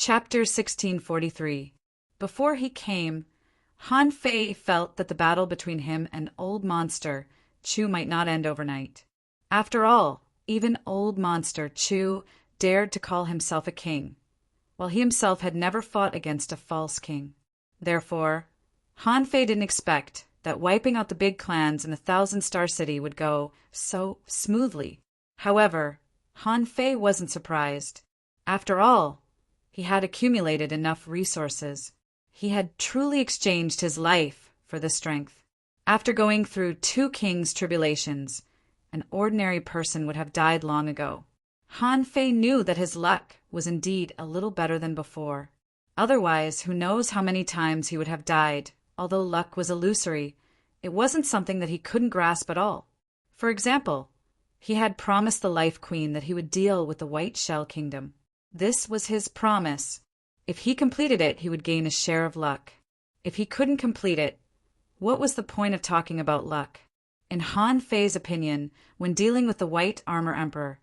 Chapter 1643. Before he came, Han Fei felt that the battle between him and Old Monster Chu might not end overnight. After all, even Old Monster Chu dared to call himself a king, while he himself had never fought against a false king. Therefore, Han Fei didn't expect that wiping out the big clans in the Thousand-Star City would go so smoothly. However, Han Fei wasn't surprised. After all, he had accumulated enough resources. He had truly exchanged his life for the strength. After going through 2 kings' tribulations, an ordinary person would have died long ago. Han Fei knew that his luck was indeed a little better than before. Otherwise, who knows how many times he would have died. Although luck was illusory, it wasn't something that he couldn't grasp at all. For example, he had promised the Life Queen that he would deal with the White Shell Kingdom. This was his promise. If he completed it, he would gain a share of luck. If he couldn't complete it, what was the point of talking about luck? In Han Fei's opinion, when dealing with the White Armor Emperor,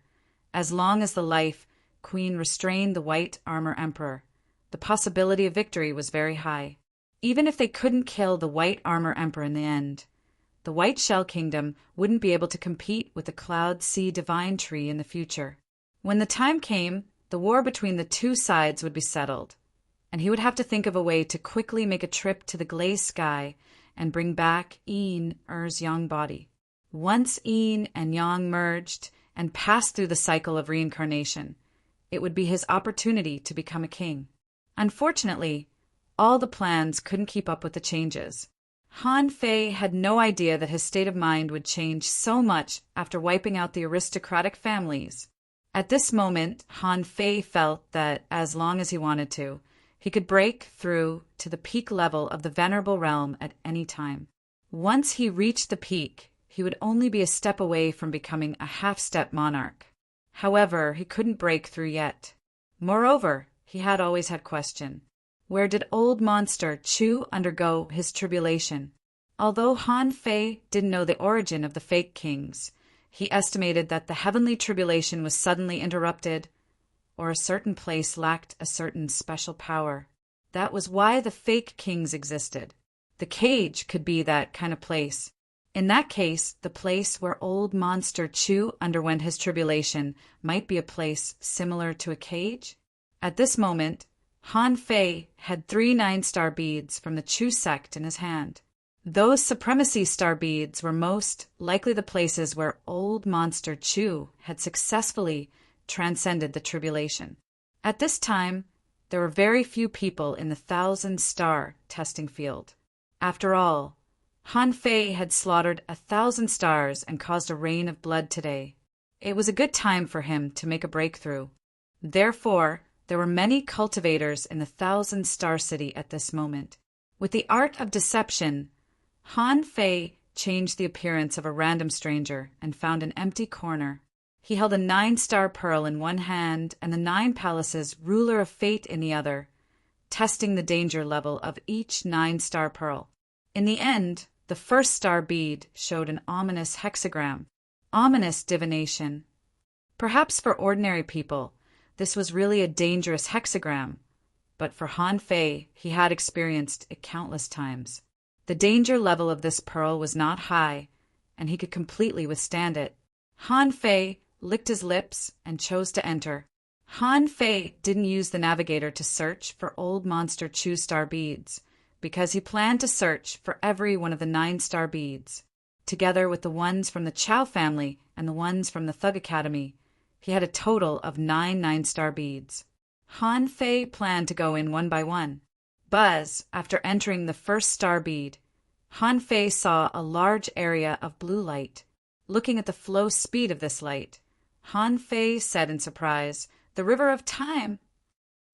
as long as the Life Queen restrained the White Armor Emperor, the possibility of victory was very high. Even if they couldn't kill the White Armor Emperor in the end, the White Shell Kingdom wouldn't be able to compete with the Cloud Sea Divine Tree in the future. When the time came, the war between the 2 sides would be settled, and he would have to think of a way to quickly make a trip to the Glazed Sky and bring back Er's young body. Once and Yang merged and passed through the cycle of reincarnation, it would be his opportunity to become a king. Unfortunately, all the plans couldn't keep up with the changes. Han Fei had no idea that his state of mind would change so much after wiping out the aristocratic families. At this moment, Han Fei felt that, as long as he wanted to, he could break through to the peak level of the Venerable Realm at any time. Once he reached the peak, he would only be a step away from becoming a half-step monarch. However, he couldn't break through yet. Moreover, he had always had question. Where did Old Monster Chu undergo his tribulation? Although Han Fei didn't know the origin of the fake kings, he estimated that the heavenly tribulation was suddenly interrupted, or a certain place lacked a certain special power. That was why the fake kings existed. The cage could be that kind of place. In that case, the place where Old Monster Chu underwent his tribulation might be a place similar to a cage. At this moment, Han Fei had 3 9-star beads from the Chu sect in his hand. Those supremacy star beads were most likely the places where Old Monster Chu had successfully transcended the tribulation. At this time, there were very few people in the 1,000-star testing field. After all, Han Fei had slaughtered 1,000 stars and caused a rain of blood today. It was a good time for him to make a breakthrough. Therefore, there were many cultivators in the 1,000-star city at this moment. With the art of deception, Han Fei changed the appearance of a random stranger and found an empty corner. He held a 9-star pearl in one hand and the 9 palaces ruler of fate in the other, testing the danger level of each 9-star pearl. In the end, the 1st star bead showed an ominous hexagram. Ominous divination. Perhaps for ordinary people, this was really a dangerous hexagram, but for Han Fei, he had experienced it countless times. The danger level of this pearl was not high, and he could completely withstand it. Han Fei licked his lips and chose to enter. Han Fei didn't use the navigator to search for Old Monster Chu star beads, because he planned to search for every one of the 9-star beads. Together with the ones from the Chow family and the ones from the Thug Academy, he had a total of 9 9-star beads. Han Fei planned to go in one by one. Buzz, after entering the 1st star bead, Han Fei saw a large area of blue light. Looking at the flow speed of this light, Han Fei said in surprise, "The River of Time."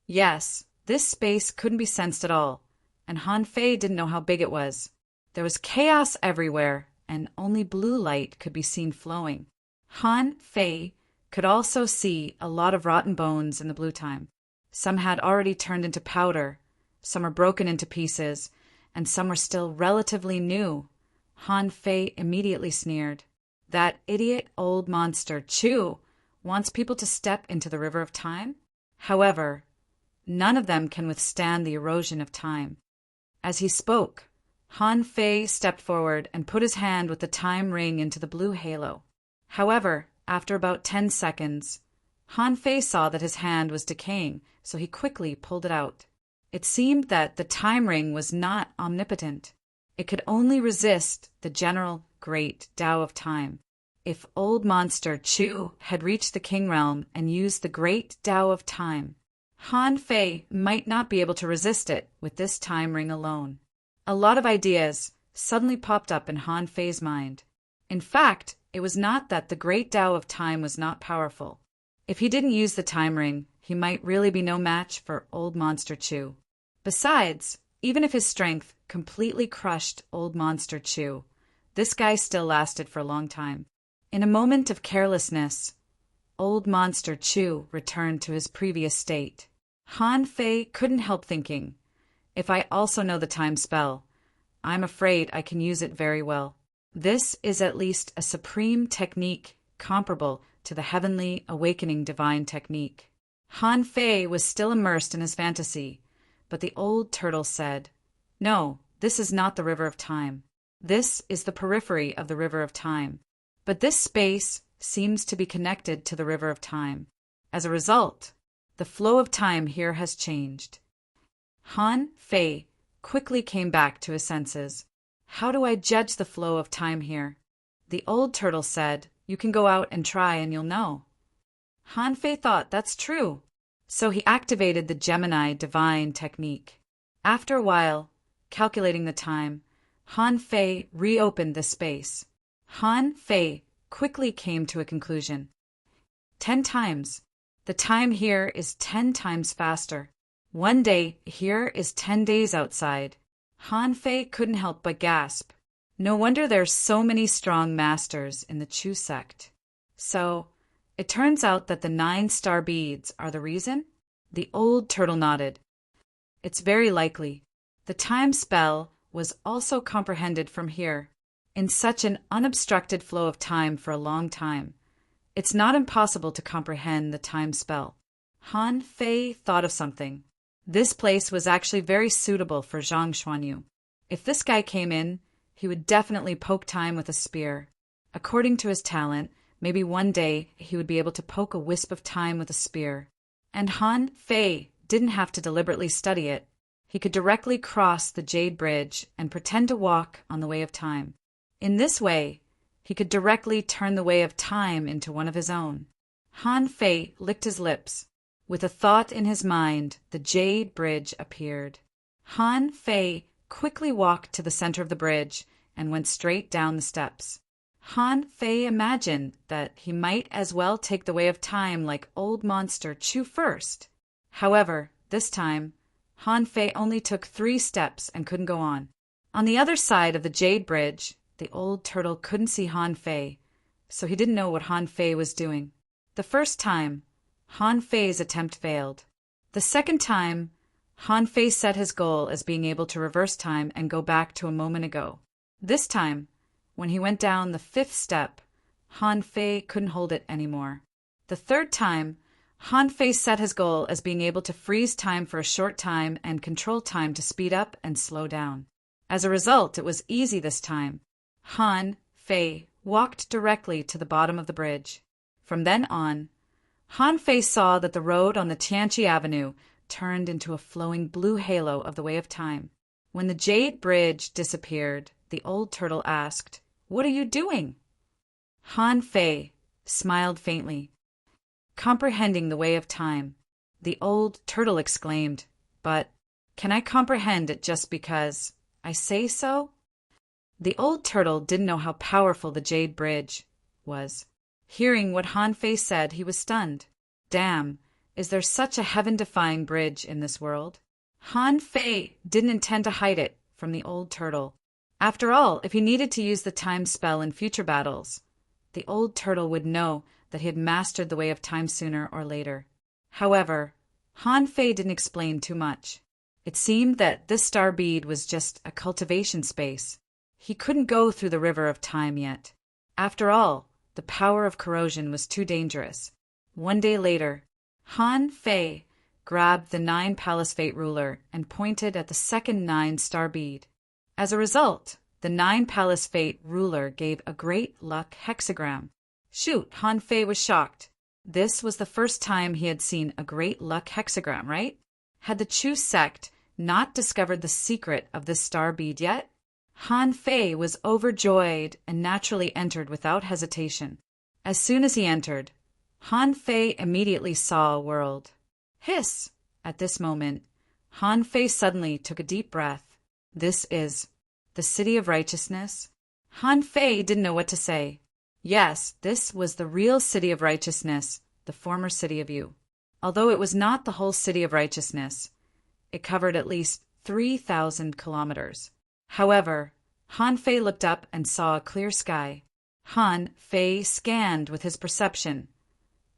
Yes, this space couldn't be sensed at all, and Han Fei didn't know how big it was. There was chaos everywhere, and only blue light could be seen flowing. Han Fei could also see a lot of rotten bones in the blue time. Some had already turned into powder, some were broken into pieces, and some were still relatively new. Han Fei immediately sneered. That idiot Old Monster Chu wants people to step into the River of Time? However, None of them can withstand the erosion of time. As he spoke, Han Fei stepped forward and put his hand with the time ring into the blue halo. However, after about 10 seconds, Han Fei saw that his hand was decaying, so he quickly pulled it out. It seemed that the time ring was not omnipotent. It could only resist the general great Tao of time. If old monster Chu had reached the king realm and used the great Tao of time, Han Fei might not be able to resist it with this time ring alone. A lot of ideas suddenly popped up in Han Fei's mind. In fact, it was not that the great Tao of time was not powerful. If he didn't use the time ring, he might really be no match for old monster Chu. Besides, even if his strength completely crushed old monster Chu, this guy still lasted for a long time. In a moment of carelessness, old monster Chu returned to his previous state. Han Fei couldn't help thinking, if I also know the time spell, I'm afraid I can use it very well. This is at least a supreme technique comparable to the heavenly awakening divine technique. Han Fei was still immersed in his fantasy, but the old turtle said, "No, this is not the river of time. This is the periphery of the river of time. But this space seems to be connected to the river of time. As a result, the flow of time here has changed." Han Fei quickly came back to his senses. How do I judge the flow of time here? The old turtle said, "You can go out and try and you'll know." Han Fei thought, that's true. So he activated the Gemini divine technique. After a while, calculating the time, Han Fei reopened the space. Han Fei quickly came to a conclusion. 10 times. The time here is 10 times faster. One day here is 10 days outside. Han Fei couldn't help but gasp. No wonder there's so many strong masters in the Chu sect. So, it turns out that the 9 star beads are the reason? The old turtle nodded. It's very likely. The time spell was also comprehended from here. In such an unobstructed flow of time for a long time, it's not impossible to comprehend the time spell. Han Fei thought of something. This place was actually very suitable for Zhang Xuanyu. If this guy came in, he would definitely poke time with a spear. According to his talent, maybe one day he would be able to poke a wisp of time with a spear. And Han Fei didn't have to deliberately study it. He could directly cross the Jade Bridge and pretend to walk on the way of time. In this way, he could directly turn the way of time into one of his own. Han Fei licked his lips. With a thought in his mind, the Jade Bridge appeared. Han Fei quickly walked to the center of the bridge and went straight down the steps. Han Fei imagined that he might as well take the way of time like old monster Chu first. However, this time, Han Fei only took 3 steps and couldn't go on. On the other side of the Jade Bridge, the old turtle couldn't see Han Fei, so he didn't know what Han Fei was doing. The first time, Han Fei's attempt failed. The second time, Han Fei set his goal as being able to reverse time and go back to a moment ago. This time, when he went down the 5th step, Han Fei couldn't hold it anymore. The third time, Han Fei set his goal as being able to freeze time for a short time and control time to speed up and slow down. As a result, it was easy this time. Han Fei walked directly to the bottom of the bridge. From then on, Han Fei saw that the road on the Tianqi Avenue turned into a flowing blue halo of the way of time. When the Jade Bridge disappeared, the old turtle asked, "What are you doing?" Han Fei smiled faintly. "Comprehending the way of time." The old turtle exclaimed, "But can I comprehend it just because I say so?" The old turtle didn't know how powerful the Jade Bridge was. Hearing what Han Fei said, he was stunned. Damn, is there such a heaven-defying bridge in this world? Han Fei didn't intend to hide it from the old turtle. After all, if he needed to use the time spell in future battles, the old turtle would know that he had mastered the way of time sooner or later. However, Han Fei didn't explain too much. It seemed that this star bead was just a cultivation space. He couldn't go through the river of time yet. After all, the power of corrosion was too dangerous. One day later, Han Fei grabbed the 9 Palace Fate ruler and pointed at the second 9 star bead. As a result, the 9 Palace Fate ruler gave a great luck hexagram. Shoot, Han Fei was shocked. This was the first time he had seen a great luck hexagram, right? Had the Chu sect not discovered the secret of this star bead yet? Han Fei was overjoyed and naturally entered without hesitation. As soon as he entered, Han Fei immediately saw a world. Hiss! At this moment, Han Fei suddenly took a deep breath. This is the City of Righteousness? Han Fei didn't know what to say. Yes, this was the real City of Righteousness, the former City of You. Although it was not the whole City of Righteousness, it covered at least 3,000 kilometers. However, Han Fei looked up and saw a clear sky. Han Fei scanned with his perception,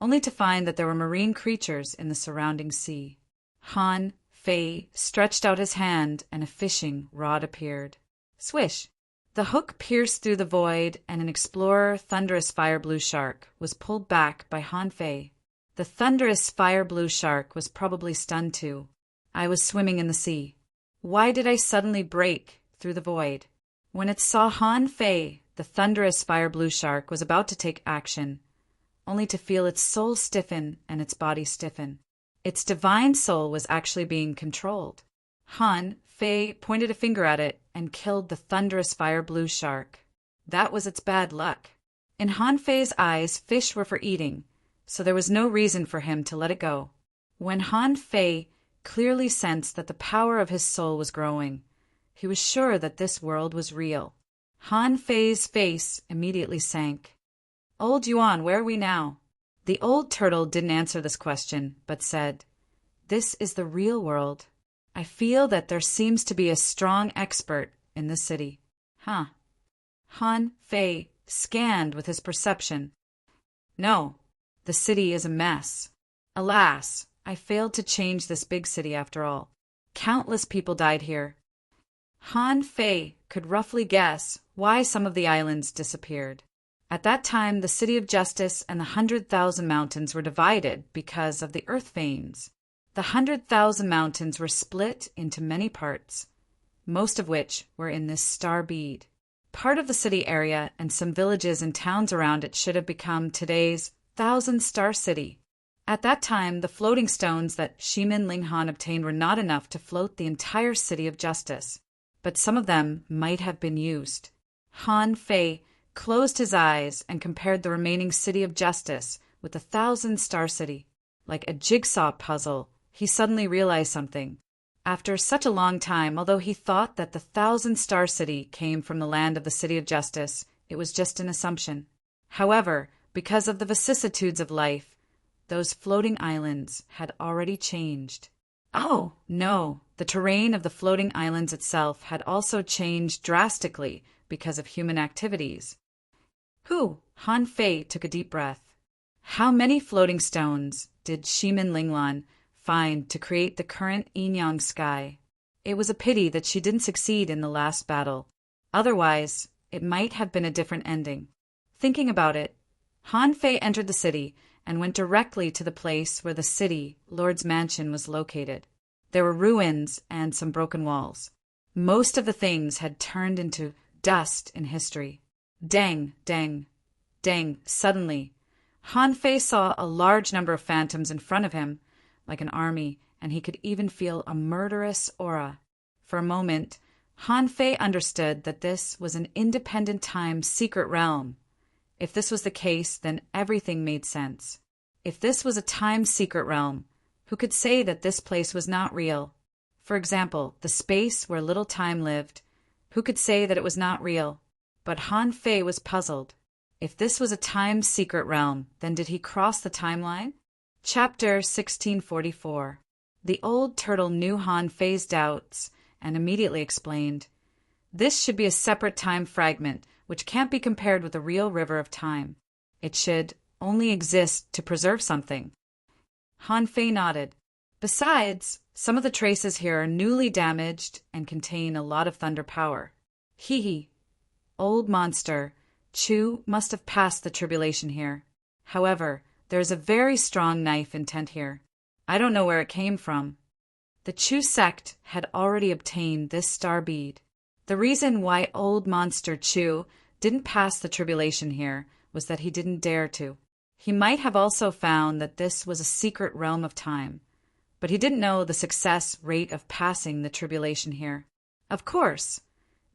only to find that there were marine creatures in the surrounding sea. Han Fei stretched out his hand and a fishing rod appeared. Swish! The hook pierced through the void and an explorer thunderous fire blue shark was pulled back by Han Fei. The thunderous fire blue shark was probably stunned too. I was swimming in the sea. Why did I suddenly break through the void? When it saw Han Fei, the thunderous fire blue shark was about to take action, only to feel its soul stiffen and its body stiffen. Its divine soul was actually being controlled. Han Fei pointed a finger at it and killed the thunderous fire blue shark. That was its bad luck. In Han Fei's eyes, fish were for eating, so there was no reason for him to let it go. When Han Fei clearly sensed that the power of his soul was growing, he was sure that this world was real. Han Fei's face immediately sank. Old Yuan, where are we now? The old turtle didn't answer this question, but said, This is the real world. I feel that there seems to be a strong expert in this city. Huh. Han Fei scanned with his perception. No, the city is a mess. Alas, I failed to change this big city after all. Countless people died here. Han Fei could roughly guess why some of the islands disappeared. At that time, the City of Justice and the 100,000 Mountains were divided because of the earth veins. The 100,000 mountains were split into many parts, most of which were in this star bead. Part of the city area and some villages and towns around it should have become today's 1,000-star city. At that time, the floating stones that Shimin Linghan obtained were not enough to float the entire City of Justice, but some of them might have been used. Han Fei closed his eyes and compared the remaining City of Justice with the 1,000-star city. Like a jigsaw puzzle, he suddenly realized something. After such a long time, although he thought that the 1,000-star city came from the land of the City of Justice, it was just an assumption. However, because of the vicissitudes of life, those floating islands had already changed. Oh, no, the terrain of the floating islands itself had also changed drastically because of human activities. Han Fei took a deep breath. How many floating stones did Shimin Linglan find to create the current Yinyang sky? It was a pity that she didn't succeed in the last battle. Otherwise, it might have been a different ending. Thinking about it, Han Fei entered the city and went directly to the place where the city, Lord's Mansion, was located. There were ruins and some broken walls. Most of the things had turned into dust in history. Dang, dang, dang. Suddenly, Han Fei saw a large number of phantoms in front of him, like an army, and he could even feel a murderous aura. For a moment, Han Fei understood that this was an independent time secret realm. If this was the case, then everything made sense. If this was a time secret realm, who could say that this place was not real? For example, the space where little time lived, who could say that it was not real? But Han Fei was puzzled. If this was a time secret realm, then did he cross the timeline? Chapter 1644. The old turtle knew Han Fei's doubts and immediately explained, This should be a separate time fragment, which can't be compared with the real river of time. It should only exist to preserve something. Han Fei nodded. Besides, some of the traces here are newly damaged and contain a lot of thunder power. Hee. Old monster, Chu must have passed the tribulation here. However, there is a very strong knife intent here. I don't know where it came from. The Chu sect had already obtained this star bead. The reason why old monster Chu didn't pass the tribulation here was that he didn't dare to. He might have also found that this was a secret realm of time, but he didn't know the success rate of passing the tribulation here. Of course,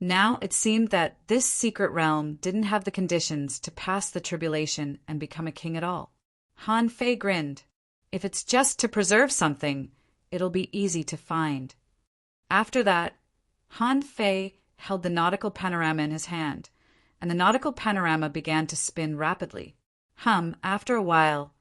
now it seemed that this secret realm didn't have the conditions to pass the tribulation and become a king at all. Han Fei grinned. If it's just to preserve something, it'll be easy to find. After that, Han Fei held the nautical panorama in his hand, and the nautical panorama began to spin rapidly. After a while,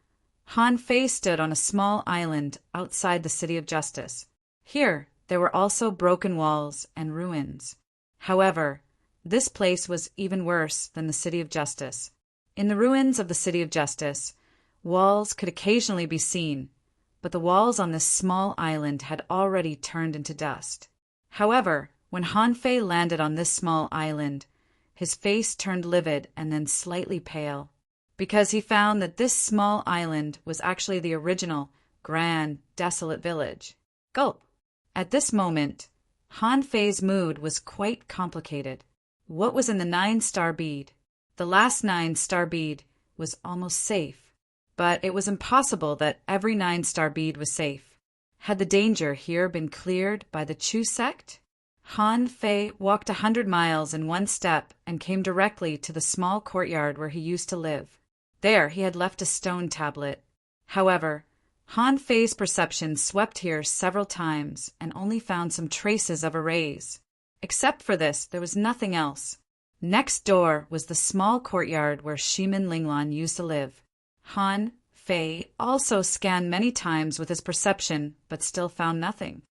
Han Fei stood on a small island outside the City of Justice. Here, there were also broken walls and ruins. However, this place was even worse than the City of Justice. In the ruins of the City of Justice, walls could occasionally be seen, but the walls on this small island had already turned into dust. However, when Han Fei landed on this small island, his face turned livid and then slightly pale, because he found that this small island was actually the original, grand, desolate village. Gulp! At this moment, Han Fei's mood was quite complicated. What was in the 9-star bead? The last 9-star bead was almost safe, but it was impossible that every 9-star bead was safe. Had the danger here been cleared by the Chu sect? Han Fei walked 100 miles in one step and came directly to the small courtyard where he used to live. There he had left a stone tablet. However, Han Fei's perception swept here several times and only found some traces of arrays. Except for this, there was nothing else. Next door was the small courtyard where Shimin Linglan used to live. Han Fei also scanned many times with his perception, but still found nothing.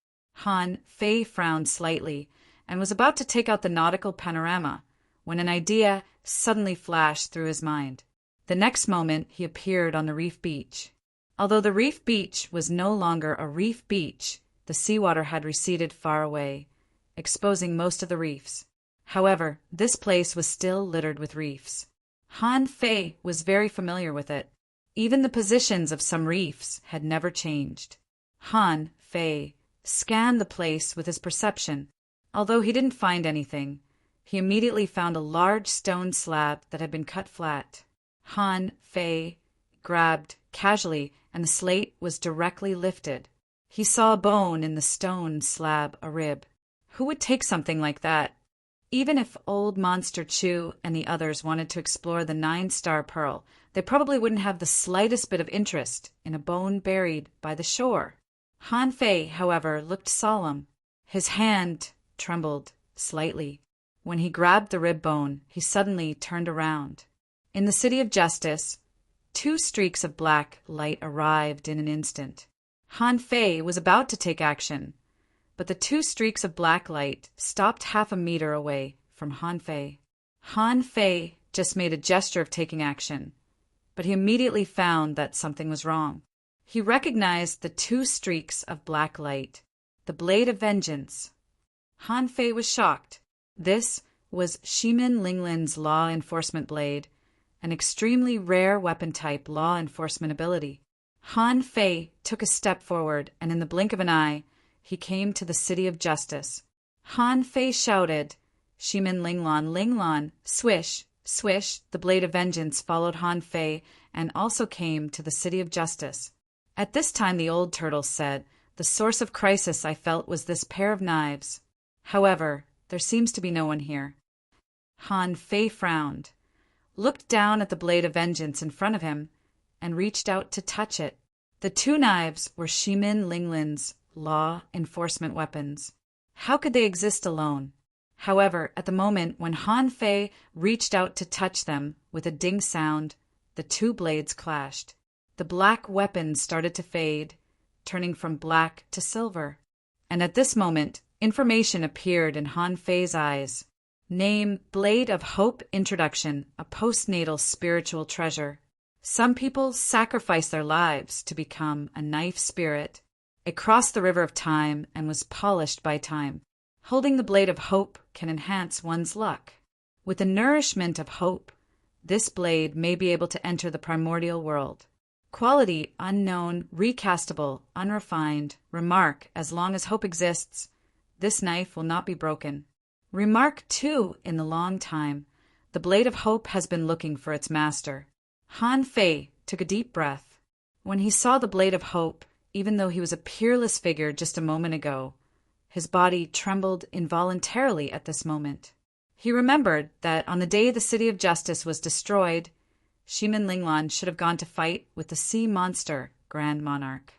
Han Fei frowned slightly and was about to take out the nautical panorama when an idea suddenly flashed through his mind. The next moment, he appeared on the reef beach. Although the reef beach was no longer a reef beach, the seawater had receded far away, exposing most of the reefs. However, this place was still littered with reefs. Han Fei was very familiar with it. Even the positions of some reefs had never changed. Han Fei scanned the place with his perception. Although he didn't find anything, he immediately found a large stone slab that had been cut flat. Han Fei grabbed casually, and the slate was directly lifted. He saw a bone in the stone slab, a rib. Who would take something like that? Even if old Monster Chu and the others wanted to explore the 9-star pearl, they probably wouldn't have the slightest bit of interest in a bone buried by the shore. Han Fei, however, looked solemn. His hand trembled slightly. When he grabbed the rib bone, he suddenly turned around. In the City of Justice, 2 streaks of black light arrived in an instant. Han Fei was about to take action, but the 2 streaks of black light stopped half a meter away from Han Fei. Han Fei just made a gesture of taking action, but he immediately found that something was wrong. He recognized the 2 streaks of black light, the blade of vengeance. Han Fei was shocked. This was Shimin Linglan's law enforcement blade, an extremely rare weapon type law enforcement ability. Han Fei took a step forward, and in the blink of an eye, he came to the City of Justice. Han Fei shouted, "Shimin Linglan, Linglan!" Swish, swish, the blade of vengeance followed Han Fei and also came to the City of Justice. At this time the old turtle said, "The source of crisis I felt was this pair of knives. However, there seems to be no one here." Han Fei frowned, looked down at the blade of vengeance in front of him, and reached out to touch it. The 2 knives were Shimin Linglan's law enforcement weapons. How could they exist alone? However, at the moment when Han Fei reached out to touch them, with a ding sound, the 2 blades clashed. The black weapons started to fade, turning from black to silver. And at this moment, information appeared in Han Fei's eyes. Name Blade of Hope Introduction, a postnatal spiritual treasure. Some people sacrifice their lives to become a knife spirit. It crossed the river of time and was polished by time. Holding the blade of hope can enhance one's luck. With the nourishment of hope, this blade may be able to enter the primordial world. Quality, unknown, recastable, unrefined. Remark, as long as hope exists, this knife will not be broken. Remark, too, in the long time, the blade of hope has been looking for its master. Han Fei took a deep breath. When he saw the blade of hope, even though he was a peerless figure just a moment ago, his body trembled involuntarily at this moment. He remembered that on the day the City of Justice was destroyed, Shimin Linglan should have gone to fight with the Sea Monster Grand Monarch.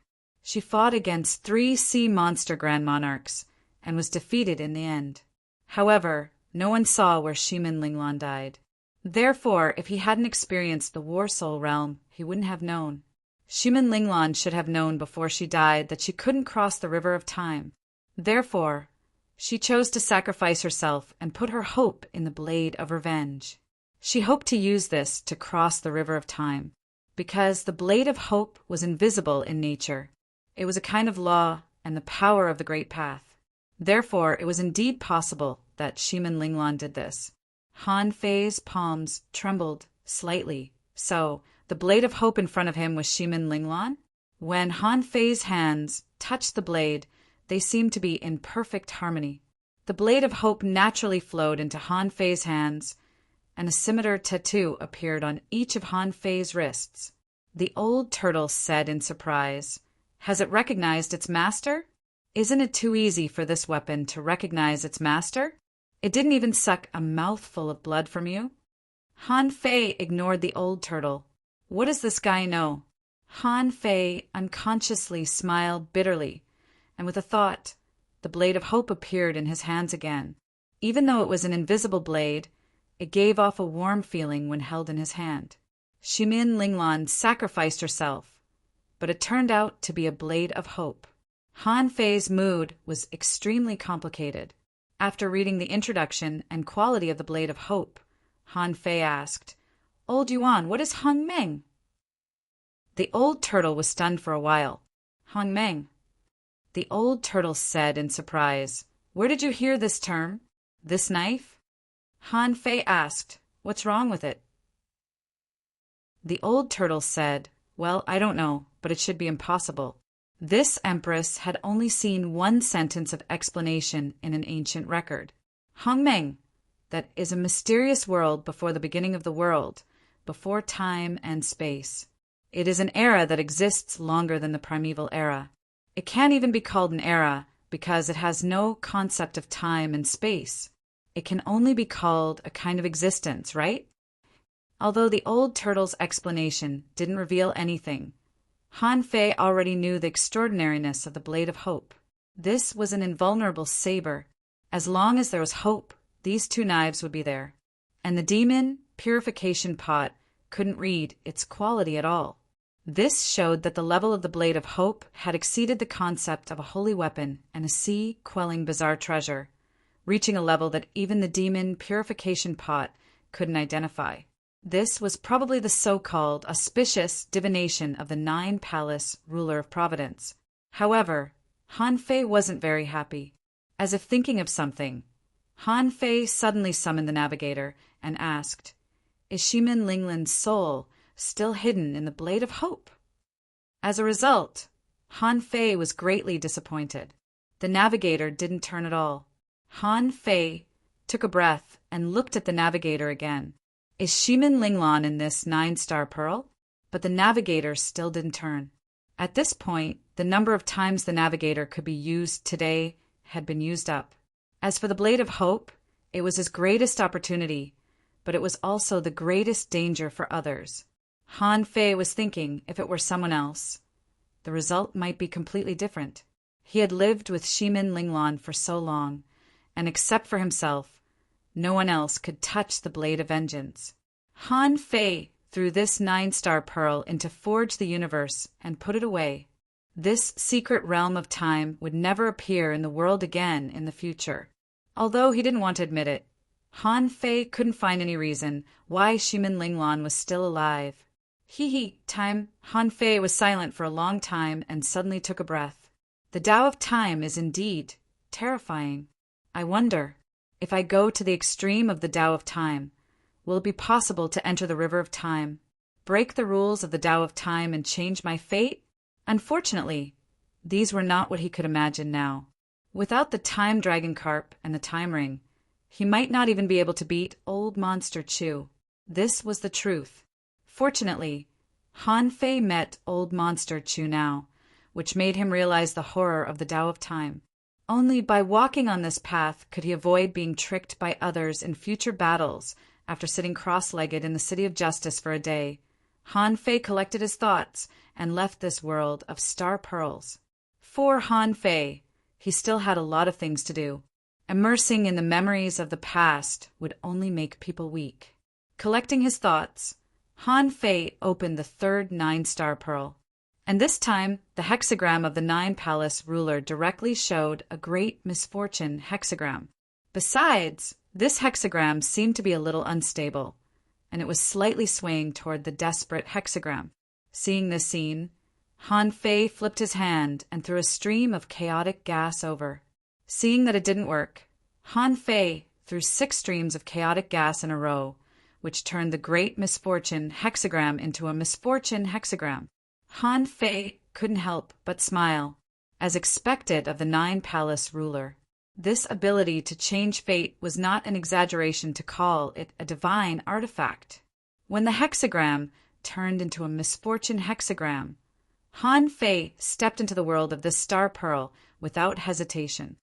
She fought against 3 Sea Monster Grand Monarchs and was defeated in the end. However, no one saw where Shimin Linglan died. Therefore, if he hadn't experienced the War Soul realm, he wouldn't have known. Shimin Linglan should have known before she died that she couldn't cross the river of time. Therefore, she chose to sacrifice herself and put her hope in the blade of revenge. She hoped to use this to cross the river of time, because the blade of hope was invisible in nature. It was a kind of law and the power of the great path. Therefore, it was indeed possible that Shimin Linglan did this. Han Fei's palms trembled slightly. So, the blade of hope in front of him was Shimin Linglan? When Han Fei's hands touched the blade, they seemed to be in perfect harmony. The blade of hope naturally flowed into Han Fei's hands, and a scimitar tattoo appeared on each of Han Fei's wrists. The old turtle said in surprise, "Has it recognized its master? Isn't it too easy for this weapon to recognize its master? It didn't even suck a mouthful of blood from you?" Han Fei ignored the old turtle. What does this guy know? Han Fei unconsciously smiled bitterly, and with a thought, the blade of hope appeared in his hands again. Even though it was an invisible blade, it gave off a warm feeling when held in his hand. Shimin Linglan sacrificed herself, but it turned out to be a blade of hope. Han Fei's mood was extremely complicated. After reading the introduction and quality of the blade of hope, Han Fei asked, "Old Yuan, what is Hung Meng?" The old turtle was stunned for a while. "Hung Meng," the old turtle said in surprise. "Where did you hear this term? This knife?" Han Fei asked, "What's wrong with it?" The old turtle said, "Well, I don't know, but it should be impossible." This empress had only seen one sentence of explanation in an ancient record. Hung Meng, that is a mysterious world before the beginning of the world, before time and space. It is an era that exists longer than the primeval era. It can't even be called an era because it has no concept of time and space. It can only be called a kind of existence, right? Although the old turtle's explanation didn't reveal anything, Han Fei already knew the extraordinariness of the blade of hope. This was an invulnerable saber. As long as there was hope, these 2 knives would be there. And the demon purification pot couldn't read its quality at all. This showed that the level of the blade of hope had exceeded the concept of a holy weapon and a sea-quelling bizarre treasure, reaching a level that even the demon purification pot couldn't identify. This was probably the so-called auspicious divination of the 9 Palace ruler of Providence. However, Han Fei wasn't very happy. As if thinking of something, Han Fei suddenly summoned the navigator and asked, "Is Shimin Linglan's soul still hidden in the blade of hope?" As a result, Han Fei was greatly disappointed. The navigator didn't turn at all. Han Fei took a breath and looked at the navigator again. "Is Shimin Linglan in this 9-star pearl?" But the navigator still didn't turn. At this point, the number of times the navigator could be used today had been used up. As for the blade of hope, it was his greatest opportunity, but it was also the greatest danger for others. Han Fei was thinking if it were someone else, the result might be completely different. He had lived with Shimin Linglan for so long, and except for himself, no one else could touch the blade of vengeance. Han Fei threw this 9-star pearl into Forge the Universe and put it away. This secret realm of time would never appear in the world again in the future. Although he didn't want to admit it, Han Fei couldn't find any reason why Shimin Linglan was still alive. Time. Han Fei was silent for a long time and suddenly took a breath. The Tao of Time is indeed terrifying. I wonder, if I go to the extreme of the Tao of Time, will it be possible to enter the river of time? break the rules of the Tao of Time and change my fate? Unfortunately, these were not what he could imagine now. Without the Time Dragon Carp and the Time Ring, he might not even be able to beat Old Monster Chu. This was the truth. Fortunately, Han Fei met Old Monster Chu now, which made him realize the horror of the Tao of Time. Only by walking on this path could he avoid being tricked by others in future battles. After sitting cross-legged in the City of Justice for a day, Han Fei collected his thoughts and left this world of star pearls. For Han Fei, he still had a lot of things to do. Immersing in the memories of the past would only make people weak. Collecting his thoughts, Han Fei opened the third 9-star pearl. And this time, the hexagram of the 9-palace ruler directly showed a great misfortune hexagram. Besides, this hexagram seemed to be a little unstable, and it was slightly swaying toward the desperate hexagram. Seeing this scene, Han Fei flipped his hand and threw a stream of chaotic gas over. Seeing that it didn't work, Han Fei threw 6 streams of chaotic gas in a row, which turned the great misfortune hexagram into a misfortune hexagram. Han Fei couldn't help but smile, as expected of the 9-palace ruler. This ability to change fate was not an exaggeration to call it a divine artifact. When the hexagram turned into a misfortune hexagram, Han Fei stepped into the world of this star pearl without hesitation.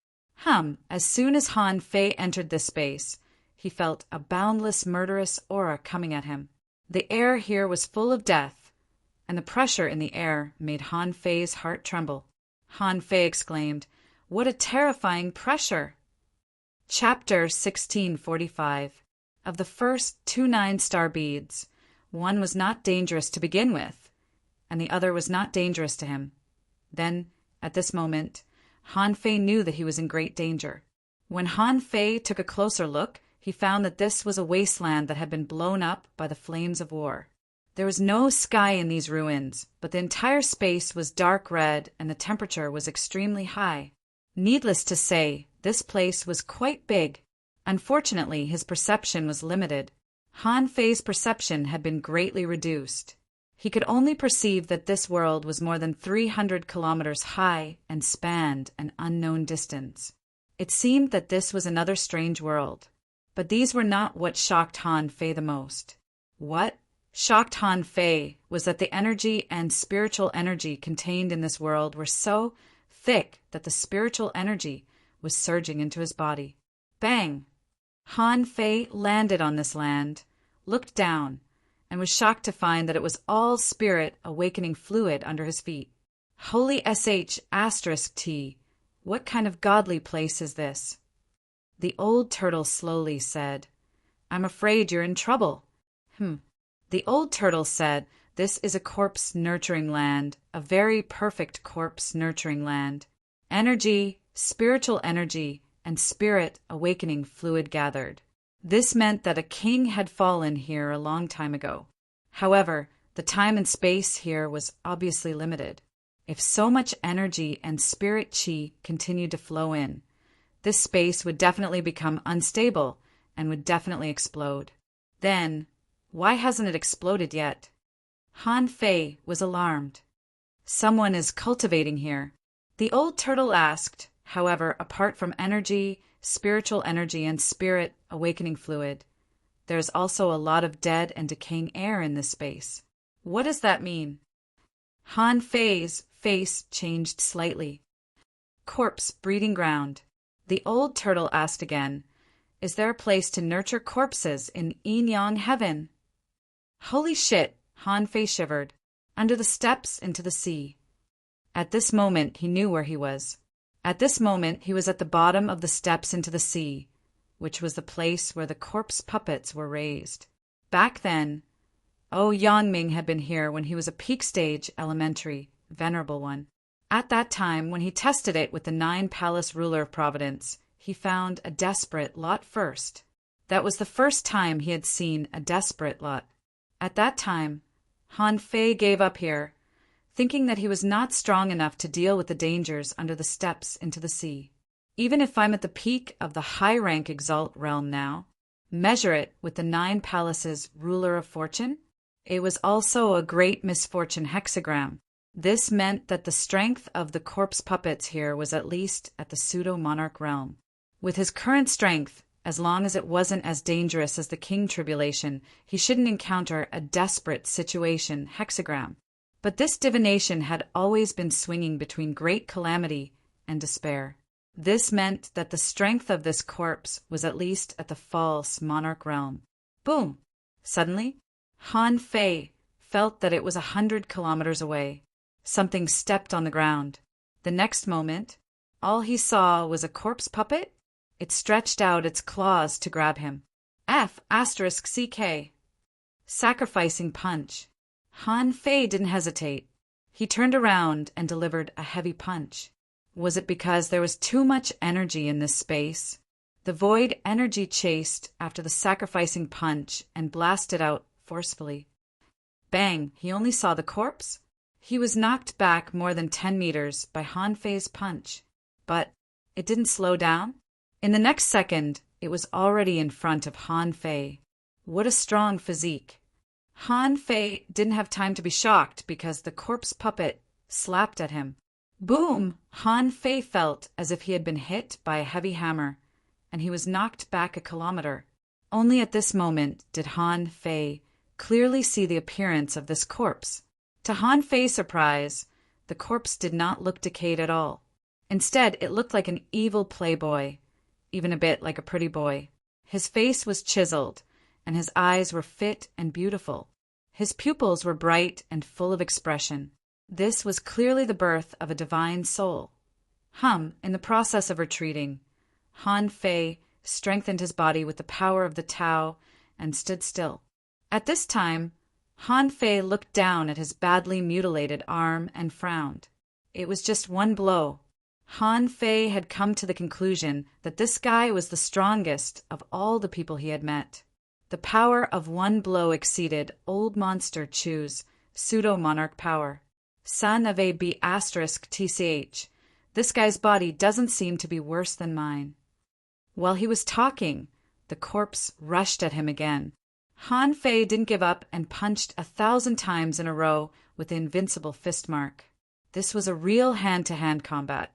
As soon as Han Fei entered this space, he felt a boundless murderous aura coming at him. The air here was full of death, and the pressure in the air made Han Fei's heart tremble. Han Fei exclaimed, "What a terrifying pressure!" Chapter 1645. Of the first 2 9-star beads, one was not dangerous to begin with, and the other was not dangerous to him. Then, at this moment, Han Fei knew that he was in great danger. When Han Fei took a closer look, he found that this was a wasteland that had been blown up by the flames of war. There was no sky in these ruins, but the entire space was dark red and the temperature was extremely high. Needless to say, this place was quite big. Unfortunately, his perception was limited. Han Fei's perception had been greatly reduced. He could only perceive that this world was more than 300 kilometers high and spanned an unknown distance. It seemed that this was another strange world. But these were not what shocked Han Fei the most. What shocked Han Fei was that the energy and spiritual energy contained in this world were so thick that the spiritual energy was surging into his body. Bang! Han Fei landed on this land, looked down, and was shocked to find that it was all spirit awakening fluid under his feet. Holy *T, what kind of godly place is this? The old turtle slowly said, "I'm afraid you're in trouble." The old turtle said, "This is a corpse-nurturing land, a very perfect corpse-nurturing land. Energy, spiritual energy, and spirit awakening fluid gathered. This meant that a king had fallen here a long time ago. However, the time and space here was obviously limited. If so much energy and spirit chi continued to flow in, this space would definitely become unstable and would definitely explode. Then, why hasn't it exploded yet?" Han Fei was alarmed. "Someone is cultivating here." The old turtle asked. However, apart from energy, spiritual energy, and spirit awakening fluid, there's also a lot of dead and decaying air in this space. What does that mean? Han Fei's face changed slightly. "Corpse breeding ground." The old turtle asked again, "Is there a place to nurture corpses in Yin-Yang heaven?" Holy shit, Han Fei shivered. Under the steps into the sea. At this moment, he knew where he was. At this moment, he was at the bottom of the steps into the sea, which was the place where the corpse puppets were raised. Back then, Yangming had been here when he was a peak stage elementary, venerable one. At that time, when he tested it with the 9-palace ruler of Providence, he found a desperate lot first. That was the first time he had seen a desperate lot. At that time, Han Fei gave up here, thinking that he was not strong enough to deal with the dangers under the steps into the sea. Even if I'm at the peak of the high-rank Exalt realm now, measure it with the 9 palaces ruler of fortune, It was also a great misfortune hexagram. This meant that the strength of the corpse puppets here was at least at the pseudo-monarch realm. With his current strength, as long as it wasn't as dangerous as the king tribulation, he shouldn't encounter a desperate situation hexagram. But this divination had always been swinging between great calamity and despair. This meant that the strength of this corpse was at least at the false monarch realm. Boom! Suddenly, Han Fei felt that it was 100 kilometers away. Something stepped on the ground. The next moment, all he saw was a corpse puppet. It stretched out its claws to grab him. F***CK. Sacrificing punch. Han Fei didn't hesitate. He turned around and delivered a heavy punch. Was it because there was too much energy in this space? The void energy chased after the sacrificing punch and blasted out forcefully. Bang! He only saw the corpse. He was knocked back more than 10 meters by Han Fei's punch. But it didn't slow down. In the next second, it was already in front of Han Fei. What a strong physique. Han Fei didn't have time to be shocked because the corpse puppet slapped at him. Boom! Han Fei felt as if he had been hit by a heavy hammer, and he was knocked back a kilometer. Only at this moment did Han Fei clearly see the appearance of this corpse. To Han Fei's surprise, the corpse did not look decayed at all. Instead, it looked like an evil playboy, even a bit like a pretty boy. His face was chiseled, and his eyes were fit and beautiful. His pupils were bright and full of expression. This was clearly the birth of a divine soul. In the process of retreating, Han Fei strengthened his body with the power of the Tao and stood still. At this time, Han Fei looked down at his badly mutilated arm and frowned. It was just one blow. Han Fei had come to the conclusion that this guy was the strongest of all the people he had met. The power of one blow exceeded Old Monster Chu's pseudo-monarch power. Son of a B***TCH. This guy's body doesn't seem to be worse than mine. While he was talking, the corpse rushed at him again. Han Fei didn't give up and punched 1,000 times in a row with the invincible fist mark. This was a real hand-to-hand combat.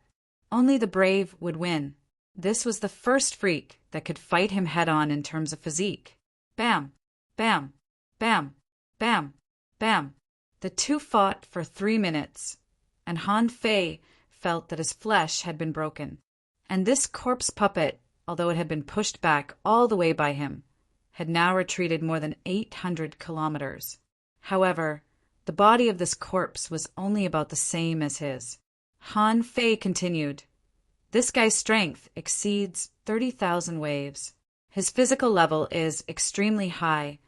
Only the brave would win. This was the first freak that could fight him head-on in terms of physique. Bam! Bam! Bam! Bam! Bam! The two fought for 3 minutes, and Han Fei felt that his flesh had been broken. And this corpse puppet, although it had been pushed back all the way by him, had now retreated more than 800 kilometers. However, the body of this corpse was only about the same as his. Han Fei continued. This guy's strength exceeds 30,000 waves. His physical level is extremely high,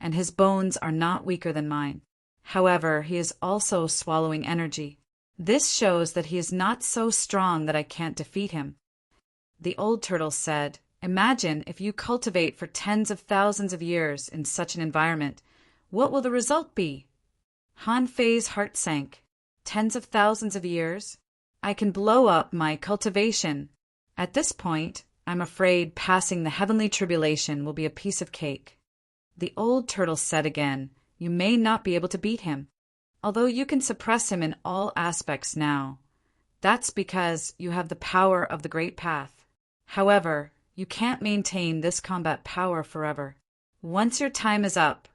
and his bones are not weaker than mine. However, he is also swallowing energy. This shows that he is not so strong that I can't defeat him. The old turtle said, Imagine if you cultivate for tens of thousands of years in such an environment. What will the result be? Han Fei's heart sank. Tens of thousands of years? I can blow up my cultivation. At this point, I'm afraid passing the heavenly tribulation will be a piece of cake. The old turtle said again, You may not be able to beat him, although you can suppress him in all aspects now. That's because you have the power of the Great Path. However, you can't maintain this combat power forever. Once your time is up,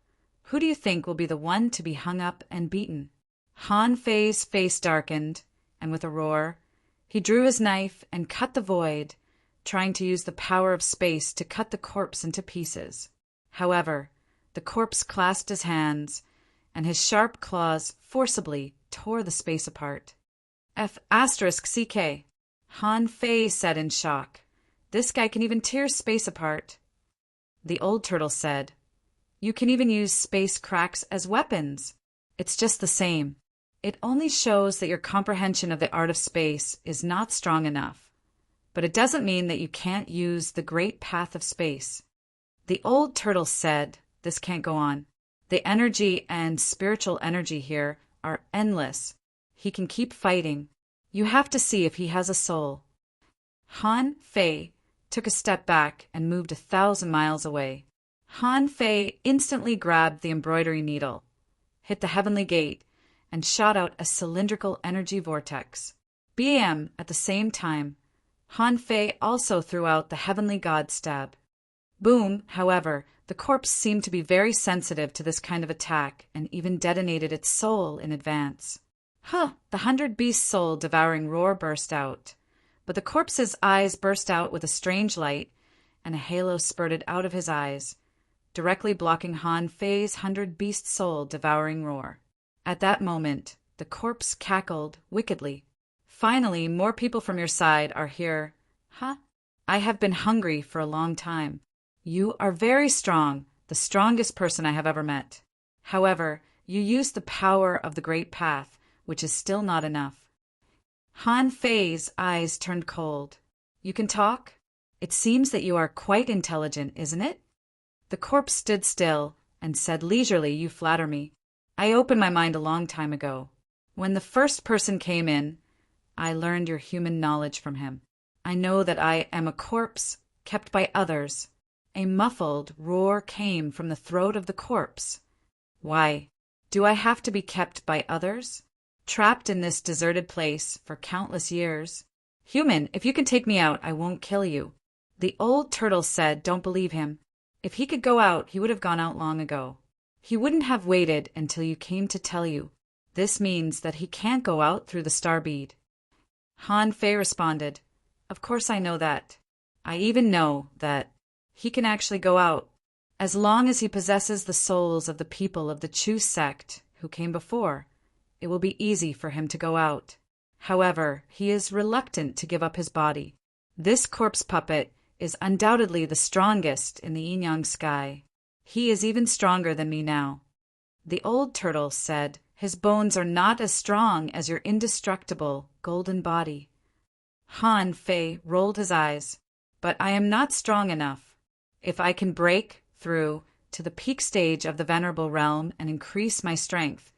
who do you think will be the one to be hung up and beaten? Han Fei's face darkened, and with a roar, he drew his knife and cut the void, trying to use the power of space to cut the corpse into pieces. However, the corpse clasped his hands, and his sharp claws forcibly tore the space apart. F***CK. Han Fei said in shock. This guy can even tear space apart. The old turtle said, You can even use space cracks as weapons. It's just the same. It only shows that your comprehension of the art of space is not strong enough. But it doesn't mean that you can't use the great path of space. The old turtle said, This can't go on. The energy and spiritual energy here are endless. He can keep fighting. You have to see if he has a soul. Han Fei took a step back and moved 1,000 miles away. Han Fei instantly grabbed the embroidery needle hit the heavenly gate, and shot out a cylindrical energy vortex. Bam! At the same time, Han Fei also threw out the heavenly god stab. Boom! However, the corpse seemed to be very sensitive to this kind of attack and even detonated its soul in advance. The 100-beast soul devouring roar burst out, but the corpse's eyes burst out with a strange light, and a halo spurted out of his eyes, directly blocking Han Fei's 100-beast soul devouring roar. At that moment, the corpse cackled wickedly. Finally, more people from your side are here. I have been hungry for a long time. You are very strong, the strongest person I have ever met. However, you use the power of the Great Path, which is still not enough. Han Fei's eyes turned cold. You can talk? It seems that you are quite intelligent, isn't it? The corpse stood still and said leisurely, you flatter me. I opened my mind a long time ago. When the first person came in, I learned your human knowledge from him. I know that I am a corpse kept by others. A muffled roar came from the throat of the corpse. Why, do I have to be kept by others? Trapped in this deserted place for countless years? Human, if you can take me out, I won't kill you. The old turtle said, don't believe him. If he could go out, he would have gone out long ago. He wouldn't have waited until you came to tell you. This means that he can't go out through the star bead. Han Fei responded, of course I know that. I even know that he can actually go out, as long as he possesses the souls of the people of the Chu sect who came before. It will be easy for him to go out. However, he is reluctant to give up his body. This corpse puppet is undoubtedly the strongest in the yin-yang sky. He is even stronger than me now. The old turtle said, his bones are not as strong as your indestructible golden body. Han Fei rolled his eyes. But I am not strong enough. If I can break through to the peak stage of the venerable realm and increase my strength,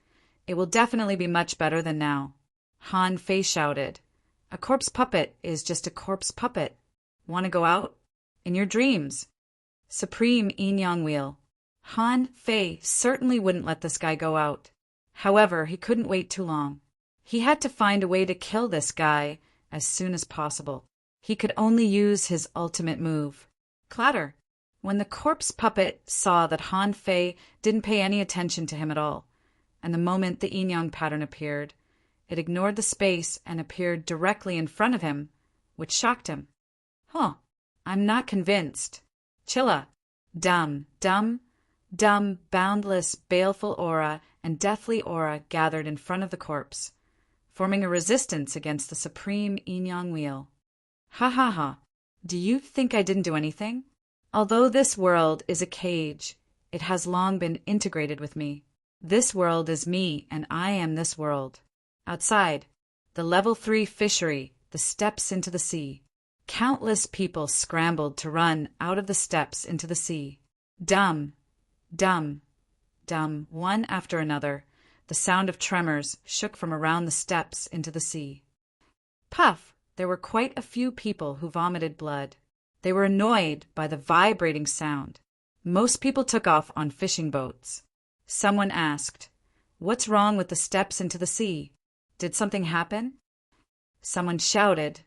it will definitely be much better than now. Han Fei shouted, a corpse puppet is just a corpse puppet. Want to go out? In your dreams. Supreme yin-yang wheel. Han Fei certainly wouldn't let this guy go out. However, he couldn't wait too long. He had to find a way to kill this guy as soon as possible. He could only use his ultimate move. Clatter. When the corpse puppet saw that Han Fei didn't pay any attention to him at all, and the moment the yin-yang pattern appeared, it ignored the space and appeared directly in front of him, which shocked him. I'm not convinced. Chilla. Dumb, boundless, baleful aura and deathly aura gathered in front of the corpse, forming a resistance against the supreme yin-yang wheel. Do you think I didn't do anything? Although this world is a cage, it has long been integrated with me. This world is me, and I am this world. Outside, the level 3 fishery, the steps into the sea. Countless people scrambled to run out of the steps into the sea. Dumb, one after another, the sound of tremors shook from around the steps into the sea. Puff! There were quite a few people who vomited blood. They were annoyed by the vibrating sound. Most people took off on fishing boats. Someone asked, what's wrong with the steps into the sea? Did something happen? Someone shouted,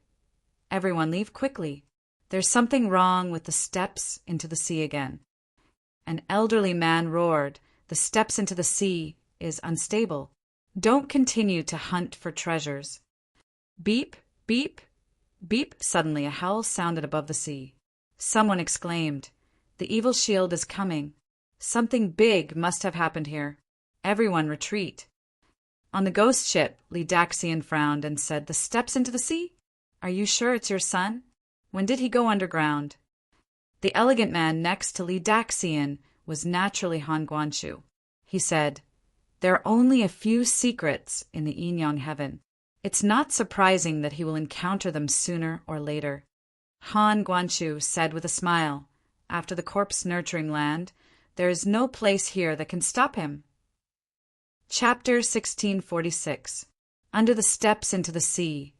everyone leave quickly. There's something wrong with the steps into the sea again. An elderly man roared, the steps into the sea is unstable. Don't continue to hunt for treasures. Beep, beep, beep. Suddenly a howl sounded above the sea. Someone exclaimed, the evil shield is coming. Something big must have happened here. Everyone retreat. On the ghost ship, Li Daxian frowned and said, the steps into the sea? Are you sure it's your son? When did he go underground? The elegant man next to Li Daxian was naturally Han Guanshu. He said, there are only a few secrets in the yin-yang heaven. It's not surprising that he will encounter them sooner or later. Han Guanshu said with a smile, after the corpse nurturing land, there is no place here that can stop him. Chapter 1646. Under the steps into the sea,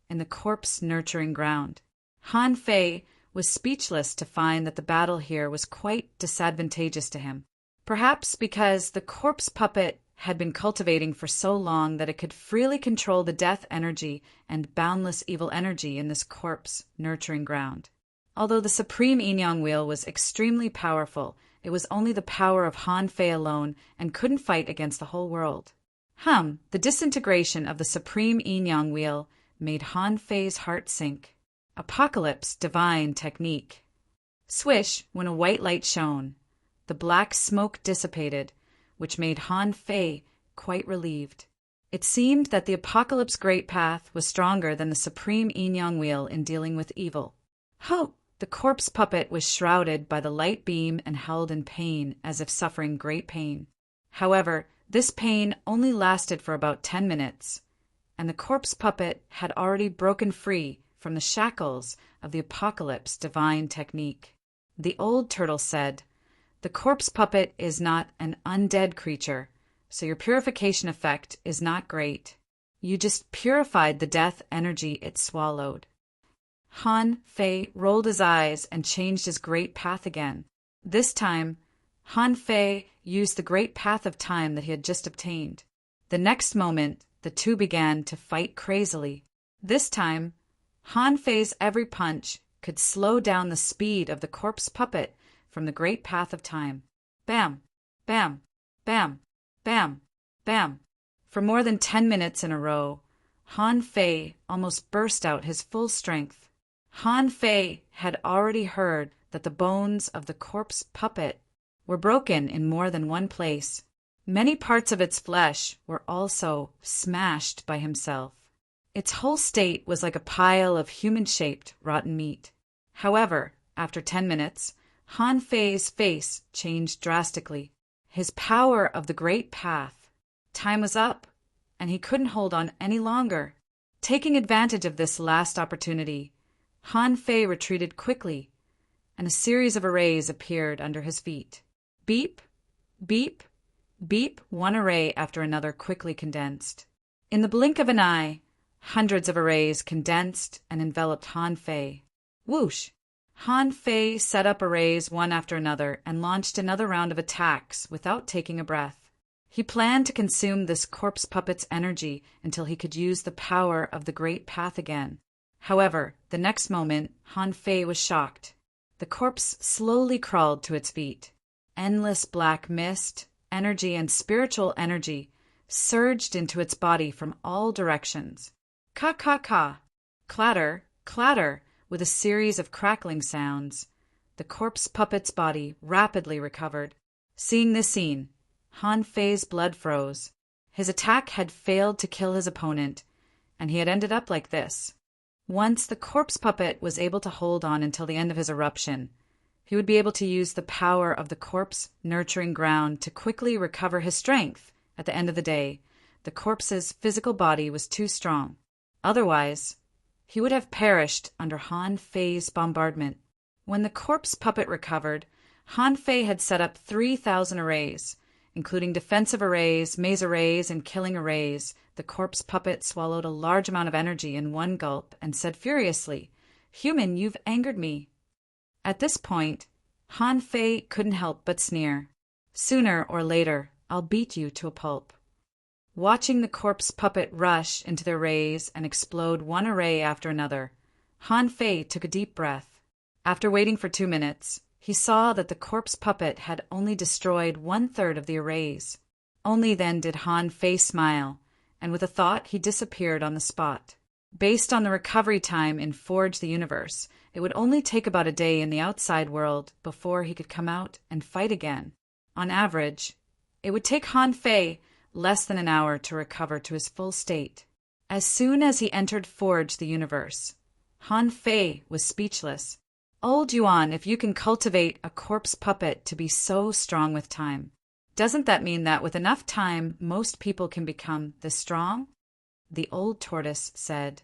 in the corpse nurturing ground. Han Fei was speechless to find that the battle here was quite disadvantageous to him. Perhaps because the corpse puppet had been cultivating for so long that it could freely control the death energy and boundless evil energy in this corpse nurturing ground. Although the supreme yin-yang wheel was extremely powerful, it was only the power of Han Fei alone and couldn't fight against the whole world. The disintegration of the supreme yin-yang wheel made Han Fei's heart sink. Apocalypse divine technique. Swish, when a white light shone. The black smoke dissipated, which made Han Fei quite relieved. It seemed that the Apocalypse Great Path was stronger than the supreme yin-yang wheel in dealing with evil. Ho! The corpse puppet was shrouded by the light beam and held in pain as if suffering great pain. However, this pain only lasted for about 10 minutes, and the corpse puppet had already broken free from the shackles of the Apocalypse divine technique. The old turtle said, "The corpse puppet is not an undead creature, so your purification effect is not great. You just purified the death energy it swallowed." Han Fei rolled his eyes and changed his great path again. This time, Han Fei used the great path of time that he had just obtained. The next moment, the two began to fight crazily. This time, Han Fei's every punch could slow down the speed of the corpse puppet from the great path of time. Bam! Bam! Bam! Bam! Bam! For more than 10 minutes in a row, Han Fei almost burst out his full strength. Han Fei had already heard that the bones of the corpse puppet were broken in more than one place. Many parts of its flesh were also smashed by himself. Its whole state was like a pile of human-shaped rotten meat. However, after 10 minutes, Han Fei's face changed drastically. His power of the great path. Time was up, and he couldn't hold on any longer. Taking advantage of this last opportunity, Han Fei retreated quickly, and a series of arrays appeared under his feet. Beep, beep, beep, one array after another quickly condensed. In the blink of an eye, hundreds of arrays condensed and enveloped Han Fei. Whoosh! Han Fei set up arrays one after another and launched another round of attacks without taking a breath. He planned to consume this corpse puppet's energy until he could use the power of the great path again. However, the next moment, Han Fei was shocked. The corpse slowly crawled to its feet. Endless black mist, energy, and spiritual energy surged into its body from all directions. Ka-ka-ka! Clatter, clatter, with a series of crackling sounds. The corpse puppet's body rapidly recovered. Seeing this scene, Han Fei's blood froze. His attack had failed to kill his opponent, and he had ended up like this. Once the corpse puppet was able to hold on until the end of his eruption, he would be able to use the power of the corpse nurturing ground to quickly recover his strength. At the end of the day, the corpse's physical body was too strong. Otherwise, he would have perished under Han Fei's bombardment. When the corpse puppet recovered, Han Fei had set up 3,000 arrays, including defensive arrays, maze arrays, and killing arrays. The corpse puppet swallowed a large amount of energy in one gulp and said furiously, "Human, you've angered me." At this point, Han Fei couldn't help but sneer. "Sooner or later, I'll beat you to a pulp." Watching the corpse puppet rush into the arrays and explode one array after another, Han Fei took a deep breath. After waiting for 2 minutes, he saw that the corpse puppet had only destroyed 1/3 of the arrays. Only then did Han Fei smile, and with a thought he disappeared on the spot. Based on the recovery time in Forge the Universe, it would only take about a day in the outside world before he could come out and fight again. On average, it would take Han Fei less than an hour to recover to his full state. As soon as he entered Forge the Universe, Han Fei was speechless. "Old Yuan, if you can cultivate a corpse puppet to be so strong with time, doesn't that mean that with enough time most people can become this strong?" The old tortoise said,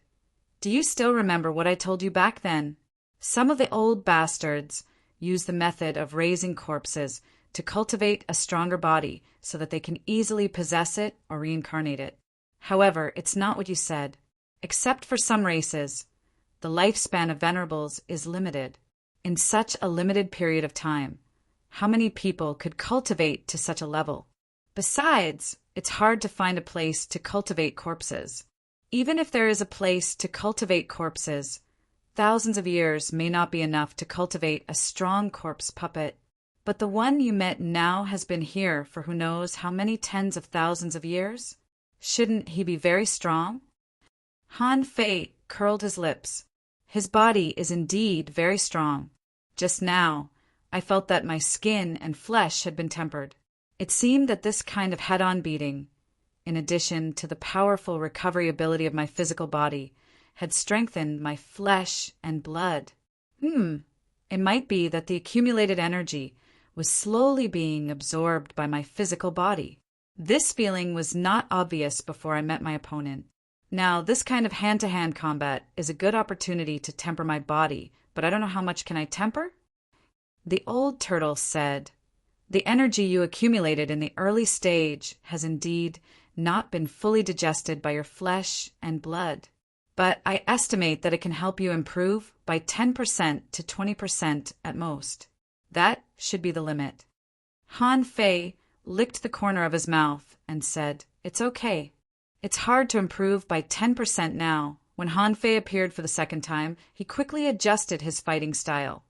"Do you still remember what I told you back then? Some of the old bastards use the method of raising corpses to cultivate a stronger body so that they can easily possess it or reincarnate it. However, it's not what you said. Except for some races, the lifespan of venerables is limited. In such a limited period of time, how many people could cultivate to such a level? Besides, it's hard to find a place to cultivate corpses. Even if there is a place to cultivate corpses, thousands of years may not be enough to cultivate a strong corpse puppet. But the one you met now has been here for who knows how many tens of thousands of years? Shouldn't he be very strong? Han Fei curled his lips. His body is indeed very strong. Just now, I felt that my skin and flesh had been tempered. It seemed that this kind of head-on beating, in addition to the powerful recovery ability of my physical body, had strengthened my flesh and blood. It might be that the accumulated energy was slowly being absorbed by my physical body. This feeling was not obvious before I met my opponent. Now, this kind of hand-to-hand combat is a good opportunity to temper my body, but I don't know how much can I temper? The old turtle said, "The energy you accumulated in the early stage has indeed not been fully digested by your flesh and blood, but I estimate that it can help you improve by 10% to 20% at most. That should be the limit." Han Fei licked the corner of his mouth and said, "It's okay. It's hard to improve by 10% now." When Han Fei appeared for the second time, he quickly adjusted his fighting style.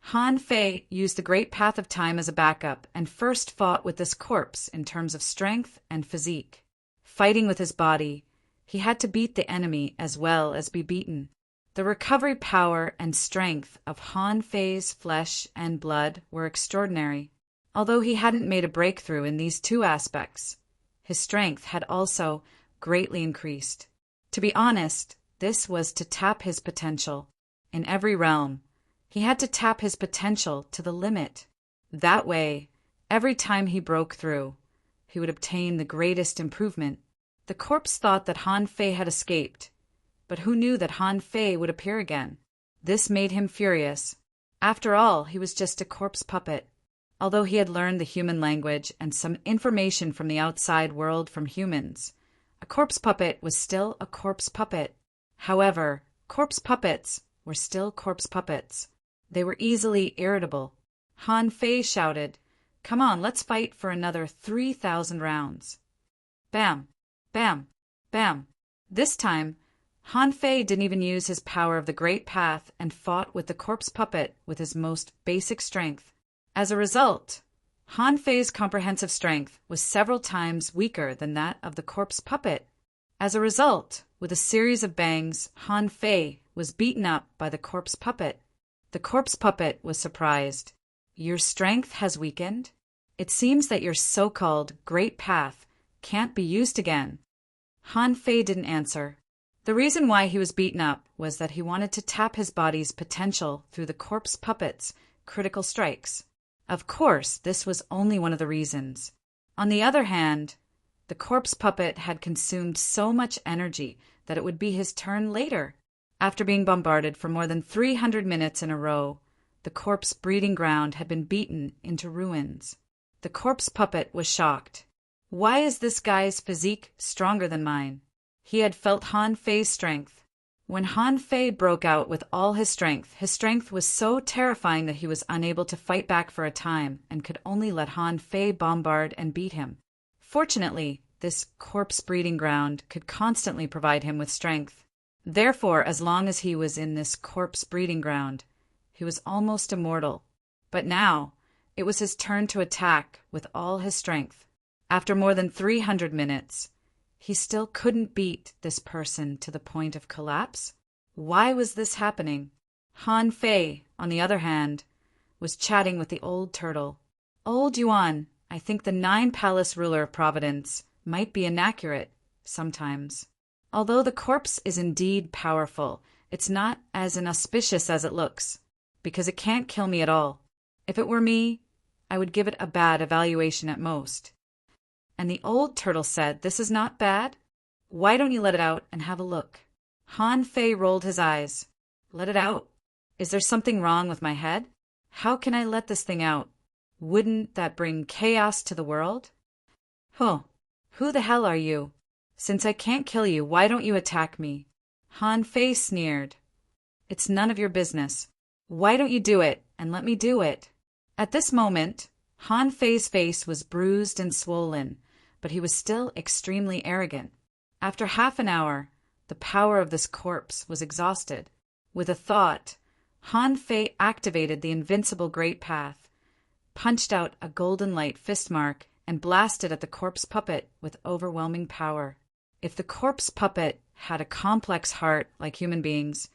Han Fei used the Great Path of Time as a backup and first fought with this corpse in terms of strength and physique. Fighting with his body, he had to beat the enemy as well as be beaten. The recovery power and strength of Han Fei's flesh and blood were extraordinary. Although he hadn't made a breakthrough in these two aspects, his strength had also greatly increased. To be honest, this was to tap his potential. In every realm, he had to tap his potential to the limit. That way, every time he broke through, he would obtain the greatest improvement. The corpse thought that Han Fei had escaped, but who knew that Han Fei would appear again? This made him furious. After all, he was just a corpse puppet. Although he had learned the human language and some information from the outside world from humans, a corpse puppet was still a corpse puppet. However, corpse puppets were still corpse puppets. They were easily irritable. Han Fei shouted, "Come on, let's fight for another 3,000 rounds." Bam, bam, bam. This time, Han Fei didn't even use his power of the Great Path and fought with the corpse puppet with his most basic strength. As a result, Han Fei's comprehensive strength was several times weaker than that of the corpse puppet. As a result, with a series of bangs, Han Fei was beaten up by the corpse puppet. The corpse puppet was surprised. "Your strength has weakened? It seems that your so-called Great Path can't be used again." Han Fei didn't answer. The reason why he was beaten up was that he wanted to tap his body's potential through the corpse puppet's critical strikes. Of course, this was only one of the reasons. On the other hand, the corpse puppet had consumed so much energy that it would be his turn later. After being bombarded for more than 300 minutes in a row, the corpse breeding ground had been beaten into ruins. The corpse puppet was shocked. Why is this guy's physique stronger than mine? He had felt Han Fei's strength. When Han Fei broke out with all his strength was so terrifying that he was unable to fight back for a time and could only let Han Fei bombard and beat him. Fortunately, this corpse breeding ground could constantly provide him with strength. Therefore, as long as he was in this corpse breeding ground, he was almost immortal. But now, it was his turn to attack with all his strength. After more than 300 minutes, he still couldn't beat this person to the point of collapse. Why was this happening? Han Fei, on the other hand, was chatting with the old turtle. "Old Yuan, I think the 9-palace ruler of Providence might be inaccurate sometimes. Although the corpse is indeed powerful, it's not as inauspicious as it looks, because it can't kill me at all. If it were me, I would give it a bad evaluation at most." And the old turtle said, "This is not bad? Why don't you let it out and have a look?" Han Fei rolled his eyes. "Let it out? Is there something wrong with my head? How can I let this thing out? Wouldn't that bring chaos to the world?" "Huh, who the hell are you? Since I can't kill you, why don't you attack me?" Han Fei sneered. "It's none of your business. Why don't you do it and let me do it?" At this moment, Han Fei's face was bruised and swollen, but he was still extremely arrogant. After half an hour, the power of this corpse was exhausted. With a thought, Han Fei activated the invincible Great Path, punched out a golden light fist mark, and blasted at the corpse puppet with overwhelming power. If the corpse puppet had a complex heart like human beings,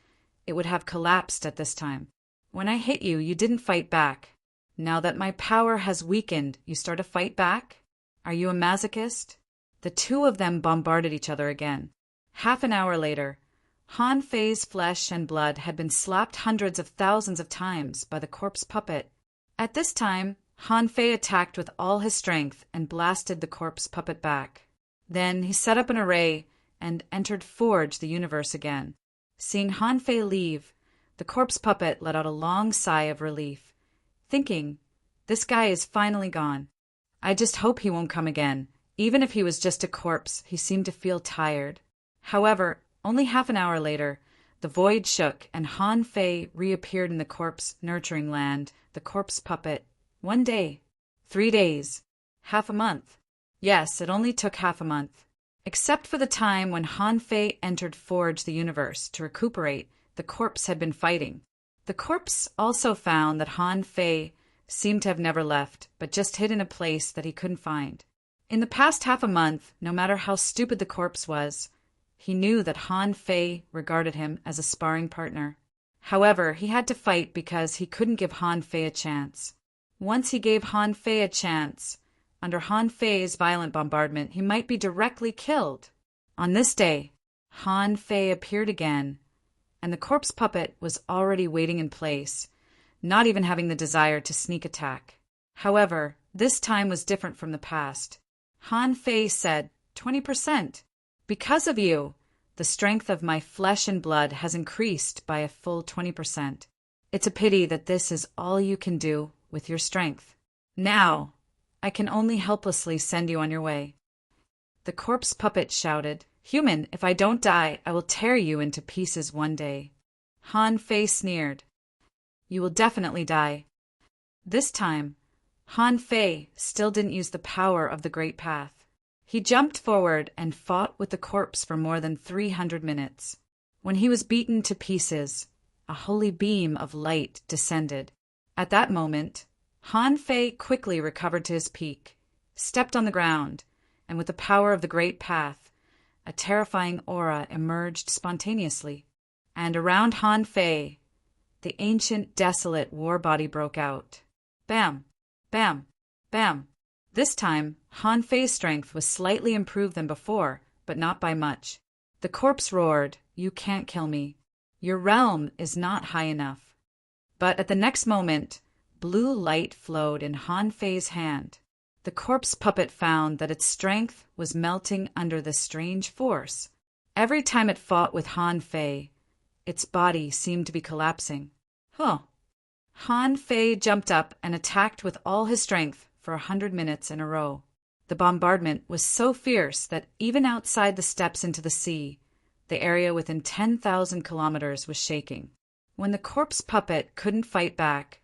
it would have collapsed at this time. When I hit you, you didn't fight back. Now that my power has weakened, you start a fight back? Are you a masochist? The two of them bombarded each other again. Half an hour later, Han Fei's flesh and blood had been slapped hundreds of thousands of times by the corpse puppet. At this time, Han Fei attacked with all his strength and blasted the corpse puppet back. Then he set up an array and entered Forge the universe again. Seeing Han Fei leave, the corpse puppet let out a long sigh of relief, thinking, "This guy is finally gone. I just hope he won't come again." Even if he was just a corpse, he seemed to feel tired. However, only half an hour later, the void shook and Han Fei reappeared in the corpse nurturing land, the corpse puppet. 1 day, 3 days, half a month. Yes, it only took half a month. Except for the time when Han Fei entered Forge the universe to recuperate, the corpse had been fighting. The corpse also found that Han Fei seemed to have never left, but just hid in a place that he couldn't find. In the past half a month, no matter how stupid the corpse was, he knew that Han Fei regarded him as a sparring partner. However, he had to fight because he couldn't give Han Fei a chance. Once he gave Han Fei a chance, under Han Fei's violent bombardment, he might be directly killed. On this day, Han Fei appeared again, and the corpse puppet was already waiting in place, not even having the desire to sneak attack. However, this time was different from the past. Han Fei said, 20%. Because of you, the strength of my flesh and blood has increased by a full 20%. It's a pity that this is all you can do with your strength. Now, I can only helplessly send you on your way. The corpse puppet shouted, "Human, if I don't die, I will tear you into pieces one day." Han Fei sneered, "You will definitely die." This time, Han Fei still didn't use the power of the Great Path. He jumped forward and fought with the corpse for more than 300 minutes. When he was beaten to pieces, a holy beam of light descended. At that moment, Han Fei quickly recovered to his peak, stepped on the ground, and with the power of the Great Path, a terrifying aura emerged spontaneously. And around Han Fei, the ancient, desolate war body broke out. Bam! Bam! Bam! This time, Han Fei's strength was slightly improved than before, but not by much. The corpse roared, "You can't kill me. Your realm is not high enough." But at the next moment, blue light flowed in Han Fei's hand. The corpse puppet found that its strength was melting under this strange force. Every time it fought with Han Fei, its body seemed to be collapsing. Han Fei jumped up and attacked with all his strength for 100 minutes in a row. The bombardment was so fierce that even outside the steps into the sea, the area within 10,000 kilometers was shaking. When the corpse puppet couldn't fight back,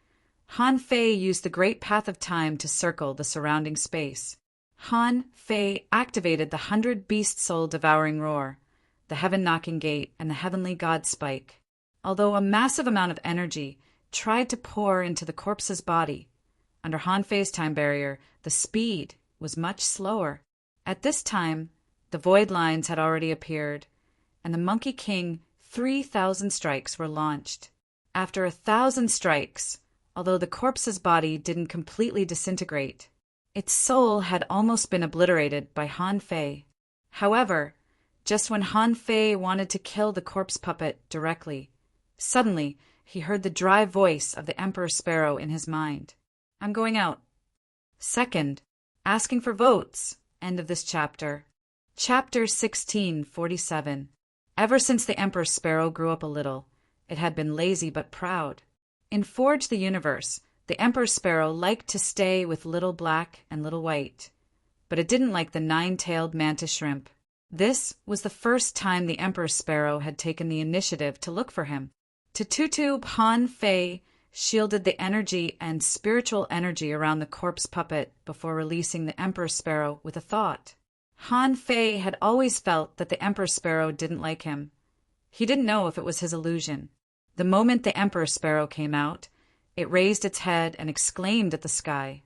Han Fei used the Great Path of Time to circle the surrounding space. Han Fei activated the 100 beast soul devouring roar, the heaven-knocking gate, and the heavenly god spike. Although a massive amount of energy tried to pour into the corpse's body, under Han Fei's time barrier, the speed was much slower. At this time, the void lines had already appeared, and the Monkey King 3,000 strikes were launched. After 1,000 strikes, although the corpse's body didn't completely disintegrate, its soul had almost been obliterated by Han Fei. However, just when Han Fei wanted to kill the corpse puppet directly, suddenly he heard the dry voice of the Emperor Sparrow in his mind. "I'm going out." Second, asking for votes. End of this chapter. Chapter 1647. Ever since the Emperor Sparrow grew up a little, it had been lazy but proud. In Forge the Universe, the Emperor Sparrow liked to stay with Little Black and Little White, but it didn't like the 9-tailed mantis shrimp. This was the first time the Emperor Sparrow had taken the initiative to look for him. To Tutu, Han Fei shielded the energy and spiritual energy around the corpse puppet before releasing the Emperor Sparrow with a thought. Han Fei had always felt that the Emperor Sparrow didn't like him. He didn't know if it was his illusion. The moment the Emperor Sparrow came out, it raised its head and exclaimed at the sky.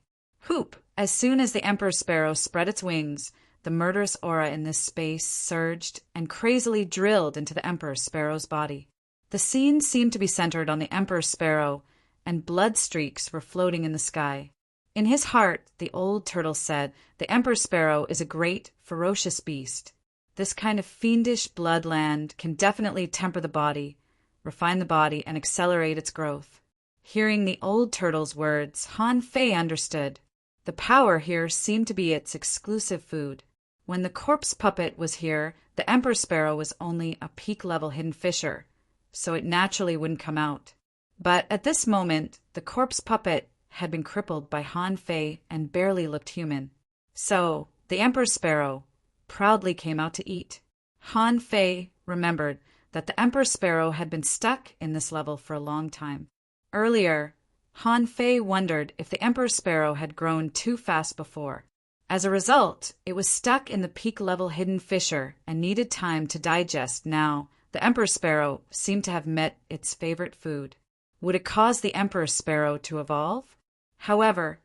Whoop! As soon as the Emperor Sparrow spread its wings, the murderous aura in this space surged and crazily drilled into the Emperor Sparrow's body. The scene seemed to be centered on the Emperor Sparrow, and blood streaks were floating in the sky. In his heart, the old turtle said, the Emperor Sparrow is a great, ferocious beast. This kind of fiendish bloodland can definitely temper the body, refine the body, and accelerate its growth. Hearing the old turtle's words, Han Fei understood. The power here seemed to be its exclusive food. When the corpse puppet was here, the Emperor Sparrow was only a peak-level hidden fisher, so it naturally wouldn't come out. But at this moment, the corpse puppet had been crippled by Han Fei and barely looked human. So, the Emperor Sparrow proudly came out to eat. Han Fei remembered that the Emperor Sparrow had been stuck in this level for a long time. Earlier, Han Fei wondered if the Emperor Sparrow had grown too fast before. As a result, it was stuck in the peak-level hidden fissure and needed time to digest. Now, the Emperor Sparrow seemed to have met its favorite food. Would it cause the Emperor Sparrow to evolve? However,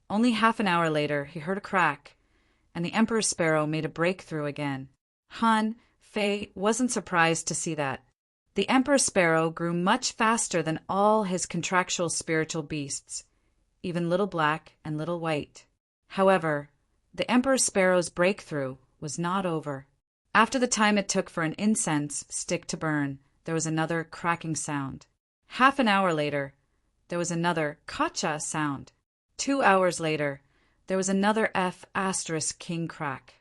only half an hour later, he heard a crack, and the Emperor Sparrow made a breakthrough again. Han Fei wasn't surprised to see that. The Emperor Sparrow grew much faster than all his contractual spiritual beasts, even Little Black and Little White. However, the Emperor Sparrow's breakthrough was not over. After the time it took for an incense stick to burn, there was another cracking sound. Half an hour later, there was another kacha sound. 2 hours later, there was another F** king crack.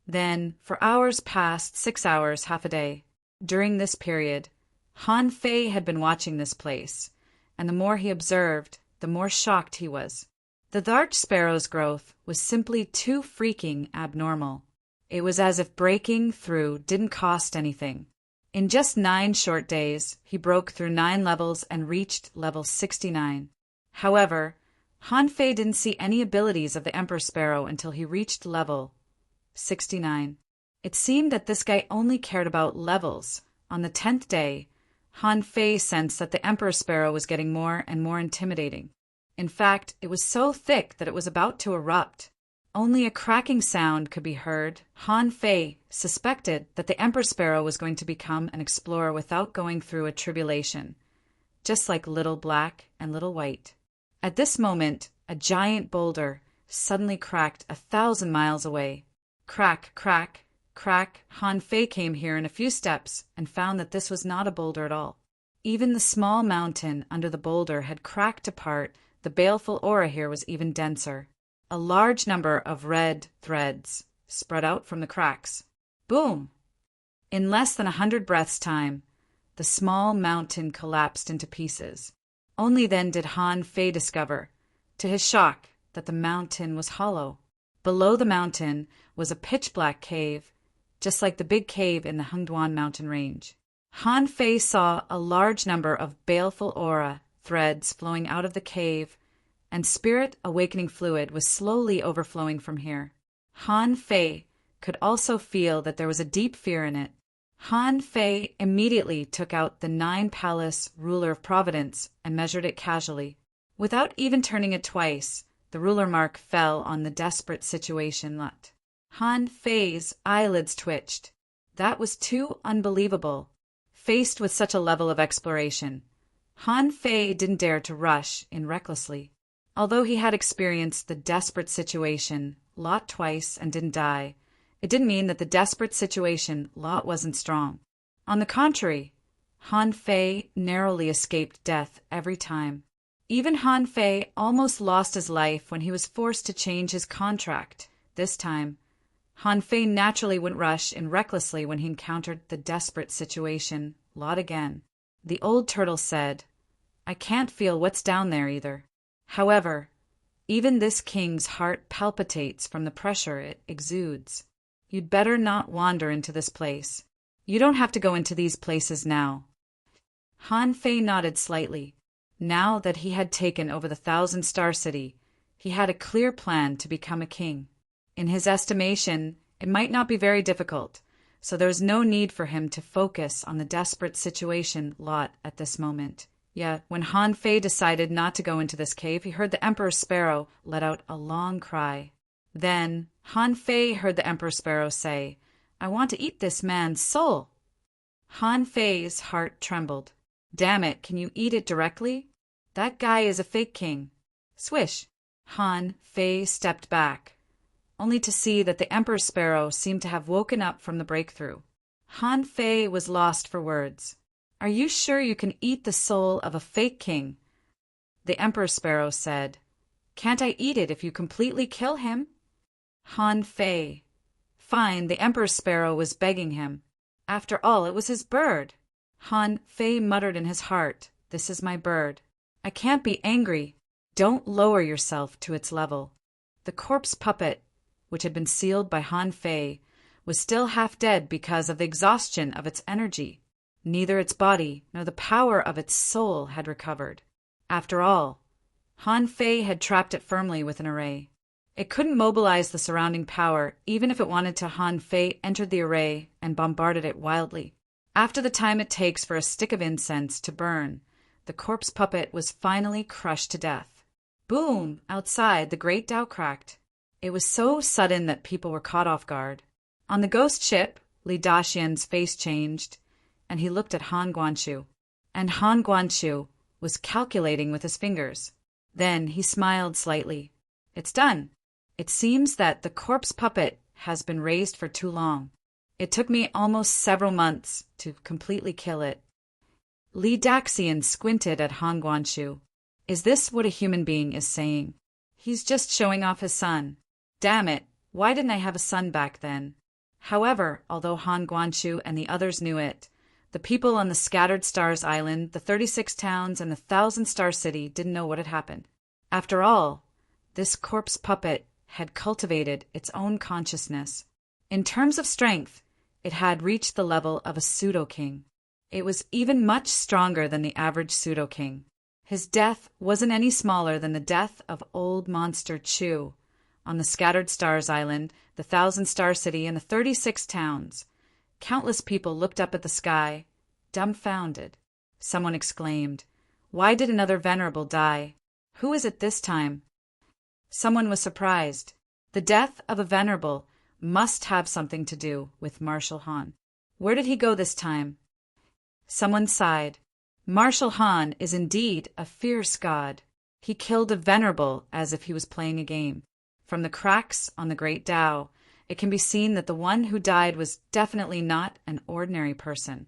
Then, for hours past 6 hours, half a day. During this period, Han Fei had been watching this place, and the more he observed, the more shocked he was. The large sparrow's growth was simply too freaking abnormal. It was as if breaking through didn't cost anything. In just 9 short days, he broke through 9 levels and reached level 69. However, Han Fei didn't see any abilities of the Emperor Sparrow until he reached level 69. It seemed that this guy only cared about levels. On the 10th day, Han Fei sensed that the Emperor Sparrow was getting more and more intimidating. In fact, it was so thick that it was about to erupt. Only a cracking sound could be heard. Han Fei suspected that the Emperor Sparrow was going to become an explorer without going through a tribulation, just like Little Black and Little White. At this moment, a giant boulder suddenly cracked 1,000 miles away. Crack, crack, crack. Han Fei came here in a few steps and found that this was not a boulder at all. Even the small mountain under the boulder had cracked apart. The baleful aura here was even denser. A large number of red threads spread out from the cracks. Boom! In less than 100 breaths' time, the small mountain collapsed into pieces. Only then did Han Fei discover, to his shock, that the mountain was hollow. Below the mountain was a pitch-black cave, just like the big cave in the Hengduan mountain range. Han Fei saw a large number of baleful aura threads flowing out of the cave, and spirit awakening fluid was slowly overflowing from here. Han Fei could also feel that there was a deep fear in it. Han Fei immediately took out the 9-palace ruler of Providence and measured it casually. Without even turning it twice, the ruler mark fell on the desperate situation lot. Han Fei's eyelids twitched. That was too unbelievable. Faced with such a level of exploration, Han Fei didn't dare to rush in recklessly. Although he had experienced the desperate situation lot twice and didn't die, it didn't mean that the desperate situation lot wasn't strong. On the contrary, Han Fei narrowly escaped death every time. Even Han Fei almost lost his life when he was forced to change his contract. This time, Han Fei naturally wouldn't rush in recklessly when he encountered the desperate situation lot again. The old turtle said, "I can't feel what's down there either." However, even this king's heart palpitates from the pressure it exudes. You'd better not wander into this place. You don't have to go into these places now. Han Fei nodded slightly. Now that he had taken over the Thousand-Star City, he had a clear plan to become a king. In his estimation, it might not be very difficult, so there was no need for him to focus on the desperate situation Lot at this moment. Yet, when Han Fei decided not to go into this cave, he heard the Emperor's sparrow let out a long cry. Then, Han Fei heard the Emperor's sparrow say, "I want to eat this man's soul." Han Fei's heart trembled. "Damn it, can you eat it directly? That guy is a fake king." Swish! Han Fei stepped back, only to see that the Emperor's sparrow seemed to have woken up from the breakthrough. Han Fei was lost for words. "Are you sure you can eat the soul of a fake king?" The Emperor's sparrow said, "Can't I eat it if you completely kill him?" Han Fei. Fine, the Emperor's sparrow was begging him. After all, it was his bird. Han Fei muttered in his heart, "This is my bird. I can't be angry. Don't lower yourself to its level." The corpse puppet, which had been sealed by Han Fei, was still half dead because of the exhaustion of its energy. Neither its body nor the power of its soul had recovered. After all, Han Fei had trapped it firmly with an array. It couldn't mobilize the surrounding power, even if it wanted to. Han Fei entered the array and bombarded it wildly. After the time it takes for a stick of incense to burn, the corpse puppet was finally crushed to death. Boom! Outside, the great Tao cracked. It was so sudden that people were caught off guard. On the ghost ship, Li Daxian's face changed, and he looked at Han Guanshu. And Han Guanshu was calculating with his fingers. Then he smiled slightly. "It's done. It seems that the corpse puppet has been raised for too long. It took me almost several months to completely kill it." Li Daxian squinted at Han Guanshu. Is this what a human being is saying? He's just showing off his son. Damn it, why didn't I have a son back then? However, although Han Guanshu and the others knew it, the people on the Scattered Stars Island, the 36 towns, and the Thousand-Star City didn't know what had happened. After all, this corpse puppet had cultivated its own consciousness. In terms of strength, it had reached the level of a pseudo-king. It was even much stronger than the average pseudo-king. His death wasn't any smaller than the death of old monster Chu on the Scattered Stars Island, the Thousand-Star City, and the 36 towns. Countless people looked up at the sky, dumbfounded. Someone exclaimed, "Why did another venerable die? Who is it this time?" Someone was surprised. The death of a venerable must have something to do with Marshal Han. Where did he go this time? Someone sighed. Marshal Han is indeed a fierce god. He killed a venerable as if he was playing a game. From the cracks on the Great Tao, it can be seen that the one who died was definitely not an ordinary person.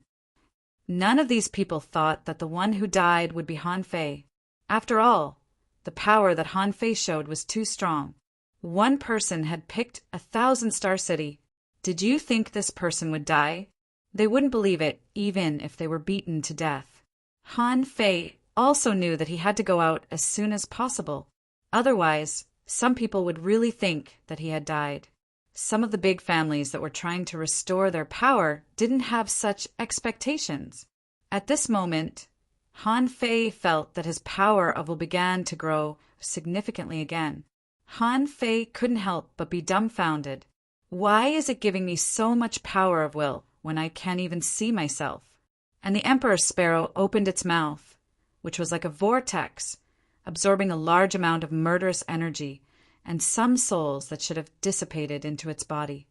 None of these people thought that the one who died would be Han Fei. After all, the power that Han Fei showed was too strong. One person had picked a Thousand-Star City. Did you think this person would die? They wouldn't believe it, even if they were beaten to death. Han Fei also knew that he had to go out as soon as possible. Otherwise, some people would really think that he had died. Some of the big families that were trying to restore their power didn't have such expectations. At this moment, Han Fei felt that his power of will began to grow significantly again. Han Fei couldn't help but be dumbfounded. Why is it giving me so much power of will when I can't even see myself? And the Emperor's sparrow opened its mouth, which was like a vortex, absorbing a large amount of murderous energy and some souls that should have dissipated into its body.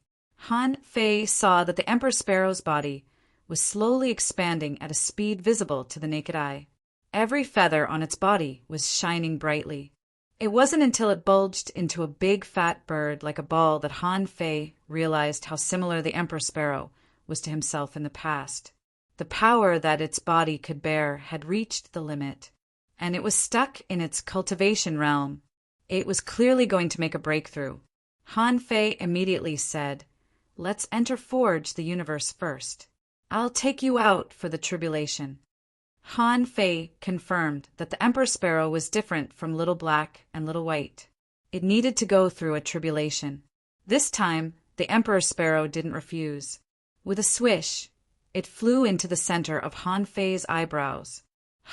Han Fei saw that the Emperor Sparrow's body was slowly expanding at a speed visible to the naked eye. Every feather on its body was shining brightly. It wasn't until it bulged into a big fat bird like a ball that Han Fei realized how similar the Emperor Sparrow was to himself in the past. The power that its body could bear had reached the limit, and it was stuck in its cultivation realm. It was clearly going to make a breakthrough. Han Fei immediately said, "Let's enter Forge the universe first. I'll take you out for the tribulation." Han Fei confirmed that the Emperor Sparrow was different from Little Black and Little White. It needed to go through a tribulation. This time, the Emperor Sparrow didn't refuse. With a swish, it flew into the center of Han Fei's eyebrows.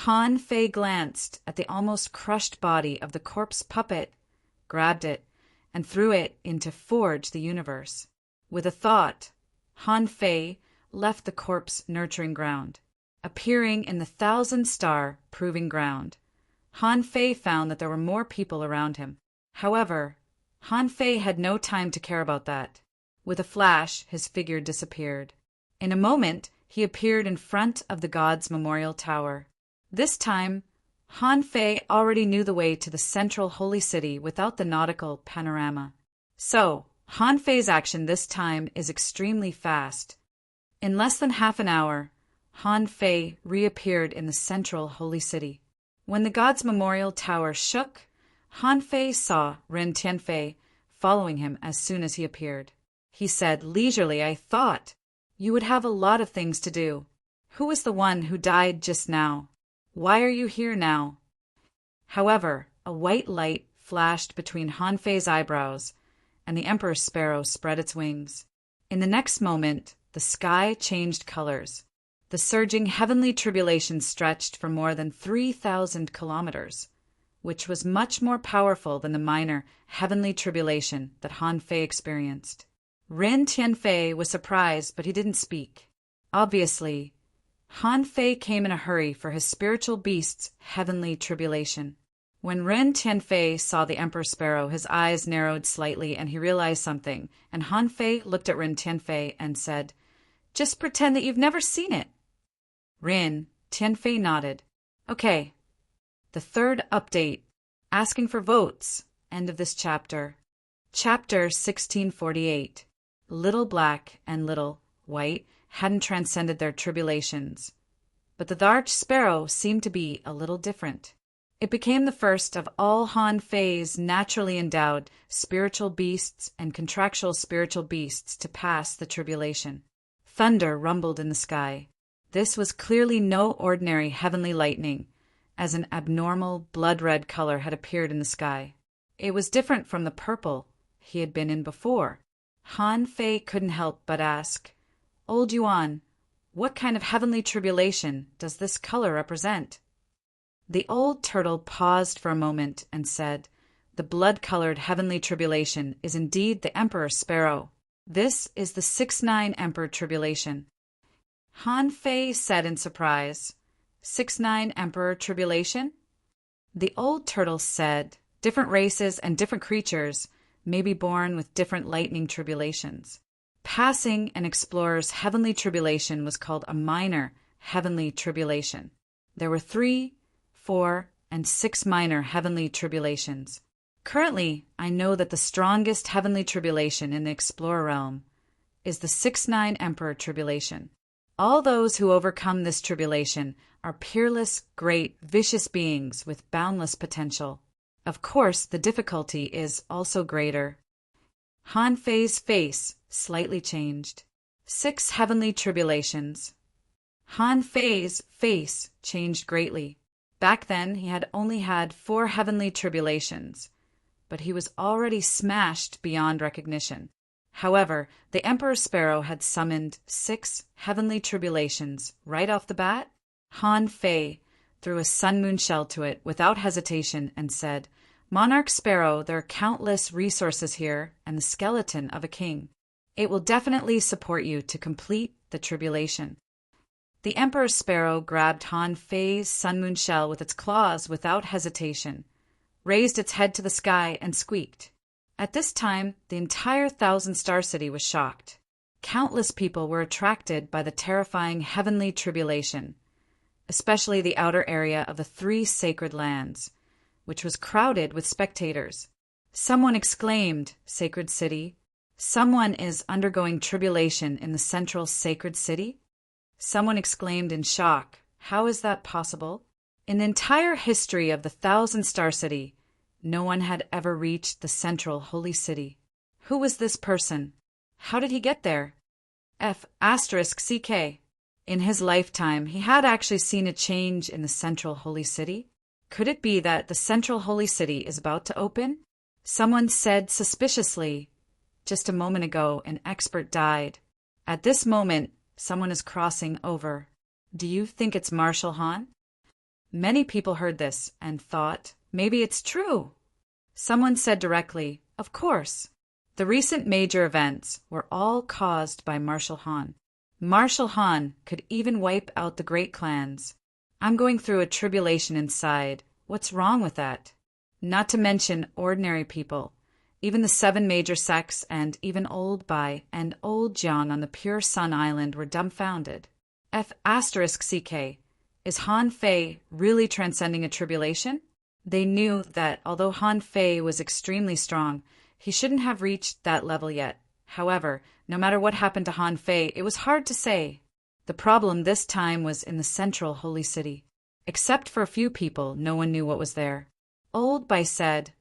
Han Fei glanced at the almost crushed body of the corpse puppet, grabbed it, and threw it into Forge the Universe. With a thought, Han Fei left the corpse nurturing ground. Appearing in the 1,000-star proving ground, Han Fei found that there were more people around him. However, Han Fei had no time to care about that. With a flash, his figure disappeared. In a moment, he appeared in front of the God's Memorial Tower. This time, Han Fei already knew the way to the central holy city without the nautical panorama. So, Han Fei's action this time is extremely fast. In less than half an hour, Han Fei reappeared in the central holy city. When the God's Memorial Tower shook, Han Fei saw Ren Tianfei following him as soon as he appeared. He said leisurely, "I thought you would have a lot of things to do. Who is the one who died just now? Why are you here now?" However, a white light flashed between Han Fei's eyebrows, and the Emperor's sparrow spread its wings. In the next moment, the sky changed colors. The surging heavenly tribulation stretched for more than 3,000 kilometers, which was much more powerful than the minor heavenly tribulation that Han Fei experienced. Ren Tianfei was surprised, but he didn't speak. Obviously, Han Fei came in a hurry for his spiritual beast's heavenly tribulation. When Ren Tianfei saw the Emperor Sparrow, his eyes narrowed slightly and he realized something, and Han Fei looked at Ren Tianfei and said, "Just pretend that you've never seen it." Ren Tianfei nodded. "Okay." The third update, asking for votes, end of this chapter. Chapter 1648. Little Black and Little White hadn't transcended their tribulations, but the large sparrow seemed to be a little different. It became the first of all Han Fei's naturally endowed spiritual beasts and contractual spiritual beasts to pass the tribulation. Thunder rumbled in the sky. This was clearly no ordinary heavenly lightning, as an abnormal blood-red color had appeared in the sky. It was different from the purple he had been in before. Han Fei couldn't help but ask, "Old Yuan, what kind of heavenly tribulation does this color represent?" The old turtle paused for a moment and said, "The blood-colored heavenly tribulation is indeed the Emperor Sparrow. This is the 6-9 Emperor Tribulation." Han Fei said in surprise, 6-9 Emperor Tribulation? The old turtle said, different races and different creatures may be born with different lightning tribulations. Passing an explorer's heavenly tribulation was called a minor heavenly tribulation. There were 3, 4, and 6 minor heavenly tribulations. Currently, I know that the strongest heavenly tribulation in the explorer realm is the 6-9 Emperor Tribulation. All those who overcome this tribulation are peerless, great, vicious beings with boundless potential. Of course, the difficulty is also greater. Han Fei's face slightly changed. 6 heavenly tribulations. Han Fei's face changed greatly. Back then, he had only had 4 heavenly tribulations, but he was already smashed beyond recognition. However, the Emperor Sparrow had summoned 6 heavenly tribulations right off the bat. Han Fei threw a sun-moon shell to it without hesitation and said, "Monarch Sparrow, there are countless resources here and the skeleton of a king. It will definitely support you to complete the tribulation." The Emperor Sparrow grabbed Han Fei's sun-moon shell with its claws without hesitation, raised its head to the sky, and squeaked. At this time, the entire 1,000-star city was shocked. Countless people were attracted by the terrifying heavenly tribulation, especially the outer area of the 3 sacred lands, which was crowded with spectators. Someone exclaimed, "Sacred city! Someone is undergoing tribulation in the central sacred city?" Someone exclaimed in shock, "How is that possible?" In the entire history of the 1,000-star city, no one had ever reached the central holy city. Who was this person? How did he get there? F***CK. In his lifetime, he had actually seen a change in the central holy city. Could it be that the central holy city is about to open? Someone said suspiciously, "Just a moment ago, an expert died. At this moment, someone is crossing over. Do you think it's Marshal Han?" Many people heard this and thought, maybe it's true. Someone said directly, of course. The recent major events were all caused by Marshal Han. Marshal Han could even wipe out the great clans. I'm going through a tribulation inside. What's wrong with that? Not to mention ordinary people. Even the 7 major sects and even Old Bai and Old Jiang on the Pure Sun Island were dumbfounded. F***CK. Is Han Fei really transcending a tribulation? They knew that although Han Fei was extremely strong, he shouldn't have reached that level yet. However, no matter what happened to Han Fei, it was hard to say. The problem this time was in the central holy city. Except for a few people, no one knew what was there. Old Bai said,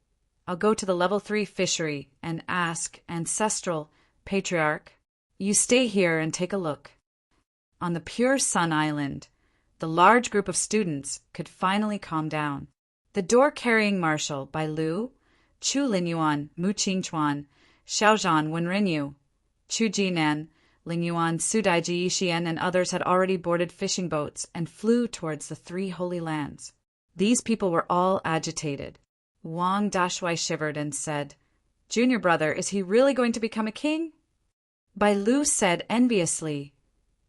I'll go to the level 3 fishery and ask Ancestral Patriarch. You stay here and take a look. On the Pure Sun Island, the large group of students could finally calm down. The door-carrying marshal, Bai Lu, Chu Linyuan, Mu Qingchuan, Xiaozhan Wenrinyu, Chu Jinan, Lingyuan, Sudaiji Yixian, and others had already boarded fishing boats and flew towards the 3 holy lands. These people were all agitated. Wang Dashui shivered and said, Junior brother, is he really going to become a king? Bai Lu said enviously,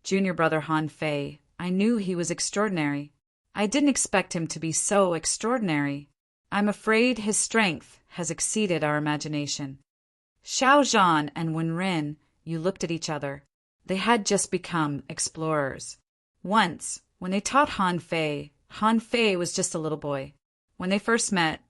Junior brother Han Fei, I knew he was extraordinary. I didn't expect him to be so extraordinary. I'm afraid his strength has exceeded our imagination. Xiao Zhan and Wenrin, you looked at each other. They had just become explorers. Once, when they taught Han Fei was just a little boy. When they first met,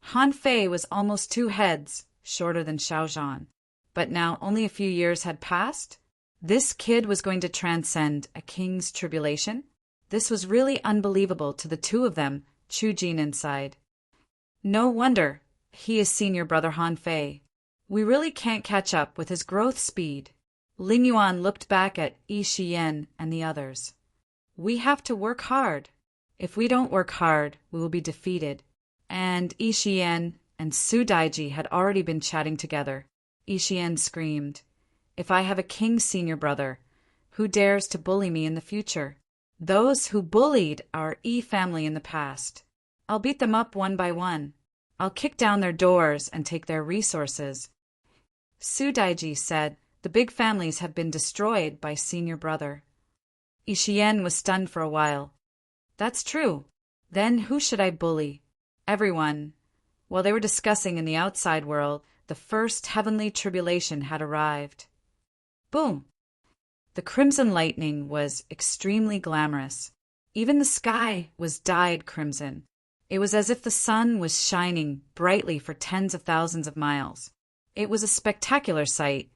Han Fei was almost 2 heads shorter than Xiao Zhan. But now only a few years had passed. This kid was going to transcend a king's tribulation. This was really unbelievable to the 2 of them, Chu Jin inside. No wonder he is senior brother Han Fei. We really can't catch up with his growth speed. Ling Yuan looked back at Yi Shiyan and the others. We have to work hard. If we don't work hard, we will be defeated. And Yi Shiyan and Su Daiji had already been chatting together. Yi Shiyan screamed, If I have a king senior brother, who dares to bully me in the future? Those who bullied our Yi family in the past. I'll beat them up one by one. I'll kick down their doors and take their resources. Su Daiji said, The big families have been destroyed by senior brother. Yi Shiyan was stunned for a while. That's true. Then who should I bully? Everyone. While they were discussing in the outside world, the first heavenly tribulation had arrived. Boom! The crimson lightning was extremely glamorous. Even the sky was dyed crimson. It was as if the sun was shining brightly for tens of thousands of miles. It was a spectacular sight.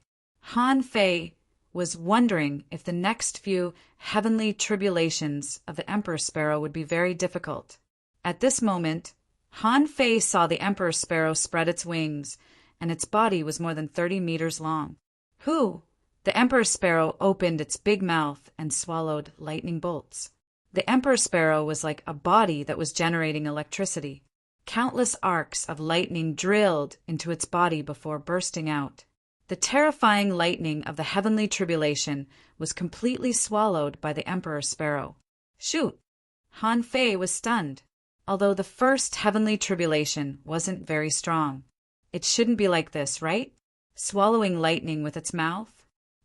Han Fei was wondering if the next few heavenly tribulations of the Emperor Sparrow would be very difficult. At this moment, Han Fei saw the Emperor Sparrow spread its wings, and its body was more than 30 meters long. Who? The Emperor Sparrow opened its big mouth and swallowed lightning bolts. The Emperor Sparrow was like a body that was generating electricity. Countless arcs of lightning drilled into its body before bursting out. The terrifying lightning of the heavenly tribulation was completely swallowed by the Emperor Sparrow. Shoot! Han Fei was stunned. Although the first heavenly tribulation wasn't very strong. It shouldn't be like this, right? Swallowing lightning with its mouth?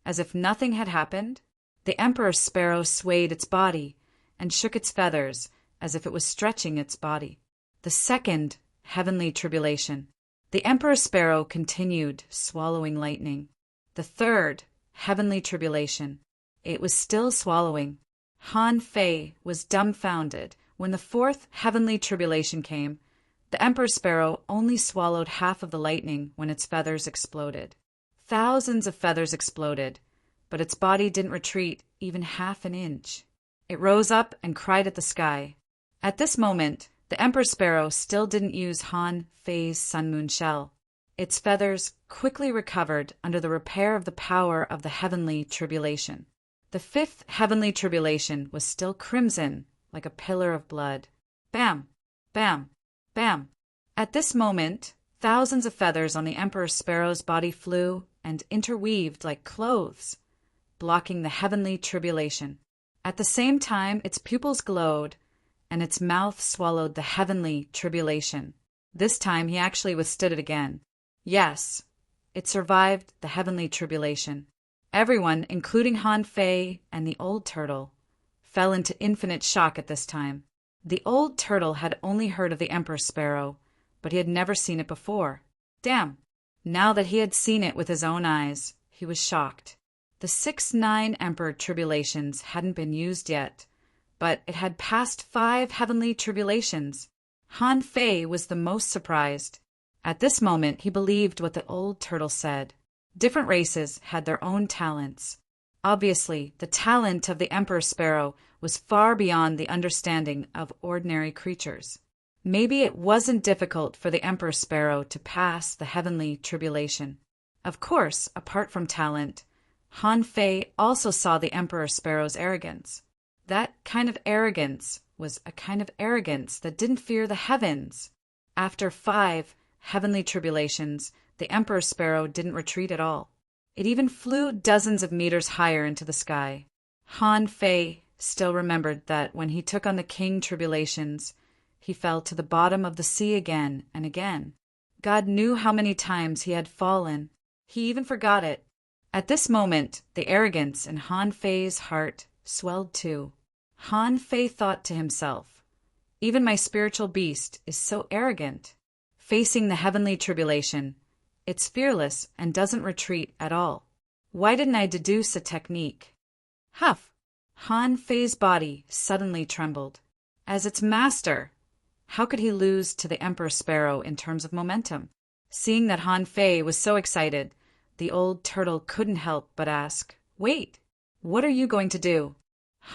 As if nothing had happened? The Emperor Sparrow swayed its body and shook its feathers as if it was stretching its body. The second heavenly tribulation. The Emperor Sparrow continued swallowing lightning. The third heavenly tribulation. It was still swallowing. Han Fei was dumbfounded. When the fourth heavenly tribulation came, the Emperor Sparrow only swallowed half of the lightning when its feathers exploded. Thousands of feathers exploded, but its body didn't retreat even half an inch. It rose up and cried at the sky. At this moment, the Emperor Sparrow still didn't use Han Fei's Sun Moon shell. Its feathers quickly recovered under the repair of the power of the heavenly tribulation. The fifth heavenly tribulation was still crimson, like a pillar of blood. Bam! Bam! Bam! At this moment, thousands of feathers on the Emperor Sparrow's body flew and interweaved like clothes, blocking the heavenly tribulation. At the same time, its pupils glowed, and its mouth swallowed the heavenly tribulation. This time he actually withstood it again. Yes, it survived the heavenly tribulation. Everyone, including Han Fei and the old turtle, fell into infinite shock at this time. The old turtle had only heard of the Emperor Sparrow, but he had never seen it before. Damn! Now that he had seen it with his own eyes, he was shocked. The 6-9 Emperor tribulations hadn't been used yet, but it had passed 5 heavenly tribulations. Han Fei was the most surprised. At this moment, he believed what the old turtle said. Different races had their own talents. Obviously, the talent of the Emperor Sparrow was far beyond the understanding of ordinary creatures. Maybe it wasn't difficult for the Emperor Sparrow to pass the heavenly tribulation. Of course, apart from talent, Han Fei also saw the Emperor Sparrow's arrogance. That kind of arrogance was a kind of arrogance that didn't fear the heavens. After 5 heavenly tribulations, the Emperor Sparrow didn't retreat at all. It even flew dozens of meters higher into the sky. Han Fei still remembered that when he took on the King tribulations, he fell to the bottom of the sea again and again. God knew how many times he had fallen. He even forgot it. At this moment, the arrogance in Han Fei's heart swelled too. Han Fei thought to himself, "Even my spiritual beast is so arrogant. Facing the heavenly tribulation, it's fearless and doesn't retreat at all. Why didn't I deduce a technique?" Huff! Han Fei's body suddenly trembled. As its master, how could he lose to the Emperor Sparrow in terms of momentum? Seeing that Han Fei was so excited, the old turtle couldn't help but ask, "Wait, what are you going to do?"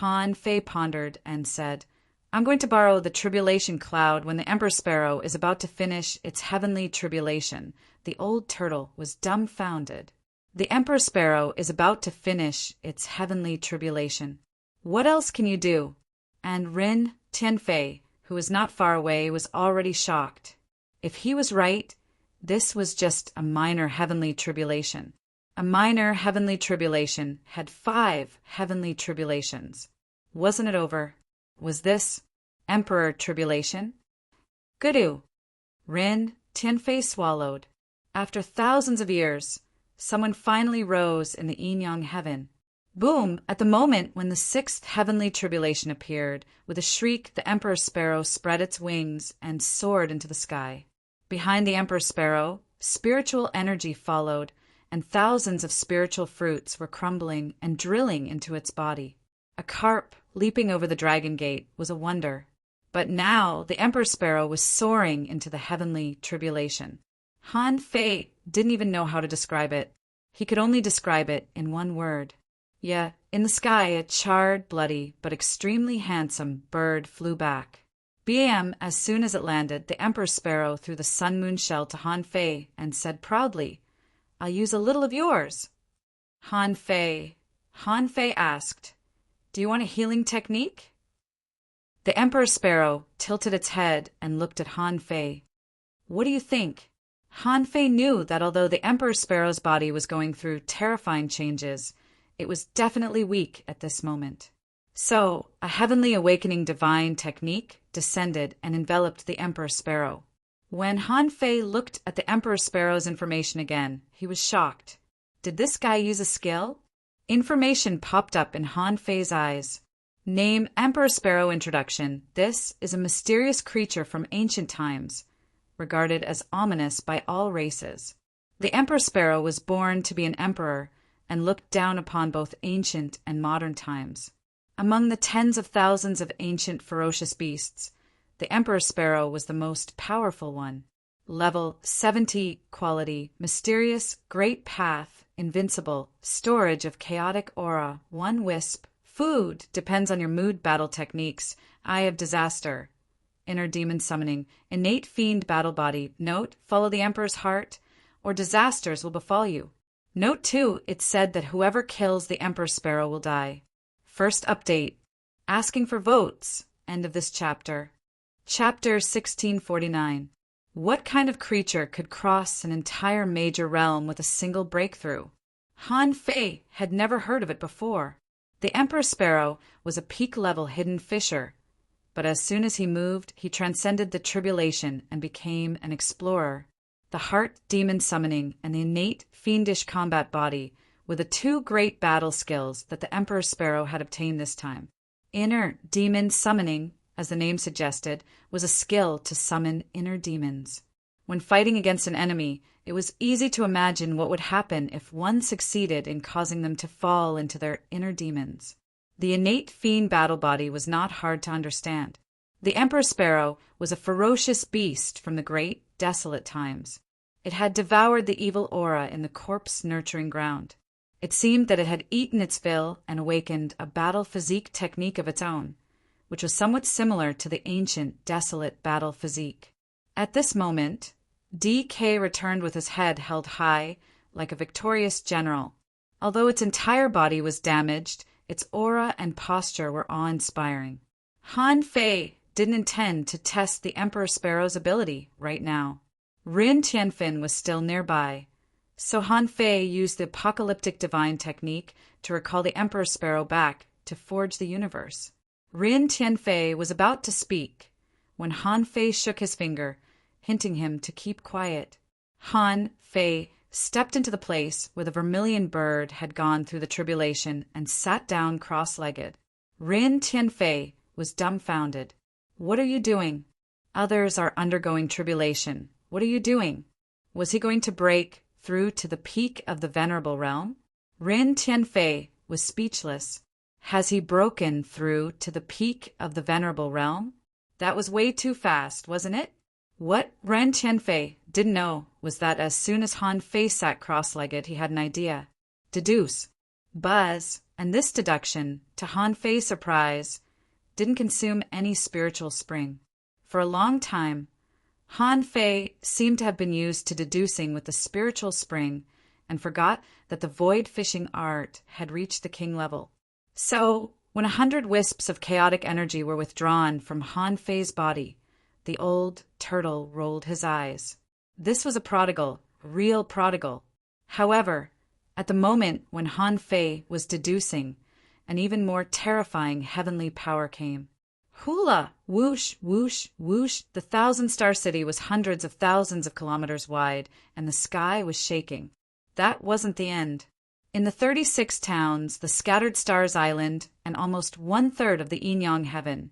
Han Fei pondered and said, "I'm going to borrow the tribulation cloud when the Emperor Sparrow is about to finish its heavenly tribulation." The old turtle was dumbfounded. The Emperor Sparrow is about to finish its heavenly tribulation. What else can you do? And Rin Tianfei, who was not far away, was already shocked. If he was right, this was just a minor heavenly tribulation. A minor heavenly tribulation had 5 heavenly tribulations. Wasn't it over? Was this Emperor Tribulation? Gudu! Rin Tianfei swallowed. After thousands of years, someone finally rose in the yin-yang heaven. Boom! At the moment when the 6th heavenly tribulation appeared, with a shriek the Emperor Sparrow spread its wings and soared into the sky. Behind the Emperor Sparrow, spiritual energy followed, and thousands of spiritual fruits were crumbling and drilling into its body. A carp leaping over the dragon gate was a wonder. But now the Emperor Sparrow was soaring into the heavenly tribulation. Han Fei didn't even know how to describe it. He could only describe it in one word. Yeah, in the sky a charred, bloody, but extremely handsome bird flew back. Bam! As soon as it landed, the Emperor Sparrow threw the sun-moon shell to Han Fei and said proudly, "I'll use a little of yours." Han Fei asked, "Do you want a healing technique?" The Emperor Sparrow tilted its head and looked at Han Fei. "What do you think?" Han Fei knew that although the Emperor Sparrow's body was going through terrifying changes, it was definitely weak at this moment. So, a heavenly awakening divine technique descended and enveloped the Emperor Sparrow. When Han Fei looked at the Emperor Sparrow's information again, he was shocked. Did this guy use a skill? Information popped up in Han Fei's eyes. Name Emperor Sparrow introduction. This is a mysterious creature from ancient times, regarded as ominous by all races. The Emperor Sparrow was born to be an emperor and looked down upon both ancient and modern times. Among the tens of thousands of ancient ferocious beasts, the Emperor Sparrow was the most powerful one. Level 70 quality, mysterious, great path, invincible, storage of chaotic aura, 1 wisp, food, depends on your mood battle techniques, eye of disaster, inner demon summoning, innate fiend battle body, note, follow the Emperor's heart, or disasters will befall you. Note 2, it said that whoever kills the Emperor Sparrow will die. First update, asking for votes, end of this chapter. Chapter 1649. What kind of creature could cross an entire major realm with a single breakthrough? Han Fei had never heard of it before. The Emperor Sparrow was a peak-level hidden fisher, but as soon as he moved, he transcended the tribulation and became an explorer. The heart demon summoning and the innate fiendish combat body were the two great battle skills that the Emperor Sparrow had obtained this time. Inner demon summoning, as the name suggested, was a skill to summon inner demons. When fighting against an enemy, it was easy to imagine what would happen if one succeeded in causing them to fall into their inner demons. The innate fiend battle body was not hard to understand. The Emperor Sparrow was a ferocious beast from the great, desolate times. It had devoured the evil aura in the corpse-nurturing ground. It seemed that it had eaten its fill and awakened a battle physique technique of its own, which was somewhat similar to the ancient, desolate battle physique. At this moment, DK returned with his head held high, like a victorious general. Although its entire body was damaged, its aura and posture were awe-inspiring. Han Fei didn't intend to test the Emperor Sparrow's ability right now. Rin Tianfin was still nearby, so Han Fei used the apocalyptic divine technique to recall the Emperor Sparrow back to forge the universe. Rin Tianfei was about to speak when Han Fei shook his finger, hinting him to keep quiet. Han Fei stepped into the place where the vermilion bird had gone through the tribulation and sat down cross-legged. Rin Tianfei was dumbfounded. "What are you doing?" "Others are undergoing tribulation. What are you doing?" Was he going to break through to the peak of the venerable realm? Rin Tianfei was speechless. Has he broken through to the peak of the venerable realm? That was way too fast, wasn't it? What Ren Tianfei didn't know was that as soon as Han Fei sat cross-legged, he had an idea. Deduce. Buzz, and this deduction, to Han Fei's surprise, didn't consume any spiritual spring. For a long time, Han Fei seemed to have been used to deducing with the spiritual spring and forgot that the void fishing art had reached the king level. So, when 100 wisps of chaotic energy were withdrawn from Han Fei's body, the old turtle rolled his eyes. This was a prodigal, a real prodigal. However, at the moment when Han Fei was deducing, an even more terrifying heavenly power came. Hula! Whoosh, whoosh, whoosh! The thousand-star city was hundreds of thousands of kilometers wide, and the sky was shaking. That wasn't the end. In the 36 towns, the scattered stars island, and almost one-third of the Yin-Yang heaven,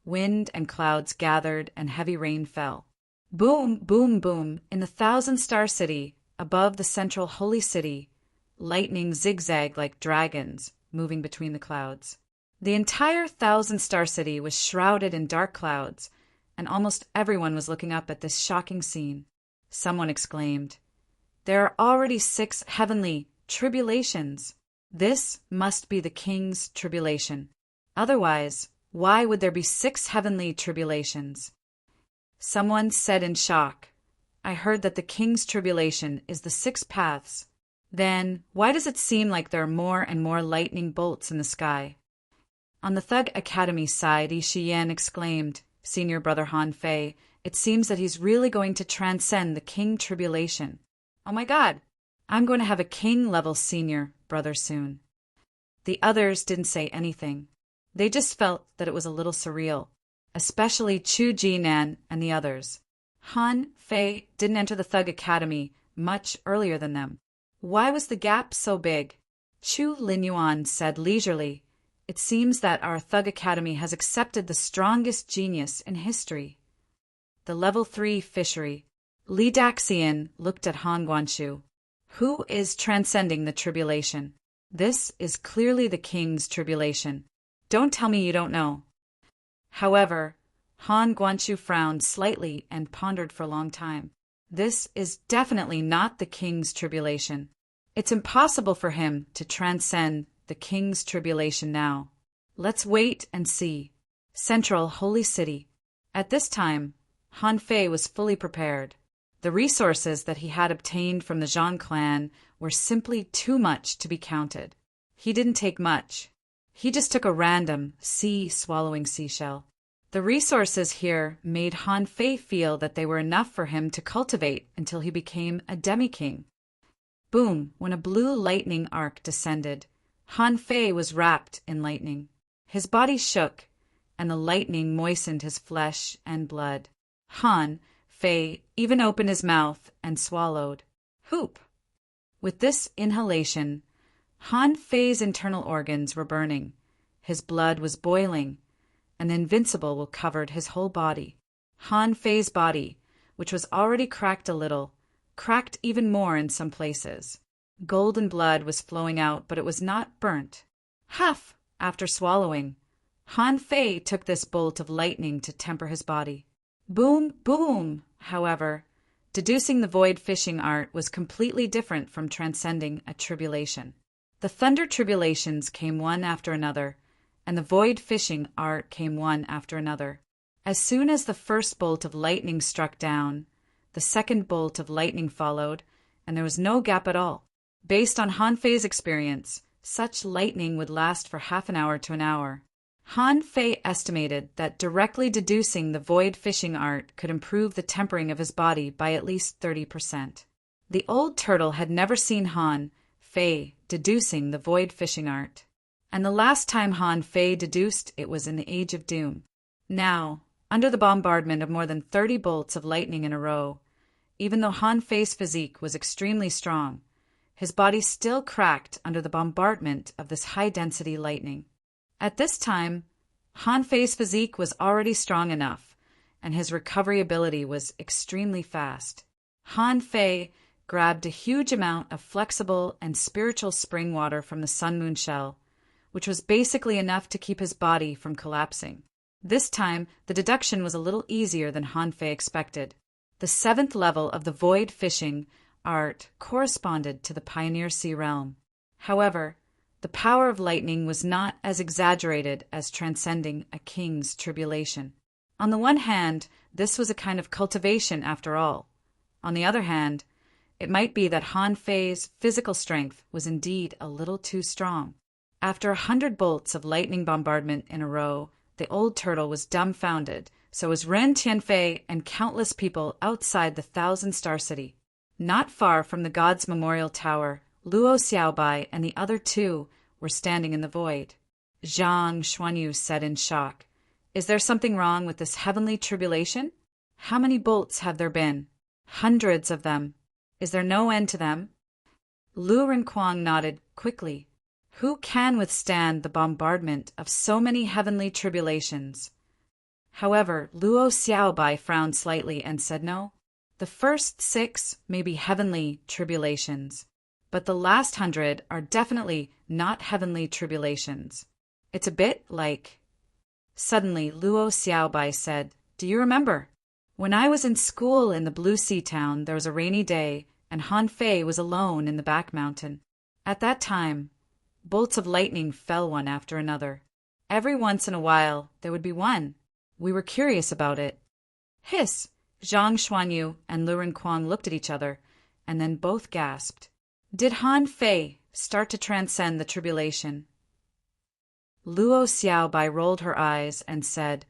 wind and clouds gathered and heavy rain fell. Boom, boom, boom, in the thousand-star city, above the central holy city, lightning zigzagged like dragons, moving between the clouds. The entire thousand-star city was shrouded in dark clouds, and almost everyone was looking up at this shocking scene. Someone exclaimed, "There are already 6 heavenly tribulations. This must be the king's tribulation. Otherwise, why would there be 6 heavenly tribulations?" Someone said in shock, "I heard that the king's tribulation is the 6 paths. Then, why does it seem like there are more and more lightning bolts in the sky?" On the Thug Academy side, Yi Shiyan exclaimed, "Senior Brother Han Fei, it seems that he's really going to transcend the king tribulation. Oh my God, I'm going to have a king-level senior brother soon." The others didn't say anything. They just felt that it was a little surreal, especially Chu Jinan and the others. Han Fei didn't enter the Thug Academy much earlier than them. Why was the gap so big? Chu Linyuan said leisurely, "It seems that our Thug Academy has accepted the strongest genius in history." The Level 3 fishery. Li Daxian looked at Han Guanshu. "Who is transcending the tribulation? This is clearly the king's tribulation. Don't tell me you don't know." However, Han Guanshu frowned slightly and pondered for a long time. This is definitely not the king's tribulation. It's impossible for him to transcend the king's tribulation now. Let's wait and see. Central Holy City. At this time, Han Fei was fully prepared. The resources that he had obtained from the Zhang clan were simply too much to be counted. He didn't take much. He just took a random sea-swallowing seashell. The resources here made Han Fei feel that they were enough for him to cultivate until he became a demi-king. Boom, when a blue lightning arc descended, Han Fei was wrapped in lightning. His body shook, and the lightning moistened his flesh and blood. Han Fei even opened his mouth and swallowed. Whoop! With this inhalation, Han Fei's internal organs were burning, his blood was boiling, and the invincible covered his whole body. Han Fei's body, which was already cracked a little, cracked even more in some places. Golden blood was flowing out, but it was not burnt. Huff! After swallowing, Han Fei took this bolt of lightning to temper his body. Boom, boom! However, deducing the void fishing art was completely different from transcending a tribulation. The thunder tribulations came one after another, and the void fishing art came one after another. As soon as the first bolt of lightning struck down, the second bolt of lightning followed, and there was no gap at all. Based on Han Fei's experience, such lightning would last for half an hour to an hour. Han Fei estimated that directly deducing the void fishing art could improve the tempering of his body by at least 30%. The old turtle had never seen Han Fei deducing the void fishing art, and the last time Han Fei deduced it was in the Age of Doom. Now, under the bombardment of more than 30 bolts of lightning in a row, even though Han Fei's physique was extremely strong, his body still cracked under the bombardment of this high-density lightning. At this time, Han Fei's physique was already strong enough, and his recovery ability was extremely fast. Han Fei grabbed a huge amount of flexible and spiritual spring water from the Sun Moon shell, which was basically enough to keep his body from collapsing. This time, the deduction was a little easier than Han Fei expected. The 7th level of the void fishing art corresponded to the Pioneer Sea realm. However, the power of lightning was not as exaggerated as transcending a king's tribulation. On the one hand, this was a kind of cultivation after all. On the other hand, it might be that Han Fei's physical strength was indeed a little too strong. After 100 bolts of lightning bombardment in a row, the old turtle was dumbfounded, so was Ren Tianfei and countless people outside the Thousand-Star City. Not far from the God's Memorial Tower, Luo Xiaobai and the other two were standing in the void. Zhang Xuanyu said in shock, "Is there something wrong with this heavenly tribulation? How many bolts have there been? Hundreds of them. Is there no end to them?" Lu Renkuang nodded quickly. Who can withstand the bombardment of so many heavenly tribulations? However, Luo Xiaobai frowned slightly and said no. The first 6 may be heavenly tribulations, but the last 100 are definitely not heavenly tribulations. It's a bit like... Suddenly, Luo Xiaobai said, "Do you remember? When I was in school in the Blue Sea town, there was a rainy day, and Han Fei was alone in the back mountain. At that time, bolts of lightning fell one after another. Every once in a while, there would be one. We were curious about it." Hiss! Zhang Xuanyu and Lu Renkuang looked at each other, and then both gasped. Did Han Fei start to transcend the tribulation? Luo Xiaobai rolled her eyes and said,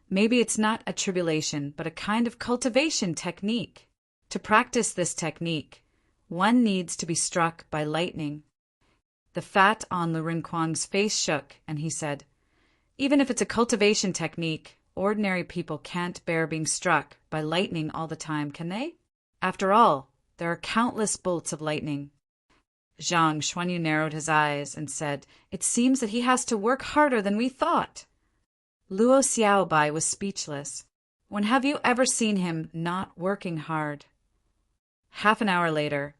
"Maybe it's not a tribulation, but a kind of cultivation technique. To practice this technique, one needs to be struck by lightning." The fat on Lu Renkuang's face shook, and he said, "Even if it's a cultivation technique, ordinary people can't bear being struck by lightning all the time, can they? After all, there are countless bolts of lightning." Zhang Xuanyu narrowed his eyes and said, "It seems that he has to work harder than we thought." Luo Xiaobai was speechless. When have you ever seen him not working hard? Half an hour later,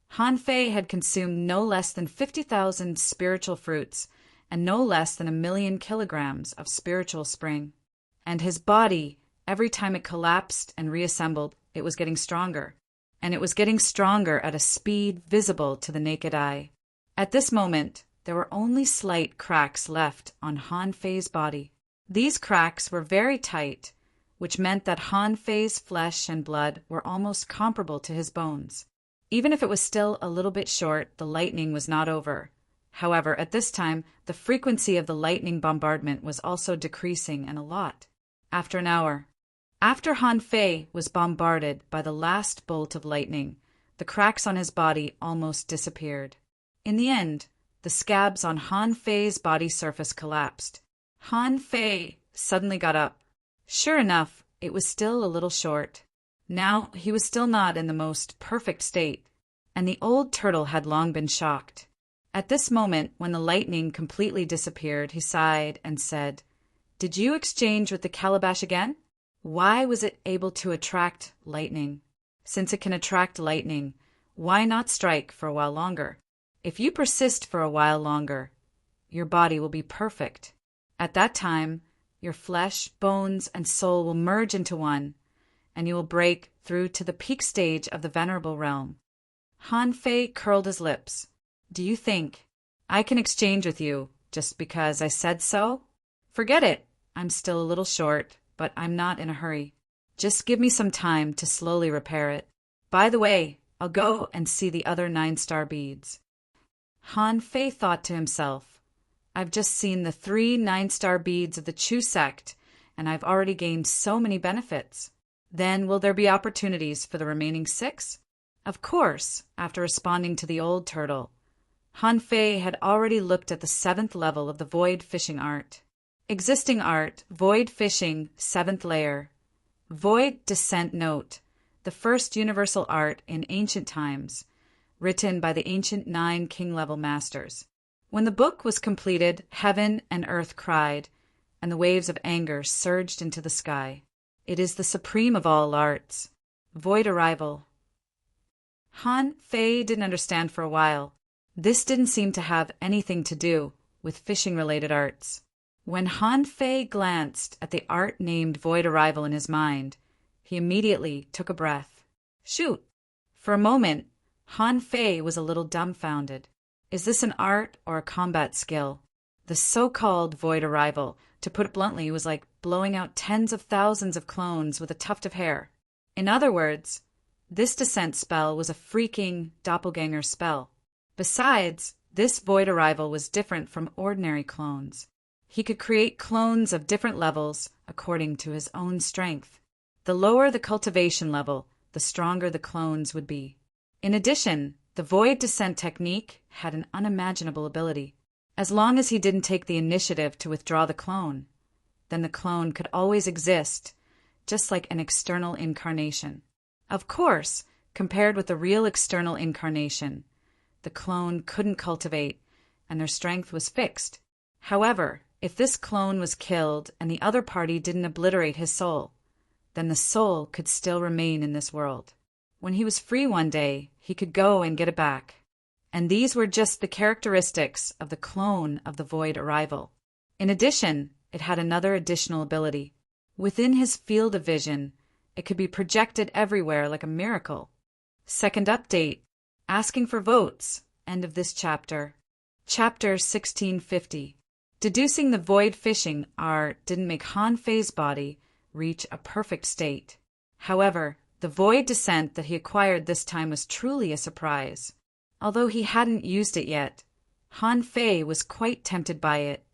Han Fei had consumed no less than 50,000 spiritual fruits and no less than 1,000,000 kilograms of spiritual spring. And his body, every time it collapsed and reassembled, it was getting stronger. And it was getting stronger at a speed visible to the naked eye. At this moment, there were only slight cracks left on Han Fei's body. These cracks were very tight, which meant that Han Fei's flesh and blood were almost comparable to his bones. Even if it was still a little bit short, the lightning was not over. However, at this time, the frequency of the lightning bombardment was also decreasing, and a lot. After an hour, after Han Fei was bombarded by the last bolt of lightning, the cracks on his body almost disappeared. In the end, the scabs on Han Fei's body surface collapsed. Han Fei suddenly got up. Sure enough, it was still a little short. Now he was still not in the most perfect state, and the old turtle had long been shocked. At this moment, when the lightning completely disappeared, he sighed and said, "Did you exchange with the calabash again? Why was it able to attract lightning? Since it can attract lightning, why not strike for a while longer? If you persist for a while longer, your body will be perfect. At that time, your flesh, bones, and soul will merge into one, and you will break through to the peak stage of the venerable realm." Han Fei curled his lips. "Do you think I can exchange with you just because I said so? Forget it. I'm still a little short, but I'm not in a hurry. Just give me some time to slowly repair it. By the way, I'll go and see the other 9-star beads." Han Fei thought to himself, "I've just seen the 3 9-star beads of the Chu sect, and I've already gained so many benefits. Then will there be opportunities for the remaining 6? Of course, after responding to the old turtle, Han Fei had already looked at the 7th level of the void fishing art. Existing art, void fishing, 7th layer. Void descent note, the first universal art in ancient times, written by the ancient 9 king-level masters. When the book was completed, heaven and earth cried, and the waves of anger surged into the sky. It is the supreme of all arts. Void arrival. Han Fei didn't understand for a while. This didn't seem to have anything to do with fishing-related arts. When Han Fei glanced at the art named Void Arrival in his mind, he immediately took a breath. Shoot! For a moment, Han Fei was a little dumbfounded. Is this an art or a combat skill? The so-called Void Arrival, to put it bluntly, was like blowing out tens of thousands of clones with a tuft of hair. In other words, this descent spell was a freaking doppelganger spell. Besides, this Void Arrival was different from ordinary clones. He could create clones of different levels according to his own strength. The lower the cultivation level, the stronger the clones would be. In addition, the Void Descent technique had an unimaginable ability. As long as he didn't take the initiative to withdraw the clone, then the clone could always exist, just like an external incarnation. Of course, compared with the real external incarnation, the clone couldn't cultivate, and their strength was fixed. However, if this clone was killed and the other party didn't obliterate his soul, then the soul could still remain in this world. When he was free one day, he could go and get it back. And these were just the characteristics of the clone of the Void Arrival. In addition, it had another additional ability. Within his field of vision, it could be projected everywhere like a miracle. Second update. Asking for votes. End of this chapter. Chapter 1650. Deducing the void fishing art didn't make Han Fei's body reach a perfect state. However, the void descent that he acquired this time was truly a surprise. Although he hadn't used it yet, Han Fei was quite tempted by it.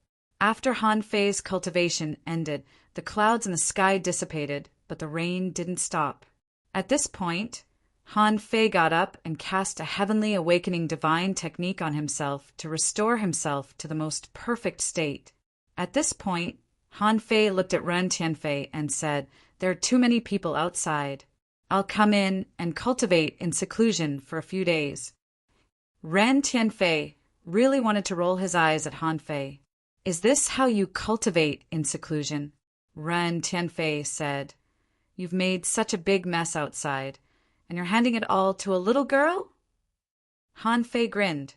After Han Fei's cultivation ended, the clouds in the sky dissipated, but the rain didn't stop. At this point, Han Fei got up and cast a heavenly awakening divine technique on himself to restore himself to the most perfect state. At this point, Han Fei looked at Ren Tianfei and said, "There are too many people outside. I'll come in and cultivate in seclusion for a few days." Ren Tianfei really wanted to roll his eyes at Han Fei. "Is this how you cultivate in seclusion?" Ren Tianfei said, "You've made such a big mess outside, and you're handing it all to a little girl?" Han Fei grinned.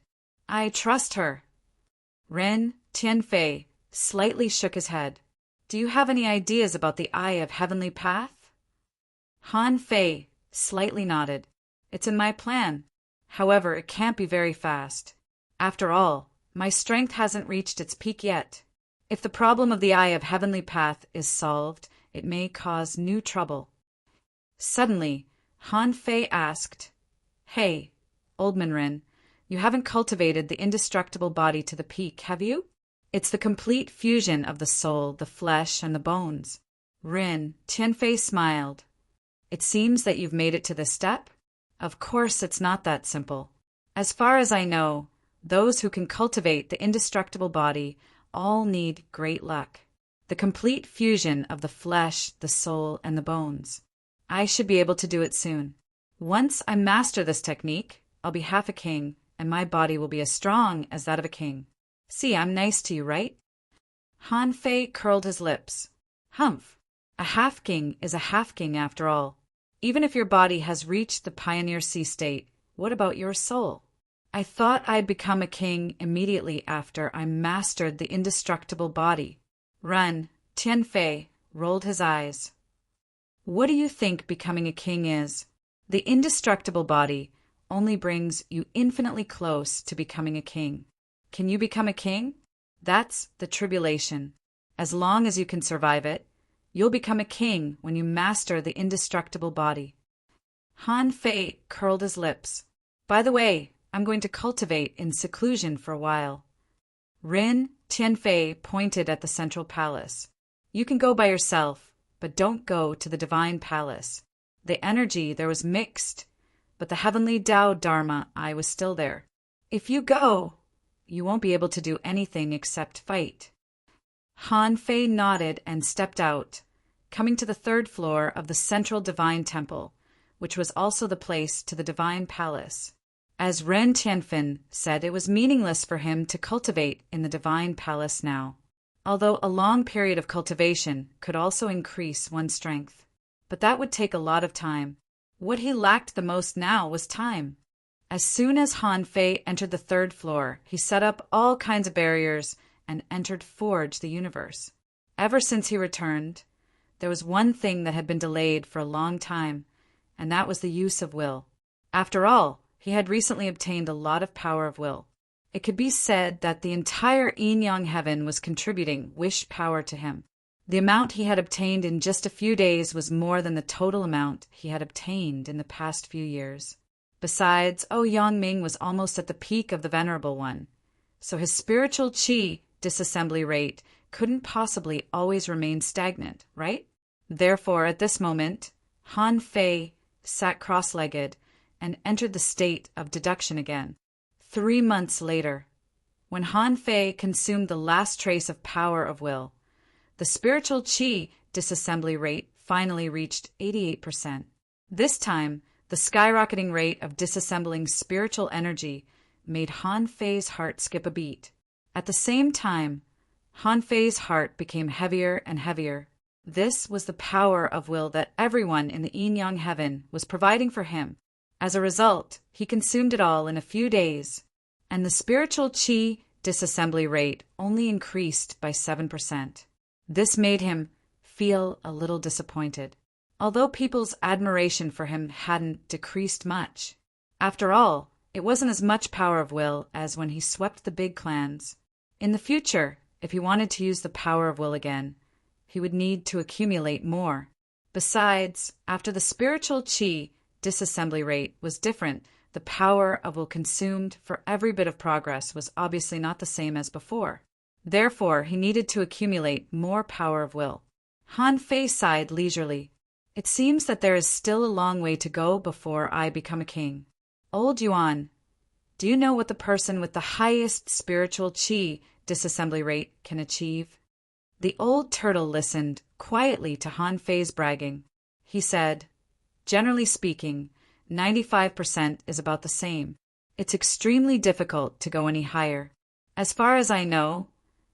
"I trust her." Ren Tianfei slightly shook his head. "Do you have any ideas about the Eye of Heavenly Path?" Han Fei slightly nodded. "It's in my plan. However, it can't be very fast. After all, my strength hasn't reached its peak yet. If the problem of the Eye of Heavenly Path is solved, it may cause new trouble." Suddenly, Han Fei asked, "Hey, Old Manrin, you haven't cultivated the indestructible body to the peak, have you? It's the complete fusion of the soul, the flesh, and the bones." Rin Tianfei smiled. "It seems that you've made it to this step? Of course it's not that simple. As far as I know, those who can cultivate the indestructible body all need great luck. the complete fusion of the flesh, the soul, and the bones. I should be able to do it soon. Once I master this technique, I'll be half a king, and my body will be as strong as that of a king. See, I'm nice to you, right? Han Fei curled his lips. Humph! A half-king is a half-king after all. Even if your body has reached the pioneer sea state, what about your soul? I thought I'd become a king immediately after I mastered the indestructible body. Ren Tianfei rolled his eyes. What do you think becoming a king is? The indestructible body only brings you infinitely close to becoming a king. Can you become a king? That's the tribulation. As long as you can survive it, you'll become a king when you master the indestructible body. Han Fei curled his lips. By the way, I'm going to cultivate in seclusion for a while. Ren Tianfei pointed at the central palace. You can go by yourself, but don't go to the divine palace. The energy there was mixed, but the heavenly Tao Dharma I was still there. If you go, you won't be able to do anything except fight. Han Fei nodded and stepped out, coming to the third floor of the central divine temple, which was also the place to the divine palace. As Ren Tianfen said, it was meaningless for him to cultivate in the divine palace now, although a long period of cultivation could also increase one's strength. But that would take a lot of time. What he lacked the most now was time. As soon as Han Fei entered the third floor, he set up all kinds of barriers and entered Forge the universe. Ever since he returned, there was one thing that had been delayed for a long time, and that was the use of will. After all, he had recently obtained a lot of power of will. It could be said that the entire yin-yang heaven was contributing wish power to him. The amount he had obtained in just a few days was more than the total amount he had obtained in the past few years. Besides, Yangming was almost at the peak of the Venerable One, so his spiritual qi disassembly rate couldn't possibly always remain stagnant, right? Therefore, at this moment, Han Fei sat cross-legged and entered the state of deduction again. 3 months later, when Han Fei consumed the last trace of power of will, the spiritual qi disassembly rate finally reached 88%. This time, the skyrocketing rate of disassembling spiritual energy made Han Fei's heart skip a beat. At the same time, Han Fei's heart became heavier and heavier. This was the power of will that everyone in the yin-yang heaven was providing for him. As a result, he consumed it all in a few days, and the spiritual qi disassembly rate only increased by 7%. This made him feel a little disappointed, although people's admiration for him hadn't decreased much. After all, it wasn't as much power of will as when he swept the big clans. In the future, if he wanted to use the power of will again, he would need to accumulate more. Besides, after the spiritual qi disassembly rate was different, the power of will consumed for every bit of progress was obviously not the same as before. Therefore, he needed to accumulate more power of will. Han Fei sighed leisurely. It seems that there is still a long way to go before I become a king. Old Yuan, do you know what the person with the highest spiritual qi disassembly rate can achieve? The old turtle listened quietly to Han Fei's bragging. He said, generally speaking, 95% is about the same. It's extremely difficult to go any higher. As far as I know,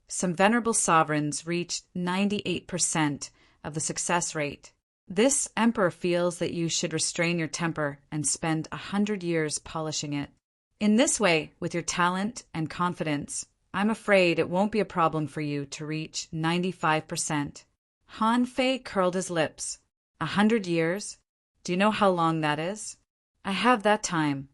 some venerable sovereigns reached 98% of the success rate. This emperor feels that you should restrain your temper and spend 100 years polishing it. In this way, with your talent and confidence, I'm afraid it won't be a problem for you to reach 95%. Han Fei curled his lips. 100 years? Do you know how long that is? I have that time.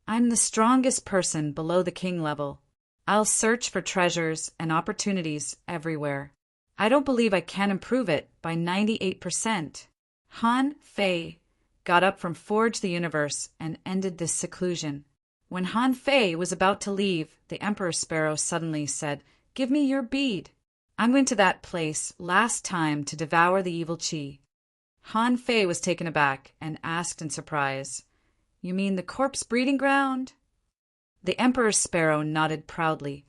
I'm the strongest person below the king level. I'll search for treasures and opportunities everywhere. I don't believe I can improve it by 98%. Han Fei got up from Forge the Universe and ended this seclusion. When Han Fei was about to leave, the Emperor Sparrow suddenly said, "Give me your bead. I'm going to that place last time to devour the evil qi." Han Fei was taken aback and asked in surprise, "You mean the corpse breeding ground?" The Emperor Sparrow nodded proudly.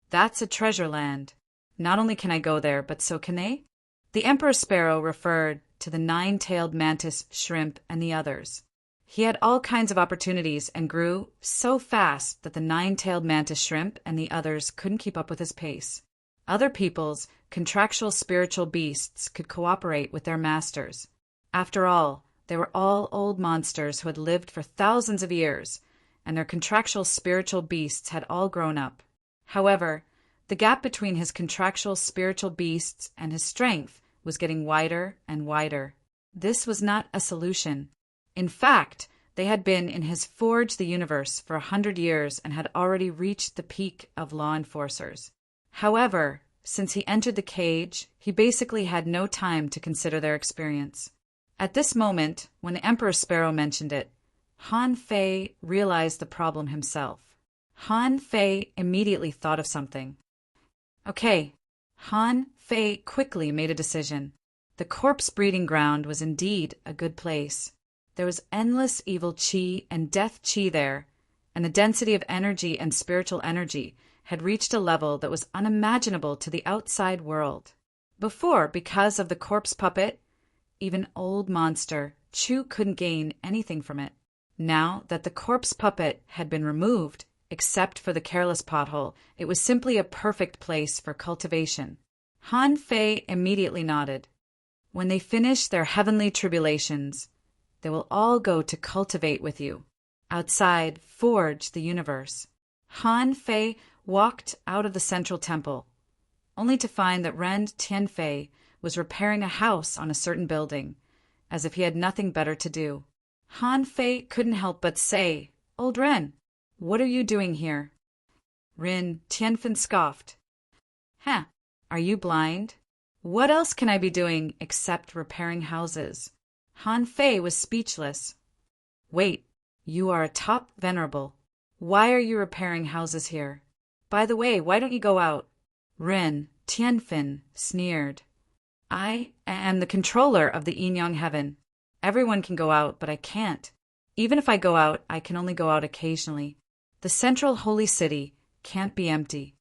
"That's a treasure land. Not only can I go there, but so can they? The Emperor Sparrow referred to the nine-tailed mantis, shrimp, and the others. He had all kinds of opportunities and grew so fast that the nine-tailed mantis shrimp and the others couldn't keep up with his pace. Other people's contractual spiritual beasts could cooperate with their masters. After all, they were all old monsters who had lived for thousands of years, and their contractual spiritual beasts had all grown up. However, the gap between his contractual spiritual beasts and his strength was getting wider and wider. This was not a solution. In fact, they had been in his Forge the Universe for 100 years and had already reached the peak of law enforcers. However, since he entered the cage, he basically had no time to consider their experience. At this moment, when the Emperor Sparrow mentioned it, Han Fei realized the problem himself. Han Fei immediately thought of something. Okay, Han Fei quickly made a decision. The corpse breeding ground was indeed a good place. There was endless evil chi and death chi there, and the density of energy and spiritual energy had reached a level that was unimaginable to the outside world. Before, because of the corpse puppet, even old monster Chu couldn't gain anything from it. Now that the corpse puppet had been removed, except for the careless pothole, it was simply a perfect place for cultivation. Han Fei immediately nodded. When they finish their heavenly tribulations, they will all go to cultivate with you. Outside, forge the universe. Han Fei walked out of the central temple, only to find that Ren Tianfei was repairing a house on a certain building, as if he had nothing better to do. Han Fei couldn't help but say, "Old Ren, what are you doing here?" Ren Tianfen scoffed. "Huh, are you blind? What else can I be doing except repairing houses?" Han Fei was speechless. "Wait, you are a top venerable. Why are you repairing houses here? By the way, why don't you go out?" Ren Tianfen sneered. "I am the controller of the Yin Yang Heaven. Everyone can go out, but I can't. Even if I go out, I can only go out occasionally. The central holy city can't be empty."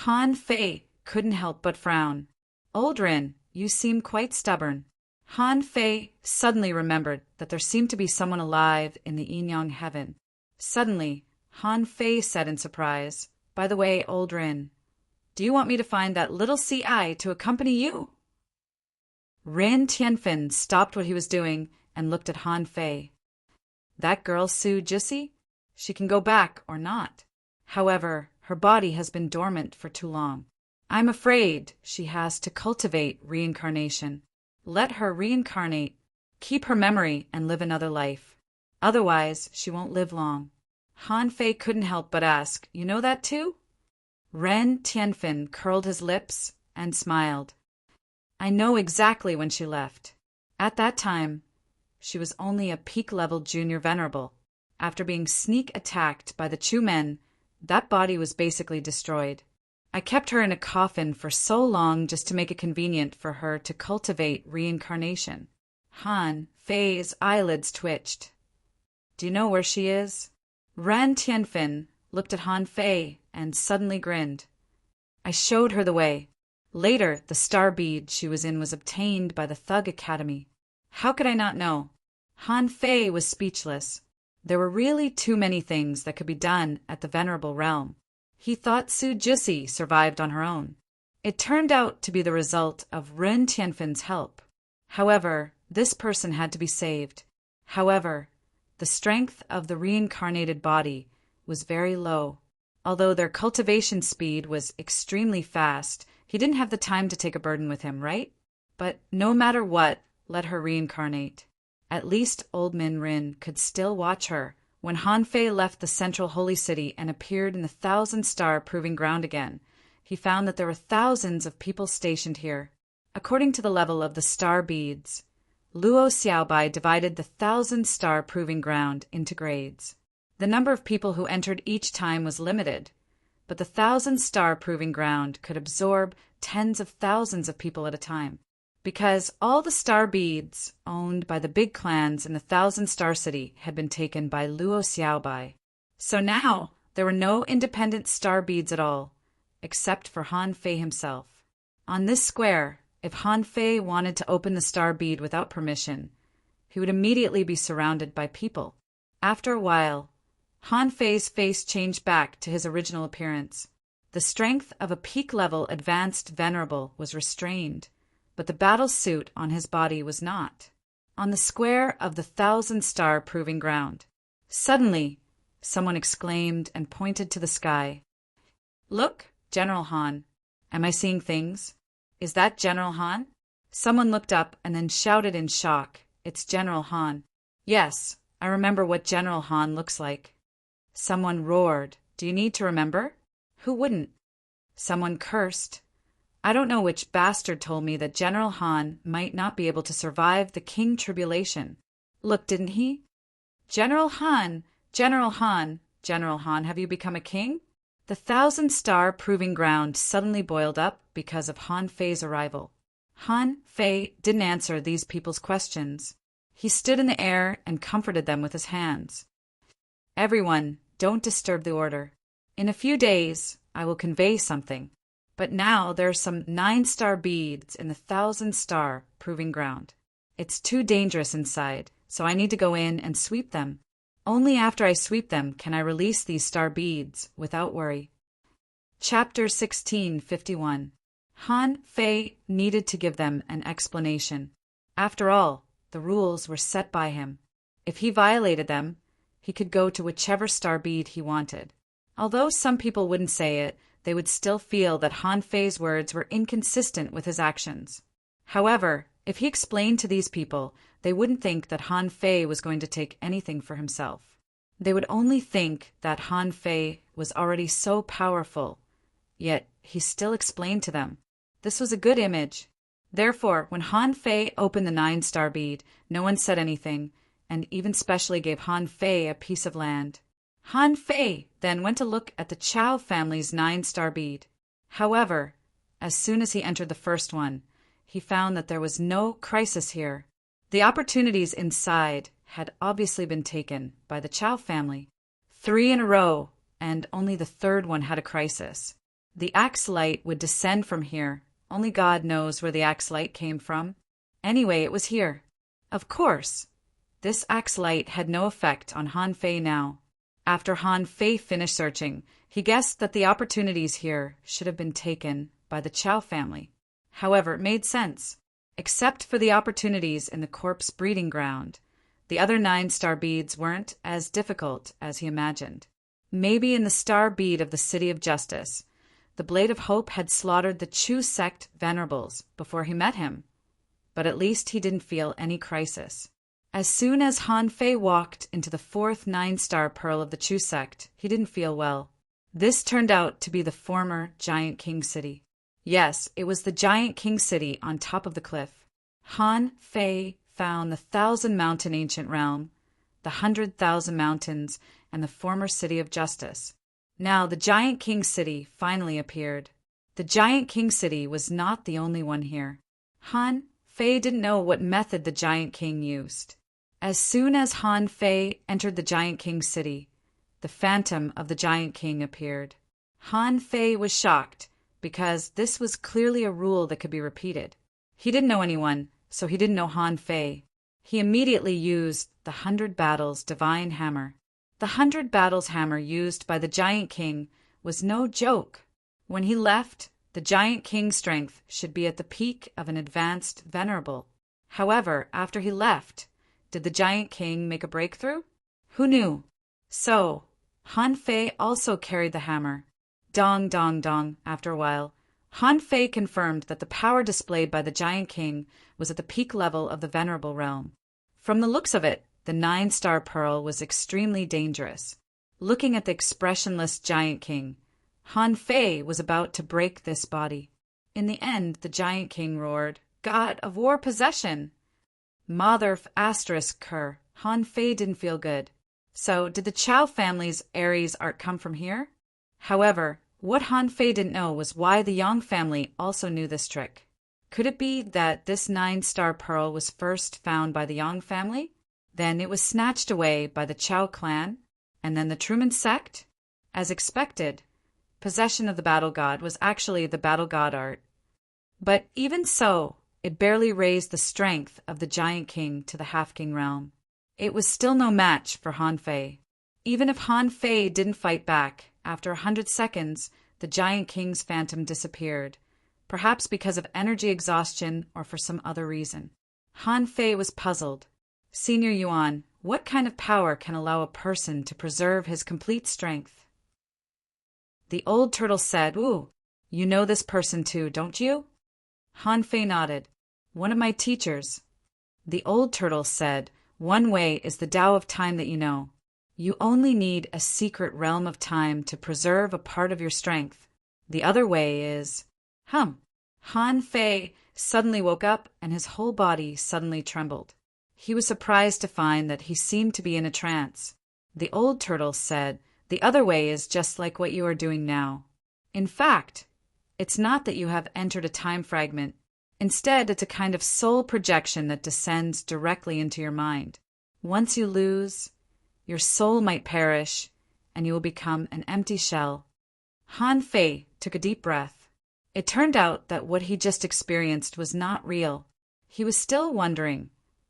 Han Fei couldn't help but frown. "Old Ren, you seem quite stubborn." Han Fei suddenly remembered that there seemed to be someone alive in the Yin Yang Heaven. Suddenly, Han Fei said in surprise, "By the way, Old Ren, do you want me to find that little CI to accompany you?" Ren Tianfen stopped what he was doing and looked at Han Fei. "That girl Su Jissi? She can go back or not. However, her body has been dormant for too long. I'm afraid she has to cultivate reincarnation. Let her reincarnate, keep her memory, and live another life. Otherwise, she won't live long." Han Fei couldn't help but ask, "You know that too?" Ren Tianfen curled his lips and smiled. "I know exactly when she left. At that time, she was only a peak-level junior venerable. After being sneak attacked by the Chu men, that body was basically destroyed. I kept her in a coffin for so long just to make it convenient for her to cultivate reincarnation." Han Fei's eyelids twitched. "Do you know where she is?" Ren Tianfen looked at Han Fei and suddenly grinned. "I showed her the way. Later, the star bead she was in was obtained by the Thug Academy. How could I not know?" Han Fei was speechless. There were really too many things that could be done at the Venerable Realm. He thought Su Jissi survived on her own. It turned out to be the result of Ren Tianfen's help. However, this person had to be saved. However, the strength of the reincarnated body was very low. Although their cultivation speed was extremely fast, he didn't have the time to take a burden with him, right? But no matter what, let her reincarnate. At least old Min Rin could still watch her. When Han Fei left the central holy city and appeared in the 1,000-star proving ground again, he found that there were thousands of people stationed here. According to the level of the star beads, Luo Xiaobai divided the 1,000-star proving ground into grades. The number of people who entered each time was limited, but the 1,000-star proving ground could absorb tens of thousands of people at a time. Because all the star beads owned by the big clans in the 1,000-star city had been taken by Luo Xiaobai. So now there were no independent star beads at all, except for Han Fei himself. On this square, if Han Fei wanted to open the star bead without permission, he would immediately be surrounded by people. After a while, Han Fei's face changed back to his original appearance. The strength of a peak-level advanced venerable was restrained, but the battle suit on his body was not. On the square of the 1,000-star proving ground, suddenly, someone exclaimed and pointed to the sky. "Look, General Han. Am I seeing things? Is that General Han?" Someone looked up and then shouted in shock, "It's General Han." "Yes, I remember what General Han looks like." Someone roared, "Do you need to remember?" "Who wouldn't?" Someone cursed. "I don't know which bastard told me that General Han might not be able to survive the King Tribulation. Look, didn't he? General Han, General Han, General Han, have you become a king?" The 1,000-star proving ground suddenly boiled up because of Han Fei's arrival. Han Fei didn't answer these people's questions. He stood in the air and comforted them with his hands. "Everyone, don't disturb the order. In a few days, I will convey something. But now there are some 9-star beads in the 1,000-star proving ground. It's too dangerous inside, so I need to go in and sweep them. Only after I sweep them can I release these star beads without worry." Chapter 1651. Han Fei needed to give them an explanation. After all, the rules were set by him. If he violated them, he could go to whichever star bead he wanted. Although some people wouldn't say it, they would still feel that Han Fei's words were inconsistent with his actions. However, if he explained to these people, they wouldn't think that Han Fei was going to take anything for himself. They would only think that Han Fei was already so powerful, yet he still explained to them. This was a good image. Therefore, when Han Fei opened the 9-star bead, no one said anything, and even specially gave Han Fei a piece of land. Han Fei then went to look at the Chow family's 9-star bead. However, as soon as he entered the first one, he found that there was no crisis here. The opportunities inside had obviously been taken by the Chow family. 3 in a row, and only the third one had a crisis. The axe light would descend from here. Only God knows where the axe light came from. Anyway, it was here. Of course, this axe light had no effect on Han Fei now. After Han Fei finished searching, he guessed that the opportunities here should have been taken by the Chow family. However, it made sense. Except for the opportunities in the corpse breeding ground, the other 9-star beads weren't as difficult as he imagined. Maybe in the star bead of the City of Justice, the Blade of Hope had slaughtered the Chu sect venerables before he met him. But at least he didn't feel any crisis. As soon as Han Fei walked into the 4th 9-star pearl of the Chu sect, he didn't feel well. This turned out to be the former Giant King City. Yes, it was the Giant King City on top of the cliff. Han Fei found the 1,000-mountain ancient realm, the 100,000 mountains, and the former City of Justice. Now the Giant King City finally appeared. The Giant King City was not the only one here. Han Fei didn't know what method the Giant King used. As soon as Han Fei entered the Giant King City, the phantom of the Giant King appeared. Han Fei was shocked, because this was clearly a rule that could be repeated. He didn't know anyone, so he didn't know Han Fei. He immediately used the 100 Battles Divine Hammer. The 100 Battles Hammer used by the Giant King was no joke. When he left, the Giant King's strength should be at the peak of an advanced venerable. However, after he left, did the Giant King make a breakthrough? Who knew? So, Han Fei also carried the hammer. Dong, dong, dong, after a while, Han Fei confirmed that the power displayed by the Giant King was at the peak level of the Venerable Realm. From the looks of it, the 9-star pearl was extremely dangerous. Looking at the expressionless Giant King, Han Fei was about to break this body. In the end, the Giant King roared, "God of War Possession!" Mother asterisk cur, Han Fei didn't feel good. So, did the Chow family's Aries art come from here? However, what Han Fei didn't know was why the Yang family also knew this trick. Could it be that this 9-star pearl was first found by the Yang family? Then it was snatched away by the Chow clan, and then the Truman sect? As expected, possession of the battle god was actually the battle god art. But even so, it barely raised the strength of the Giant King to the Half-King realm. It was still no match for Han Fei. Even if Han Fei didn't fight back, after 100 seconds, the Giant King's phantom disappeared, perhaps because of energy exhaustion or for some other reason. Han Fei was puzzled. Senior Yuan, what kind of power can allow a person to preserve his complete strength? The old turtle said, "Ooh, you know this person too, don't you?" Han Fei nodded. "One of my teachers." The old turtle said, "One way is the Tao of time that you know. You only need a secret realm of time to preserve a part of your strength. The other way is—" Han Fei suddenly woke up and his whole body suddenly trembled. He was surprised to find that he seemed to be in a trance. The old turtle said, "The other way is just like what you are doing now. In fact, it's not that you have entered a time fragment. Instead, it's a kind of soul projection that descends directly into your mind. Once you lose, your soul might perish, and you will become an empty shell." Han Fei took a deep breath. It turned out that what he just experienced was not real. He was still wondering,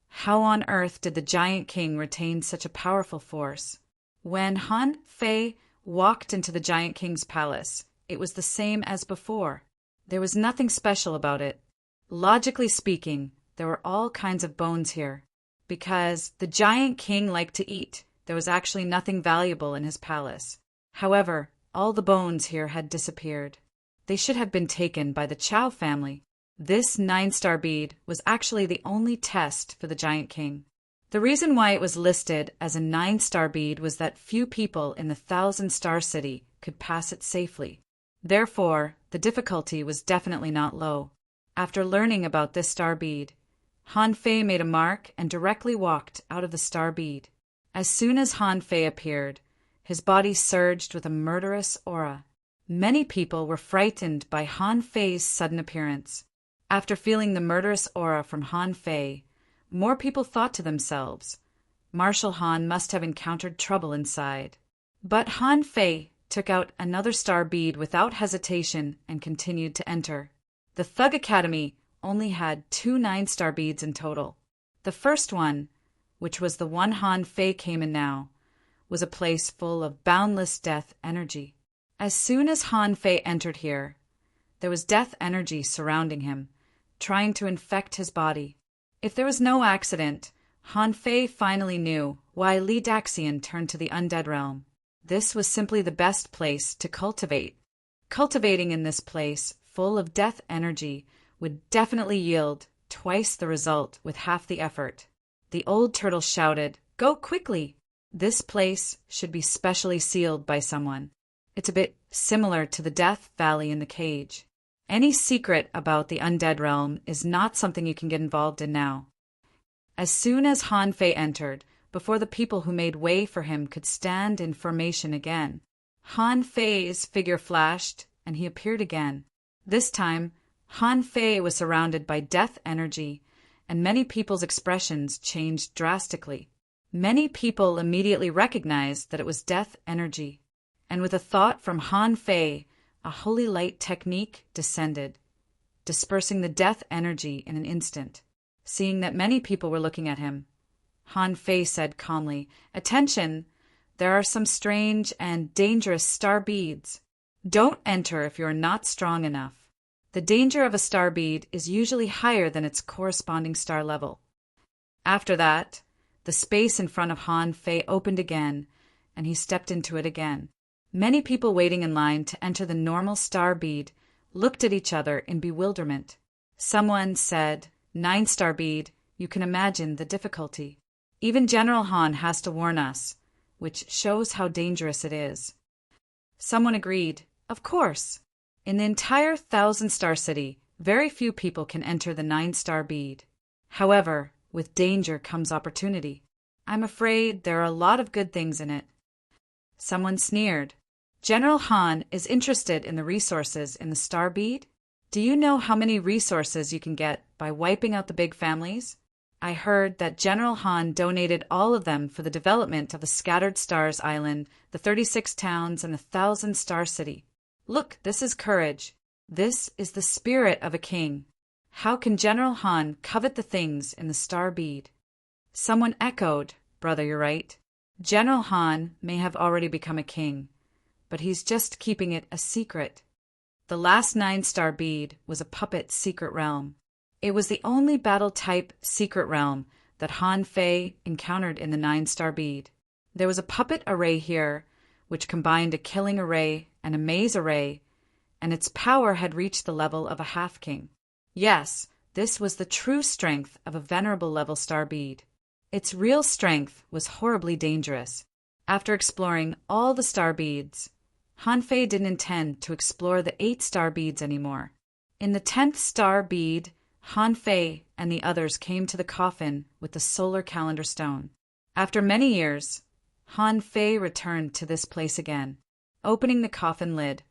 how on earth did the Giant King retain such a powerful force? When Han Fei walked into the Giant King's palace, it was the same as before. There was nothing special about it. Logically speaking, there were all kinds of bones here. Because the Giant King liked to eat, there was actually nothing valuable in his palace. However, all the bones here had disappeared. They should have been taken by the Chow family. This 9-star bead was actually the only test for the Giant King. The reason why it was listed as a 9-star bead was that few people in the 1,000-star city could pass it safely. Therefore, the difficulty was definitely not low. After learning about this star bead, Han Fei made a mark and directly walked out of the star bead. As soon as Han Fei appeared, his body surged with a murderous aura. Many people were frightened by Han Fei's sudden appearance. After feeling the murderous aura from Han Fei, more people thought to themselves, Marshal Han must have encountered trouble inside. But Han Fei took out another star bead without hesitation and continued to enter. The Thug Academy only had 2 9-star beads in total. The first one, which was the one Han Fei came in now, was a place full of boundless death energy. As soon as Han Fei entered here, there was death energy surrounding him, trying to infect his body. If there was no accident, Han Fei finally knew why Li Daxian turned to the undead realm. This was simply the best place to cultivate. Cultivating in this place, full of death energy, would definitely yield twice the result with half the effort. The old turtle shouted, "Go quickly! This place should be specially sealed by someone. It's a bit similar to the Death Valley in the cage. Any secret about the undead realm is not something you can get involved in now." As soon as Han Fei entered, before the people who made way for him could stand in formation again, Han Fei's figure flashed and he appeared again. This time, Han Fei was surrounded by death energy, and many people's expressions changed drastically. Many people immediately recognized that it was death energy, and with a thought from Han Fei, a holy light technique descended, dispersing the death energy in an instant. Seeing that many people were looking at him, Han Fei said calmly, "Attention! There are some strange and dangerous star beads. Don't enter if you are not strong enough. The danger of a star bead is usually higher than its corresponding star level." After that, the space in front of Han Fei opened again, and he stepped into it again. Many people waiting in line to enter the normal star bead looked at each other in bewilderment. Someone said, 9-star bead, you can imagine the difficulty. Even General Han has to warn us, which shows how dangerous it is. Someone agreed, of course. In the entire 1,000-star city, very few people can enter the 9-star bead. However, with danger comes opportunity. I'm afraid there are a lot of good things in it. Someone sneered. General Han is interested in the resources in the star bead? Do you know how many resources you can get by wiping out the big families? I heard that General Han donated all of them for the development of the Scattered Stars Island, the 36 towns, and the 1,000-star city. Look, this is courage. This is the spirit of a king. How can General Han covet the things in the star bead? Someone echoed, Brother, you're right. General Han may have already become a king, but he's just keeping it a secret. The last 9-star bead was a puppet secret realm. It was the only battle-type secret realm that Han Fei encountered in the 9-star bead. There was a puppet array here, which combined a killing array and a maze array, and its power had reached the level of a half-king. Yes, this was the true strength of a venerable level star bead. Its real strength was horribly dangerous. After exploring all the star beads, Han Fei didn't intend to explore the 8-star beads anymore. In the 10th star bead, Han Fei and the others came to the coffin with the solar calendar stone. After many years, Han Fei returned to this place again. Opening the coffin lid,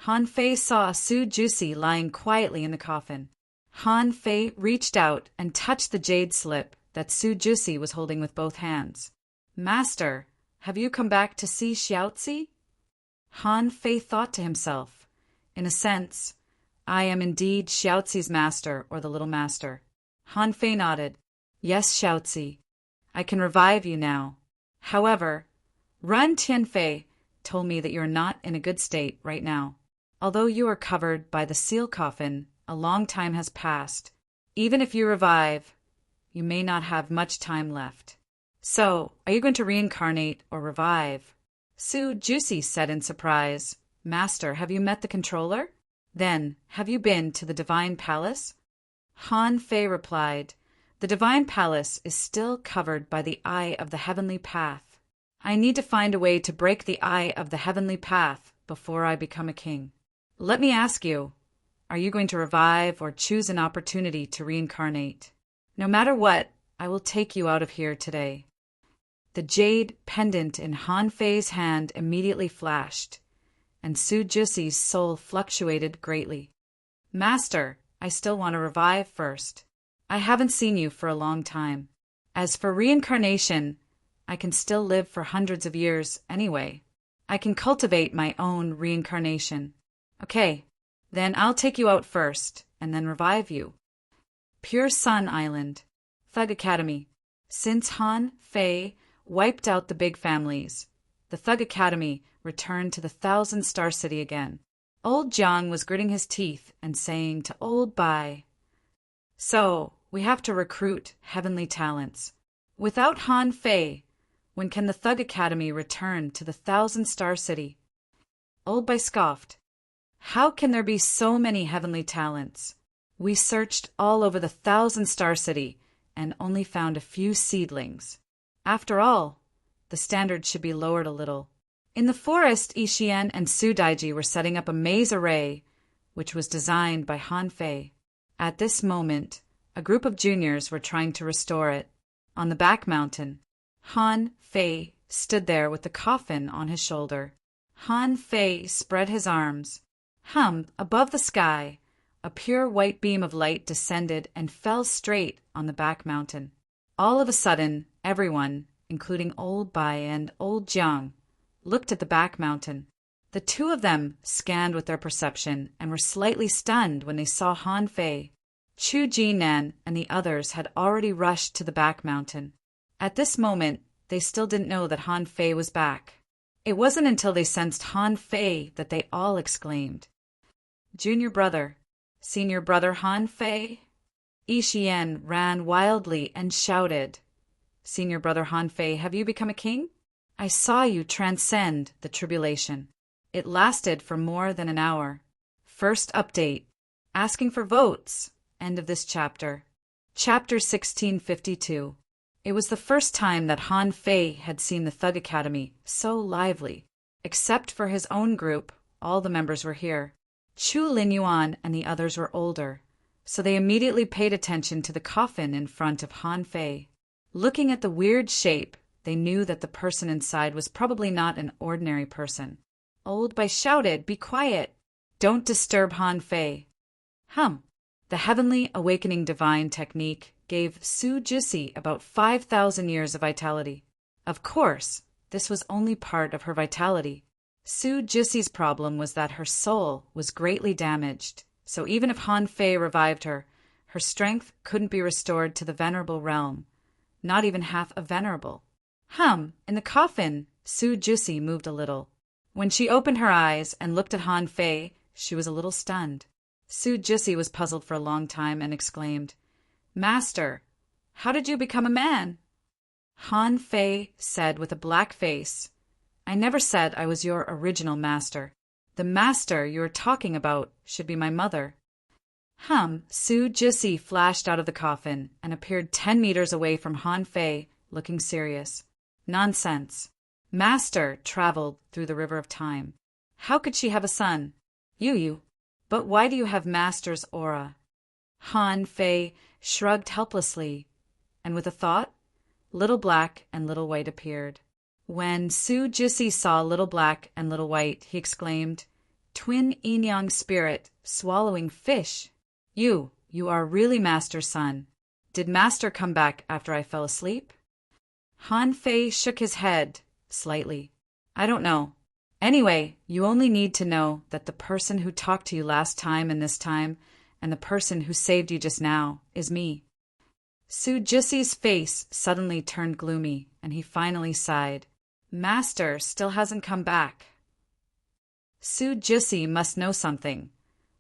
Han Fei saw Su Jusi lying quietly in the coffin. Han Fei reached out and touched the jade slip that Su Jusi was holding with both hands. Master, have you come back to see Xiaozi? Han Fei thought to himself, in a sense, I am indeed Xiaozi's master or the little master. Han Fei nodded. Yes, Xiaozi. I can revive you now. However, Ren Tianfei told me that you are not in a good state right now. Although you are covered by the seal coffin, a long time has passed. Even if you revive, you may not have much time left. So, are you going to reincarnate or revive? Su Jusi said in surprise, Master, have you met the controller? Then, have you been to the Divine Palace? Han Fei replied, The Divine Palace is still covered by the Eye of the Heavenly Path. I need to find a way to break the Eye of the Heavenly Path before I become a king. Let me ask you, are you going to revive or choose an opportunity to reincarnate? No matter what, I will take you out of here today. The jade pendant in Han Fei's hand immediately flashed, and Su Jusi's soul fluctuated greatly. Master, I still want to revive first. I haven't seen you for a long time. As for reincarnation, I can still live for hundreds of years anyway. I can cultivate my own reincarnation. Okay, then I'll take you out first, and then revive you. Pure Sun Island, Thug Academy. Since Han Fei wiped out the big families, the Thug Academy returned to the 1,000-star city again. Old Jiang was gritting his teeth and saying to Old Bai, So, we have to recruit heavenly talents. Without Han Fei, when can the Thug Academy return to the 1,000-star city? Old Bai scoffed. How can there be so many heavenly talents? We searched all over the 1,000-star city and only found a few seedlings. After all, the standard should be lowered a little. In the forest, Yixian and Su Daiji were setting up a maze array, which was designed by Han Fei. At this moment, a group of juniors were trying to restore it. On the back mountain, Han Fei stood there with the coffin on his shoulder. Han Fei spread his arms. Above the sky, a pure white beam of light descended and fell straight on the back mountain. All of a sudden, everyone, including Old Bai and Old Jiang, looked at the back mountain. The two of them scanned with their perception and were slightly stunned when they saw Han Fei. Chu Jinan and the others had already rushed to the back mountain. At this moment, they still didn't know that Han Fei was back. It wasn't until they sensed Han Fei that they all exclaimed, Junior brother, senior brother Han Fei? Yixian ran wildly and shouted, Senior brother Han Fei, have you become a king? I saw you transcend the tribulation. It lasted for more than an hour. First update. Asking for votes. End of this chapter. Chapter 1652. It was the first time that Han Fei had seen the Thug Academy so lively. Except for his own group, all the members were here. Chu Linyuan and the others were older, so they immediately paid attention to the coffin in front of Han Fei. Looking at the weird shape, they knew that the person inside was probably not an ordinary person. Old Bai shouted, Be quiet! Don't disturb Han Fei. The Heavenly Awakening Divine technique gave Su Jusi about 5,000 years of vitality. Of course, this was only part of her vitality. Su Jissi's problem was that her soul was greatly damaged, so even if Han Fei revived her, her strength couldn't be restored to the venerable realm, not even half a venerable. In the coffin, Su Jissi moved a little. When she opened her eyes and looked at Han Fei, she was a little stunned. Su Jissi was puzzled for a long time and exclaimed, "Master, how did you become a man?" Han Fei said with a black face, "I never said I was your original master. The master you're talking about should be my mother." Su Jissi flashed out of the coffin and appeared 10 meters away from Han Fei, looking serious. Nonsense. Master traveled through the river of time. How could she have a son? You. But why do you have Master's aura? Han Fei shrugged helplessly, and with a thought, Little Black and Little White appeared. When Su Jissi saw Little Black and Little White, he exclaimed, "Twin yin-yang spirit, swallowing fish. You are really Master's son. Did Master come back after I fell asleep?" Han Fei shook his head slightly. "I don't know. Anyway, you only need to know that the person who talked to you last time and this time, and the person who saved you just now, is me." Su Jissi's face suddenly turned gloomy, and he finally sighed. "Master still hasn't come back." Su Jissi must know something,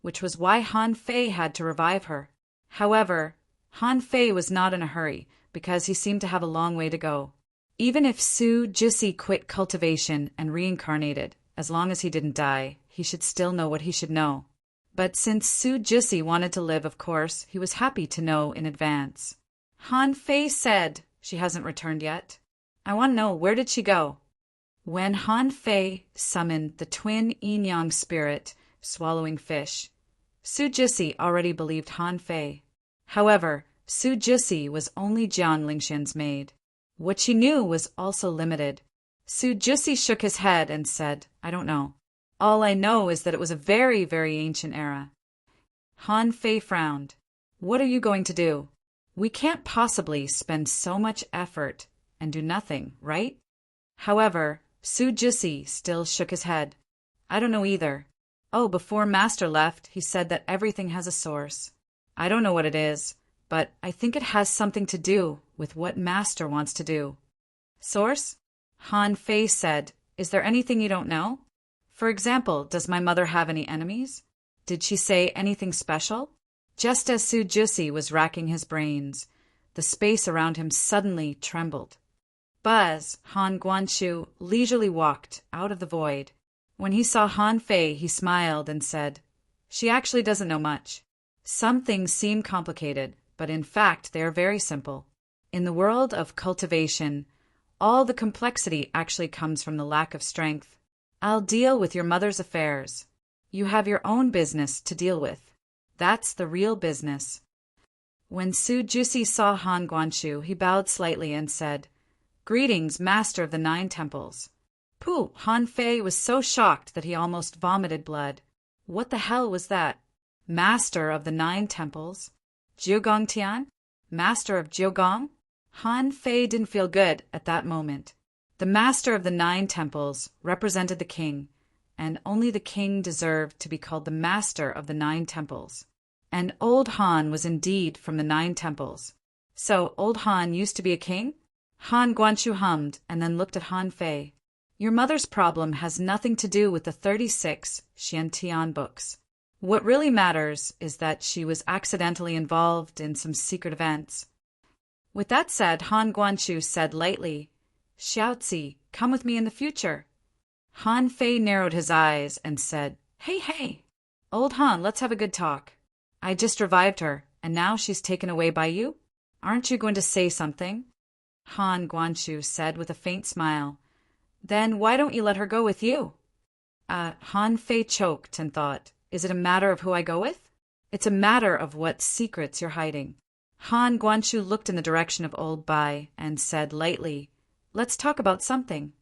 which was why Han Fei had to revive her. However, Han Fei was not in a hurry, because he seemed to have a long way to go. Even if Su Jissi quit cultivation and reincarnated, as long as he didn't die, he should still know what he should know. But since Su Jissi wanted to live, of course, he was happy to know in advance. Han Fei said, "She hasn't returned yet. I want to know, where did she go?" When Han Fei summoned the twin yin-yang spirit, swallowing fish, Su Jissi already believed Han Fei. However, Su Jissi was only Jiang Lingxian's maid. What she knew was also limited. Su Jissi shook his head and said, "I don't know. All I know is that it was a very, very ancient era." Han Fei frowned. "What are you going to do? We can't possibly spend so much effort and do nothing, right?" However, Su Jissi still shook his head. "I don't know either. Before Master left, he said that everything has a source. I don't know what it is, but I think it has something to do with what Master wants to do." "Source?" Han Fei said, "Is there anything you don't know? For example, does my mother have any enemies? Did she say anything special?" Just as Su Jissi was racking his brains, the space around him suddenly trembled. Buzz, Han Guanshu, leisurely walked out of the void. When he saw Han Fei, he smiled and said, "She actually doesn't know much. Some things seem complicated, but in fact they are very simple. In the world of cultivation, all the complexity actually comes from the lack of strength. I'll deal with your mother's affairs. You have your own business to deal with. That's the real business." When Su Jissi saw Han Guanshu, he bowed slightly and said, "Greetings, Master of the 9 Temples." Pooh! Han Fei was so shocked that he almost vomited blood. What the hell was that? Master of the 9 Temples? Jiugong Tian? Master of Jiugong? Han Fei didn't feel good at that moment. The Master of the 9 Temples represented the king, and only the king deserved to be called the Master of the 9 Temples. And old Han was indeed from the 9 Temples. So old Han used to be a king? Han Guanshu hummed and then looked at Han Fei. "Your mother's problem has nothing to do with the 36 Xiantian books. What really matters is that she was accidentally involved in some secret events." With that said, Han Guanshu said lightly, "Xiaozi, come with me in the future." Han Fei narrowed his eyes and said, Hey, old Han, let's have a good talk. I just revived her, and now she's taken away by you? Aren't you going to say something?" Han Guanshu said with a faint smile. "Then why don't you let her go with you?" Han Fei choked and thought, "Is it a matter of who I go with? It's a matter of what secrets you're hiding." Han Guanshu looked in the direction of old Bai and said lightly, "Let's talk about something."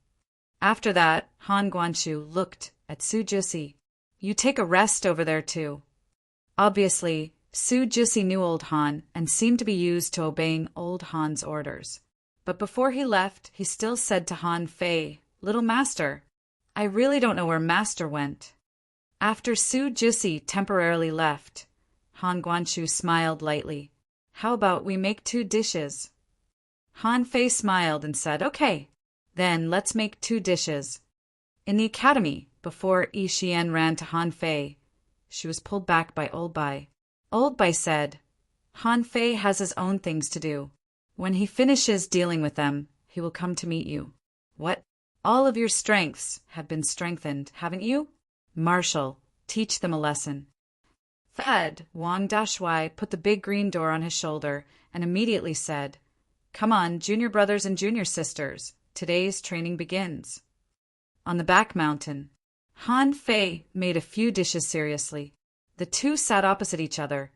After that, Han Guanshu looked at Su Jissi. "You take a rest over there too." Obviously, Su Jissi knew old Han and seemed to be used to obeying old Han's orders. But before he left, he still said to Han Fei, "Little master, I really don't know where Master went. After Su Jusi temporarily left, Han Guangchu smiled lightly. How about we make 2 dishes? Han Fei smiled and said, Okay, then let's make 2 dishes. In the academy, before Yi Xian ran to Han Fei, she was pulled back by Old Bai. Old Bai said, Han Fei has his own things to do. When he finishes dealing with them, he will come to meet you. What? All of your strengths have been strengthened, haven't you? Marshal, teach them a lesson. Thad, Wang Dashuai put the big green door on his shoulder and immediately said, Come on, junior brothers and junior sisters. Today's training begins. On the back mountain, Han Fei made a few dishes seriously. The 2 sat opposite each other.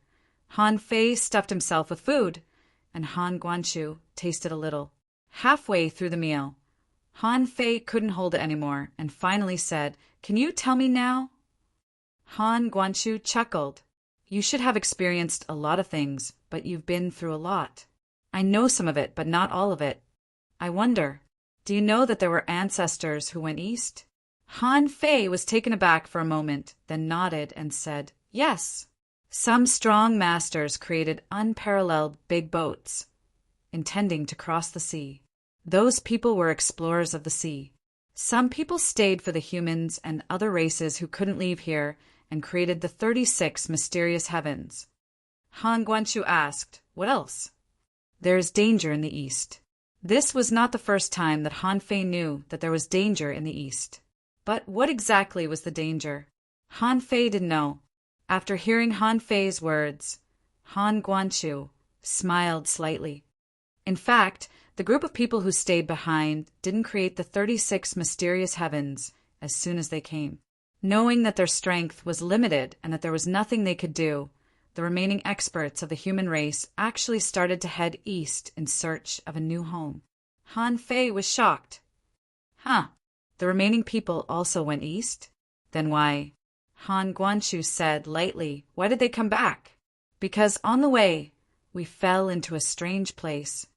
Han Fei stuffed himself with food, and Han Guangchu tasted a little. Halfway through the meal, Han Fei couldn't hold it anymore and finally said, Can you tell me now? Han Guangchu chuckled. You should have experienced a lot of things, but you've been through a lot. I know some of it, but not all of it. I wonder, do you know that there were ancestors who went east? Han Fei was taken aback for a moment, then nodded and said, Yes. Some strong masters created unparalleled big boats, intending to cross the sea. Those people were explorers of the sea. Some people stayed for the humans and other races who couldn't leave here and created the 36 mysterious heavens. Han Guangchu asked, What else? There is danger in the east. This was not the first time that Han Fei knew that there was danger in the east. But what exactly was the danger? Han Fei didn't know. After hearing Han Fei's words, Han Guangchu smiled slightly. In fact, the group of people who stayed behind didn't create the 36 mysterious heavens as soon as they came. Knowing that their strength was limited and that there was nothing they could do, the remaining experts of the human race actually started to head east in search of a new home. Han Fei was shocked. The remaining people also went east? Then why? Han Guangchu said lightly, Why did they come back? Because on the way, we fell into a strange place.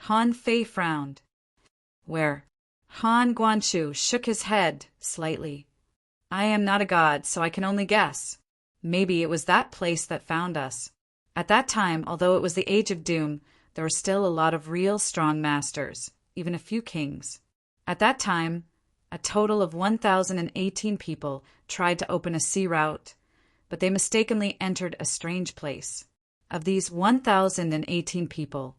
Han Fei frowned. Where? Han Guangchu shook his head slightly. I am not a god, so I can only guess. Maybe it was that place that found us. At that time, although it was the Age of Doom, there were still a lot of real strong masters, even a few kings. At that time, a total of 1,018 people tried to open a sea route, but they mistakenly entered a strange place. Of these 1,018 people,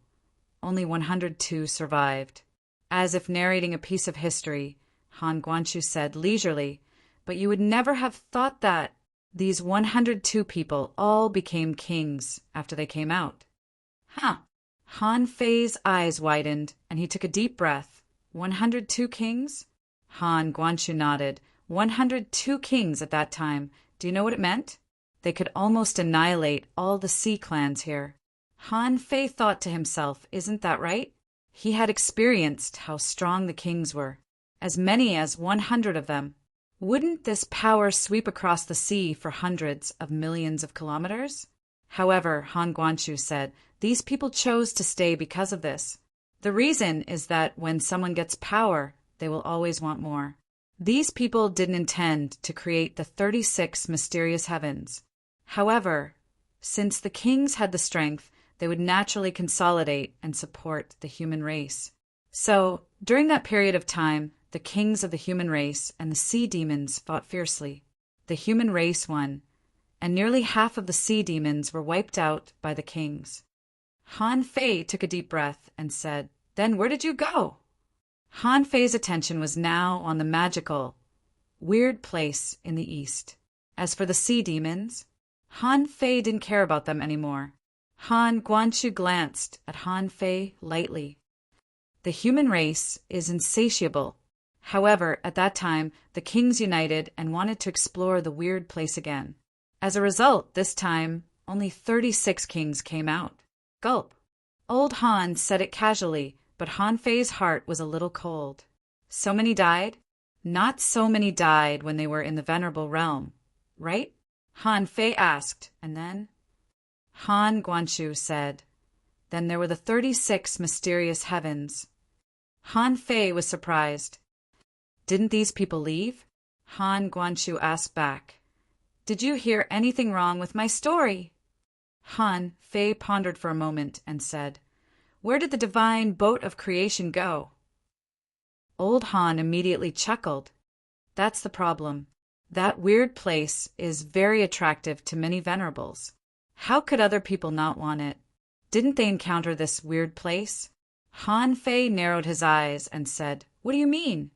only 102 survived. As if narrating a piece of history, Han Guangchu said leisurely, But you would never have thought that. These 102 people all became kings after they came out. Han Fei's eyes widened, and he took a deep breath. 102 kings? Han Guangchu nodded. 102 kings at that time. Do you know what it meant? They could almost annihilate all the sea clans here. Han Fei thought to himself, Isn't that right? He had experienced how strong the kings were. As many as 100 of them. Wouldn't this power sweep across the sea for hundreds of millions of kilometers? However, Han Guangchu said, these people chose to stay because of this. The reason is that when someone gets power, they will always want more. These people didn't intend to create the 36 mysterious heavens. However, since the kings had the strength, they would naturally consolidate and support the human race. So, during that period of time, the kings of the human race and the sea demons fought fiercely. The human race won, and nearly half of the sea demons were wiped out by the kings. Han Fei took a deep breath and said, Then where did you go? Han Fei's attention was now on the magical, weird place in the east. As for the sea demons, Han Fei didn't care about them anymore. Han Guangchu glanced at Han Fei lightly. The human race is insatiable. However, at that time, the kings united and wanted to explore the weird place again. As a result, this time, only 36 kings came out. Gulp. Old Han said it casually, but Han Fei's heart was a little cold. So many died? Not so many died when they were in the venerable realm, right? Han Fei asked, and then? Han Guangchu said, Then there were the 36 mysterious heavens. Han Fei was surprised. Didn't these people leave? Han Guangchu asked back. Did you hear anything wrong with my story? Han Fei pondered for a moment and said, Where did the divine boat of creation go? Old Han immediately chuckled. That's the problem. That weird place is very attractive to many venerables. How could other people not want it? Didn't they encounter this weird place? Han Fei narrowed his eyes and said, What do you mean?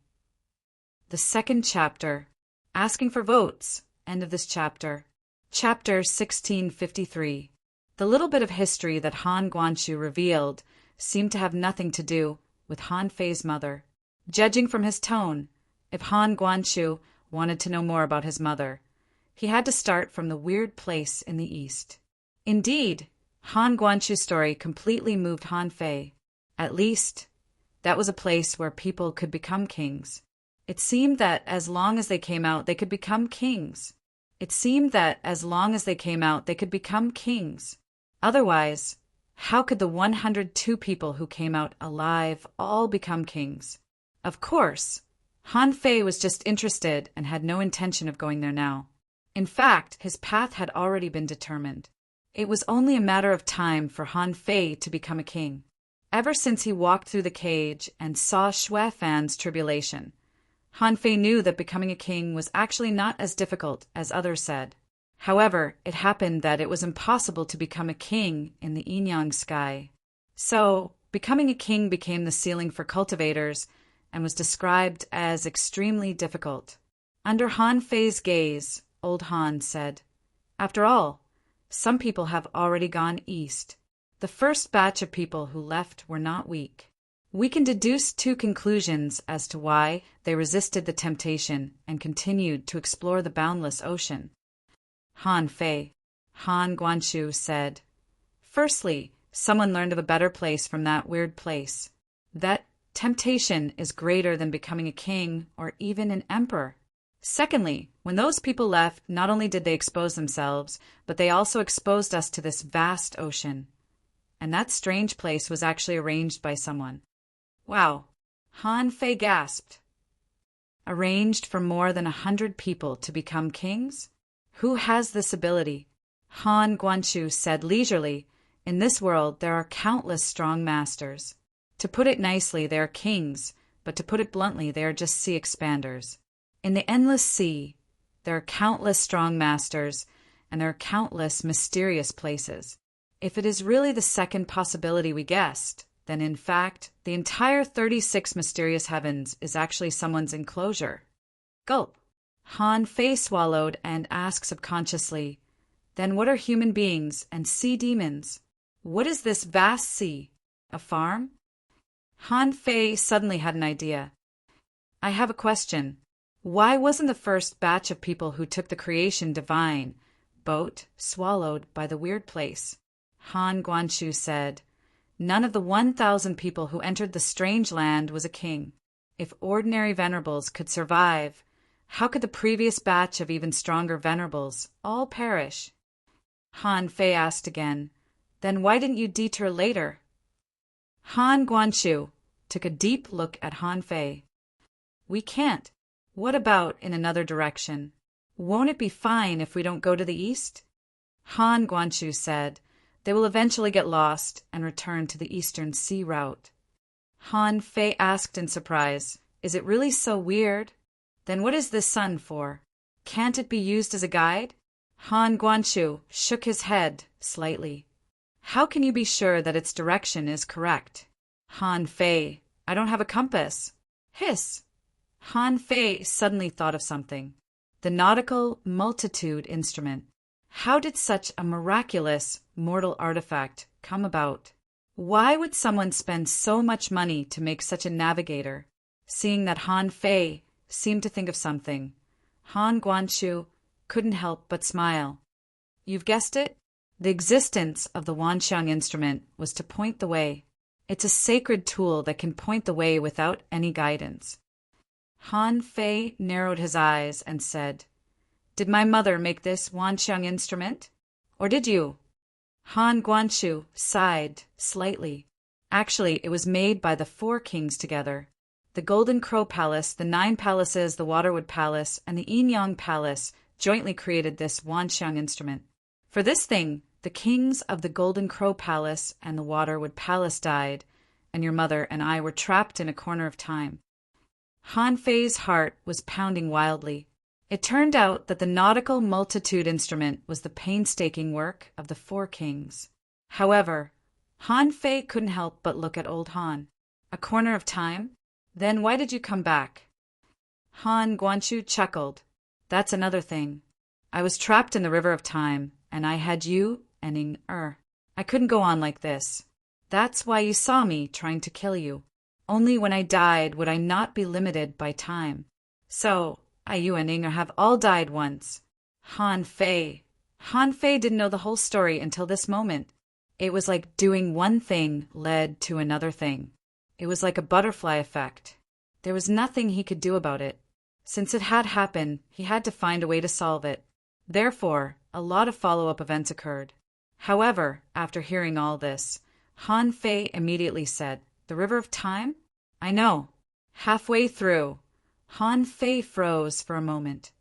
The second chapter, Asking for Votes, end of this chapter. Chapter 1653. The little bit of history that Han Guangchu revealed seemed to have nothing to do with Han Fei's mother. Judging from his tone, if Han Guangchu wanted to know more about his mother, he had to start from the weird place in the east. Indeed, Han Guangchu's story completely moved Han Fei. At least, that was a place where people could become kings. It seemed that as long as they came out, they could become kings. Otherwise, how could the 102 people who came out alive all become kings? Of course, Han Fei was just interested and had no intention of going there now. In fact, his path had already been determined. It was only a matter of time for Han Fei to become a king. Ever since he walked through the cage and saw Xue Fan's tribulation, Han Fei knew that becoming a king was actually not as difficult as others said. However, it happened that it was impossible to become a king in the Yinyang sky. So, becoming a king became the ceiling for cultivators and was described as extremely difficult. Under Han Fei's gaze, old Han said, After all, some people have already gone east. The first batch of people who left were not weak. We can deduce two conclusions as to why they resisted the temptation and continued to explore the boundless ocean. Han Guangchu said, Firstly, someone learned of a better place from that weird place. That temptation is greater than becoming a king or even an emperor. Secondly, when those people left, not only did they expose themselves, but they also exposed us to this vast ocean. And that strange place was actually arranged by someone. Wow, Han Fei gasped. Arranged for more than 100 people to become kings? Who has this ability? Han Guangchu said leisurely, In this world there are countless strong masters. To put it nicely, they are kings, but to put it bluntly, they are just sea expanders. In the endless sea, there are countless strong masters, and there are countless mysterious places. If it is really the second possibility we guessed, then in fact, the entire 36 mysterious heavens is actually someone's enclosure. Gulp. Han Fei swallowed and asked subconsciously, Then what are human beings and sea demons? What is this vast sea? A farm? Han Fei suddenly had an idea. I have a question. Why wasn't the first batch of people who took the creation divine boat swallowed by the weird place? Han Guangchu said, None of the 1,000 people who entered the strange land was a king. If ordinary venerables could survive, how could the previous batch of even stronger venerables all perish? Han Fei asked again, Then why didn't you detour later? Han Guangchu took a deep look at Han Fei. We can't. What about in another direction? Won't it be fine if we don't go to the east? Han Guangchu said, They will eventually get lost and return to the eastern sea route. Han Fei asked in surprise, Is it really so weird? Then what is this sun for? Can't it be used as a guide? Han Guangchu shook his head slightly. How can you be sure that its direction is correct? Han Fei, I don't have a compass. Hiss! Han Fei suddenly thought of something. The nautical multitude instrument. How did such a miraculous mortal artifact come about? Why would someone spend so much money to make such a navigator? Seeing that Han Fei seemed to think of something, Han Guangchu couldn't help but smile. You've guessed it? The existence of the Wanxiang instrument was to point the way. It's a sacred tool that can point the way without any guidance. Han Fei narrowed his eyes and said, Did my mother make this Wanxiang instrument? Or did you? Han Guangchu sighed slightly. Actually, it was made by the 4 kings together. The Golden Crow Palace, the 9 palaces, the Waterwood Palace, and the Yin Palace jointly created this Wanxiang instrument. For this thing, the kings of the Golden Crow Palace and the Waterwood Palace died, and your mother and I were trapped in a corner of time. Han Fei's heart was pounding wildly. It turned out that the nautical multitude instrument was the painstaking work of the 4 kings. However, Han Fei couldn't help but look at old Han. A corner of time? Then why did you come back? Han Guanchu chuckled. That's another thing. I was trapped in the river of time, and I had you and Ning-Er. I couldn't go on like this. That's why you saw me trying to kill you. Only when I died would I not be limited by time. So, you and Ning-Er have all died once. Han Fei. Han Fei didn't know the whole story until this moment. It was like doing one thing led to another thing. It was like a butterfly effect. There was nothing he could do about it. Since it had happened, he had to find a way to solve it. Therefore, a lot of follow-up events occurred. However, after hearing all this, Han Fei immediately said, "The River of Time? I know." Halfway through, Han Fei froze for a moment.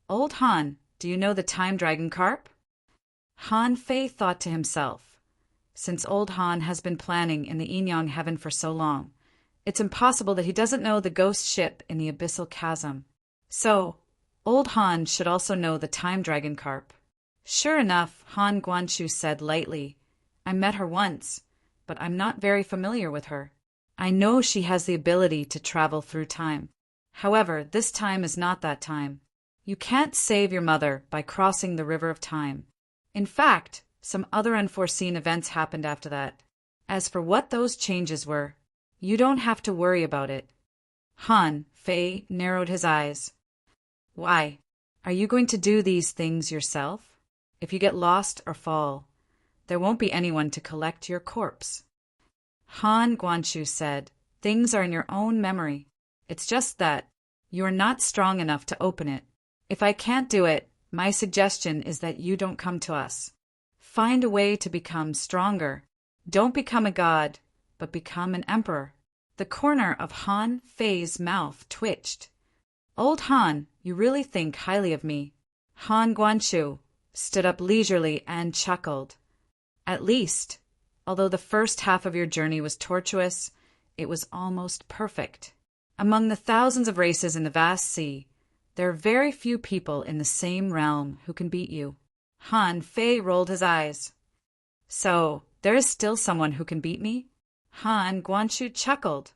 "Old Han, do you know the Time Dragon Carp?" Han Fei thought to himself, since old Han has been planning in the Yin heaven for so long, it's impossible that he doesn't know the ghost ship in the abyssal chasm. So, old Han should also know the Time Dragon Carp. Sure enough, Han Guanchu said lightly, "I met her once, but I'm not very familiar with her. I know she has the ability to travel through time. However, this time is not that time. You can't save your mother by crossing the river of time. In fact, some other unforeseen events happened after that. As for what those changes were, you don't have to worry about it." Han Fei narrowed his eyes. "Why? Are you going to do these things yourself? If you get lost or fall, there won't be anyone to collect your corpse." Han Guanchu said, "Things are in your own memory. It's just that you are not strong enough to open it. If I can't do it, my suggestion is that you don't come to us. Find a way to become stronger. Don't become a god, but become an emperor." The corner of Han Fei's mouth twitched. "Old Han, you really think highly of me." Han Guanchu stood up leisurely and chuckled. "At least, although the first half of your journey was tortuous, it was almost perfect. Among the thousands of races in the vast sea, there are very few people in the same realm who can beat you." Han Fei rolled his eyes. "So, there is still someone who can beat me?" Han Guanchu chuckled.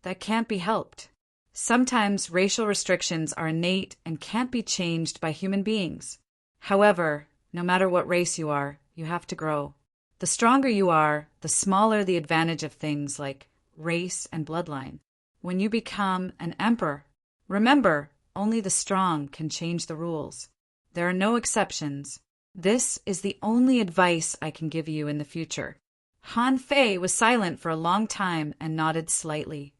"That can't be helped. Sometimes racial restrictions are innate and can't be changed by human beings. However, no matter what race you are, you have to grow. The stronger you are, the smaller the advantage of things like race and bloodline. When you become an emperor, remember, only the strong can change the rules. There are no exceptions. This is the only advice I can give you in the future." Han Fei was silent for a long time and nodded slightly.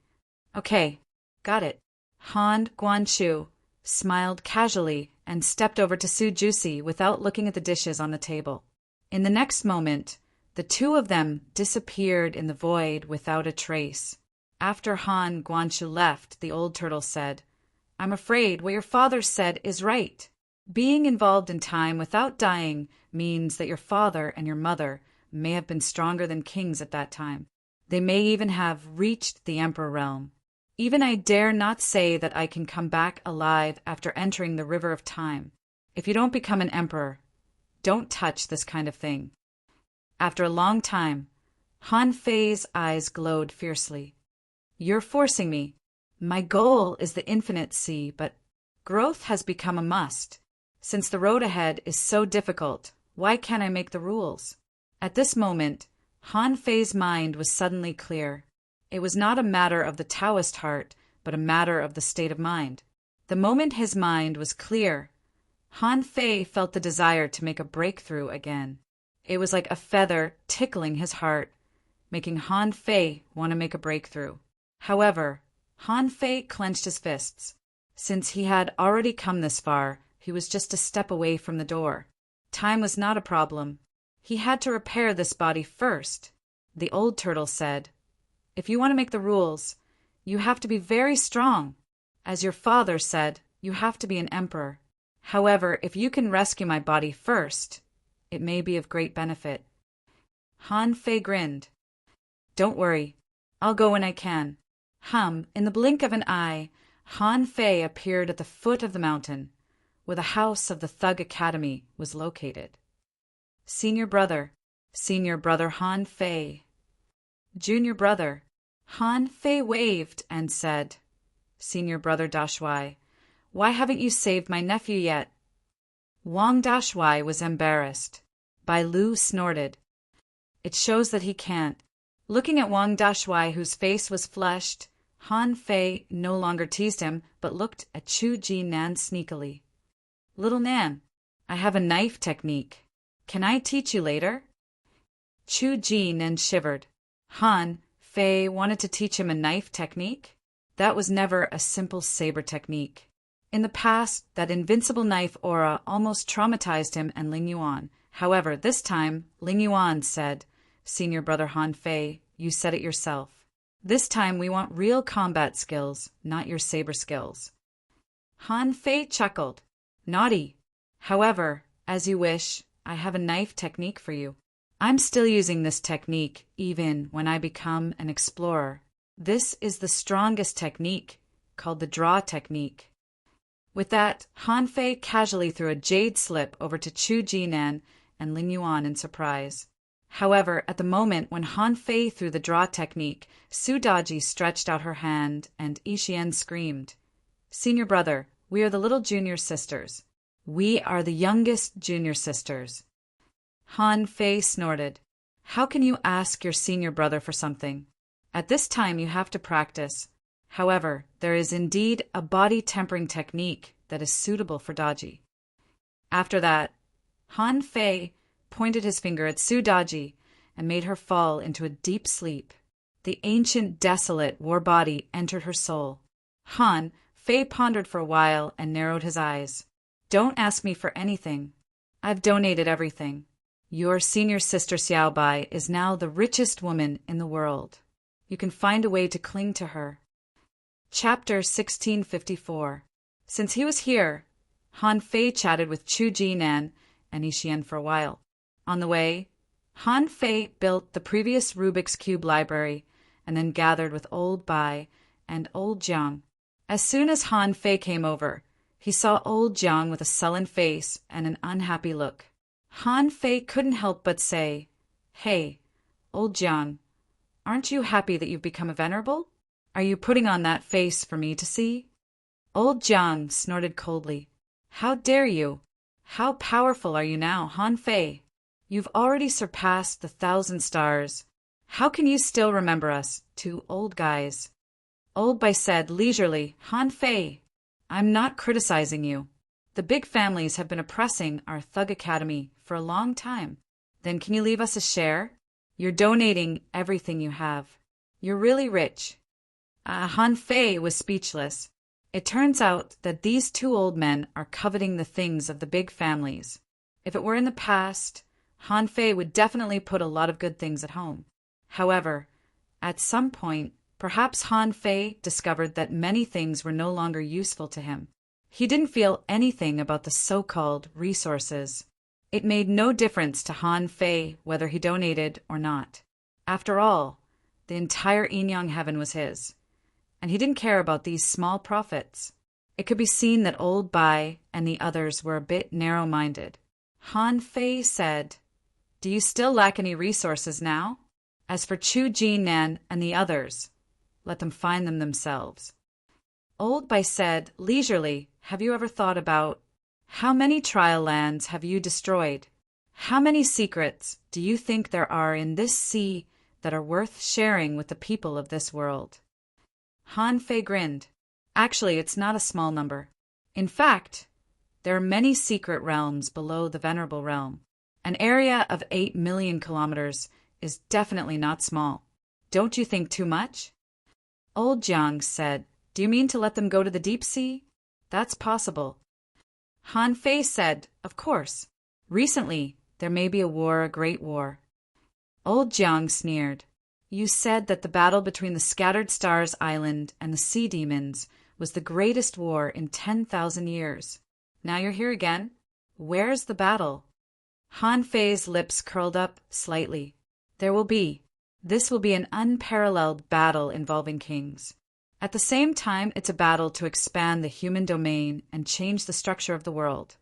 "Okay, got it." Han Guanchu smiled casually and stepped over to Su Juicy without looking at the dishes on the table. In the next moment, the two of them disappeared in the void without a trace. After Han Guanchu left, the old turtle said, "I'm afraid what your father said is right. Being involved in time without dying means that your father and your mother may have been stronger than kings at that time. They may even have reached the emperor realm. Even I dare not say that I can come back alive after entering the river of time. If you don't become an emperor, don't touch this kind of thing." After a long time, Han Fei's eyes glowed fiercely. "You're forcing me. My goal is the infinite sea, but growth has become a must. Since the road ahead is so difficult, why can't I make the rules?" At this moment, Han Fei's mind was suddenly clear. It was not a matter of the Taoist heart, but a matter of the state of mind. The moment his mind was clear, Han Fei felt the desire to make a breakthrough again. It was like a feather tickling his heart, making Han Fei want to make a breakthrough. However, Han Fei clenched his fists. Since he had already come this far, he was just a step away from the door. Time was not a problem. He had to repair this body first. The old turtle said, "If you want to make the rules, You have to be very strong. As your father said, you have to be an emperor. However, if you can rescue my body first, it may be of great benefit." Han Fei grinned. "Don't worry. I'll go when I can." In the blink of an eye, Han Fei appeared at the foot of the mountain, where the house of the Thug Academy was located. Senior brother Han Fei. Junior brother. Han Fei waved and said, "Senior brother Dashuai, why haven't you saved my nephew yet?" Wang Dashuai was embarrassed. Bai Lu snorted. "It shows that he can't." Looking at Wang Dashuai, whose face was flushed, Han Fei no longer teased him, but looked at Chu Ji Nan sneakily. "Little Nan, I have a knife technique. Can I teach you later?" Chu Ji Nan shivered. Han Fei wanted to teach him a knife technique? That was never a simple saber technique. In the past, that invincible knife aura almost traumatized him and Ling Yuan. However, this time, Ling Yuan said, "Senior brother Han Fei, you said it yourself. This time we want real combat skills, not your saber skills." Han Fei chuckled. "Naughty. However, as you wish, I have a knife technique for you. I'm still using this technique even when I become an explorer. This is the strongest technique, called the draw technique." With that, Han Fei casually threw a jade slip over to Chu Jinan and Ling Yuan in surprise. However, at the moment when Han Fei threw the draw technique, Su Daji stretched out her hand and Yixian screamed, "Senior brother, we are the little junior sisters. We are the youngest junior sisters." Han Fei snorted. "How can you ask your senior brother for something? At this time you have to practice. However, there is indeed a body tempering technique that is suitable for Daji." After that, Han Fei pointed his finger at Su Daji and made her fall into a deep sleep. The ancient, desolate war body entered her soul. Han Fei pondered for a while and narrowed his eyes. "Don't ask me for anything. I've donated everything. Your senior sister Xiaobai is now the richest woman in the world. You can find a way to cling to her." Chapter 1654. Since he was here, Han Fei chatted with Chu Jinan and Yixian for a while. On the way, Han Fei built the previous Rubik's Cube library and then gathered with Old Bai and Old Jiang. As soon as Han Fei came over, he saw Old Jiang with a sullen face and an unhappy look. Han Fei couldn't help but say, "Hey, Old Jiang, aren't you happy that you've become a venerable? Are you putting on that face for me to see?" Old Jiang snorted coldly. "How dare you? How powerful are you now, Han Fei? You've already surpassed the 1,000 stars. How can you still remember us, two old guys?" Old Bai said leisurely, "Han Fei, I'm not criticizing you. The big families have been oppressing our Thug Academy for a long time. Then can you leave us a share? You're donating everything you have. You're really rich." Han Fei was speechless. It turns out that these two old men are coveting the things of the big families. If it were in the past, Han Fei would definitely put a lot of good things at home. However, at some point, perhaps Han Fei discovered that many things were no longer useful to him. He didn't feel anything about the so-called resources. It made no difference to Han Fei whether he donated or not. After all, the entire Yin-Yang heaven was his, and he didn't care about these small profits. It could be seen that Old Bai and the others were a bit narrow-minded. Han Fei said, "Do you still lack any resources now? As for Chu Jinan and the others, let them find them themselves." Old Bai said leisurely, "Have you ever thought about how many trial lands have you destroyed? How many secrets do you think there are in this sea that are worth sharing with the people of this world?" Han Fei grinned. "Actually, it's not a small number. In fact, there are many secret realms below the Venerable Realm. An area of 8 million kilometers is definitely not small. Don't you think too much?" Old Jiang said, "Do you mean to let them go to the deep sea? That's possible." Han Fei said, "Of course. Recently, there may be a war, a great war." Old Jiang sneered. You said that the battle between the Scattered Stars Island and the sea demons was the greatest war in 10,000 years. Now you're here again. Where's the battle? Han Fei's lips curled up slightly. This will be an unparalleled battle involving kings. At the same time, it's a battle to expand the human domain and change the structure of the world.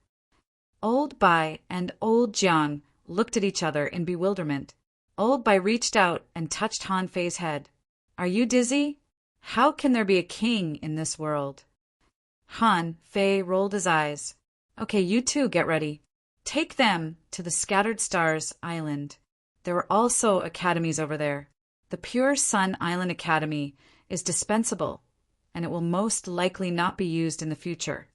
Old Bai and Old Jiang looked at each other in bewilderment. Old Bai reached out and touched Han Fei's head. Are you dizzy? How can there be a king in this world? Han Fei rolled his eyes. Okay, you two get ready. Take them to the Scattered Stars Island. There are also academies over there. The Pure Sun Island Academy is dispensable, and it will most likely not be used in the future.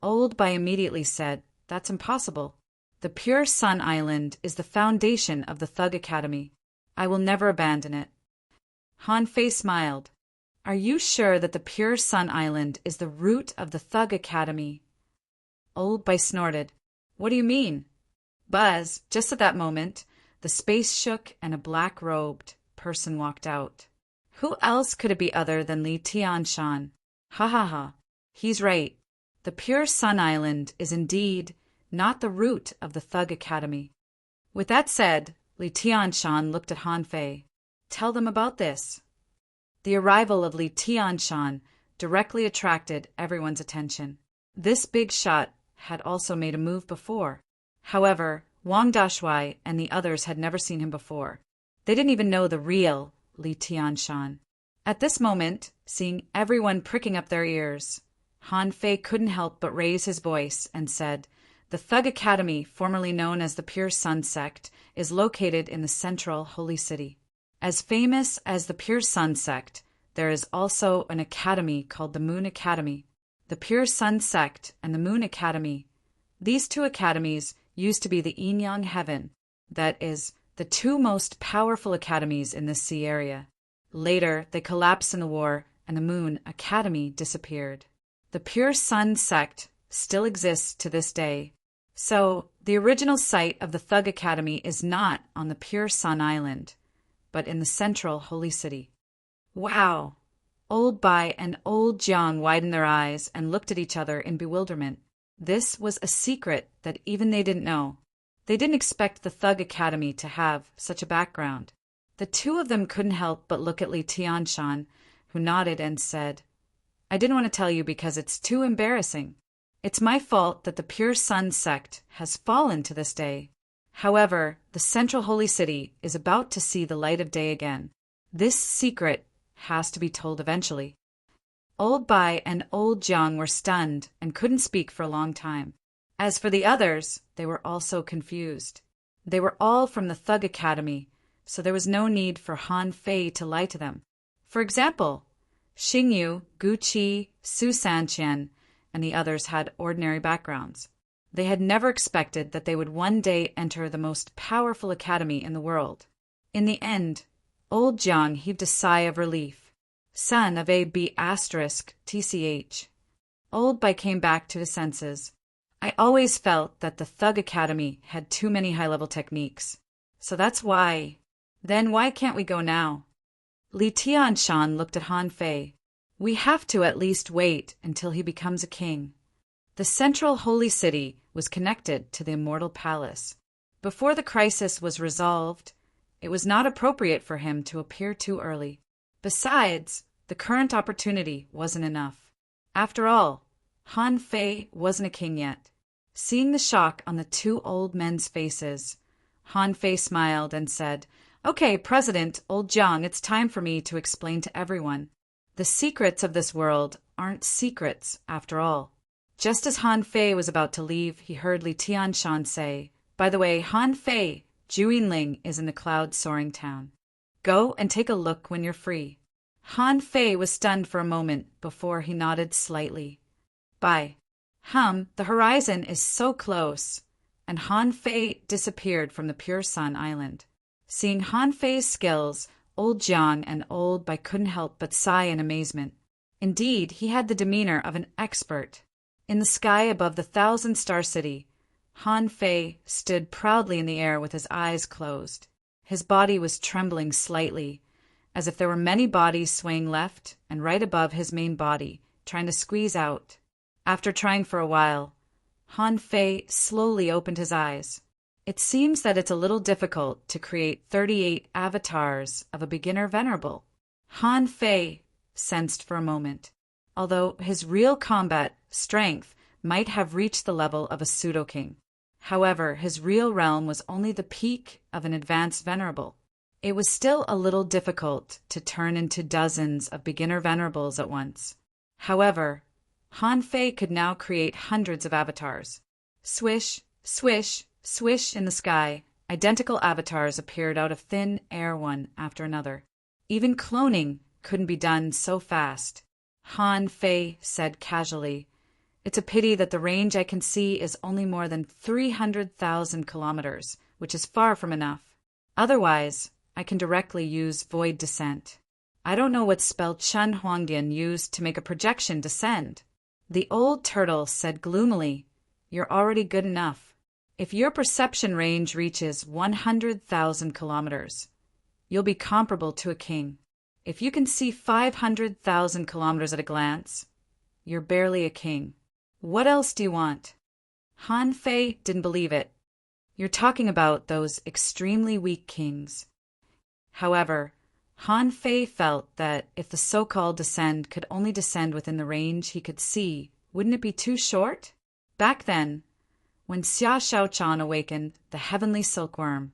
Old Bai immediately said, That's impossible. The Pure Sun Island is the foundation of the Thug Academy. I will never abandon it. Han Fei smiled. Are you sure that the Pure Sun Island is the root of the Thug Academy? Old Bai snorted. What do you mean? Buzz, just at that moment, the space shook and a black-robed person walked out. Who else could it be other than Li Tianshan? Ha ha ha. He's right. The Pure Sun Island is indeed not the root of the Thug Academy. With that said, Li Tianshan looked at Han Fei. Tell them about this. The arrival of Li Tianshan directly attracted everyone's attention. This big shot had also made a move before. However, Wang Dashuai and the others had never seen him before. They didn't even know the real Li Tianshan. At this moment, seeing everyone pricking up their ears, Han Fei couldn't help but raise his voice and said, The Thug Academy, formerly known as the Pure Sun Sect, is located in the central holy city. As famous as the Pure Sun Sect, there is also an academy called the Moon Academy. The Pure Sun Sect and the Moon Academy. These two academies used to be the Yin-Yang Heaven, that is, the two most powerful academies in this sea area. Later, they collapsed in the war, and the Moon Academy disappeared. The Pure Sun Sect still exists to this day. So, the original site of the Thug Academy is not on the Pure Sun Island, but in the central holy city. Wow! Old Bai and Old Jiang widened their eyes and looked at each other in bewilderment. This was a secret that even they didn't know. They didn't expect the Thug Academy to have such a background. The two of them couldn't help but look at Li Tianshan, who nodded and said, I didn't want to tell you because it's too embarrassing. It's my fault that the Pure Sun Sect has fallen to this day. However, the central holy city is about to see the light of day again. This secret has to be told eventually. Old Bai and Old Jiang were stunned and couldn't speak for a long time. As for the others, they were also confused. They were all from the Thug Academy, so there was no need for Han Fei to lie to them. For example, Xingyu, Gu Qi, Su Sanqian, and the others had ordinary backgrounds. They had never expected that they would one day enter the most powerful academy in the world. In the end, Old Jiang heaved a sigh of relief. Son of a B***TCH. Old Bai came back to his senses. I always felt that the Thug Academy had too many high-level techniques. So that's why. Then why can't we go now? Li Tianshan looked at Han Fei. We have to at least wait until he becomes a king. The central holy city was connected to the immortal palace. Before the crisis was resolved, it was not appropriate for him to appear too early. Besides, the current opportunity wasn't enough. After all, Han Fei wasn't a king yet. Seeing the shock on the two old men's faces, Han Fei smiled and said, Okay, President Old Jiang, it's time for me to explain to everyone. The secrets of this world aren't secrets, after all. Just as Han Fei was about to leave, he heard Li Tianshan say, By the way, Han Fei, Juinling is in the cloud-soaring town. Go and take a look when you're free. Han Fei was stunned for a moment before he nodded slightly. Bye. The horizon is so close. And Han Fei disappeared from the Pure Sun Island. Seeing Han Fei's skills, Old Jiang and Old Bai couldn't help but sigh in amazement. Indeed, he had the demeanor of an expert. In the sky above the 1,000-star city, Han Fei stood proudly in the air with his eyes closed. His body was trembling slightly, as if there were many bodies swaying left and right above his main body, trying to squeeze out. After trying for a while, Han Fei slowly opened his eyes. It seems that it's a little difficult to create 38 avatars of a beginner venerable. Han Fei sensed for a moment, although his real combat strength might have reached the level of a pseudo-king. However, his real realm was only the peak of an advanced venerable. It was still a little difficult to turn into dozens of beginner venerables at once. However, Han Fei could now create hundreds of avatars. Swish, swish, swish in the sky, identical avatars appeared out of thin air one after another. Even cloning couldn't be done so fast. Han Fei said casually, "It's a pity that the range I can see is only more than 300,000 kilometers, which is far from enough. Otherwise, I can directly use void descent. I don't know what spell Chen Huangdian used to make a projection descend." The old turtle said gloomily, "You're already good enough. If your perception range reaches 100,000 kilometers, you'll be comparable to a king. If you can see 500,000 kilometers at a glance, you're barely a king. What else do you want?" Han Fei didn't believe it. "You're talking about those extremely weak kings." However, Han Fei felt that if the so-called descend could only descend within the range he could see, wouldn't it be too short? Back then, when Xia Shaochan awakened the heavenly silkworm,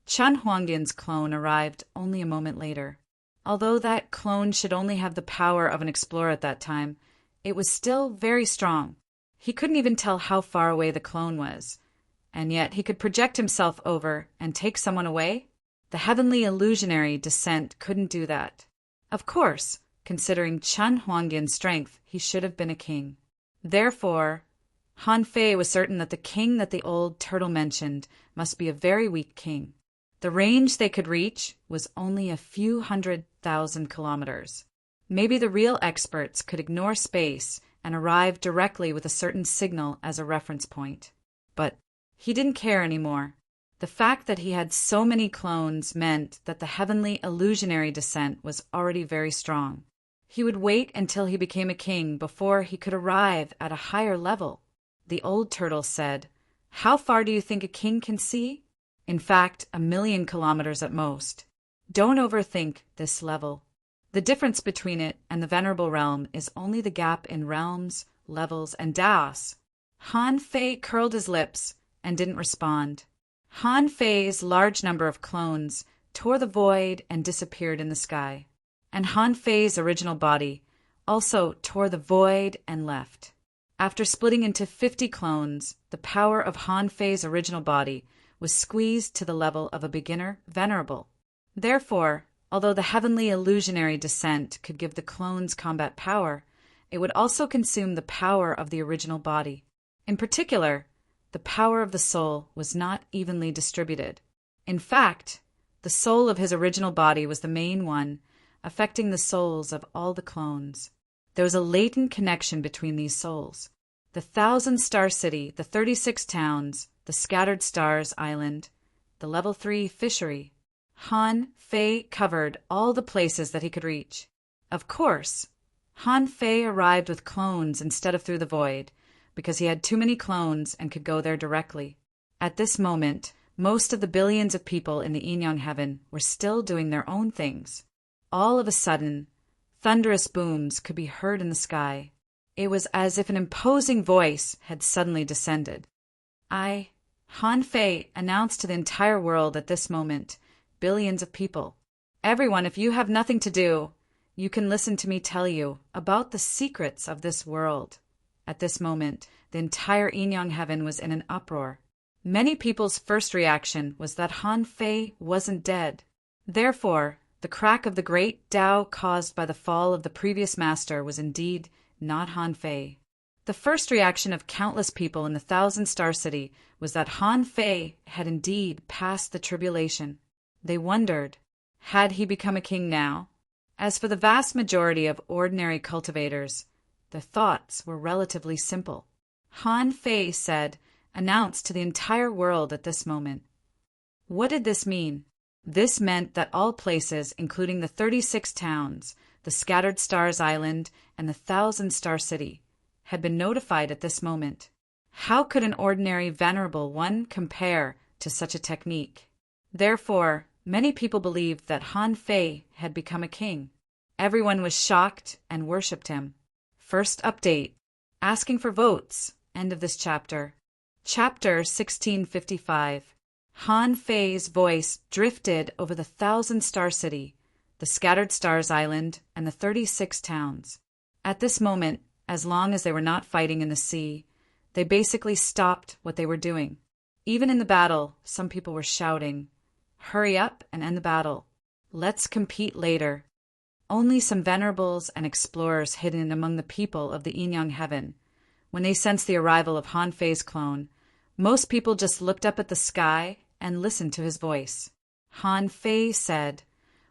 Chen Huangdian's clone arrived only a moment later. Although that clone should only have the power of an explorer at that time, it was still very strong. He couldn't even tell how far away the clone was, and yet he could project himself over and take someone away? The heavenly illusionary descent couldn't do that. Of course, considering Chen Huangdian's strength, he should have been a king. Therefore, Han Fei was certain that the king that the old turtle mentioned must be a very weak king. The range they could reach was only a few 100,000 kilometers. Maybe the real experts could ignore space and arrive directly with a certain signal as a reference point. But he didn't care anymore. The fact that he had so many clones meant that the heavenly illusionary descent was already very strong. He would wait until he became a king before he could arrive at a higher level. The old turtle said, "How far do you think a king can see?" "In fact, 1,000,000 kilometers at most. Don't overthink this level. The difference between it and the venerable realm is only the gap in realms, levels, and daos." Han Fei curled his lips and didn't respond. Han Fei's large number of clones tore the void and disappeared in the sky. And Han Fei's original body also tore the void and left. After splitting into 50 clones, the power of Han Fei's original body was squeezed to the level of a beginner venerable. Therefore, although the heavenly illusionary descent could give the clones combat power, it would also consume the power of the original body. In particular, the power of the soul was not evenly distributed. In fact, the soul of his original body was the main one, affecting the souls of all the clones. There was a latent connection between these souls. The 1,000-star city, the 36 towns, the scattered stars island, the level 3 fishery. Han Fei covered all the places that he could reach. Of course, Han Fei arrived with clones instead of through the void, because he had too many clones and could go there directly. At this moment, most of the billions of people in the Yin Yang heaven were still doing their own things. All of a sudden, thunderous booms could be heard in the sky. It was as if an imposing voice had suddenly descended. Han Fei announced to the entire world at this moment, billions of people. "Everyone, if you have nothing to do, you can listen to me tell you about the secrets of this world." At this moment, the entire Yin Yang heaven was in an uproar. Many people's first reaction was that Han Fei wasn't dead. Therefore, the crack of the great Tao caused by the fall of the previous master was indeed not Han Fei. The first reaction of countless people in the 1,000-star city was that Han Fei had indeed passed the tribulation. They wondered, had he become a king now? As for the vast majority of ordinary cultivators, their thoughts were relatively simple. Han Fei announced to the entire world at this moment. What did this mean? This meant that all places, including the 36 towns, the Scattered Stars Island, and the Thousand Star City, had been notified at this moment. How could an ordinary venerable one compare to such a technique? Therefore, many people believed that Han Fei had become a king. Everyone was shocked and worshipped him. First update. Asking for votes. End of this chapter. Chapter 1655. Han Fei's voice drifted over the Thousand Star City, the Scattered Stars Island, and the 36 towns. At this moment, as long as they were not fighting in the sea, they basically stopped what they were doing. Even in the battle, some people were shouting, "Hurry up and end the battle. Let's compete later." Only some venerables and explorers hidden among the people of the Yin-Yang Heaven. When they sensed the arrival of Han Fei's clone, most people just looked up at the sky and listened to his voice. Han Fei said,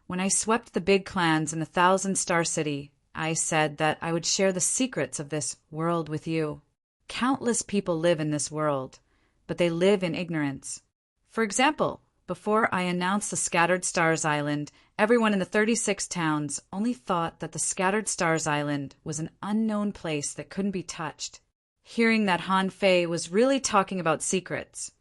"When I swept the big clans in the Thousand Star City, I said that I would share the secrets of this world with you. Countless people live in this world, but they live in ignorance. For example, before I announced the Scattered Stars Island, everyone in the 36 towns only thought that the Scattered Stars Island was an unknown place that couldn't be touched." Hearing that Han Fei was really talking about secrets,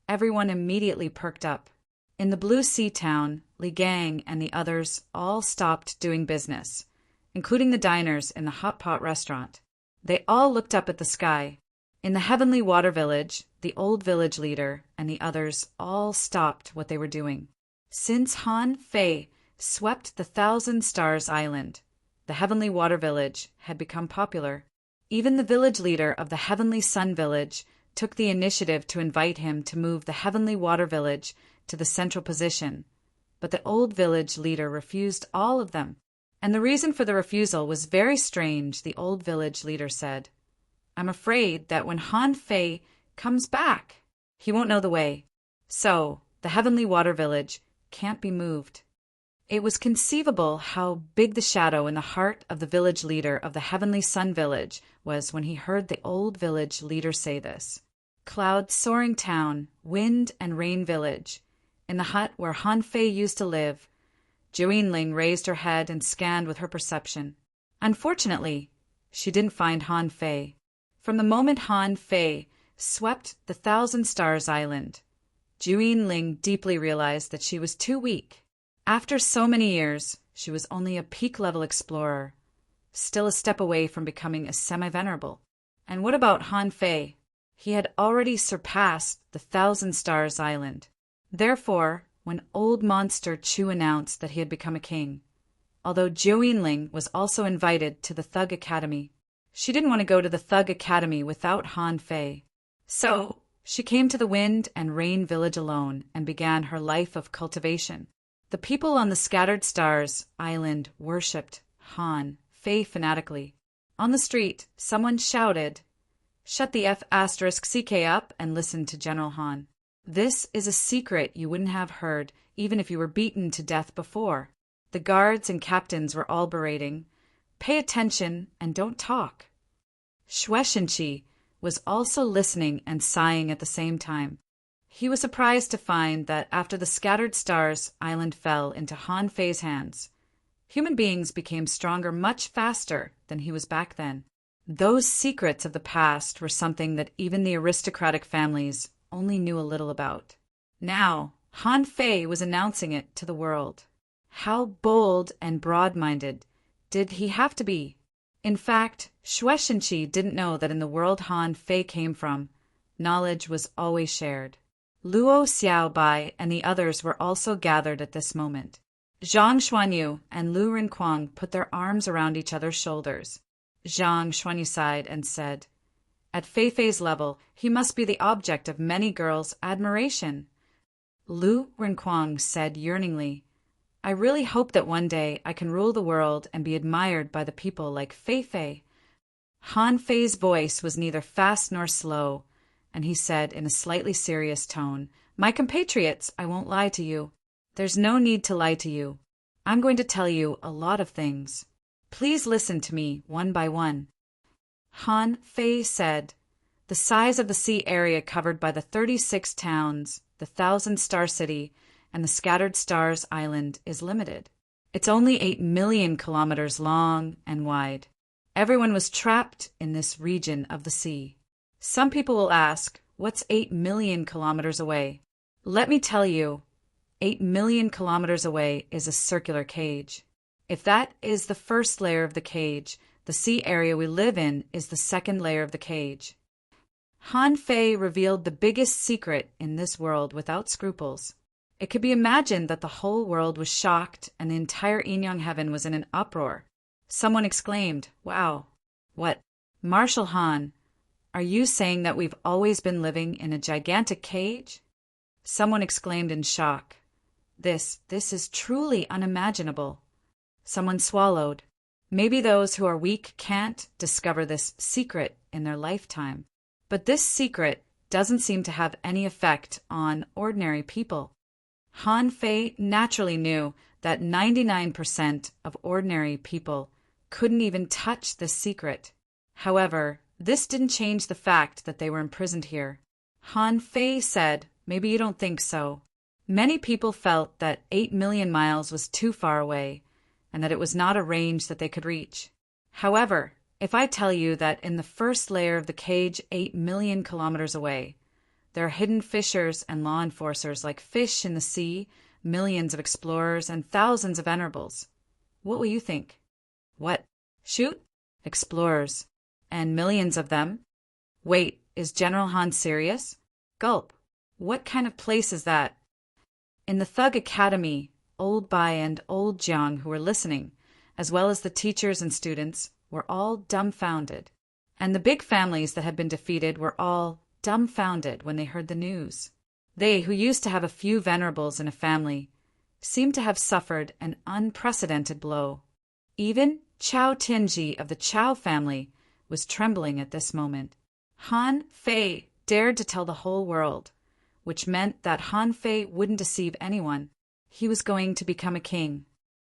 everyone immediately perked up. In the Blue Sea town, Li Gang and the others all stopped doing business, including the diners in the hot pot restaurant. They all looked up at the sky. In the Heavenly Water Village, the old village leader and the others all stopped what they were doing. Since Han Fei swept the Thousand Stars Island, the Heavenly Water Village had become popular. Even the village leader of the Heavenly Sun Village took the initiative to invite him to move the Heavenly Water Village to the central position, but the old village leader refused all of them. And the reason for the refusal was very strange, the old village leader said. "I'm afraid that when Han Fei comes back, he won't know the way. So, the Heavenly Water Village can't be moved." It was conceivable how big the shadow in the heart of the village leader of the Heavenly Sun Village was when he heard the old village leader say this. Cloud Soaring Town, Wind and Rain Village. In the hut where Han Fei used to live, Juinling raised her head and scanned with her perception. Unfortunately, she didn't find Han Fei. From the moment Han Fei swept the Thousand Stars Island, Juinling deeply realized that she was too weak. After so many years, she was only a peak-level explorer, still a step away from becoming a semi-venerable. And what about Han Fei? He had already surpassed the Thousand Stars Island. Therefore, when old monster Chu announced that he had become a king, although Juinling was also invited to the Thug Academy, she didn't want to go to the Thug Academy without Han Fei. So, she came to the Wind and Rain Village alone and began her life of cultivation. The people on the Scattered Stars Island worshipped Han Fei fanatically. On the street, someone shouted, "Shut the F***CK up and listen to General Han. This is a secret you wouldn't have heard even if you were beaten to death before." The guards and captains were all berating, "Pay attention and don't talk." Shueshenqi was also listening and sighing at the same time. He was surprised to find that after the Scattered Stars Island fell into Han Fei's hands, human beings became stronger much faster than he was back then. Those secrets of the past were something that even the aristocratic families only knew a little about. Now, Han Fei was announcing it to the world. How bold and broad-minded did he have to be? In fact, Shueshenqi didn't know that in the world Han Fei came from, knowledge was always shared. Luo Xiaobai and the others were also gathered at this moment. Zhang Xuanyu and Lu Rinquang put their arms around each other's shoulders. Zhang Xuanyu sighed and said, "At Fei Fei's level, he must be the object of many girls' admiration." Lu Rinquang said yearningly, "I really hope that one day I can rule the world and be admired by the people like Fei Fei." Han Fei's voice was neither fast nor slow, and he said in a slightly serious tone, "My compatriots, I won't lie to you. There's no need to lie to you. I'm going to tell you a lot of things. Please listen to me one by one." Han Fei said, "The size of the sea area covered by the 36 towns, the Thousand Star City, and the Scattered Stars Island is limited. It's only 8 million kilometers long and wide. Everyone was trapped in this region of the sea. Some people will ask, what's 8 million kilometers away? Let me tell you, 8 million kilometers away is a circular cage. If that is the first layer of the cage, the sea area we live in is the second layer of the cage. Han Fei revealed the biggest secret in this world without scruples. It could be imagined that the whole world was shocked and the entire Inyang heaven was in an uproar. Someone exclaimed, "Wow, what? Marshal Han, are you saying that we've always been living in a gigantic cage?" Someone exclaimed in shock, This is truly unimaginable." Someone swallowed. Maybe those who are weak can't discover this secret in their lifetime. But this secret doesn't seem to have any effect on ordinary people. Han Fei naturally knew that 99% of ordinary people couldn't even touch this secret. However, this didn't change the fact that they were imprisoned here. Han Fei said, "Maybe you don't think so." Many people felt that 8 million miles was too far away, and that it was not a range that they could reach. However, if I tell you that in the first layer of the cage 8 million kilometers away, there are hidden fishers and law enforcers like fish in the sea, millions of explorers, and thousands of venerables, what will you think? What? Shoot? Explorers. And millions of them? Wait, is General Han serious? Gulp. What kind of place is that? In the Thug Academy, Old Bai and Old Jiang, who were listening, as well as the teachers and students, were all dumbfounded. And the big families that had been defeated were all dumbfounded when they heard the news. They, who used to have a few venerables in a family, seemed to have suffered an unprecedented blow. Even Chao Tianji of the Chao family was trembling at this moment. Han Fei dared to tell the whole world, which meant that Han Fei wouldn't deceive anyone. He was going to become a king.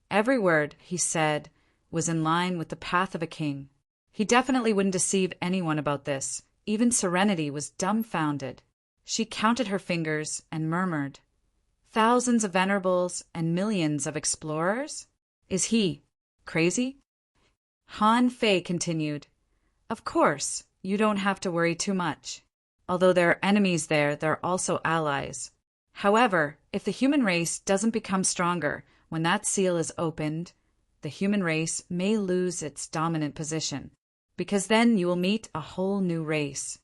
Every word he said was in line with the path of a king. He definitely wouldn't deceive anyone about this. Even Serenity was dumbfounded. She counted her fingers and murmured, "Thousands of venerables and millions of explorers? Is he crazy?" Han Fei continued, "Of course, you don't have to worry too much. Although there are enemies there are also allies. However, if the human race doesn't become stronger when that seal is opened, the human race may lose its dominant position, because then you will meet a whole new race.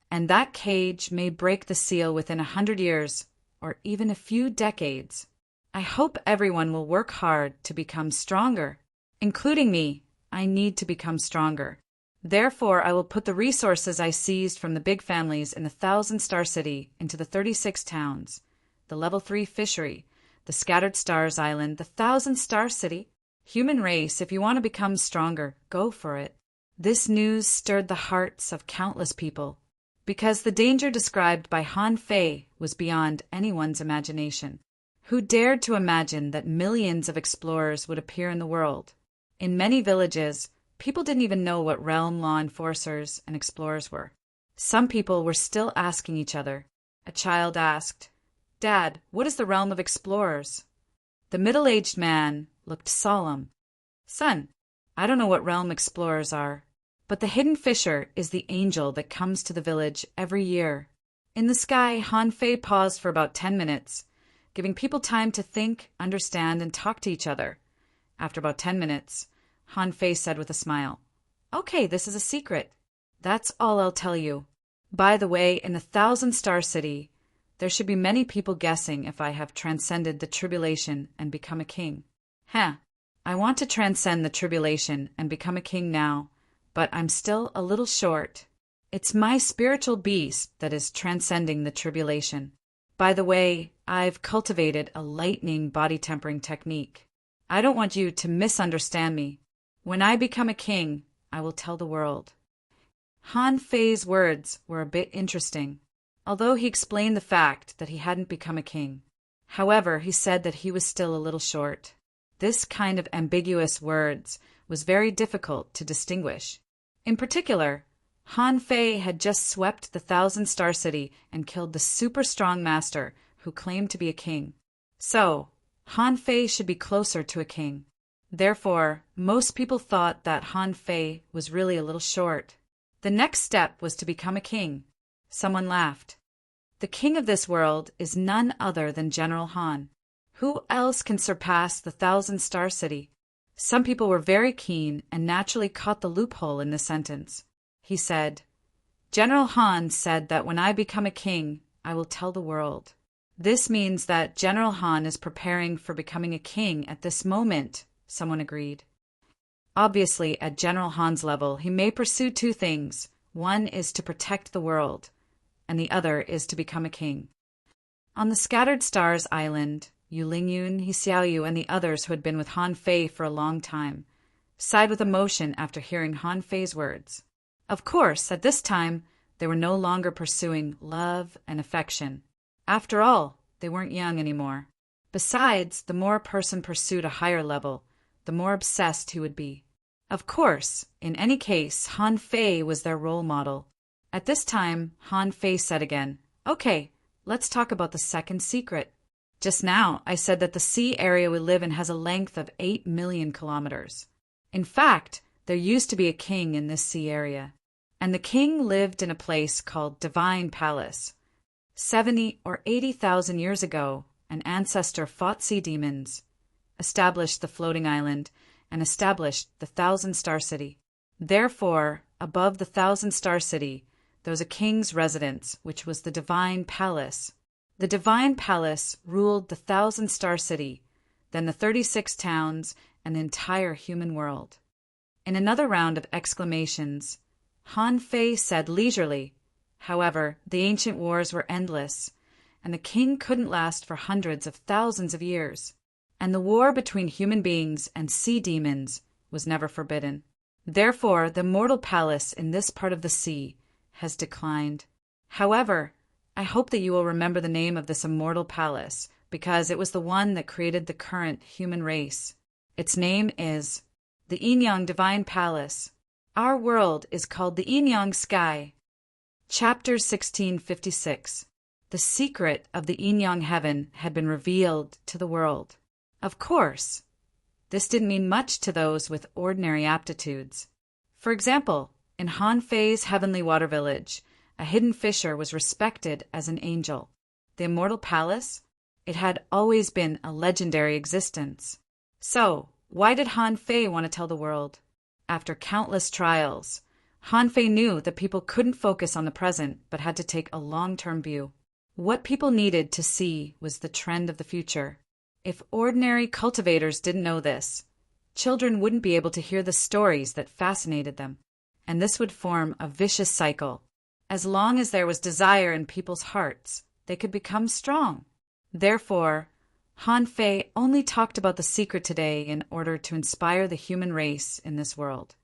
And that cage may break the seal within 100 years, or even a few decades. I hope everyone will work hard to become stronger, including me. I need to become stronger. Therefore, I will put the resources I seized from the big families in the 1,000-star city into the 36 towns, the level 3 fishery, the Scattered Stars Island, the 1,000-star city. Human race, if you want to become stronger, go for it." This news stirred the hearts of countless people, because the danger described by Han Fei was beyond anyone's imagination. Who dared to imagine that millions of explorers would appear in the world? In many villages, people didn't even know what realm law enforcers and explorers were. Some people were still asking each other. A child asked, "Dad, what is the realm of explorers?" The middle-aged man looked solemn. "Son, I don't know what realm explorers are, but the hidden fisher is the angel that comes to the village every year." In the sky, Han Fei paused for about 10 minutes, giving people time to think, understand, and talk to each other. After about 10 minutes, Han Fei said with a smile, "Okay, this is a secret. That's all I'll tell you. By the way, in the 1,000-star city, there should be many people guessing if I have transcended the tribulation and become a king. I want to transcend the tribulation and become a king now, but I'm still a little short. It's my spiritual beast that is transcending the tribulation. By the way, I've cultivated a lightning body tempering technique. I don't want you to misunderstand me. When I become a king, I will tell the world." Han Fei's words were a bit interesting, although he explained the fact that he hadn't become a king. However, he said that he was still a little short. This kind of ambiguous words was very difficult to distinguish. In particular, Han Fei had just swept the 1,000-star city and killed the super strong master who claimed to be a king. So, Han Fei should be closer to a king. Therefore, most people thought that Han Fei was really a little short. The next step was to become a king. Someone laughed. The king of this world is none other than General Han. Who else can surpass the 1,000-star city? Some people were very keen and naturally caught the loophole in this sentence. He said, General Han said that when I become a king, I will tell the world. This means that General Han is preparing for becoming a king at this moment, someone agreed. Obviously, at General Han's level, he may pursue two things. One is to protect the world, and the other is to become a king. On the Scattered Stars Island, Yu Lingyun, He Xiaoyu, and the others who had been with Han Fei for a long time sighed with emotion after hearing Han Fei's words. Of course, at this time, they were no longer pursuing love and affection. After all, they weren't young anymore. Besides, the more a person pursued a higher level, the more obsessed he would be. Of course, in any case, Han Fei was their role model. At this time, Han Fei said again, Okay, let's talk about the second secret. Just now, I said that the sea area we live in has a length of 8 million kilometers. In fact, there used to be a king in this sea area, and the king lived in a place called Divine Palace. 70 or 80,000 years ago, an ancestor fought sea demons, established the floating island, and established the 1,000-star city. Therefore, above the 1,000-star city, there was a king's residence, which was the Divine Palace. The Divine Palace ruled the 1,000-star city, then the 36 towns, and the entire human world. In another round of exclamations, Han Fei said leisurely, However, the ancient wars were endless, and the king couldn't last for hundreds of thousands of years, and the war between human beings and sea demons was never forbidden. Therefore, the mortal palace in this part of the sea has declined. However, I hope that you will remember the name of this immortal palace, because it was the one that created the current human race. Its name is the Yinyang Divine Palace. Our world is called the Yinyang Sky. Chapter 1656. The secret of the Yinyang Heaven had been revealed to the world. Of course, this didn't mean much to those with ordinary aptitudes. For example, in Han Fei's heavenly water village, a hidden fisher was respected as an angel. The immortal palace? It had always been a legendary existence. So, why did Han Fei want to tell the world? After countless trials, Han Fei knew that people couldn't focus on the present but had to take a long-term view. What people needed to see was the trend of the future. If ordinary cultivators didn't know this, children wouldn't be able to hear the stories that fascinated them, and this would form a vicious cycle. As long as there was desire in people's hearts, they could become strong. Therefore, Han Fei only talked about the secret today in order to inspire the human race in this world.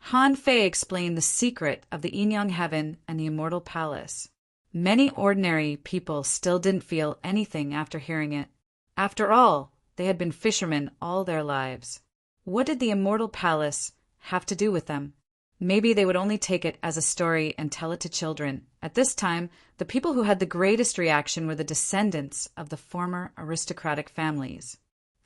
Han Fei explained the secret of the Yinyang Heaven and the Immortal Palace. Many ordinary people still didn't feel anything after hearing it. After all, they had been fishermen all their lives. What did the Immortal Palace have to do with them? Maybe they would only take it as a story and tell it to children. At this time, the people who had the greatest reaction were the descendants of the former aristocratic families.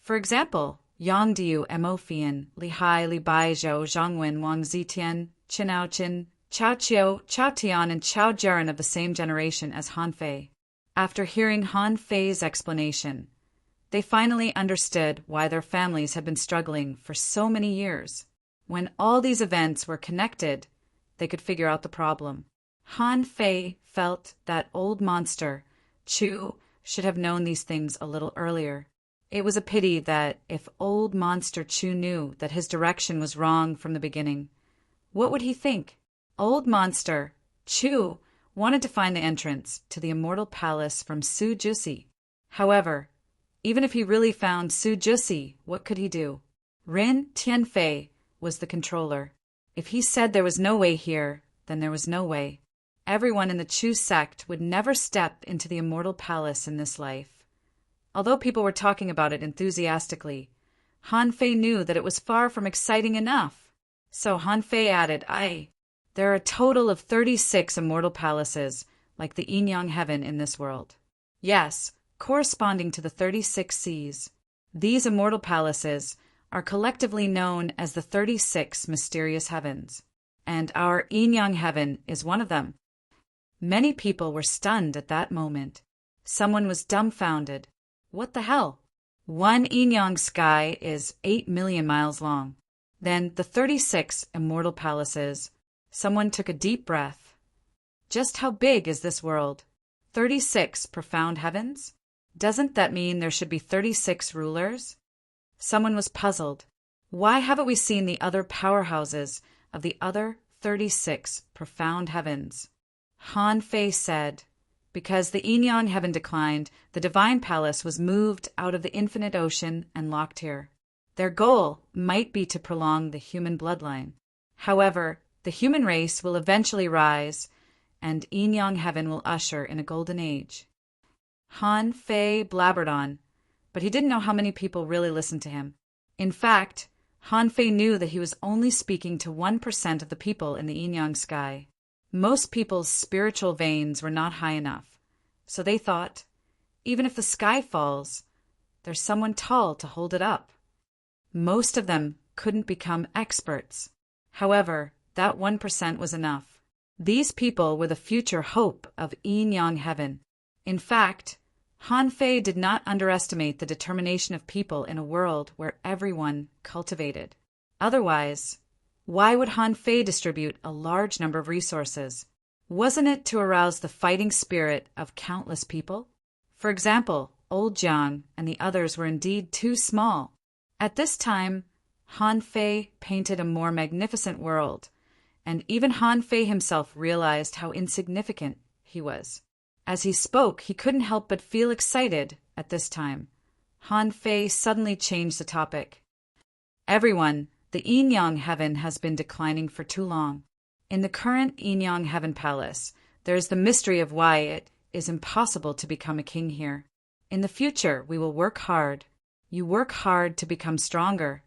For example, Yang Diu, Mo Fian, Li Hai, Li Bai Zhou, Zhang Wen, Wang Zitian, Qin Qin, Chao Qiu, Chao Tian, and Chao Jiren of the same generation as Han Fei. After hearing Han Fei's explanation, they finally understood why their families had been struggling for so many years. When all these events were connected, they could figure out the problem. Han Fei felt that old monster, Chu, should have known these things a little earlier. It was a pity that if old monster Chu knew that his direction was wrong from the beginning, what would he think? Old monster Chu wanted to find the entrance to the Immortal Palace from Su Jusi. However, even if he really found Su Jusi, what could he do? Rin Tianfei was the controller. If he said there was no way here, then there was no way. Everyone in the Chu sect would never step into the Immortal Palace in this life. Although people were talking about it enthusiastically, Han Fei knew that it was far from exciting enough. So Han Fei added, there are a total of 36 immortal palaces, like the Yinyang Heaven in this world. Yes, corresponding to the 36 seas. These immortal palaces are collectively known as the 36 mysterious heavens, and our Yin-Yang heaven is one of them. Many people were stunned at that moment. Someone was dumbfounded. What the hell? One Yin-Yang sky is 8 million miles long. Then the 36 immortal palaces. Someone took a deep breath. Just how big is this world? 36 profound heavens? Doesn't that mean there should be 36 rulers? Someone was puzzled. Why haven't we seen the other powerhouses of the other 36 profound heavens? Han Fei said, because the Yin-Yang heaven declined, the divine palace was moved out of the infinite ocean and locked here. Their goal might be to prolong the human bloodline. However, the human race will eventually rise, and Yin-Yang heaven will usher in a golden age. Han Fei blabbered on, but he didn't know how many people really listened to him. In fact, Han Fei knew that he was only speaking to 1% of the people in the Yin-Yang sky. Most people's spiritual veins were not high enough, so they thought, even if the sky falls, there's someone tall to hold it up. Most of them couldn't become experts. However, that 1% was enough. These people were the future hope of Yin-Yang heaven. In fact, Han Fei did not underestimate the determination of people in a world where everyone cultivated. Otherwise, why would Han Fei distribute a large number of resources? Wasn't it to arouse the fighting spirit of countless people? For example, Old Jiang and the others were indeed too small. At this time, Han Fei painted a more magnificent world, and even Han Fei himself realized how insignificant he was. As he spoke, he couldn't help but feel excited at this time. Han Fei suddenly changed the topic. Everyone, the Yin-Yang heaven has been declining for too long. In the current Yin-Yang heaven palace, there is the mystery of why it is impossible to become a king here. In the future, we will work hard. You work hard to become stronger,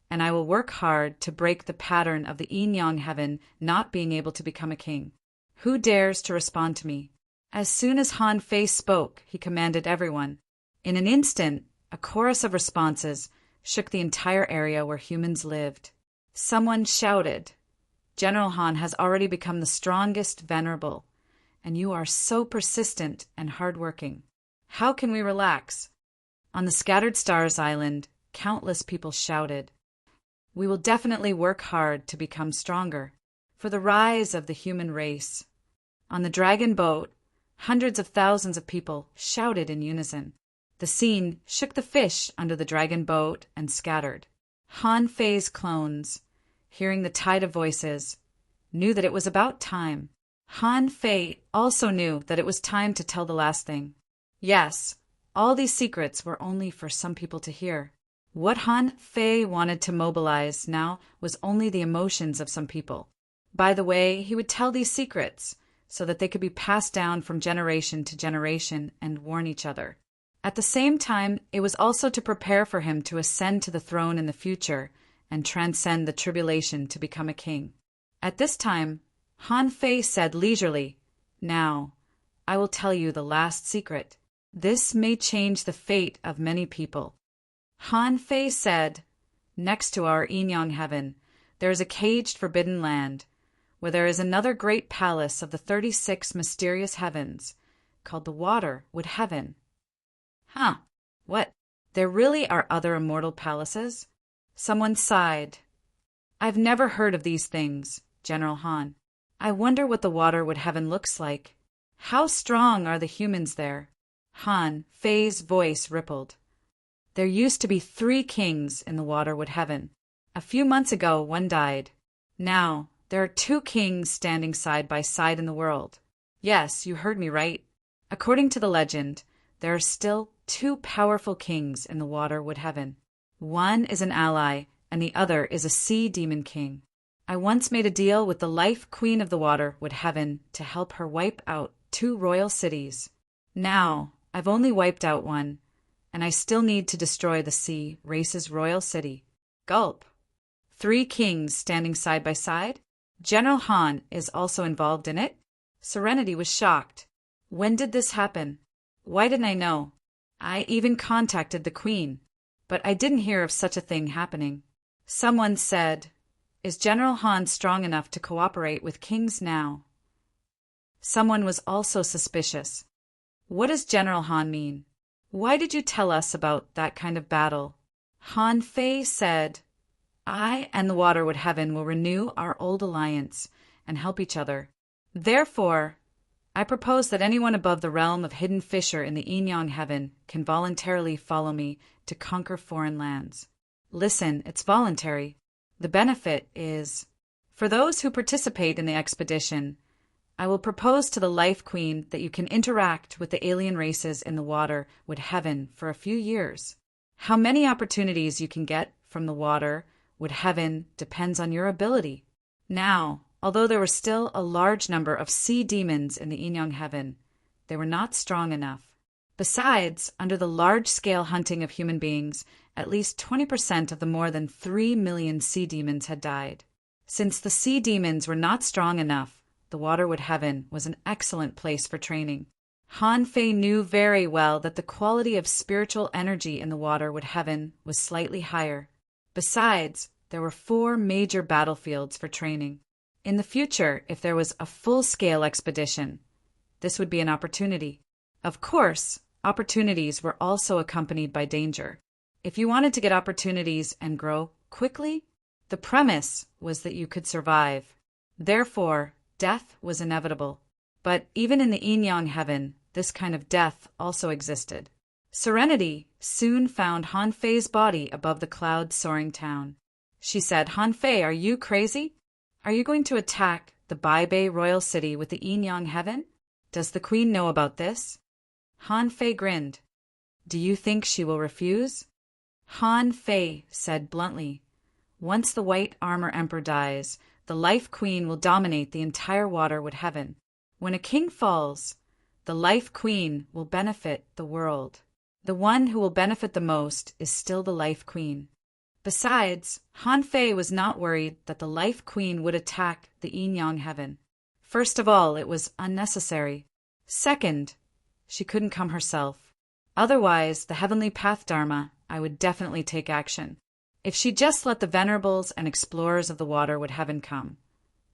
and I will work hard to break the pattern of the Yin-Yang heaven not being able to become a king. Who dares to respond to me? As soon as Han Fei spoke, he commanded everyone. In an instant, a chorus of responses shook the entire area where humans lived. Someone shouted, "General Han has already become the strongest venerable, and you are so persistent and hardworking. How can we relax?" On the Scattered Stars Island, countless people shouted, "We will definitely work hard to become stronger, for the rise of the human race." On the Dragon Boat, hundreds of thousands of people shouted in unison. The scene shook the fish under the Dragon Boat and scattered. Han Fei's clones, hearing the tide of voices, knew that it was about time. Han Fei also knew that it was time to tell the last thing. Yes, all these secrets were only for some people to hear. What Han Fei wanted to mobilize now was only the emotions of some people. By the way, he would tell these secrets so that they could be passed down from generation to generation and warn each other. At the same time, it was also to prepare for him to ascend to the throne in the future and transcend the tribulation to become a king. At this time, Han Fei said leisurely, "Now, I will tell you the last secret. This may change the fate of many people." Han Fei said, "Next to our Yin-Yang heaven, there is a caged forbidden land, where there is another great palace of the 36 mysterious heavens, called the Waterwood Heaven." Huh, what? There really are other immortal palaces? Someone sighed. "I've never heard of these things, General Han. I wonder what the Waterwood Heaven looks like. How strong are the humans there?" Han Fei's voice rippled. "There used to be 3 kings in the Waterwood Heaven. A few months ago, one died. Now, there are 2 kings standing side by side in the world. Yes, you heard me right. According to the legend, there are still 2 powerful kings in the Waterwood Heaven. One is an ally, and the other is a sea demon king. I once made a deal with the life queen of the Waterwood Heaven to help her wipe out 2 royal cities. Now, I've only wiped out one, and I still need to destroy the sea race's royal city." Gulp. 3 kings standing side by side? General Han is also involved in it? Serenity was shocked. When did this happen? Why didn't I know? I even contacted the queen, but I didn't hear of such a thing happening. Someone said, "Is General Han strong enough to cooperate with kings now?" Someone was also suspicious. What does General Han mean? Why did you tell us about that kind of battle? Han Fei said, "I and the Waterwood Heaven will renew our old alliance and help each other. Therefore, I propose that anyone above the realm of Hidden Fisher in the Yin-Yang Heaven can voluntarily follow me to conquer foreign lands. Listen, it's voluntary. The benefit is, for those who participate in the expedition, I will propose to the Life Queen that you can interact with the alien races in the Waterwood Heaven for a few years. How many opportunities you can get from the Waterwood Heaven depends on your ability. Now, although there were still a large number of sea demons in the Yin-Yang Heaven, they were not strong enough. Besides, under the large-scale hunting of human beings, at least 20% of the more than 3 million sea demons had died. Since the sea demons were not strong enough, the Waterwood Heaven was an excellent place for training. Han Fei knew very well that the quality of spiritual energy in the Waterwood Heaven was slightly higher. Besides, there were 4 major battlefields for training. In the future, if there was a full-scale expedition, this would be an opportunity. Of course, opportunities were also accompanied by danger. If you wanted to get opportunities and grow quickly, the premise was that you could survive. Therefore, death was inevitable. But even in the Yin-Yang Heaven, this kind of death also existed. Serenity soon found Han Fei's body above the cloud-soaring town. She said, "Han Fei, are you crazy? Are you going to attack the Baibei royal city with the Yin-Yang Heaven? Does the queen know about this?" Han Fei grinned. "Do you think she will refuse?" Han Fei said bluntly, "Once the White Armor Emperor dies, the Life Queen will dominate the entire Waterwood Heaven. When a king falls, the Life Queen will benefit the world. The one who will benefit the most is still the Life Queen." Besides, Han Fei was not worried that the Life Queen would attack the Yin-Yang Heaven. First of all, it was unnecessary. Second, she couldn't come herself. Otherwise, the Heavenly Path Dharma, I would definitely take action. If she just let the venerables and explorers of the Waterwood Heaven come.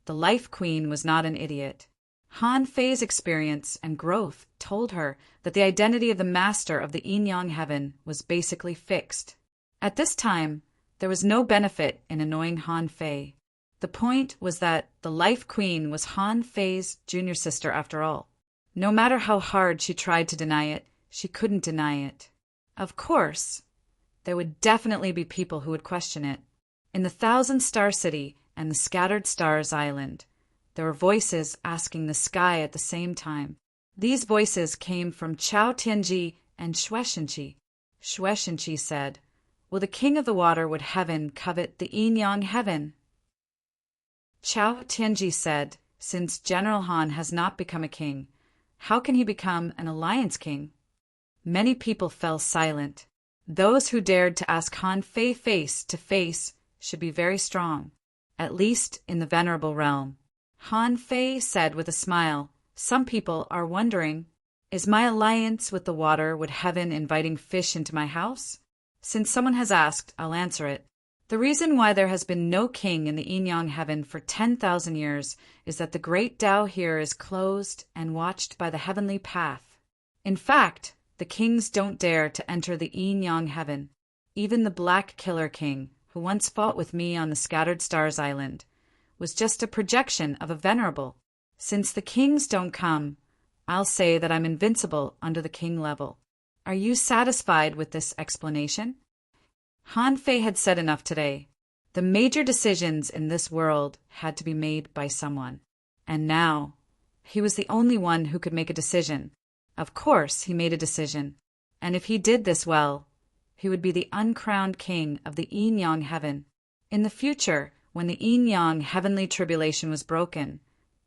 The Life Queen was not an idiot. Han Fei's experience and growth told her that the identity of the master of the Yin-Yang Heaven was basically fixed. At this time, there was no benefit in annoying Han Fei. The point was that the Life Queen was Han Fei's junior sister after all. No matter how hard she tried to deny it, she couldn't deny it. Of course, there would definitely be people who would question it. In the Thousand Star City and the Scattered Stars Island, there were voices asking the sky at the same time. These voices came from Chao Tianji and Shueshenqi. Shueshenqi said, "Will the king of the Waterwood Heaven covet the Yin-Yang Heaven?" Chao Tianji said, "Since General Han has not become a king, how can he become an alliance king?" Many people fell silent. Those who dared to ask Han Fei face to face should be very strong, at least in the venerable realm. Han Fei said with a smile, "Some people are wondering, is my alliance with the Waterwood Heaven inviting fish into my house? Since someone has asked, I'll answer it. The reason why there has been no king in the Yin-Yang Heaven for 10,000 years is that the great Tao here is closed and watched by the Heavenly Path. In fact, the kings don't dare to enter the Yin-Yang Heaven. Even the Black Killer King, who once fought with me on the Scattered Stars Island, was just a projection of a venerable. Since the kings don't come, I'll say that I'm invincible under the king level. Are you satisfied with this explanation?" Han Fei had said enough today. The major decisions in this world had to be made by someone. And now, he was the only one who could make a decision. Of course, he made a decision. And if he did this well, he would be the uncrowned king of the Yin-Yang Heaven. In the future, when the Yin-Yang heavenly tribulation was broken,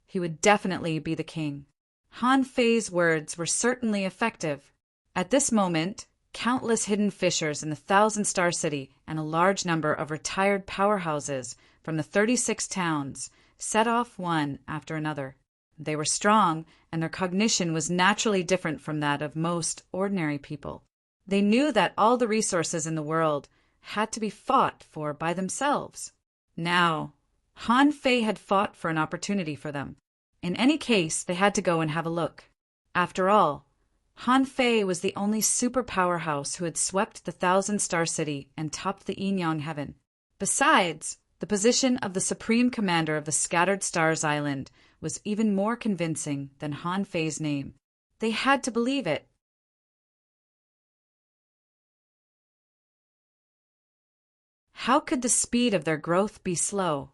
he would definitely be the king. Han Fei's words were certainly effective. At this moment, countless hidden fishers in the Thousand Star City and a large number of retired powerhouses from the 36 towns set off one after another. They were strong, and their cognition was naturally different from that of most ordinary people. They knew that all the resources in the world had to be fought for by themselves. Now, Han Fei had fought for an opportunity for them. In any case, they had to go and have a look. After all, Han Fei was the only super powerhouse who had swept the Thousand-Star City and topped the Yin-Yang Heaven. Besides, the position of the Supreme Commander of the Scattered Stars Island was even more convincing than Han Fei's name. They had to believe it. How could the speed of their growth be slow?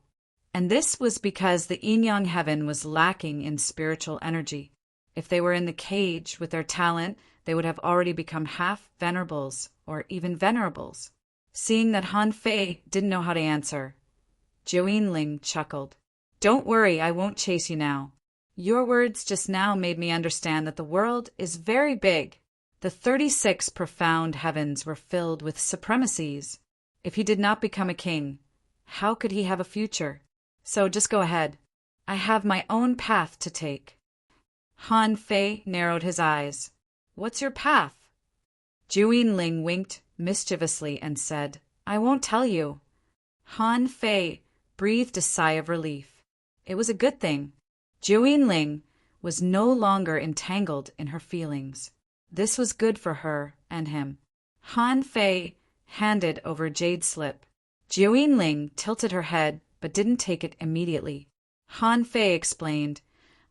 And this was because the Yin-Yang Heaven was lacking in spiritual energy. If they were in the cage with their talent, they would have already become half venerables, or even venerables. Seeing that Han Fei didn't know how to answer, Zhou Yinling chuckled. Don't worry, I won't chase you now. Your words just now made me understand that the world is very big. The 36 profound heavens were filled with supremacies. If he did not become a king, how could he have a future? So just go ahead. I have my own path to take. Han Fei narrowed his eyes. What's your path? Zhou Yinling winked mischievously and said, I won't tell you. Han Fei breathed a sigh of relief. It was a good thing. Zhou Yinling was no longer entangled in her feelings. This was good for her and him. Han Fei handed over a jade slip. Zhou Yinling tilted her head but didn't take it immediately. Han Fei explained,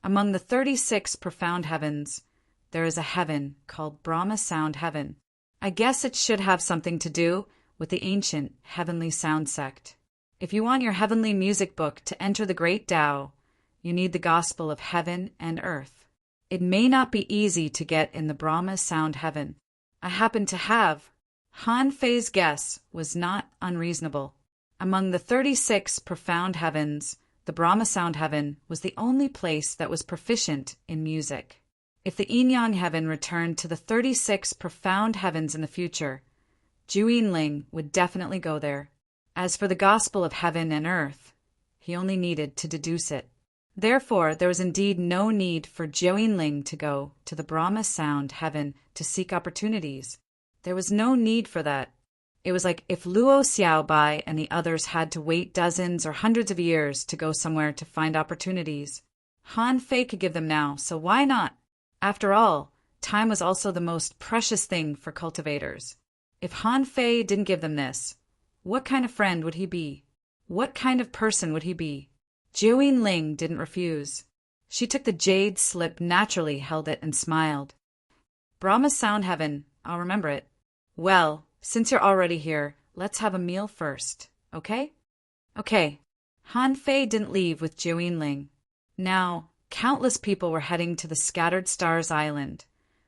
among the 36 profound heavens, there is a heaven called Brahma Sound Heaven. I guess it should have something to do with the ancient heavenly sound sect. If you want your heavenly music book to enter the great Tao, you need the gospel of heaven and earth. It may not be easy to get in the Brahma Sound Heaven. I happen to have. Han Fei's guess was not unreasonable. Among the 36 profound heavens, the Brahma Sound Heaven was the only place that was proficient in music. If the Yin-Yang Heaven returned to the 36 profound heavens in the future, Zhou Yinling would definitely go there. As for the gospel of heaven and earth, he only needed to deduce it. Therefore, there was indeed no need for Zhou Yinling to go to the Brahma Sound Heaven to seek opportunities. There was no need for that. It was like if Luo Xiaobai and the others had to wait dozens or hundreds of years to go somewhere to find opportunities. Han Fei could give them now, so why not? After all, time was also the most precious thing for cultivators. If Han Fei didn't give them this, what kind of friend would he be? What kind of person would he be? Zhou Yinling didn't refuse. She took the jade slip naturally, held it, and smiled. Brahma Sound Heaven, I'll remember it. Well, since you're already here, let's have a meal first, okay? Okay. Han Fei didn't leave with Zhou Yinling. Now, countless people were heading to the Scattered Stars Island,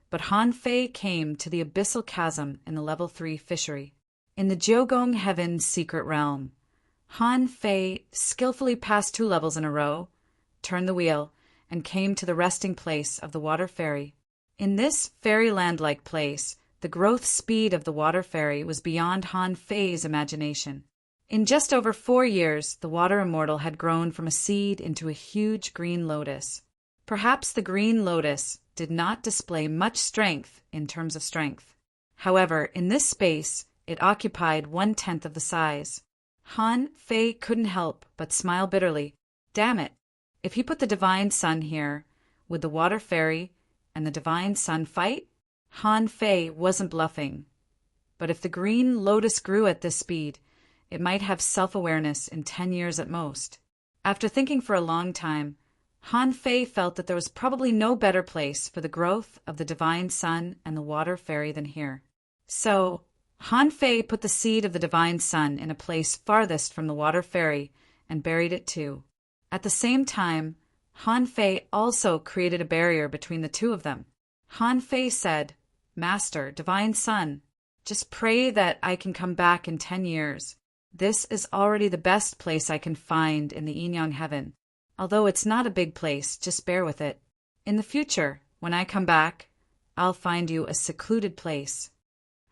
but Han Fei came to the abyssal chasm in the level 3 fishery. In the Jiugong Heaven's secret realm, Han Fei skillfully passed 2 levels in a row, turned the wheel, and came to the resting place of the water fairy. In this fairyland-like place, the growth speed of the water fairy was beyond Han Fei's imagination. In just over 4 years, the water immortal had grown from a seed into a huge green lotus. Perhaps the green lotus did not display much strength in terms of strength. However, in this space, it occupied 1/10 of the size. Han Fei couldn't help but smile bitterly. Damn it! If he put the Divine Sun here, would the water fairy and the Divine Sun fight? Han Fei wasn't bluffing. But if the green lotus grew at this speed, it might have self-awareness in 10 years at most. After thinking for a long time, Han Fei felt that there was probably no better place for the growth of the Divine Sun and the water fairy than here. So, Han Fei put the seed of the Divine Sun in a place farthest from the water fairy and buried it too. At the same time, Han Fei also created a barrier between the two of them. Han Fei said, Master, Divine Sun, just pray that I can come back in 10 years. This is already the best place I can find in the Yin-Yang Heaven. Although it's not a big place, just bear with it. In the future, when I come back, I'll find you a secluded place.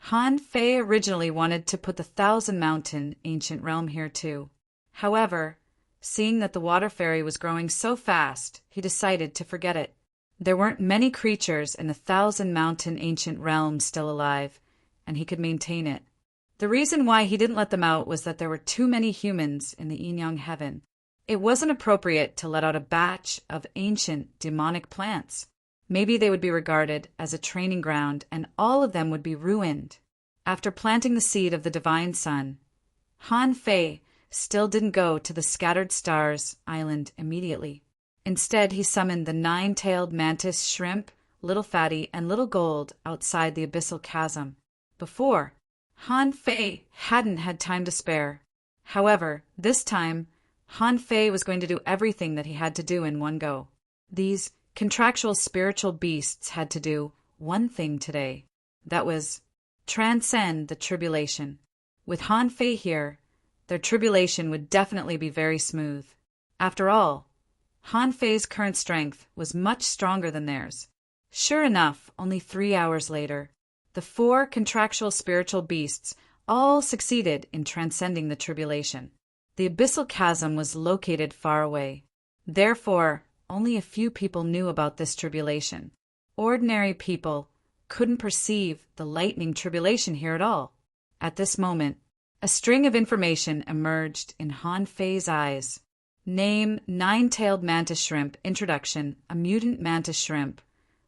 Han Fei originally wanted to put the 1,000-mountain ancient realm here too. However, seeing that the water fairy was growing so fast, he decided to forget it. There weren't many creatures in the 1,000-mountain ancient realm still alive, and he could maintain it. The reason why he didn't let them out was that there were too many humans in the Yin-Yang heaven. It wasn't appropriate to let out a batch of ancient demonic plants. Maybe they would be regarded as a training ground and all of them would be ruined. After planting the seed of the divine sun, Han Fei still didn't go to the Scattered Stars Island immediately. Instead, he summoned the nine-tailed mantis shrimp, Little Fatty, and Little Gold outside the abyssal chasm. Before, Han Fei hadn't had time to spare. However, this time, Han Fei was going to do everything that he had to do in one go. These contractual spiritual beasts had to do one thing today. That was transcend the tribulation. With Han Fei here, their tribulation would definitely be very smooth. After all, Han Fei's current strength was much stronger than theirs. Sure enough, only 3 hours later, the 4 contractual spiritual beasts all succeeded in transcending the tribulation. The abyssal chasm was located far away. Therefore, only a few people knew about this tribulation. Ordinary people couldn't perceive the lightning tribulation here at all. At this moment, a string of information emerged in Han Fei's eyes. Name nine-tailed mantis shrimp. Introduction: a mutant mantis shrimp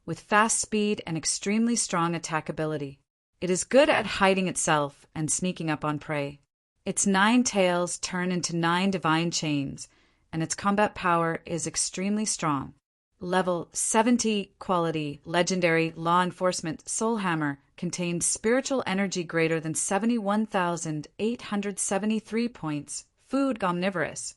with fast speed and extremely strong attack ability. It is good at hiding itself and sneaking up on prey. Its 9 tails turn into 9 divine chains, and its combat power is extremely strong. Level 70 quality legendary law enforcement soul hammer contains spiritual energy greater than 71,873 points. Food omnivorous.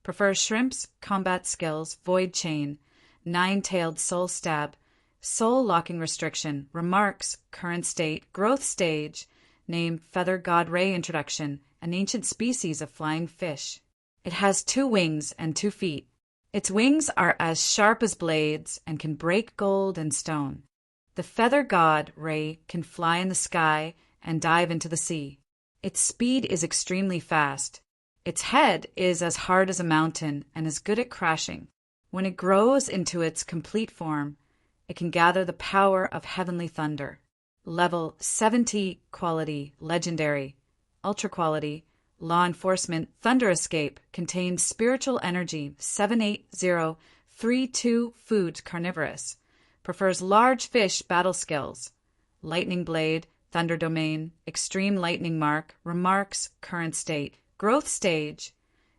Prefers shrimps, combat skills, void chain, 9-tailed soul stab, soul locking restriction, remarks, current state, growth stage, name feather god ray. Introduction: an ancient species of flying fish. It has 2 wings and 2 feet. Its wings are as sharp as blades and can break gold and stone. The feather god ray can fly in the sky and dive into the sea. Its speed is extremely fast. Its head is as hard as a mountain and is good at crashing. When it grows into its complete form, it can gather the power of heavenly thunder. Level 70 quality legendary ultra quality law enforcement thunder escape contains spiritual energy 78032. Food carnivorous. Prefers large fish battle skills. Lightning blade, thunder domain, extreme lightning mark, remarks, current state, growth stage.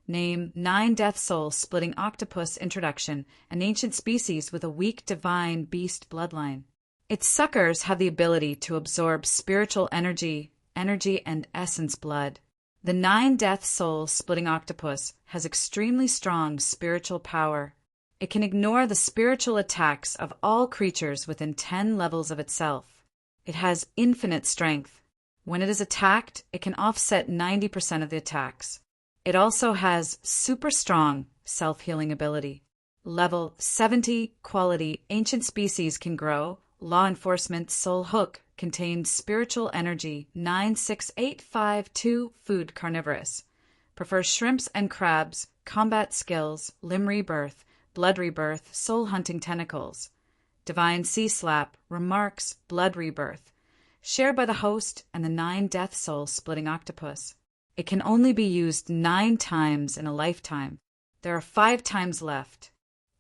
Name 9 death soul splitting octopus. Introduction: an ancient species with a weak divine beast bloodline. Its suckers have the ability to absorb spiritual energy and essence blood. The 9 death soul splitting octopus has extremely strong spiritual power. It can ignore the spiritual attacks of all creatures within 10 levels of itself. It has infinite strength. When it is attacked, it can offset 90% of the attacks. It also has super strong self-healing ability. Level 70 quality ancient species can grow. Law enforcement soul hook contains spiritual energy 96852. Food carnivorous. Prefers shrimps and crabs. Combat skills: limb rebirth, blood rebirth, soul hunting tentacles. Divine sea slap, remarks, blood rebirth. Shared by the host and the 9 death soul splitting octopus. It can only be used 9 times in a lifetime. There are 5 times left.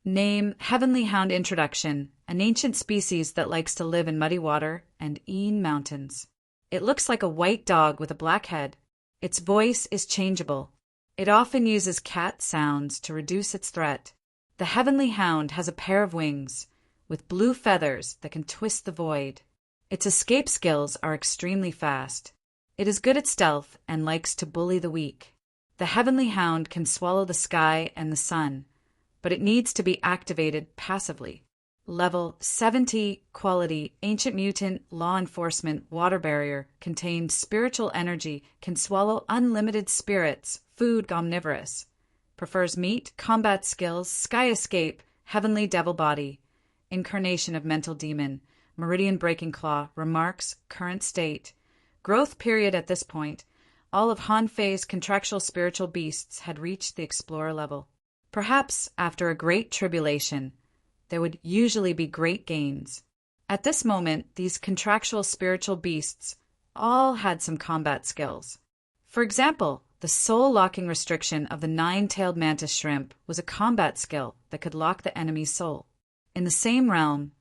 Name Heavenly Hound. Introduction: an ancient species that likes to live in muddy water and Een mountains. It looks like a white dog with a black head. Its voice is changeable. It often uses cat sounds to reduce its threat. The Heavenly Hound has a pair of wings with blue feathers that can twist the void. Its escape skills are extremely fast. It is good at stealth and likes to bully the weak. The Heavenly Hound can swallow the sky and the sun, but it needs to be activated passively. Level 70 quality ancient mutant law enforcement water barrier contains spiritual energy, can swallow unlimited spirits. Food omnivorous. Prefers meat, combat skills, sky escape, heavenly devil body, incarnation of mental demon, meridian breaking claw, remarks, current state. Growth period: at this point, all of Han Fei's contractual spiritual beasts had reached the explorer level. Perhaps after a great tribulation, there would usually be great gains. At this moment, these contractual spiritual beasts all had some combat skills. For example, the soul-locking restriction of the nine-tailed mantis shrimp was a combat skill that could lock the enemy's soul. In the same realm,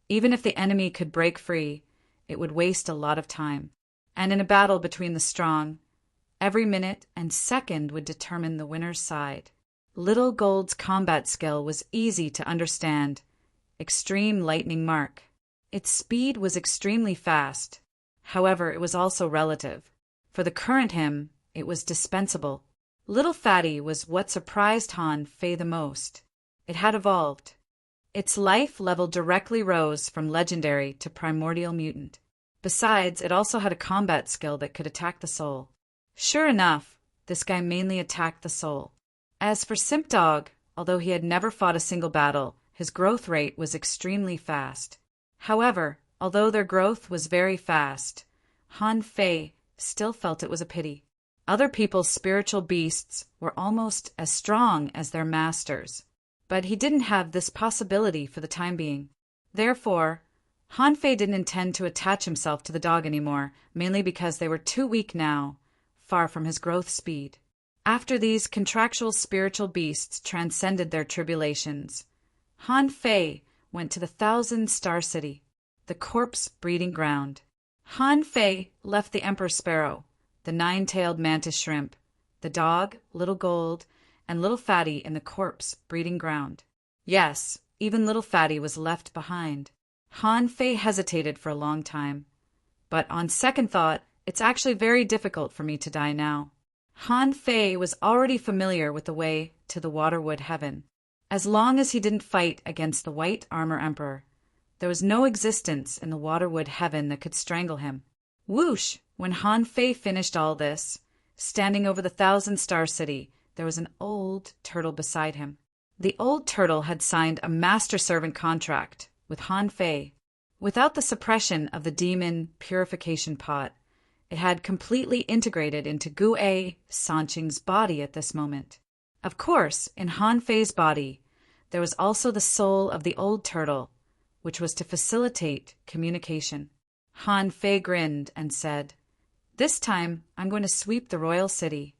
even if the enemy could break free, it would waste a lot of time. And in a battle between the strong, every minute and second would determine the winner's side. Little Gold's combat skill was easy to understand. Extreme lightning mark. Its speed was extremely fast. However, it was also relative. For the current him, it was dispensable. Little Fatty was what surprised Han Fei the most. It had evolved. Its life level directly rose from legendary to primordial mutant. Besides, it also had a combat skill that could attack the soul. Sure enough, this guy mainly attacked the soul. As for Simp Dog, although he had never fought a single battle, his growth rate was extremely fast. However, although their growth was very fast, Han Fei still felt it was a pity. Other people's spiritual beasts were almost as strong as their masters, but he didn't have this possibility for the time being. Therefore, Han Fei didn't intend to attach himself to the dog anymore, mainly because they were too weak now, far from his growth speed. After these contractual spiritual beasts transcended their tribulations, Han Fei went to the 1,000-star city, the corpse breeding ground. Han Fei left the Emperor Sparrow, the nine-tailed mantis shrimp, the dog, Little Gold, and Little Fatty in the corpse breeding ground. Yes, even Little Fatty was left behind. Han Fei hesitated for a long time. But on second thought, it's actually very difficult for me to die now. Han Fei was already familiar with the way to the Waterwood Heaven. As long as he didn't fight against the White Armor Emperor, there was no existence in the Waterwood Heaven that could strangle him. Whoosh! When Han Fei finished all this, standing over the 1,000-star city, there was an old turtle beside him. The old turtle had signed a master-servant contract with Han Fei. Without the suppression of the demon purification pot, it had completely integrated into Gu-A Sanqing's body at this moment. Of course, in Han Fei's body, there was also the soul of the old turtle, which was to facilitate communication. Han Fei grinned and said, "This time, I'm going to sweep the royal city."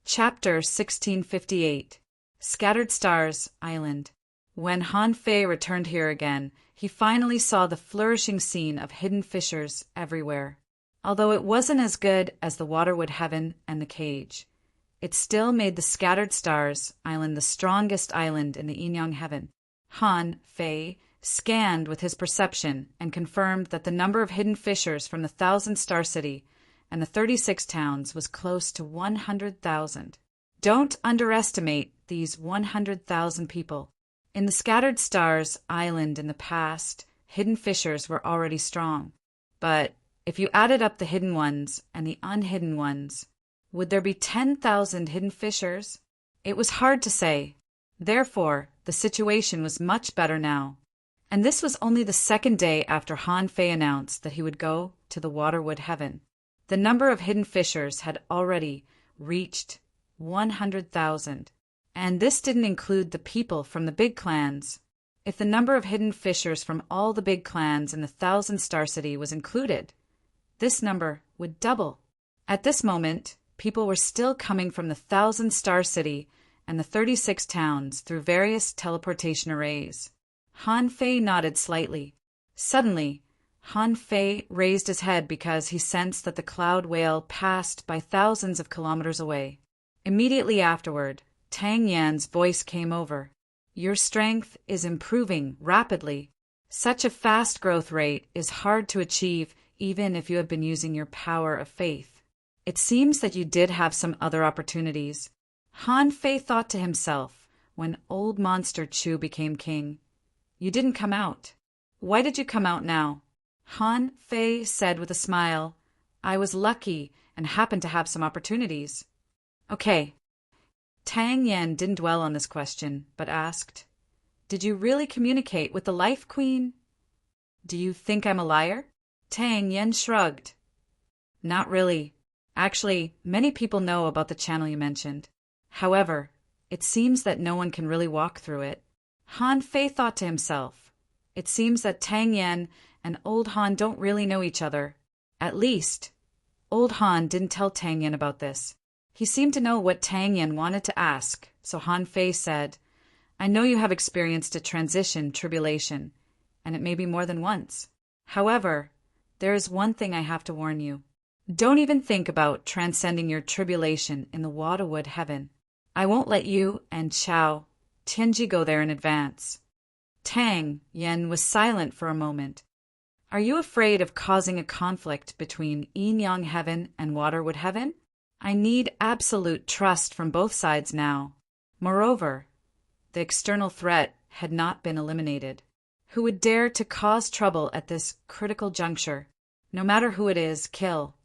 Chapter 1658. Scattered Stars Island. When Han Fei returned here again, he finally saw the flourishing scene of hidden fissures everywhere. Although it wasn't as good as the Waterwood Heaven and the cage, it still made the Scattered Stars Island the strongest island in the Yinyang Heaven. Han Fei scanned with his perception and confirmed that the number of hidden fissures from the 1,000-star city and the 36 towns was close to 100,000. Don't underestimate these 100,000 people. In the Scattered Stars Island in the past, hidden fissures were already strong. But if you added up the hidden ones and the unhidden ones, would there be 10,000 hidden fissures? It was hard to say. Therefore, the situation was much better now. And this was only the second day after Han Fei announced that he would go to the Waterwood Heaven. The number of hidden fissures had already reached 100,000. And this didn't include the people from the big clans. If the number of hidden fissures from all the big clans in the 1,000-star city was included, this number would double. At this moment, people were still coming from the 1,000-star city and the 36 towns through various teleportation arrays. Han Fei nodded slightly. Suddenly, Han Fei raised his head because he sensed that the cloud whale passed by thousands of kilometers away. Immediately afterward, Tang Yan's voice came over. "Your strength is improving rapidly. Such a fast growth rate is hard to achieve even if you have been using your power of faith. It seems that you did have some other opportunities." Han Fei thought to himself when Old Monster Chu became king. "You didn't come out. Why did you come out now?" Han Fei said with a smile, "I was lucky and happened to have some opportunities." "Okay." Tang Yan didn't dwell on this question, but asked, "Did you really communicate with the Life Queen?" "Do you think I'm a liar?" Tang Yan shrugged. "Not really. Actually, many people know about the channel you mentioned. However, it seems that no one can really walk through it." Han Fei thought to himself, "It seems that Tang Yan and Old Han don't really know each other, At least, old Han didn't tell Tang Yen about this. He seemed to know what Tang Yen wanted to ask, so Han Fei said, I know you have experienced a transition tribulation, and it may be more than once. However, there is one thing I have to warn you. Don't even think about transcending your tribulation in the Waterwood heaven. I won't let you and Chao Tianji go there in advance. Tang Yen was silent for a moment. Are you afraid of causing a conflict between Yin Yang heaven and Waterwood heaven? I need absolute trust from both sides now. Moreover, the external threat had not been eliminated. Who would dare to cause trouble at this critical juncture? No matter who it is, kill.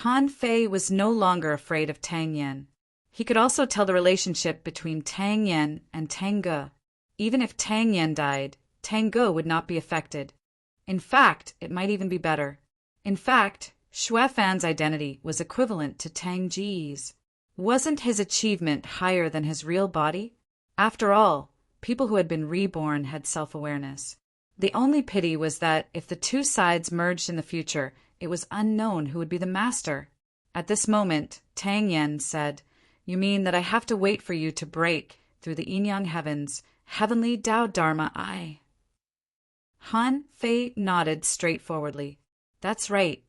Han Fei was no longer afraid of Tang Yen. He could also tell the relationship between Tang Yen and Tang Ge. Even if Tang Yen died, Tang Ge would not be affected. In fact, it might even be better. In fact, Xue Fan's identity was equivalent to Tang Ji's. Wasn't his achievement higher than his real body? After all, people who had been reborn had self-awareness. The only pity was that if the two sides merged in the future, it was unknown who would be the master. At this moment, Tang Yen said, You mean that I have to wait for you to break through the Yin-Yang heavens, heavenly Tao Dharma I? Han Fei nodded straightforwardly. That's right.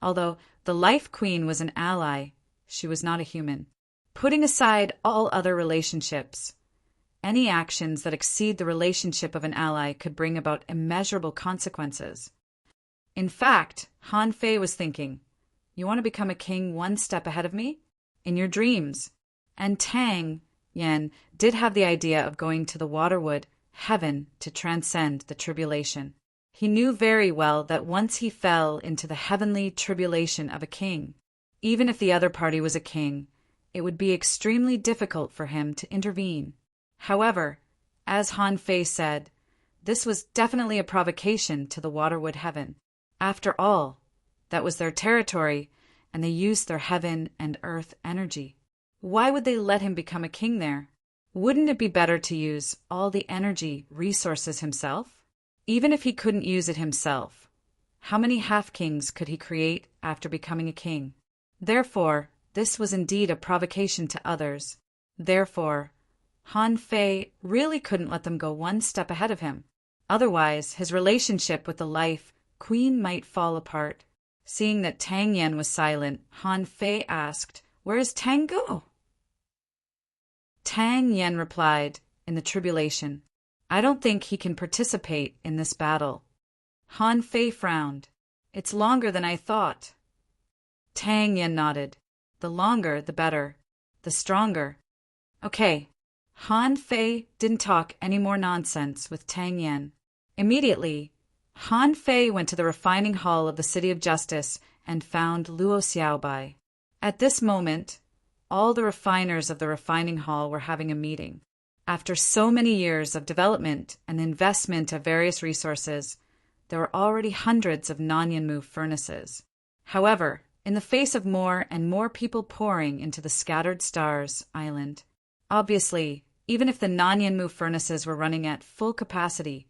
Although the Life Queen was an ally, she was not a human. Putting aside all other relationships, any actions that exceed the relationship of an ally could bring about immeasurable consequences. In fact, Han Fei was thinking, You want to become a king one step ahead of me? In your dreams. And Tang Yen did have the idea of going to the Waterwood heaven to transcend the tribulation. He knew very well that once he fell into the heavenly tribulation of a king, even if the other party was a king, it would be extremely difficult for him to intervene. However, as Han Fei said, this was definitely a provocation to the Waterwood heaven. After all, that was their territory, and they used their heaven and earth energy. Why would they let him become a king there? Wouldn't it be better to use all the energy resources himself? Even if he couldn't use it himself, how many half-kings could he create after becoming a king? Therefore, this was indeed a provocation to others. Therefore, Han Fei really couldn't let them go one step ahead of him. Otherwise, his relationship with the Life Queen might fall apart. Seeing that Tang Yen was silent, Han Fei asked, Where is Tang Ge? Tang Yen replied, In the tribulation. I don't think he can participate in this battle. Han Fei frowned. It's longer than I thought. Tang Yen nodded. The longer, the better. The stronger. Okay. Han Fei didn't talk any more nonsense with Tang Yen. Immediately, Han Fei went to the refining hall of the City of Justice and found Luo Xiaobai. At this moment, all the refiners of the refining hall were having a meeting. After so many years of development and investment of various resources, there were already hundreds of Nanyanmu furnaces. However, in the face of more and more people pouring into the Scattered Stars Island, obviously, even if the Nanyanmu furnaces were running at full capacity,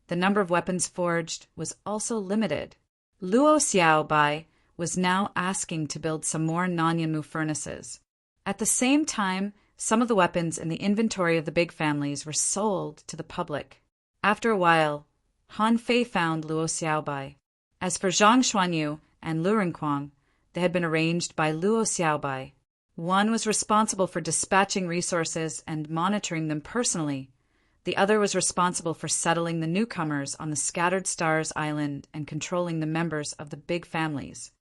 the number of weapons forged was also limited. Luo Xiaobai was now asking to build some more Nanyanmu furnaces. At the same time, some of the weapons in the inventory of the big families were sold to the public. After a while, Han Fei found Luo Xiaobai. As for Zhang Xuanyu and Lu Renquang, they had been arranged by Luo Xiaobai. One was responsible for dispatching resources and monitoring them personally. The other was responsible for settling the newcomers on the Scattered Stars Island and controlling the members of the big families.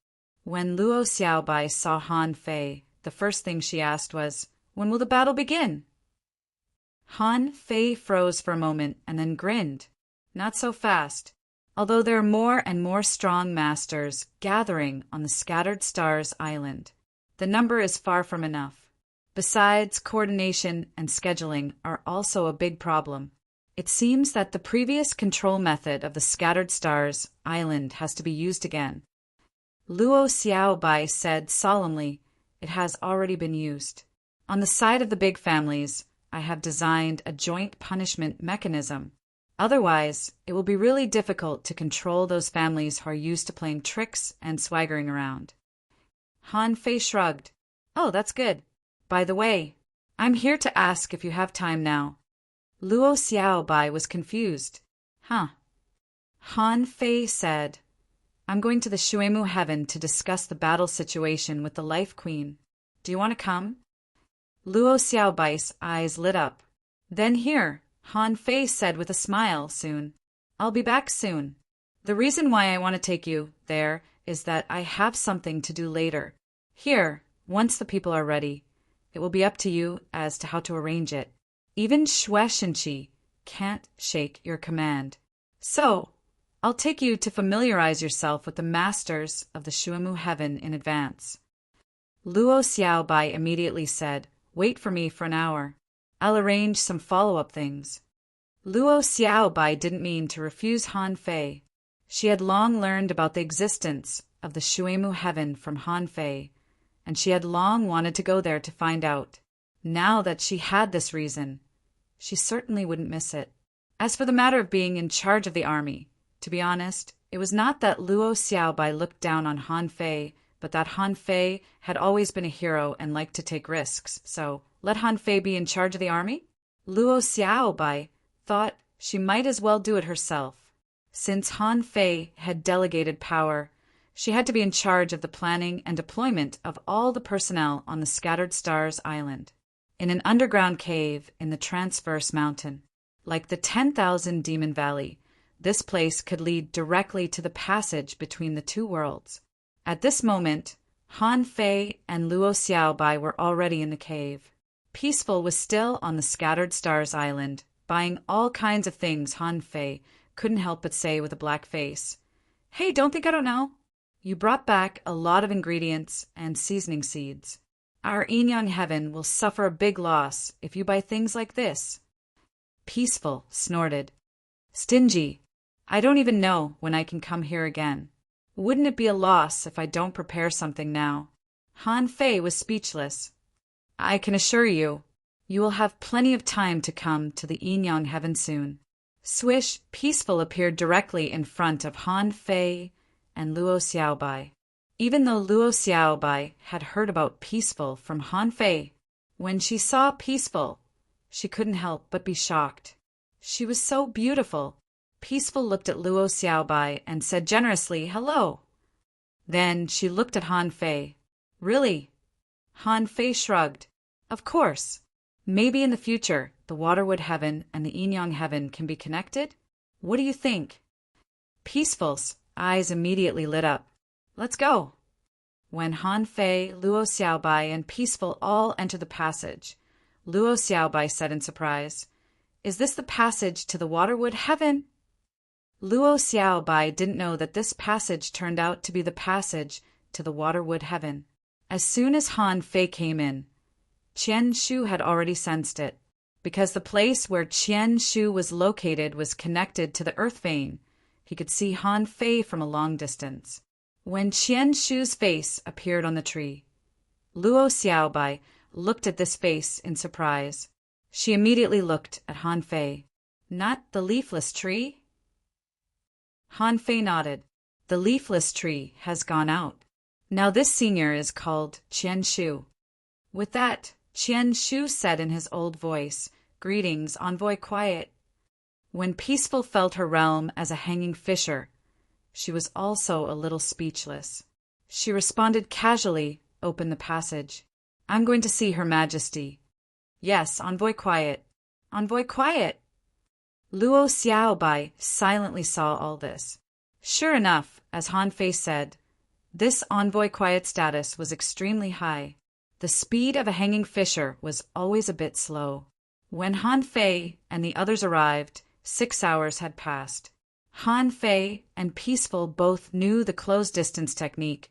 When Luo Xiaobai saw Han Fei, the first thing she asked was, When will the battle begin? Han Fei froze for a moment and then grinned. Not so fast. Although there are more and more strong masters gathering on the Scattered Stars Island, the number is far from enough. Besides, coordination and scheduling are also a big problem. It seems that the previous control method of the Scattered Stars Island has to be used again. Luo Xiaobai said solemnly, It has already been used. On the side of the big families, I have designed a joint punishment mechanism. Otherwise, it will be really difficult to control those families who are used to playing tricks and swaggering around. Han Fei shrugged. Oh, that's good. By the way, I'm here to ask if you have time now. Luo Xiaobai was confused. Huh. Han Fei said, I'm going to the Shuemu Heaven to discuss the battle situation with the Life Queen. Do you want to come? Luo Xiaobai's eyes lit up. Then here, Han Fei said with a smile soon. I'll be back soon. The reason why I want to take you there is that I have something to do later. Here, once the people are ready, it will be up to you as to how to arrange it. Even Xue Shenqi can't shake your command. So, I'll take you to familiarize yourself with the masters of the Shuemu Heaven in advance. Luo Xiaobai immediately said, Wait for me for an hour. I'll arrange some follow-up things. Luo Xiaobai didn't mean to refuse Han Fei. She had long learned about the existence of the Shuemu Heaven from Han Fei, and she had long wanted to go there to find out. Now that she had this reason, she certainly wouldn't miss it. As for the matter of being in charge of the army, to be honest, it was not that Luo Xiaobai looked down on Han Fei, but that Han Fei had always been a hero and liked to take risks, so let Han Fei be in charge of the army? Luo Xiaobai thought she might as well do it herself. Since Han Fei had delegated power, she had to be in charge of the planning and deployment of all the personnel on the Scattered Stars Island, in an underground cave in the Transverse Mountain. Like the 10,000 Demon Valley, this place could lead directly to the passage between the two worlds. At this moment, Han Fei and Luo Xiaobai were already in the cave. Peaceful was still on the Scattered Stars Island, buying all kinds of things Han Fei couldn't help but say with a black face. Hey, don't think I don't know. You brought back a lot of ingredients and seasoning seeds. Our Yin-Yang Heaven will suffer a big loss if you buy things like this. Peaceful snorted. Stingy. I don't even know when I can come here again. Wouldn't it be a loss if I don't prepare something now? Han Fei was speechless. I can assure you, you will have plenty of time to come to the Yin-Yang Heaven soon. Swish, Peaceful appeared directly in front of Han Fei and Luo Xiaobai. Even though Luo Xiaobai had heard about Peaceful from Han Fei, when she saw Peaceful, she couldn't help but be shocked. She was so beautiful. Peaceful looked at Luo Xiaobai and said generously, hello. Then she looked at Han Fei. Really? Han Fei shrugged. Of course. Maybe in the future, the Waterwood Heaven and the Yin-Yang Heaven can be connected? What do you think? Peaceful's eyes immediately lit up. Let's go. When Han Fei, Luo Xiaobai, and Peaceful all entered the passage, Luo Xiaobai said in surprise, Is this the passage to the Waterwood Heaven? Luo Xiaobai didn't know that this passage turned out to be the passage to the Waterwood Heaven. As soon as Han Fei came in, Qian Shu had already sensed it. Because the place where Qian Shu was located was connected to the earth vein, he could see Han Fei from a long distance. When Qian Shu's face appeared on the tree, Luo Xiaobai looked at this face in surprise. She immediately looked at Han Fei. Not the leafless tree? Han Fei nodded. The leafless tree has gone out. Now this senior is called Qian Shu. With that, Qian Shu said in his old voice, Greetings, Envoy Quiet. When Peaceful felt her realm as a hanging fisher, she was also a little speechless. She responded casually, Open the passage. I'm going to see Her Majesty. Yes, Envoy Quiet. Envoy Quiet. Luo Xiaobai silently saw all this. Sure enough, as Han Fei said, this Envoy Quiet status was extremely high. The speed of a hanging fisher was always a bit slow. When Han Fei and the others arrived, 6 hours had passed. Han Fei and Peaceful both knew the close distance technique,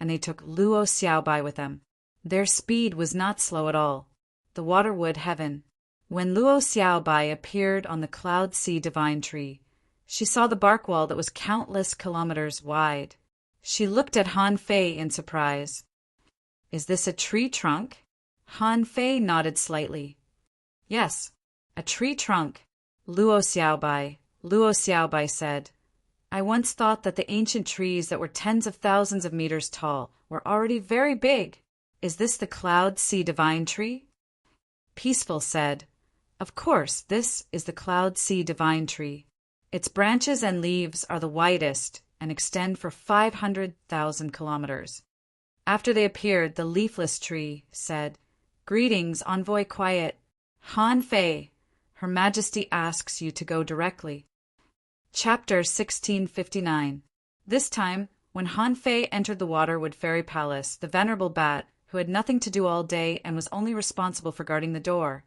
and they took Luo Xiaobai with them. Their speed was not slow at all. The Waterwood Heaven. When Luo Xiaobai appeared on the Cloud Sea Divine Tree, she saw the bark wall that was countless kilometers wide. She looked at Han Fei in surprise. Is this a tree trunk? Han Fei nodded slightly. Yes, a tree trunk. Luo Xiaobai Luo Xiaobai said, I once thought that the ancient trees that were tens of thousands of meters tall were already very big. Is this the Cloud Sea Divine Tree? Peaceful said, Of course, this is the Cloud Sea Divine Tree. Its branches and leaves are the widest and extend for 500,000 kilometers. After they appeared, the leafless tree said, Greetings, Envoy Quiet. Han Fei, Her Majesty asks you to go directly. Chapter 1659. This time, when Han Fei entered the Waterwood Fairy Palace, the venerable bat, who had nothing to do all day and was only responsible for guarding the door,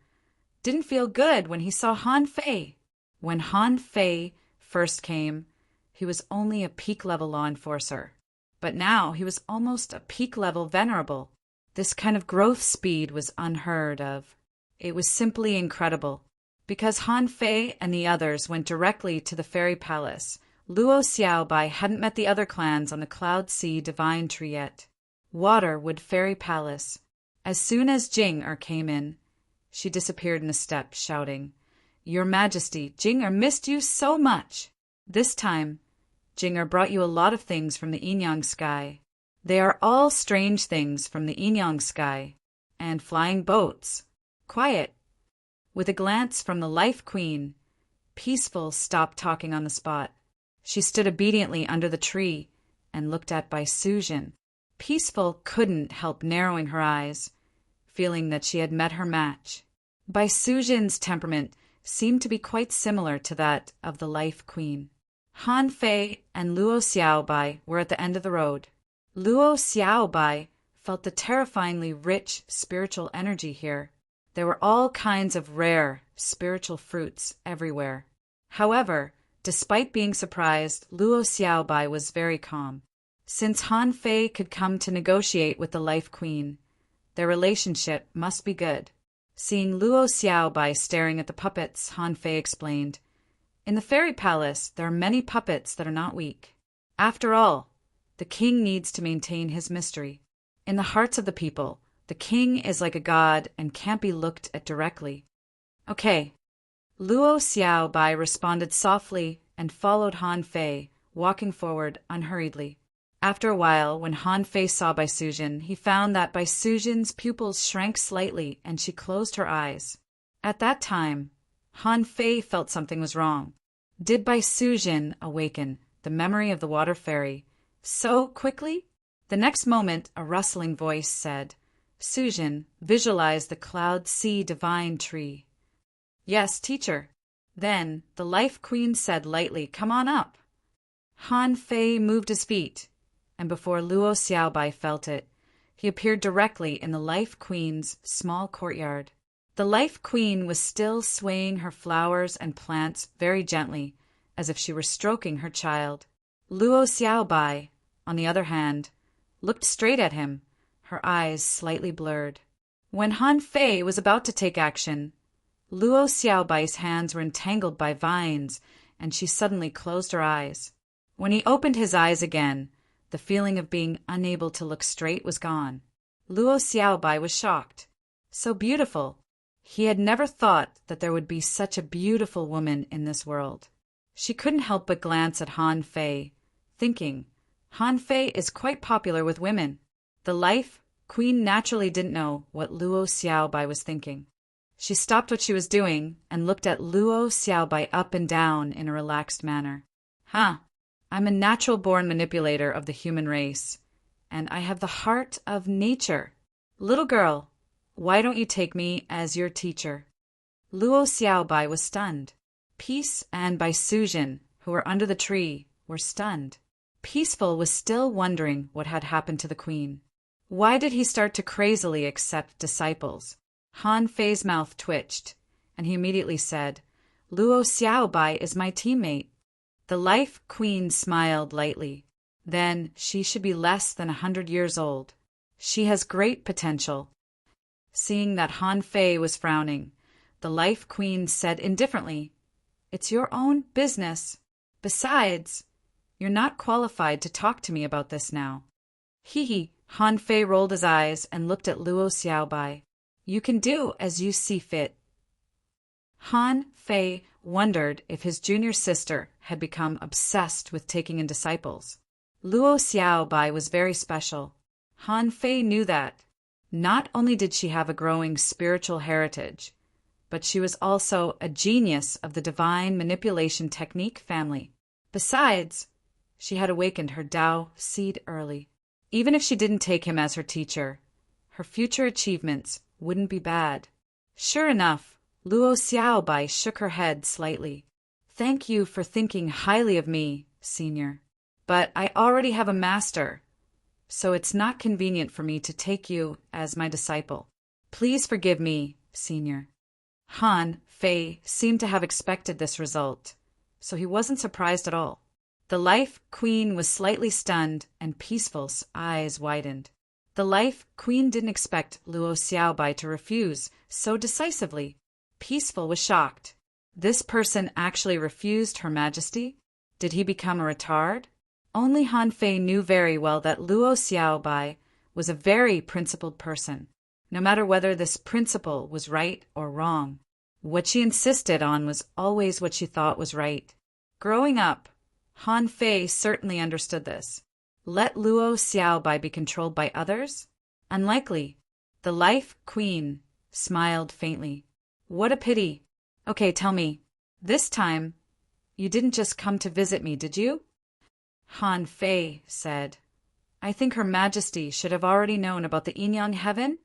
didn't feel good when he saw Han Fei. When Han Fei first came, he was only a peak-level law enforcer. But now he was almost a peak-level venerable. This kind of growth speed was unheard of. It was simply incredible. Because Han Fei and the others went directly to the fairy palace, Luo Xiaobai hadn't met the other clans on the Cloud Sea Divine Tree yet. Waterwood Fairy Palace. As soon as Jing-er came in, she disappeared in a step, shouting, Your Majesty, Jing-er missed you so much. This time, Jing-er brought you a lot of things from the Inyang sky. They are all strange things from the Inyang sky, and flying boats. Quiet. With a glance from the Life Queen, Peaceful stopped talking on the spot. She stood obediently under the tree and looked at Bai Sujin. Peaceful couldn't help narrowing her eyes, feeling that she had met her match. Bai Sujin's temperament seemed to be quite similar to that of the Life Queen. Han Fei and Luo Xiaobai were at the end of the road. Luo Xiaobai felt the terrifyingly rich spiritual energy here. There were all kinds of rare spiritual fruits everywhere. However, despite being surprised, Luo Xiaobai was very calm. Since Han Fei could come to negotiate with the Life Queen, their relationship must be good. Seeing Luo Xiaobai staring at the puppets, Han Fei explained, In the fairy palace, there are many puppets that are not weak. After all, the king needs to maintain his mystery. In the hearts of the people, the king is like a god and can't be looked at directly. Okay. Luo Xiaobai responded softly and followed Han Fei, walking forward unhurriedly. After a while, when Han Fei saw Bai Sujin, he found that Bai Sujin's pupils shrank slightly and she closed her eyes. At that time, Han Fei felt something was wrong. Did Bai Sujin awaken the memory of the water fairy so quickly? The next moment, a rustling voice said, Sujin, visualize the Cloud Sea Divine Tree. Yes, teacher. Then the Life Queen said lightly, Come on up. Han Fei moved his feet, and before Luo Xiaobai felt it, he appeared directly in the Life Queen's small courtyard. The Life Queen was still swaying her flowers and plants very gently, as if she were stroking her child. Luo Xiaobai, on the other hand, looked straight at him, her eyes slightly blurred. When Han Fei was about to take action, Luo Xiaobai's hands were entangled by vines, and she suddenly closed her eyes. When he opened his eyes again, the feeling of being unable to look straight was gone. Luo Xiaobai was shocked. So beautiful. He had never thought that there would be such a beautiful woman in this world. She couldn't help but glance at Han Fei, thinking, Han Fei is quite popular with women. The Life Queen naturally didn't know what Luo Xiaobai was thinking. She stopped what she was doing and looked at Luo Xiaobai up and down in a relaxed manner. I'm a natural-born manipulator of the human race, and I have the heart of nature. Little girl, why don't you take me as your teacher? Luo Xiaobai was stunned. Peace and Bai Sujin, who were under the tree, were stunned. Peaceful was still wondering what had happened to the queen. Why did he start to crazily accept disciples? Han Fei's mouth twitched, and he immediately said, Luo Xiaobai is my teammate. The Life Queen smiled lightly. Then she should be less than 100 years old. She has great potential. Seeing that Han Fei was frowning, the Life Queen said indifferently, It's your own business. Besides, you're not qualified to talk to me about this now. Hee. Han Fei rolled his eyes and looked at Luo Xiaobai. You can do as you see fit. Han Fei wondered if his junior sister had become obsessed with taking in disciples. Luo Xiaobai was very special. Han Fei knew that. Not only did she have a growing spiritual heritage, but she was also a genius of the divine manipulation technique family. Besides, she had awakened her Tao seed early. Even if she didn't take him as her teacher, her future achievements wouldn't be bad. Sure enough, Luo Xiaobai shook her head slightly. Thank you for thinking highly of me, senior. But I already have a master, so it's not convenient for me to take you as my disciple. Please forgive me, senior. Han Fei seemed to have expected this result, so he wasn't surprised at all. The Life Queen was slightly stunned, and Peaceful's eyes widened. The Life Queen didn't expect Luo Xiaobai to refuse so decisively. Peaceful was shocked. This person actually refused Her Majesty? Did he become a retard? Only Han Fei knew very well that Luo Xiaobai was a very principled person, no matter whether this principle was right or wrong. What she insisted on was always what she thought was right. Growing up, Han Fei certainly understood this. Let Luo Xiaobai be controlled by others? Unlikely. The Life Queen smiled faintly. What a pity. Okay, tell me. This time, you didn't just come to visit me, did you? Han Fei said. I think Her Majesty should have already known about the Yin-Yang Heaven.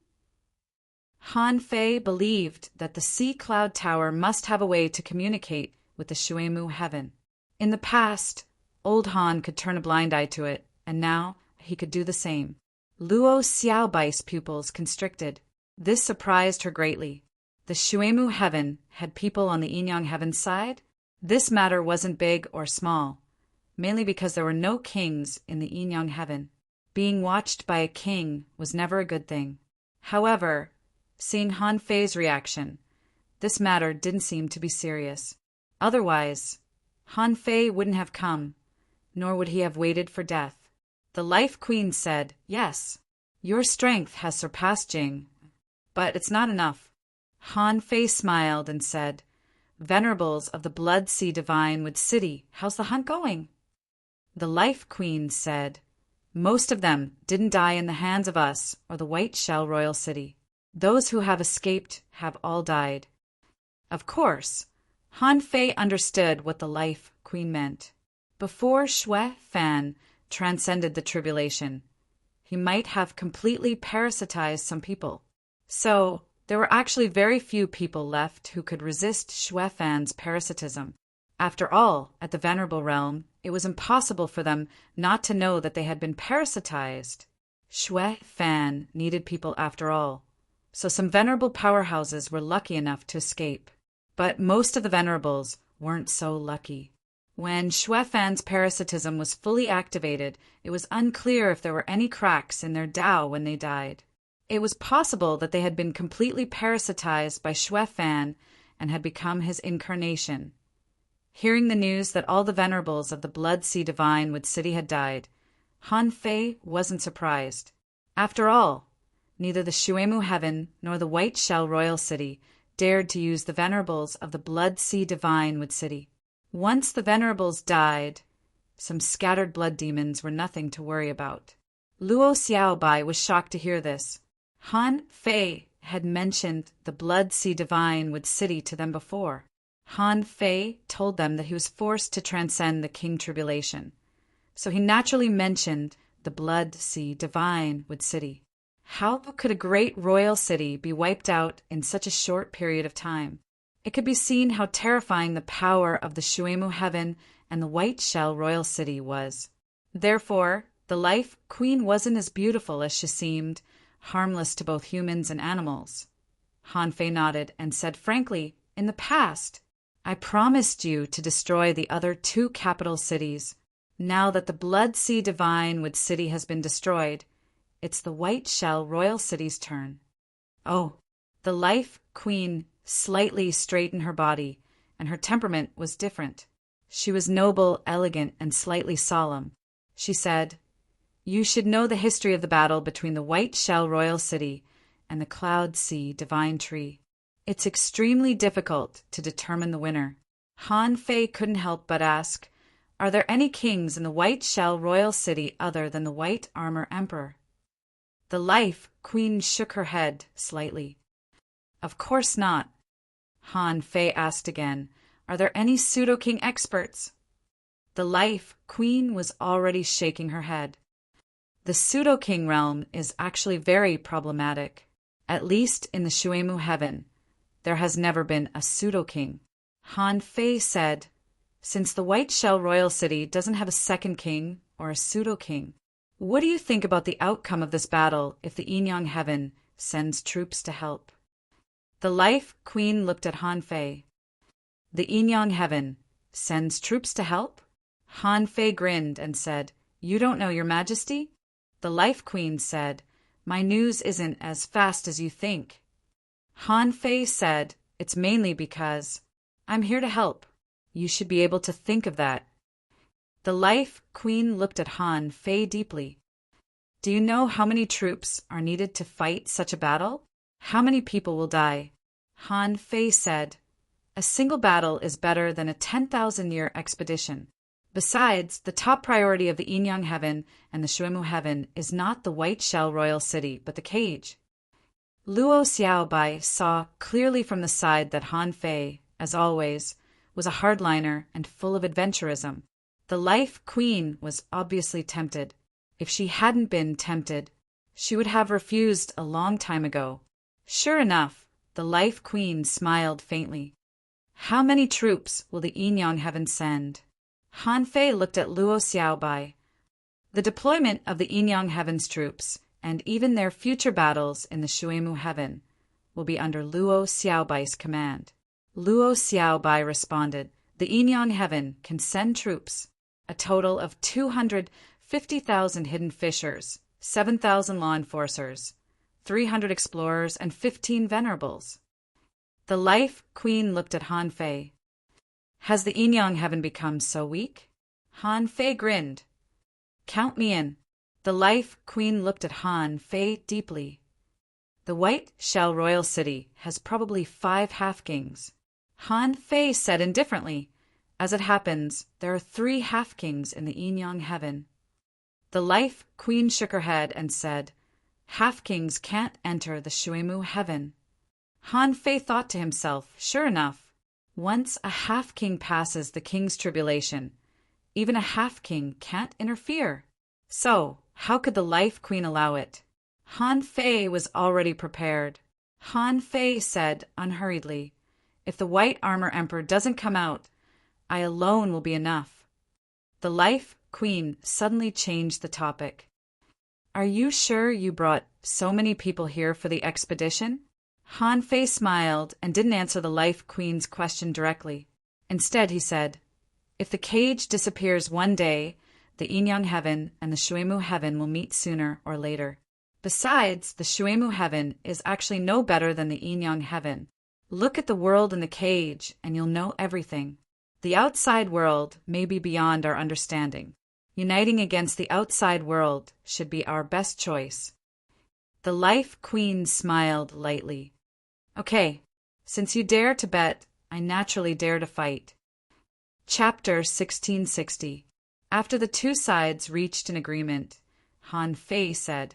Han Fei believed that the Sea Cloud Tower must have a way to communicate with the Shuemu Heaven. In the past, old Han could turn a blind eye to it, and now he could do the same. Luo Xiaobai's pupils constricted. This surprised her greatly. The Shuemu Heaven had people on the Yin-Yang Heaven's side? This matter wasn't big or small, mainly because there were no kings in the Yin-Yang Heaven. Being watched by a king was never a good thing. However, seeing Han Fei's reaction, this matter didn't seem to be serious. Otherwise, Han Fei wouldn't have come, nor would he have waited for death. The Life Queen said, Yes, your strength has surpassed Jing, but it's not enough. Han Fei smiled and said, Venerables of the Blood Sea Divine City, how's the hunt going? The Life Queen said, Most of them didn't die in the hands of us or the White Shell Royal City. Those who have escaped have all died. Of course, Han Fei understood what the Life Queen meant. Before Xue Fan transcended the tribulation, he might have completely parasitized some people. So, there were actually very few people left who could resist Xue Fan's parasitism. After all, at the Venerable Realm, it was impossible for them not to know that they had been parasitized. Xue Fan needed people after all, so some venerable powerhouses were lucky enough to escape. But most of the venerables weren't so lucky. When Xue Fan's parasitism was fully activated, it was unclear if there were any cracks in their Tao when they died. It was possible that they had been completely parasitized by Xue Fan and had become his incarnation. Hearing the news that all the venerables of the Blood Sea Divine City had died, Han Fei wasn't surprised. After all, neither the Shuemu Heaven nor the White Shell Royal City dared to use the venerables of the Blood Sea Divine City. Once the venerables died, some scattered blood demons were nothing to worry about. Luo Xiaobai was shocked to hear this. Han Fei had mentioned the Blood Sea Divine City to them before. Han Fei told them that he was forced to transcend the King Tribulation, so he naturally mentioned the Blood Sea Divine City. How could a great royal city be wiped out in such a short period of time? It could be seen how terrifying the power of the Shuemu Heaven and the White Shell Royal City was. Therefore, the Life Queen wasn't as beautiful as she seemed, harmless to both humans and animals. Han Fei nodded and said frankly, In the past, I promised you to destroy the other two capital cities. Now that the Blood Sea Divine City has been destroyed, it's the White Shell Royal City's turn. Oh, the Life Queen slightly straightened her body, and her temperament was different. She was noble, elegant, and slightly solemn. She said, You should know the history of the battle between the White Shell Royal City and the Cloud Sea Divine Tree. It's extremely difficult to determine the winner. Han Fei couldn't help but ask, "Are there any kings in the White Shell royal city other than the White Armor Emperor?" The Life Queen shook her head slightly. "Of course not." Han Fei asked again, "Are there any pseudo-king experts?" The Life Queen was already shaking her head. The pseudo-king realm is actually very problematic. At least in the Shuemu heaven, there has never been a pseudo-king. Han Fei said, "Since the White Shell royal city doesn't have a second king or a pseudo-king, what do you think about the outcome of this battle if the Yin heaven sends troops to help?" The Life Queen looked at Han Fei. "The Yin heaven sends troops to help?" Han Fei grinned and said, "You don't know, Your Majesty?" The Life Queen said, "My news isn't as fast as you think." Han Fei said, "It's mainly because I'm here to help. You should be able to think of that." The Life Queen looked at Han Fei deeply. "Do you know how many troops are needed to fight such a battle? How many people will die?" Han Fei said, "A single battle is better than a 10,000-year expedition. Besides, the top priority of the Yin heaven and the Shuemu heaven is not the White Shell royal city, but the cage." Luo Xiaobai saw clearly from the side that Han Fei, as always, was a hardliner and full of adventurism. The Life Queen was obviously tempted. If she hadn't been tempted, she would have refused a long time ago. Sure enough, the Life Queen smiled faintly. "How many troops will the Yin heaven send?" Han Fei looked at Luo Xiaobai. "The deployment of the Yin heaven's troops, and even their future battles in the Shuemu heaven, will be under Luo Xiaobai's command." Luo Xiaobai responded, "The Yin heaven can send troops, a total of 250,000 hidden fishers, 7,000 law enforcers, 300 explorers, and 15 venerables." The Life Queen looked at Han Fei. "Has the Yin heaven become so weak?" Han Fei grinned. "Count me in." The Life Queen looked at Han Fei deeply. "The White Shell royal city has probably 5 half-kings." Han Fei said indifferently, "As it happens, there are 3 half-kings in the Yin heaven." The Life Queen shook her head and said, "Half-kings can't enter the Shuemu heaven." Han Fei thought to himself, sure enough, once a half-king passes the king's tribulation, even a half-king can't interfere. So, how could the Life Queen allow it? Han Fei was already prepared. Han Fei said unhurriedly, "If the White Armor Emperor doesn't come out, I alone will be enough." The Life Queen suddenly changed the topic. "Are you sure you brought so many people here for the expedition?" Han Fei smiled and didn't answer the Life Queen's question directly. Instead, he said, "If the cage disappears one day, the Yin heaven and the Shuemu heaven will meet sooner or later. Besides, the Shuemu heaven is actually no better than the Yin heaven. Look at the world in the cage and you'll know everything. The outside world may be beyond our understanding. Uniting against the outside world should be our best choice." The Life Queen smiled lightly. "Okay, since you dare to bet, I naturally dare to fight." Chapter 1660. After the two sides reached an agreement, Han Fei said,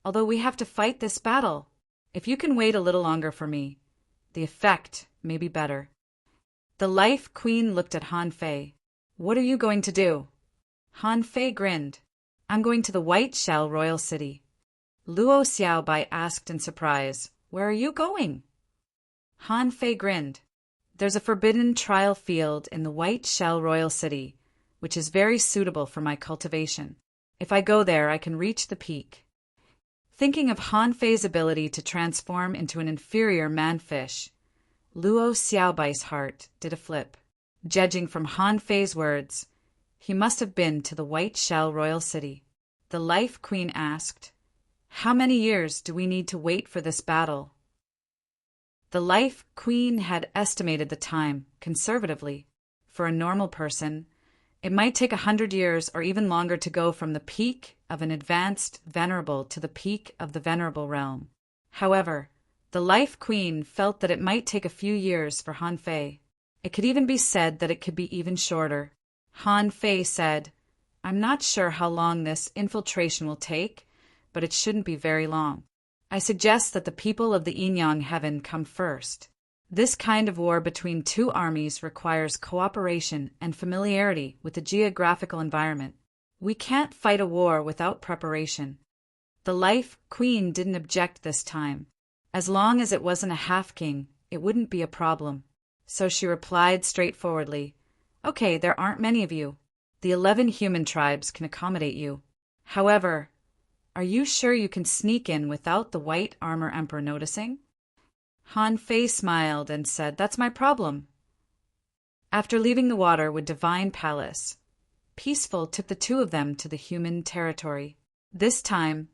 "Although we have to fight this battle, if you can wait a little longer for me, the effect may be better." The Life Queen looked at Han Fei. "What are you going to do?" Han Fei grinned. "I'm going to the White Shell royal city." Luo Xiaobai asked in surprise, "Where are you going?" Han Fei grinned. "There's a forbidden trial field in the White Shell royal city, which is very suitable for my cultivation. If I go there, I can reach the peak." Thinking of Han Fei's ability to transform into an inferior man-fish, Luo Xiaobai's heart did a flip. Judging from Han Fei's words, he must have been to the White Shell royal city. The Life Queen asked, "How many years do we need to wait for this battle?" The Life Queen had estimated the time conservatively. For a normal person, it might take 100 years or even longer to go from the peak of an advanced venerable to the peak of the venerable realm. However, The Life Queen felt that it might take a few years for Han Fei. It could even be said that it could be even shorter. Han Fei said, "I'm not sure how long this infiltration will take, but it shouldn't be very long. I suggest that the people of the Yin Yang Heaven come first. This kind of war between two armies requires cooperation and familiarity with the geographical environment. We can't fight a war without preparation." The Life Queen didn't object this time. As long as it wasn't a half-king, it wouldn't be a problem. So she replied straightforwardly, "Okay, there aren't many of you. The 11 human tribes can accommodate you. However, are you sure you can sneak in without the white armor emperor noticing?" Han Fei smiled and said, "That's my problem." After leaving the water with Divine Palace, Peaceful took the two of them to the human territory. This time,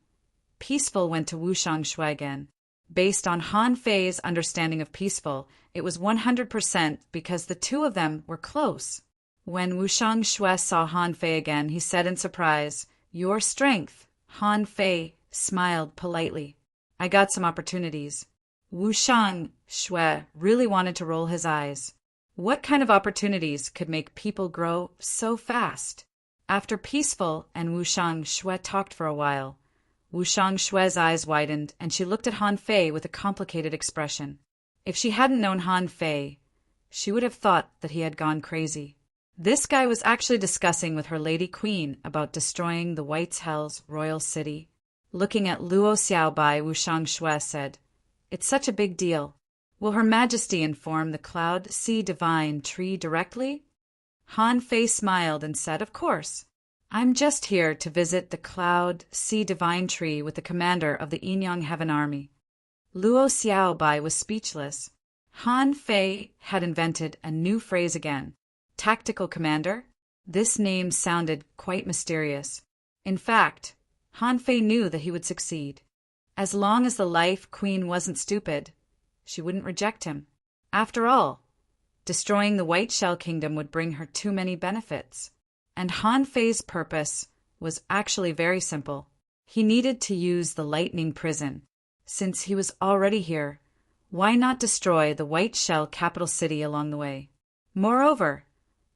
Peaceful went to Wushang Shui again. Based on Han Fei's understanding of Peaceful, it was 100% because the two of them were close. When Wushang Shui saw Han Fei again, he said in surprise, "Your strength." Han Fei smiled politely. "I got some opportunities." Wushang Shui really wanted to roll his eyes. What kind of opportunities could make people grow so fast? After Peaceful and Wushang Shui talked for a while, Wushang Shui's eyes widened, and she looked at Han Fei with a complicated expression. If she hadn't known Han Fei, she would have thought that he had gone crazy. This guy was actually discussing with her Lady Queen about destroying the White's Hell's royal city. Looking at Luo Xiaobai, Wushang Shui said, "It's such a big deal. Will Her Majesty inform the Cloud Sea Divine Tree directly?" Han Fei smiled and said, "Of course. I'm just here to visit the Cloud Sea Divine Tree with the commander of the Yin Yang Heaven Army." Luo Xiaobai was speechless. Han Fei had invented a new phrase again. Tactical commander? This name sounded quite mysterious. In fact, Han Fei knew that he would succeed. As long as the Life Queen wasn't stupid, she wouldn't reject him. After all, destroying the White Shell Kingdom would bring her too many benefits. And Han Fei's purpose was actually very simple. He needed to use the Lightning Prison. Since he was already here, why not destroy the White Shell capital city along the way? Moreover,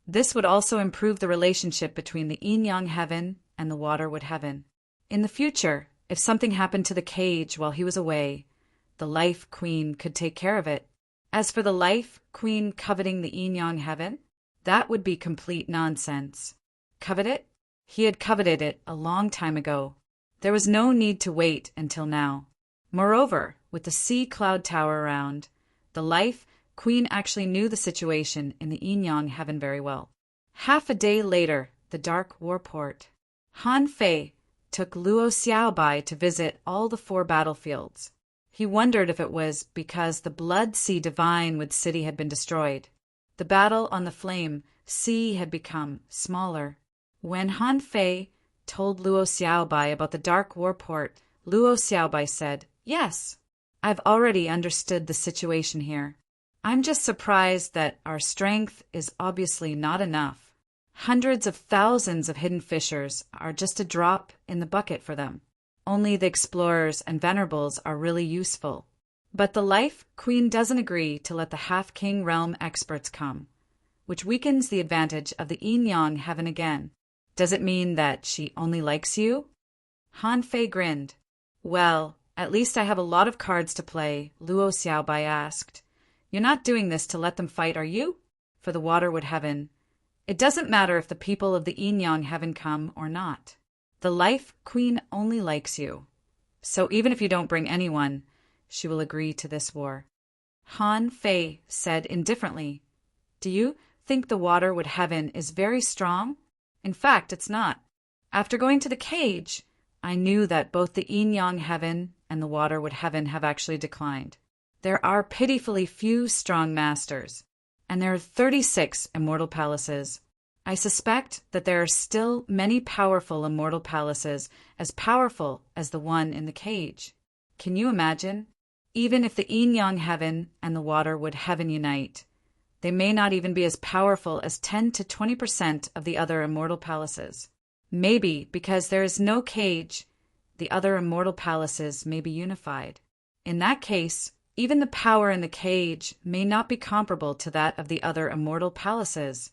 this would also improve the relationship between the Yin Yang Heaven and the Waterwood Heaven. In the future, if something happened to the cage while he was away, the Life Queen could take care of it. As for the Life Queen coveting the Yin Yang Heaven, that would be complete nonsense. Covet it? He had coveted it a long time ago. There was no need to wait until now. Moreover, with the Sea Cloud Tower around, the Life Queen actually knew the situation in the Yin Yang Heaven very well. Half a day later, the Dark Warport. Han Fei took Luo Xiaobai to visit all the 4 battlefields. He wondered if it was because the Blood Sea Divine Wood City had been destroyed. The battle on the Flame Sea had become smaller. When Han Fei told Luo Xiaobai about the Dark Warport, Luo Xiaobai said, "Yes, I've already understood the situation here. I'm just surprised that our strength is obviously not enough. Hundreds of thousands of hidden fissures are just a drop in the bucket for them. Only the explorers and venerables are really useful." But the Life Queen doesn't agree to let the Half-King Realm experts come, which weakens the advantage of the Yin Yang Heaven again. Does it mean that she only likes you? Han Fei grinned. "Well, at least I have a lot of cards to play," Luo Xiaobai asked. "You're not doing this to let them fight, are you? For the Waterwood Heaven. It doesn't matter if the people of the Yin Yang Heaven come or not. The Life Queen only likes you. So even if you don't bring anyone, she will agree to this war." Han Fei said indifferently, "Do you think the Waterwood Heaven is very strong? In fact, it's not. After going to the cage, I knew that both the Yin Yang Heaven and the Waterwood Heaven have actually declined. There are pitifully few strong masters, and there are 36 immortal palaces. I suspect that there are still many powerful immortal palaces as powerful as the one in the cage. Can you imagine? Even if the Yin Yang Heaven and the Waterwood Heaven unite, they may not even be as powerful as 10 to 20% of the other immortal palaces. Maybe because there is no cage, the other immortal palaces may be unified. In that case, Even the power in the cage may not be comparable to that of the other immortal palaces.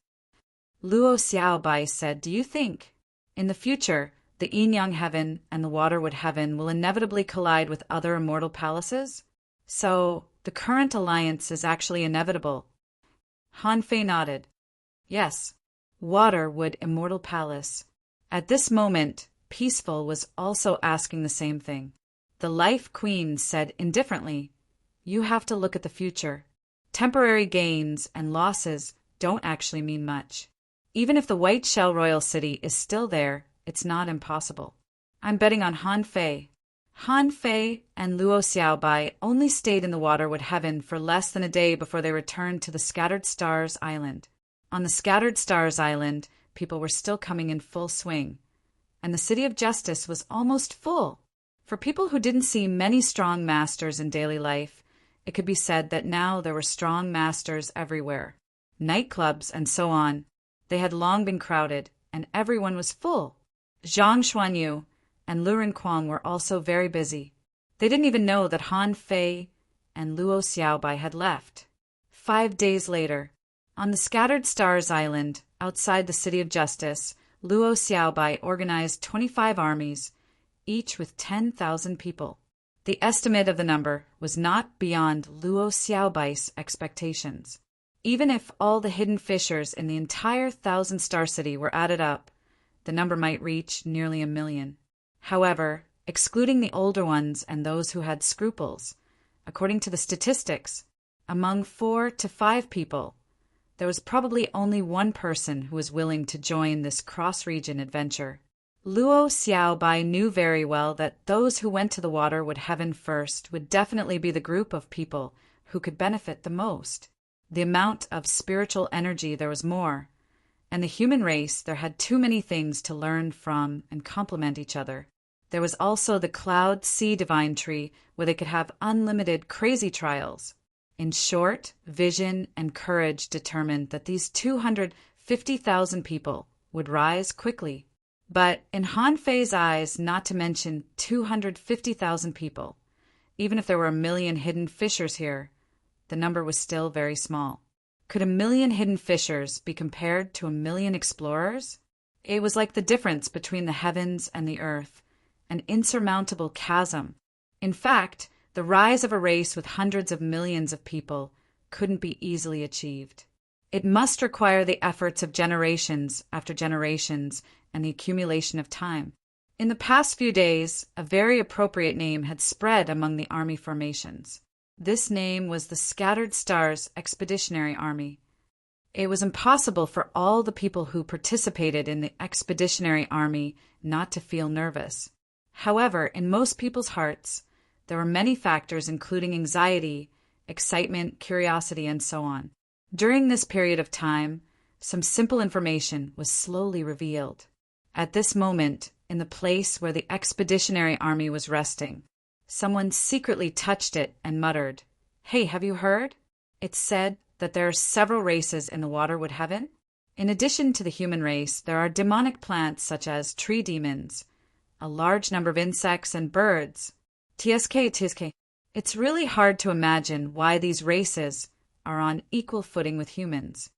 Luo Xiaobai said, "Do you think, in the future, the yin-yang heaven and the waterwood heaven will inevitably collide with other immortal palaces? So, the current alliance is actually inevitable?" Han Fei nodded. Yes, waterwood immortal palace. At this moment, Peaceful was also asking the same thing. The Life Queen said indifferently, "You have to look at the future. Temporary gains and losses don't actually mean much. Even if the White Shell Royal City is still there, it's not impossible. I'm betting on Han Fei." Han Fei and Luo Xiaobai only stayed in the Waterwood Heaven for less than a day before they returned to the Scattered Stars Island. On the Scattered Stars Island, people were still coming in full swing, and the City of Justice was almost full. For people who didn't see many strong masters in daily life, it could be said that now there were strong masters everywhere. Nightclubs and so on, they had long been crowded, and everyone was full. Zhang Xuanyu and Lu Rinquang were also very busy. They didn't even know that Han Fei and Luo Xiaobai had left. 5 days later, on the Scattered Stars Island, outside the City of Justice, Luo Xiaobai organized 25 armies, each with 10,000 people. The estimate of the number was not beyond Luo Xiaobai's expectations. Even if all the hidden fissures in the entire 1,000-star city were added up, the number might reach nearly 1 million. However, excluding the older ones and those who had scruples, according to the statistics, among 4 to 5 people, there was probably only one person who was willing to join this cross-region adventure. Luo Xiaobai knew very well that those who went to the Waterwood Heaven first would definitely be the group of people who could benefit the most. The amount of spiritual energy there was more, and the human race there had too many things to learn from and complement each other. There was also the Cloud Sea Divine Tree, where they could have unlimited crazy trials. In short, vision and courage determined that these 250,000 people would rise quickly. But in Han Fei's eyes, not to mention 250,000 people, even if there were 1 million hidden fissures here, the number was still very small. Could 1 million hidden fissures be compared to 1 million explorers? It was like the difference between the heavens and the earth, an insurmountable chasm. In fact, the rise of a race with hundreds of millions of people couldn't be easily achieved. It must require the efforts of generations after generations and the accumulation of time. In the past few days, a very appropriate name had spread among the army formations. This name was the Scattered Stars Expeditionary Army. It was impossible for all the people who participated in the Expeditionary Army not to feel nervous. However, in most people's hearts, there were many factors including anxiety, excitement, curiosity, and so on. During this period of time, some simple information was slowly revealed. At this moment, in the place where the Expeditionary Army was resting, someone secretly touched it and muttered, "Hey, have you heard? It's said that there are several races in the Waterwood Heaven. In addition to the human race, there are demonic plants such as tree demons, a large number of insects and birds. TSK. It's really hard to imagine why these races are on equal footing with humans."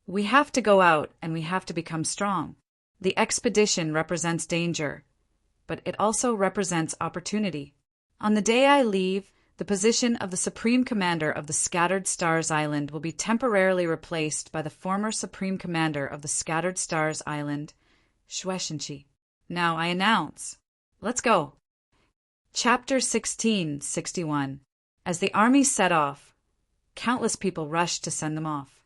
We have to go out and we have to become strong. The expedition represents danger, but it also represents opportunity. On the day I leave, the position of the Supreme Commander of the Scattered Stars Island will be temporarily replaced by the former Supreme Commander of the Scattered Stars Island, Shueishenqi. Now I announce. Let's go. Chapter 1661. As the army set off, countless people rushed to send them off.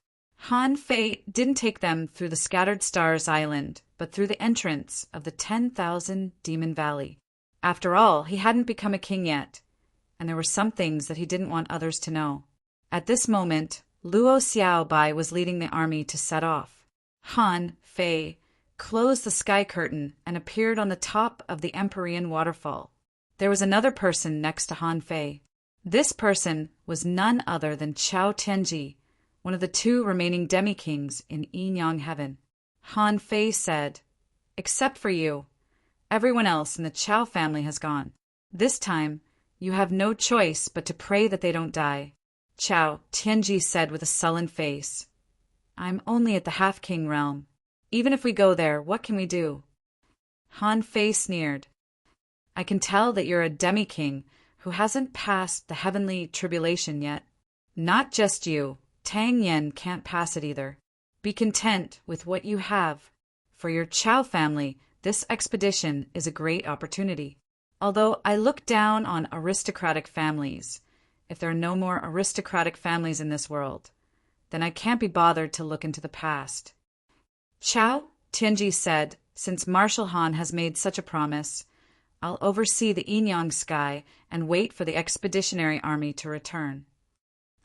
Han Fei didn't take them through the Scattered Stars Island, but through the entrance of the 10,000 Demon Valley. After all, he hadn't become a king yet, and there were some things that he didn't want others to know. At this moment, Luo Xiaobai was leading the army to set off. Han Fei closed the sky curtain and appeared on the top of the Empyrean waterfall. There was another person next to Han Fei. This person was none other than Chao Tianji, one of the 2 remaining demi-kings in Yin-Yang Heaven. Han Fei said, "Except for you, Everyone else in the Chow family has gone. This time, you have no choice but to pray that they don't die. Chow Tianji said with a sullen face. I'm only at the half-king realm. Even if we go there, what can we do? Han Fei sneered. I can tell that you're a demi-king who hasn't passed the heavenly tribulation yet. Not just you. Tang Yen can't pass it either. Be content with what you have. For your Chow family, this expedition is a great opportunity. Although I look down on aristocratic families, if there are no more aristocratic families in this world, then I can't be bothered to look into the past. Chow Tianji said, since Marshal Han has made such a promise, I'll oversee the Yinyang sky and wait for the expeditionary army to return.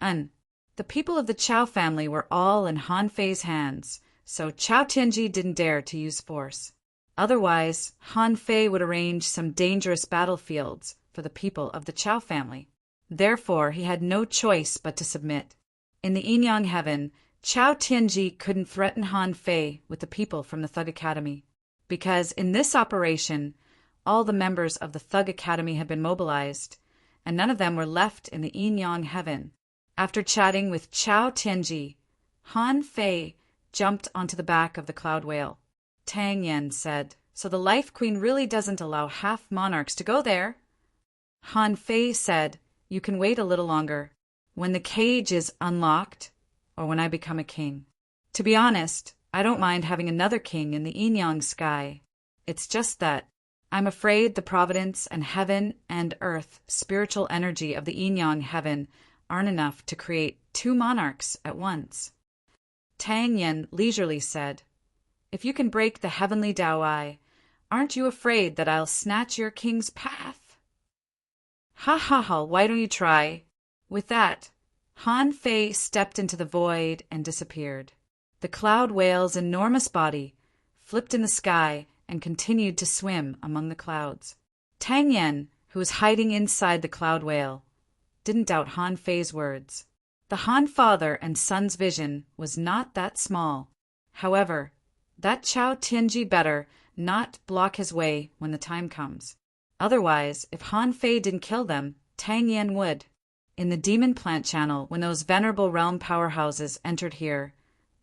The people of the Chow family were all in Han Fei's hands, so Chow Tianji didn't dare to use force. Otherwise, Han Fei would arrange some dangerous battlefields for the people of the Chow family. Therefore, he had no choice but to submit. In the Yinyang heaven, Chow Tianji couldn't threaten Han Fei with the people from the Thug Academy, because in this operation, all the members of the Thug Academy had been mobilized, and none of them were left in the Yinyang heaven. After chatting with Chow Tianji, Han Fei jumped onto the back of the cloud whale. Tang Yen said, so the Life Queen really doesn't allow half monarchs to go there? Han Fei said, you can wait a little longer, when the cage is unlocked, or when I become a king. To be honest, I don't mind having another king in the Yinyang sky. It's just that I'm afraid the providence and heaven and earth spiritual energy of the Yinyang heaven aren't enough to create two monarchs at once. Tang Yen leisurely said, if you can break the heavenly Dao-I, aren't you afraid that I'll snatch your king's path? Ha ha ha, why don't you try? With that, Han Fei stepped into the void and disappeared. The cloud whale's enormous body flipped in the sky and continued to swim among the clouds. Tang Yen, who was hiding inside the cloud whale, didn't doubt Han Fei's words. The Han father and son's vision was not that small. However, that Chow Tianji better not block his way when the time comes. Otherwise, if Han Fei didn't kill them, Tang Yen would. In the Demon Plant Channel, when those venerable realm powerhouses entered here,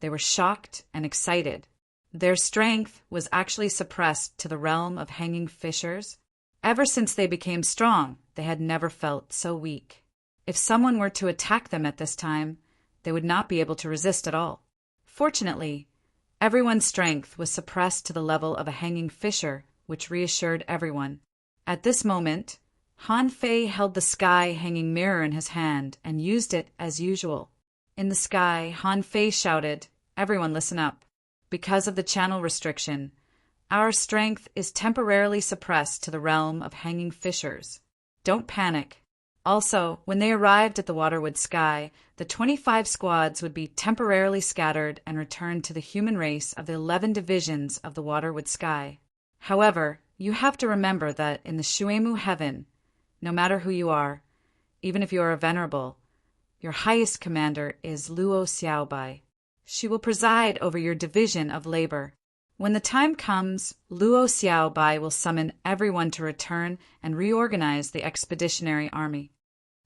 they were shocked and excited. Their strength was actually suppressed to the realm of hanging fissures. Ever since they became strong, they had never felt so weak. If someone were to attack them at this time, they would not be able to resist at all. Fortunately, everyone's strength was suppressed to the level of a hanging fissure, which reassured everyone. At this moment, Han Fei held the sky hanging mirror in his hand and used it as usual. In the sky, Han Fei shouted, everyone listen up. Because of the channel restriction, our strength is temporarily suppressed to the realm of hanging fissures. Don't panic. Also, when they arrived at the Waterwood Sky, the 25 squads would be temporarily scattered and returned to the human race of the 11 divisions of the Waterwood Sky. However, you have to remember that in the Shuemu heaven, no matter who you are, even if you are a venerable, your highest commander is Luo Xiaobai. She will preside over your division of labor. When the time comes, Luo Xiaobai will summon everyone to return and reorganize the expeditionary army.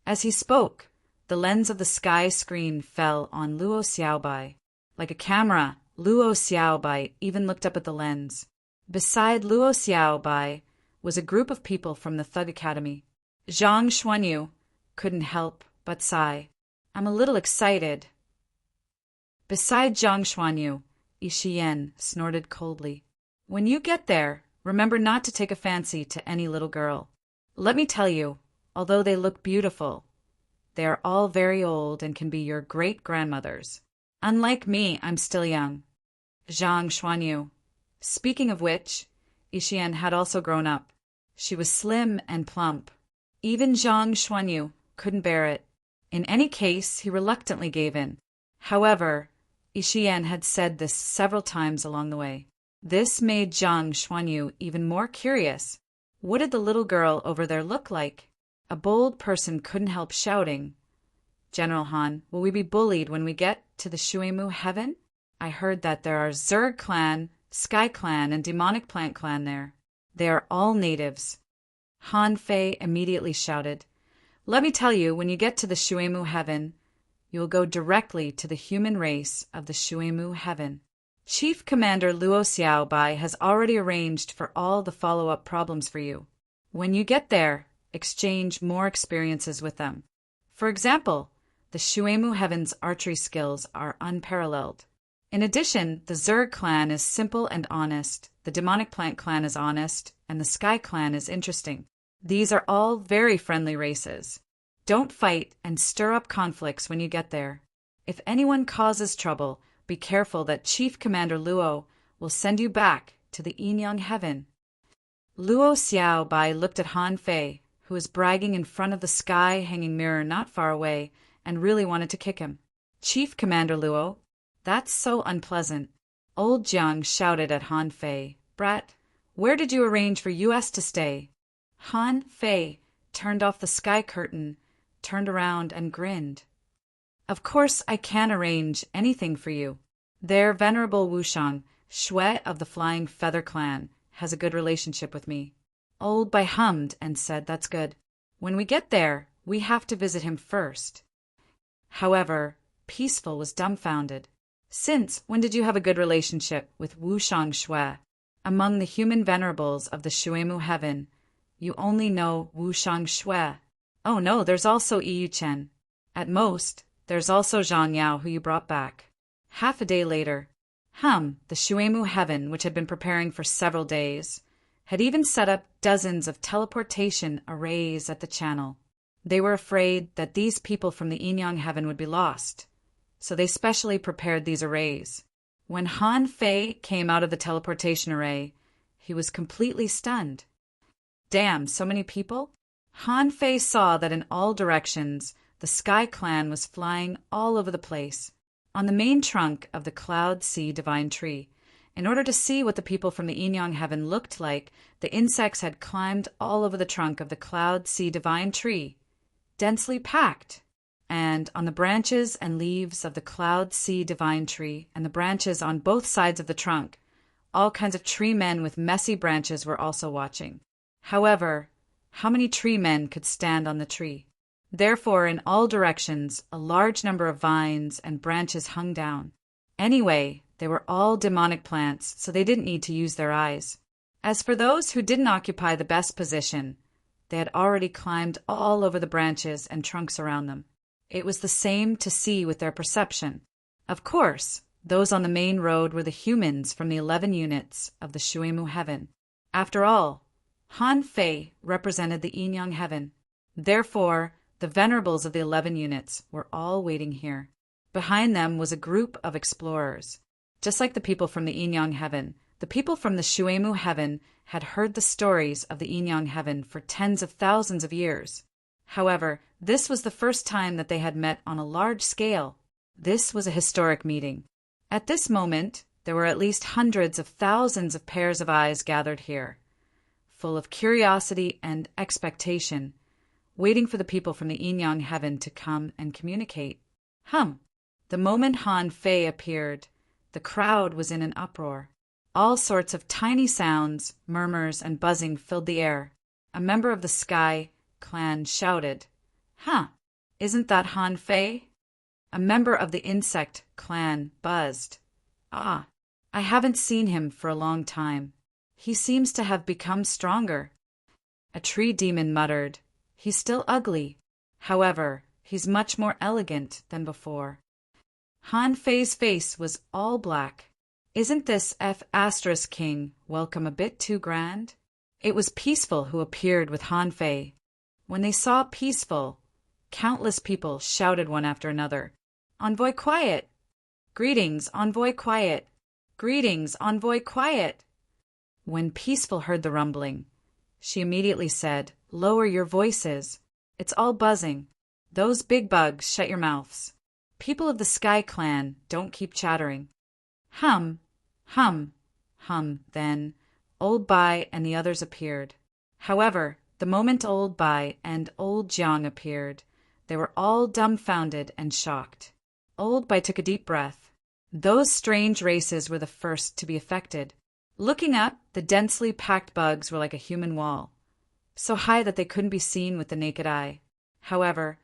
As he spoke, the lens of the sky screen fell on Luo Xiaobai. Like a camera, Luo Xiaobai even looked up at the lens. Beside Luo Xiaobai was a group of people from the Thug Academy. Zhang Xuanyu couldn't help but sigh. I'm a little excited. Beside Zhang Xuanyu, Yixian snorted coldly. When you get there, remember not to take a fancy to any little girl. Let me tell you, although they look beautiful, they are all very old and can be your great-grandmothers. Unlike me, I'm still young. Zhang Xuanyu. Speaking of which, Yixian had also grown up. She was slim and plump. Even Zhang Xuanyu couldn't bear it. In any case, he reluctantly gave in. However, Yixian had said this several times along the way. This made Zhang Xuanyu even more curious. What did the little girl over there look like? A bold person couldn't help shouting, General Han, will we be bullied when we get to the Shuemu heaven? I heard that there are Zerg clan, Sky clan, and Demonic Plant clan there. They are all natives. Han Fei immediately shouted, "Let me tell you, when you get to the Shuemu heaven, you will go directly to the human race of the Shuemu heaven. Chief Commander Luo Xiaobai has already arranged for all the follow-up problems for you. When you get there, exchange more experiences with them. For example, the Shuemu heaven's archery skills are unparalleled. In addition, the Zerg clan is simple and honest, the demonic plant clan is honest, and the Sky clan is interesting. These are all very friendly races. Don't fight and stir up conflicts when you get there. If anyone causes trouble, be careful that Chief Commander Luo will send you back to the Yin-Yang heaven." Luo Xiaobai looked at Han Fei, who was bragging in front of the sky hanging mirror not far away, and really wanted to kick him. "Chief Commander Luo, that's so unpleasant." Old Jiang shouted at Han Fei, "Brat, where did you arrange for us to stay?" Han Fei turned off the sky curtain, turned around and grinned. "Of course I can arrange anything for you. Their venerable Wushang, Shui of the Flying Feather Clan, has a good relationship with me." Old Bai hummed and said, "That's good. When we get there, we have to visit him first." However, Peaceful was dumbfounded. "Since when did you have a good relationship with Wushang Shui? Among the human venerables of the Shuemu heaven, you only know Wushang Shui. Oh no, there's also Yu Chen. At most, there's also Zhang Yao, who you brought back." Half a day later, the Shuemu heaven, which had been preparing for several days, had even set up dozens of teleportation arrays at the channel. They were afraid that these people from the Yin-Yang heaven would be lost, so they specially prepared these arrays. When Han Fei came out of the teleportation array, he was completely stunned. Damn, so many people? Han Fei saw that in all directions, the Sky Clan was flying all over the place. On the main trunk of the Cloud Sea Divine Tree, in order to see what the people from the Yin-Yang heaven looked like, the insects had climbed all over the trunk of the Cloud Sea Divine Tree, densely packed. And on the branches and leaves of the Cloud Sea Divine Tree and the branches on both sides of the trunk, all kinds of tree men with messy branches were also watching. However, how many tree men could stand on the tree? Therefore, in all directions, a large number of vines and branches hung down. Anyway, they were all demonic plants, so they didn't need to use their eyes. As for those who didn't occupy the best position, they had already climbed all over the branches and trunks around them. It was the same to see with their perception. Of course, those on the main road were the humans from the 11 units of the Shuemu heaven. After all, Han Fei represented the Yin-Yang heaven. Therefore, the venerables of the 11 units were all waiting here. Behind them was a group of explorers. Just like the people from the Yin-Yang heaven, the people from the Shuemu heaven had heard the stories of the Yin-Yang heaven for tens of thousands of years. However, this was the first time that they had met on a large scale. This was a historic meeting. At this moment, there were at least hundreds of thousands of pairs of eyes gathered here, full of curiosity and expectation, waiting for the people from the Yin-Yang heaven to come and communicate. The moment Han Fei appeared, the crowd was in an uproar. All sorts of tiny sounds, murmurs, and buzzing filled the air. A member of the Sky Clan shouted, "Isn't that Han Fei?" A member of the Insect Clan buzzed, "I haven't seen him for a long time. He seems to have become stronger." A tree demon muttered, "He's still ugly. However, he's much more elegant than before." Han Fei's face was all black. "Isn't this King welcome a bit too grand?" It was Peaceful who appeared with Han Fei. When they saw Peaceful, countless people shouted one after another, "Envoy quiet! Greetings, Envoy quiet! Greetings, Envoy quiet!" When Peaceful heard the rumbling, she immediately said, "Lower your voices. It's all buzzing. Those big bugs, shut your mouths. People of the Sky Clan, don't keep chattering." Then Old Bai and the others appeared. However, the moment Old Bai and Old Jiang appeared, they were all dumbfounded and shocked. Old Bai took a deep breath. Those strange races were the first to be affected. Looking up, the densely packed bugs were like a human wall, so high that they couldn't be seen with the naked eye. However,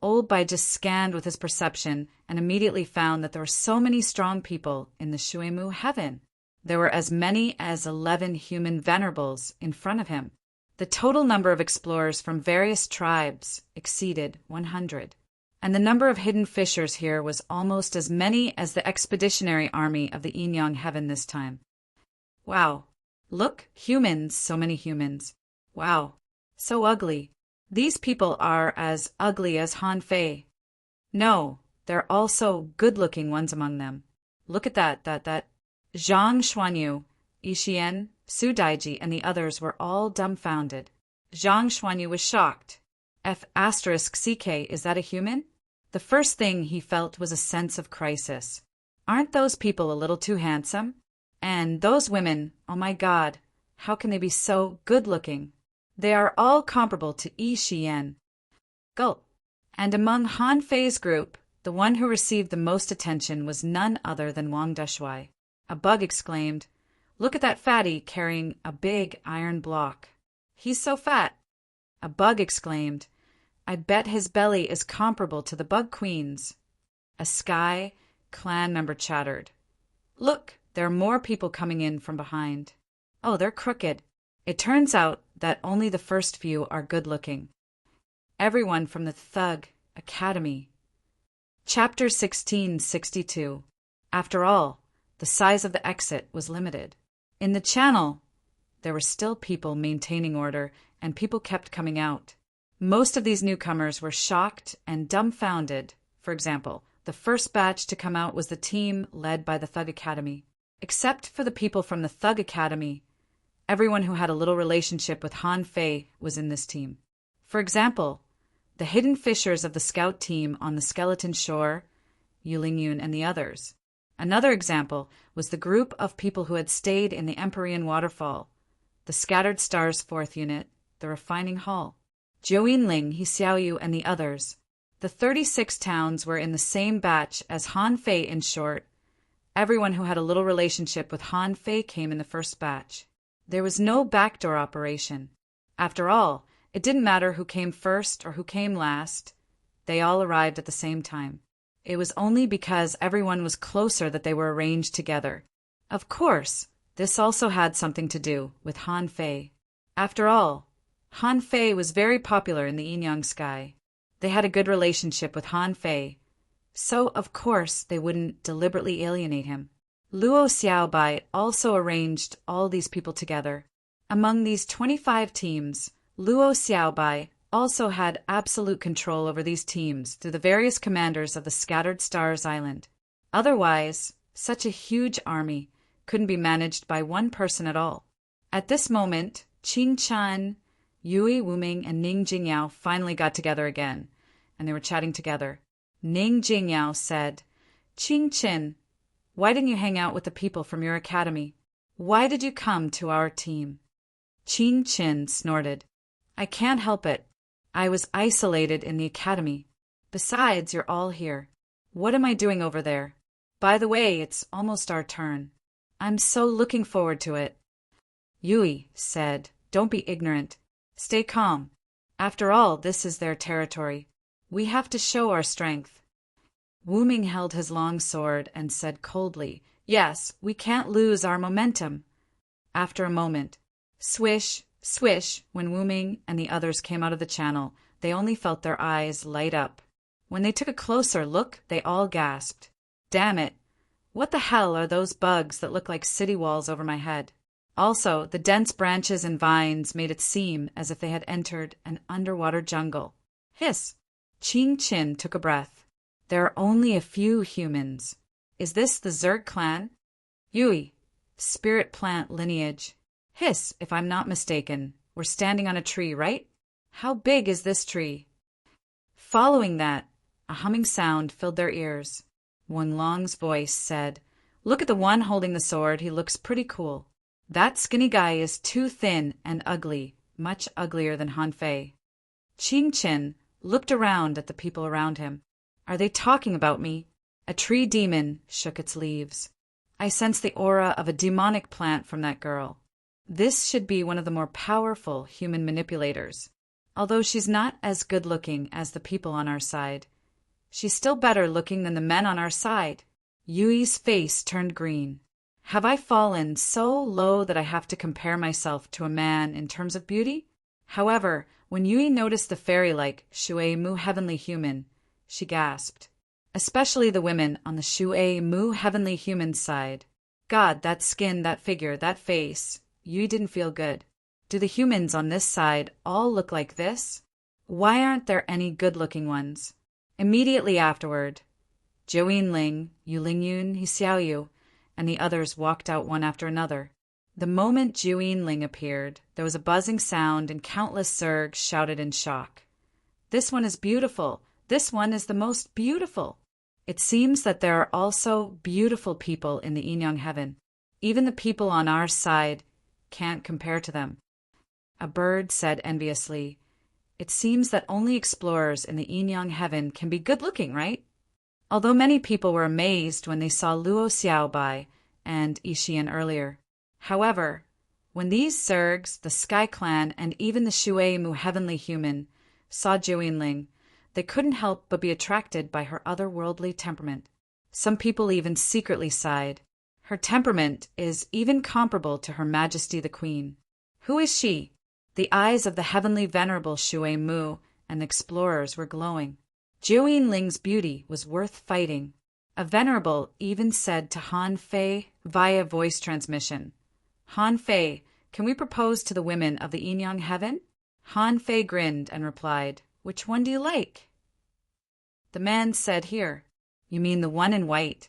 Old Bai just scanned with his perception and immediately found that there were so many strong people in the Shuemu heaven. There were as many as 11 human venerables in front of him. The total number of explorers from various tribes exceeded 100. And the number of hidden fissures here was almost as many as the expeditionary army of the Inyang heaven this time. Wow. Look, humans, so many humans. Wow. So ugly. These people are as ugly as Han Fei. No, they're also good-looking ones among them. Look at that. Zhang Xuanyu, Yixian, Su Daiji, and the others were all dumbfounded. Zhang Xuanyu was shocked. F***CK, is that a human? The first thing he felt was a sense of crisis. Aren't those people a little too handsome? And those women, oh my God, how can they be so good-looking? They are all comparable to Yi Xian. Gulp. And among Han Fei's group, the one who received the most attention was none other than Wang Deshuai. A bug exclaimed, "Look at that fatty carrying a big iron block. He's so fat." A bug exclaimed, "I bet his belly is comparable to the Bug Queen's." A Sky clan member chattered, "Look, there are more people coming in from behind. Oh, they're crooked." It turns out that only the first few are good-looking. Everyone from the Thug Academy. Chapter 1662. After all, the size of the exit was limited. In the channel, there were still people maintaining order, and people kept coming out. Most of these newcomers were shocked and dumbfounded. For example, the first batch to come out was the team led by the Thug Academy. Except for the people from the Thug Academy, everyone who had a little relationship with Han Fei was in this team. For example, the hidden fissures of the scout team on the Skeleton Shore, Yu Lingyun, and the others. Another example was the group of people who had stayed in the Empyrean Waterfall, the Scattered Stars 4th Unit, the Refining Hall, Jiuyin, He Xiaoyu, and the others. The 36 towns were in the same batch as Han Fei. In short, everyone who had a little relationship with Han Fei came in the first batch. There was no backdoor operation. After all, it didn't matter who came first or who came last. They all arrived at the same time. It was only because everyone was closer that they were arranged together. Of course, this also had something to do with Han Fei. After all, Han Fei was very popular in the Inyang sky. They had a good relationship with Han Fei, so of course they wouldn't deliberately alienate him. Luo Xiaobai also arranged all these people together. Among these 25 teams, Luo Xiaobai also had absolute control over these teams through the various commanders of the Scattered Stars Island. Otherwise, such a huge army couldn't be managed by one person at all. At this moment, Qing Chan, Yui Wuming, and Ning Jingyao finally got together again, and they were chatting together. Ning Jingyao said, "Qing Qin, why didn't you hang out with the people from your academy? Why did you come to our team?" Qing Qin snorted, "I can't help it. I was isolated in the academy. Besides, you're all here. What am I doing over there? By the way, it's almost our turn. I'm so looking forward to it." Yui said, "Don't be ignorant. Stay calm. After all, this is their territory. We have to show our strength." Wu Ming held his long sword and said coldly, "Yes, we can't lose our momentum." After a moment, swish, swish, when Wu Ming and the others came out of the channel, they only felt their eyes light up. When they took a closer look, they all gasped. "Damn it! What the hell are those bugs that look like city walls over my head?" Also, the dense branches and vines made it seem as if they had entered an underwater jungle. Hiss! Qing Qin took a breath. "There are only a few humans. Is this the Zerg clan?" "Yui, spirit plant lineage. Hiss, if I'm not mistaken. We're standing on a tree, right? How big is this tree?" Following that, a humming sound filled their ears. Wen Long's voice said, "Look at the one holding the sword. He looks pretty cool. That skinny guy is too thin and ugly, much uglier than Han Fei." Qing Qin looked around at the people around him. "Are they talking about me?" A tree demon shook its leaves. I sense the aura of a demonic plant from that girl. This should be one of the more powerful human manipulators. Although she's not as good-looking as the people on our side, she's still better looking than the men on our side. Yui's face turned green. Have I fallen so low that I have to compare myself to a man in terms of beauty? However, when Yui noticed the fairy-like Shui-Mu heavenly human, she gasped. Especially the women on the Shui-Mu heavenly human side. God, that skin, that figure, that face. Yui didn't feel good. Do the humans on this side all look like this? Why aren't there any good-looking ones? Immediately afterward, Zhou Yinling, Yu Lingyun, He Xiaoyu, and the others walked out one after another. The moment Zhou Yinling appeared, there was a buzzing sound and countless Zergs shouted in shock. This one is beautiful. This one is the most beautiful. It seems that there are also beautiful people in the Yin Yang heaven. Even the people on our side can't compare to them. A bird said enviously, "It seems that only explorers in the Yin Yang heaven can be good-looking, right?" Although many people were amazed when they saw Luo Xiaobai and Ishian earlier. However, when these Zergs, the Sky Clan, and even the Shui-Mu heavenly human saw Zhou Yinling, they couldn't help but be attracted by her otherworldly temperament. Some people even secretly sighed. Her temperament is even comparable to Her Majesty the Queen. Who is she? The eyes of the heavenly venerable Shui-Mu and the explorers were glowing. Zhou Yinling's beauty was worth fighting. A venerable even said to Han Fei via voice transmission, "Han Fei, can we propose to the women of the Yin Yang heaven?" Han Fei grinned and replied, "Which one do you like?" The man said, "Here." "You mean the one in white?"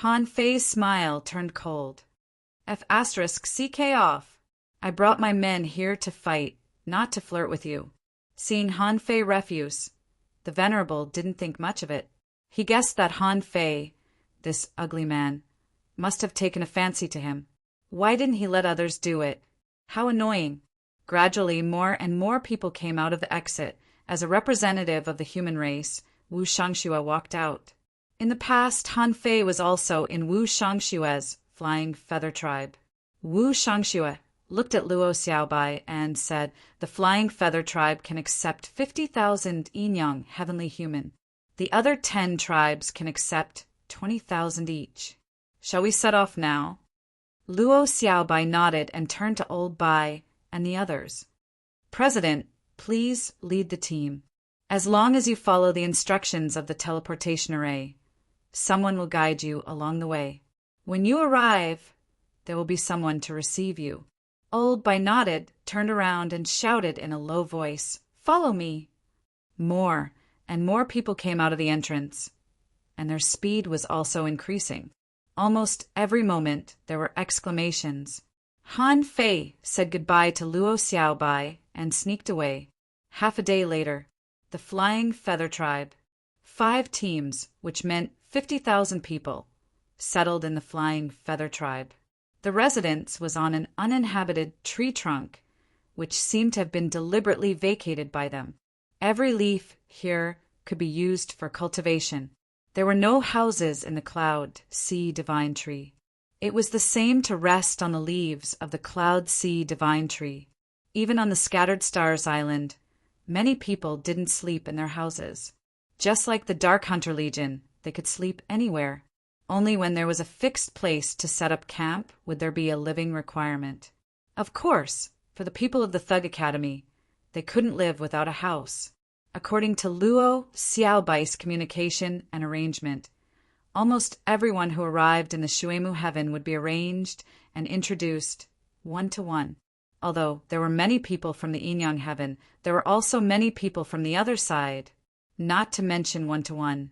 Han Fei's smile turned cold. F*CK off. I brought my men here to fight, not to flirt with you. Seeing Han Fei refuse, the venerable didn't think much of it. He guessed that Han Fei, this ugly man, must have taken a fancy to him. Why didn't he let others do it? How annoying. Gradually, more and more people came out of the exit. As a representative of the human race, Wu Shangxue walked out. In the past, Han Fei was also in Wu Shangshue's Flying Feather Tribe. Wu Shangxue looked at Luo Xiaobai and said, "The Flying Feather Tribe can accept 50,000 Yin Yang heavenly human. The other 10 tribes can accept 20,000 each. Shall we set off now?" Luo Xiaobai nodded and turned to Old Bai and the others. "President, please lead the team. As long as you follow the instructions of the teleportation array, someone will guide you along the way. When you arrive, there will be someone to receive you." Old Bai nodded, turned around, and shouted in a low voice, "Follow me!" More and more people came out of the entrance, and their speed was also increasing. Almost every moment there were exclamations. Han Fei said goodbye to Luo Xiaobai and sneaked away. Half a day later, the Flying Feather Tribe, 5 teams, which meant 50,000 people, settled in the Flying Feather Tribe. The residence was on an uninhabited tree trunk, which seemed to have been deliberately vacated by them. Every leaf here could be used for cultivation. There were no houses in the Cloud Sea Divine Tree. It was the same to rest on the leaves of the Cloud Sea Divine Tree. Even on the Scattered Stars Island, many people didn't sleep in their houses. Just like the Dark Hunter Legion, they could sleep anywhere. Only when there was a fixed place to set up camp would there be a living requirement. Of course, for the people of the Thug Academy, they couldn't live without a house. According to Luo Xiaobai's communication and arrangement, almost everyone who arrived in the Shui-Mu heaven would be arranged and introduced one-to-one. Although there were many people from the Yin Yang heaven, there were also many people from the other side, not to mention one-to-one.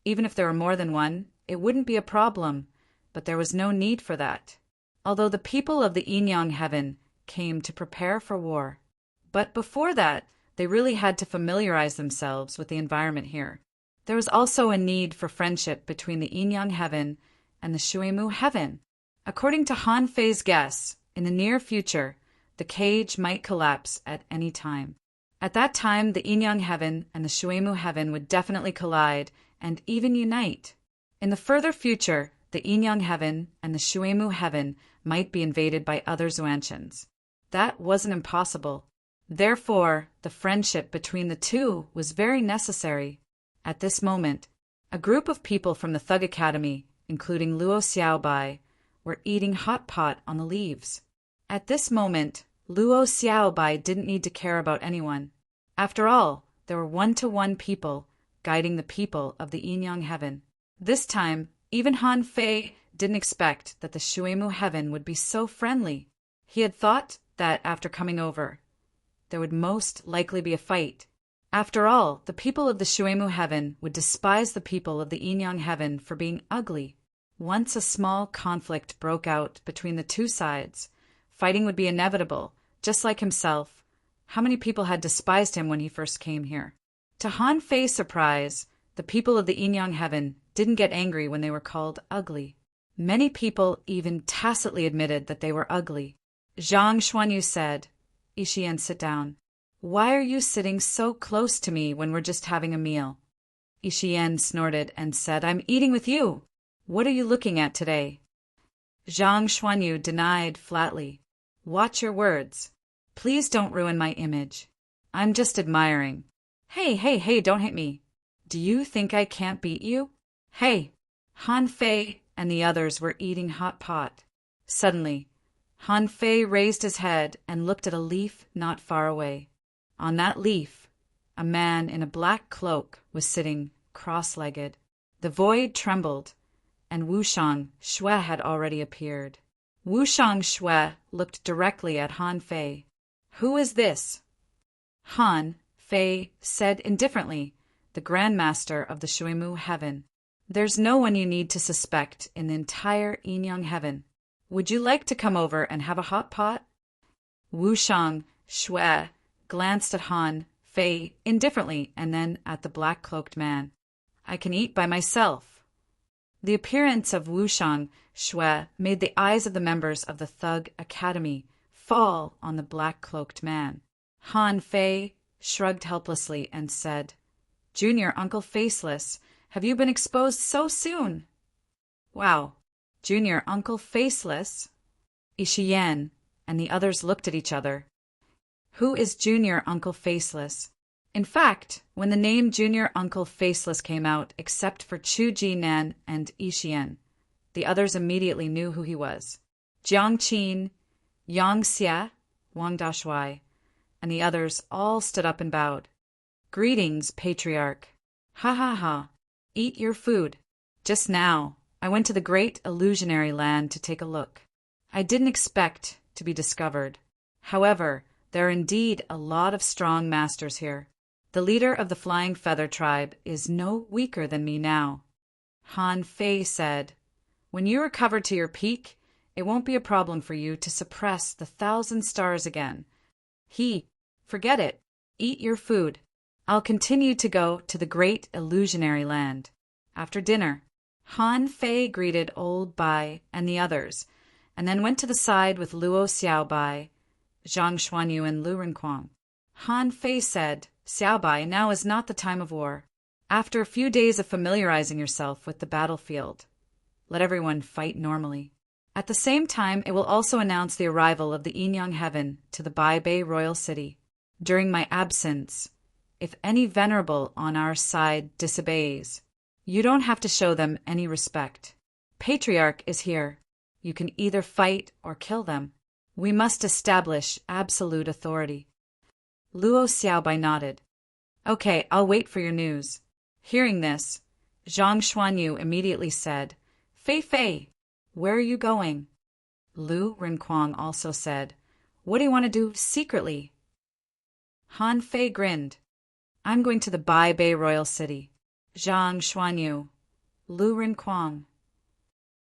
Even if there were more than one, it wouldn't be a problem, but there was no need for that. Although the people of the Yin Yang heaven came to prepare for war. But before that, they really had to familiarize themselves with the environment here. There was also a need for friendship between the Yin Yang heaven and the Shui-Mu heaven. According to Han Fei's guess, in the near future, the cage might collapse at any time. At that time, the Yin Yang heaven and the Shui-Mu heaven would definitely collide and even unite. In the further future, the Inyang heaven and the Shuemu heaven might be invaded by other Xuantians. That wasn't impossible. Therefore, the friendship between the two was very necessary. At this moment, a group of people from the Thug Academy, including Luo Xiaobai, were eating hot pot on the leaves. At this moment, Luo Xiaobai didn't need to care about anyone. After all, there were one-to-one people guiding the people of the Inyang heaven. This time, even Han Fei didn't expect that the Shuemu heaven would be so friendly. He had thought that after coming over, there would most likely be a fight. After all, the people of the Shuemu heaven would despise the people of the Inyang heaven for being ugly. Once a small conflict broke out between the two sides, fighting would be inevitable, just like himself. How many people had despised him when he first came here? To Han Fei's surprise, the people of the Inyang heaven didn't get angry when they were called ugly. Many people even tacitly admitted that they were ugly. Zhang Xuanyu said, "Yixian, sit down. Why are you sitting so close to me when we're just having a meal?" Yixian snorted and said, "I'm eating with you. What are you looking at today?" Zhang Xuanyu denied flatly. "Watch your words. Please don't ruin my image. I'm just admiring." Hey, don't hit me. Do you think I can't beat you? Hey! Han Fei and the others were eating hot pot. Suddenly, Han Fei raised his head and looked at a leaf not far away. On that leaf, a man in a black cloak was sitting cross-legged. The void trembled, and Wushang Xue had already appeared. Wushang Xue looked directly at Han Fei. "Who is this?" Han Fei said indifferently, "The Grand Master of the Shuemu heaven. There's no one you need to suspect in the entire Inyang heaven. Would you like to come over and have a hot pot?" Wushang Xue glanced at Han Fei indifferently and then at the black-cloaked man. "I can eat by myself." The appearance of Wushang Xue made the eyes of the members of the Thug Academy fall on the black-cloaked man. Han Fei shrugged helplessly and said, "Junior Uncle Faceless, have you been exposed so soon?" "Wow, Junior Uncle Faceless?" Yixian and the others looked at each other. Who is Junior Uncle Faceless? In fact, when the name Junior Uncle Faceless came out, except for Chu Jinan and Yixian, the others immediately knew who he was. Jiang Qin, Yang Xie, Wang Dashuai, and the others all stood up and bowed. "Greetings, Patriarch." "Ha ha ha. Eat your food. Just now, I went to the great illusionary land to take a look. I didn't expect to be discovered. However, there are indeed a lot of strong masters here. The leader of the Flying Feather tribe is no weaker than me now." Han Fei said, "When you recover to your peak, it won't be a problem for you to suppress the 1,000 stars again. Forget it. Eat your food. I'll continue to go to the great illusionary land." After dinner, Han Fei greeted Old Bai and the others, and then went to the side with Luo Xiaobai, Zhang Xuanyu, and Lu Renkuang. Han Fei said, "Xiaobai, now is not the time of war. After a few days of familiarizing yourself with the battlefield, let everyone fight normally. At the same time, it will also announce the arrival of the Inyang heaven to the Bai Bei royal city. During my absence, if any venerable on our side disobeys, you don't have to show them any respect. Patriarch is here. You can either fight or kill them. We must establish absolute authority." Luo Xiaobai nodded. "Okay, I'll wait for your news." Hearing this, Zhang Xuanyu immediately said, Fei, where are you going?" Lu Renkuang also said, "What do you want to do secretly?" Han Fei grinned. "I'm going to the Bai Bei royal city." Zhang Xuanyu, Lu Renkuang,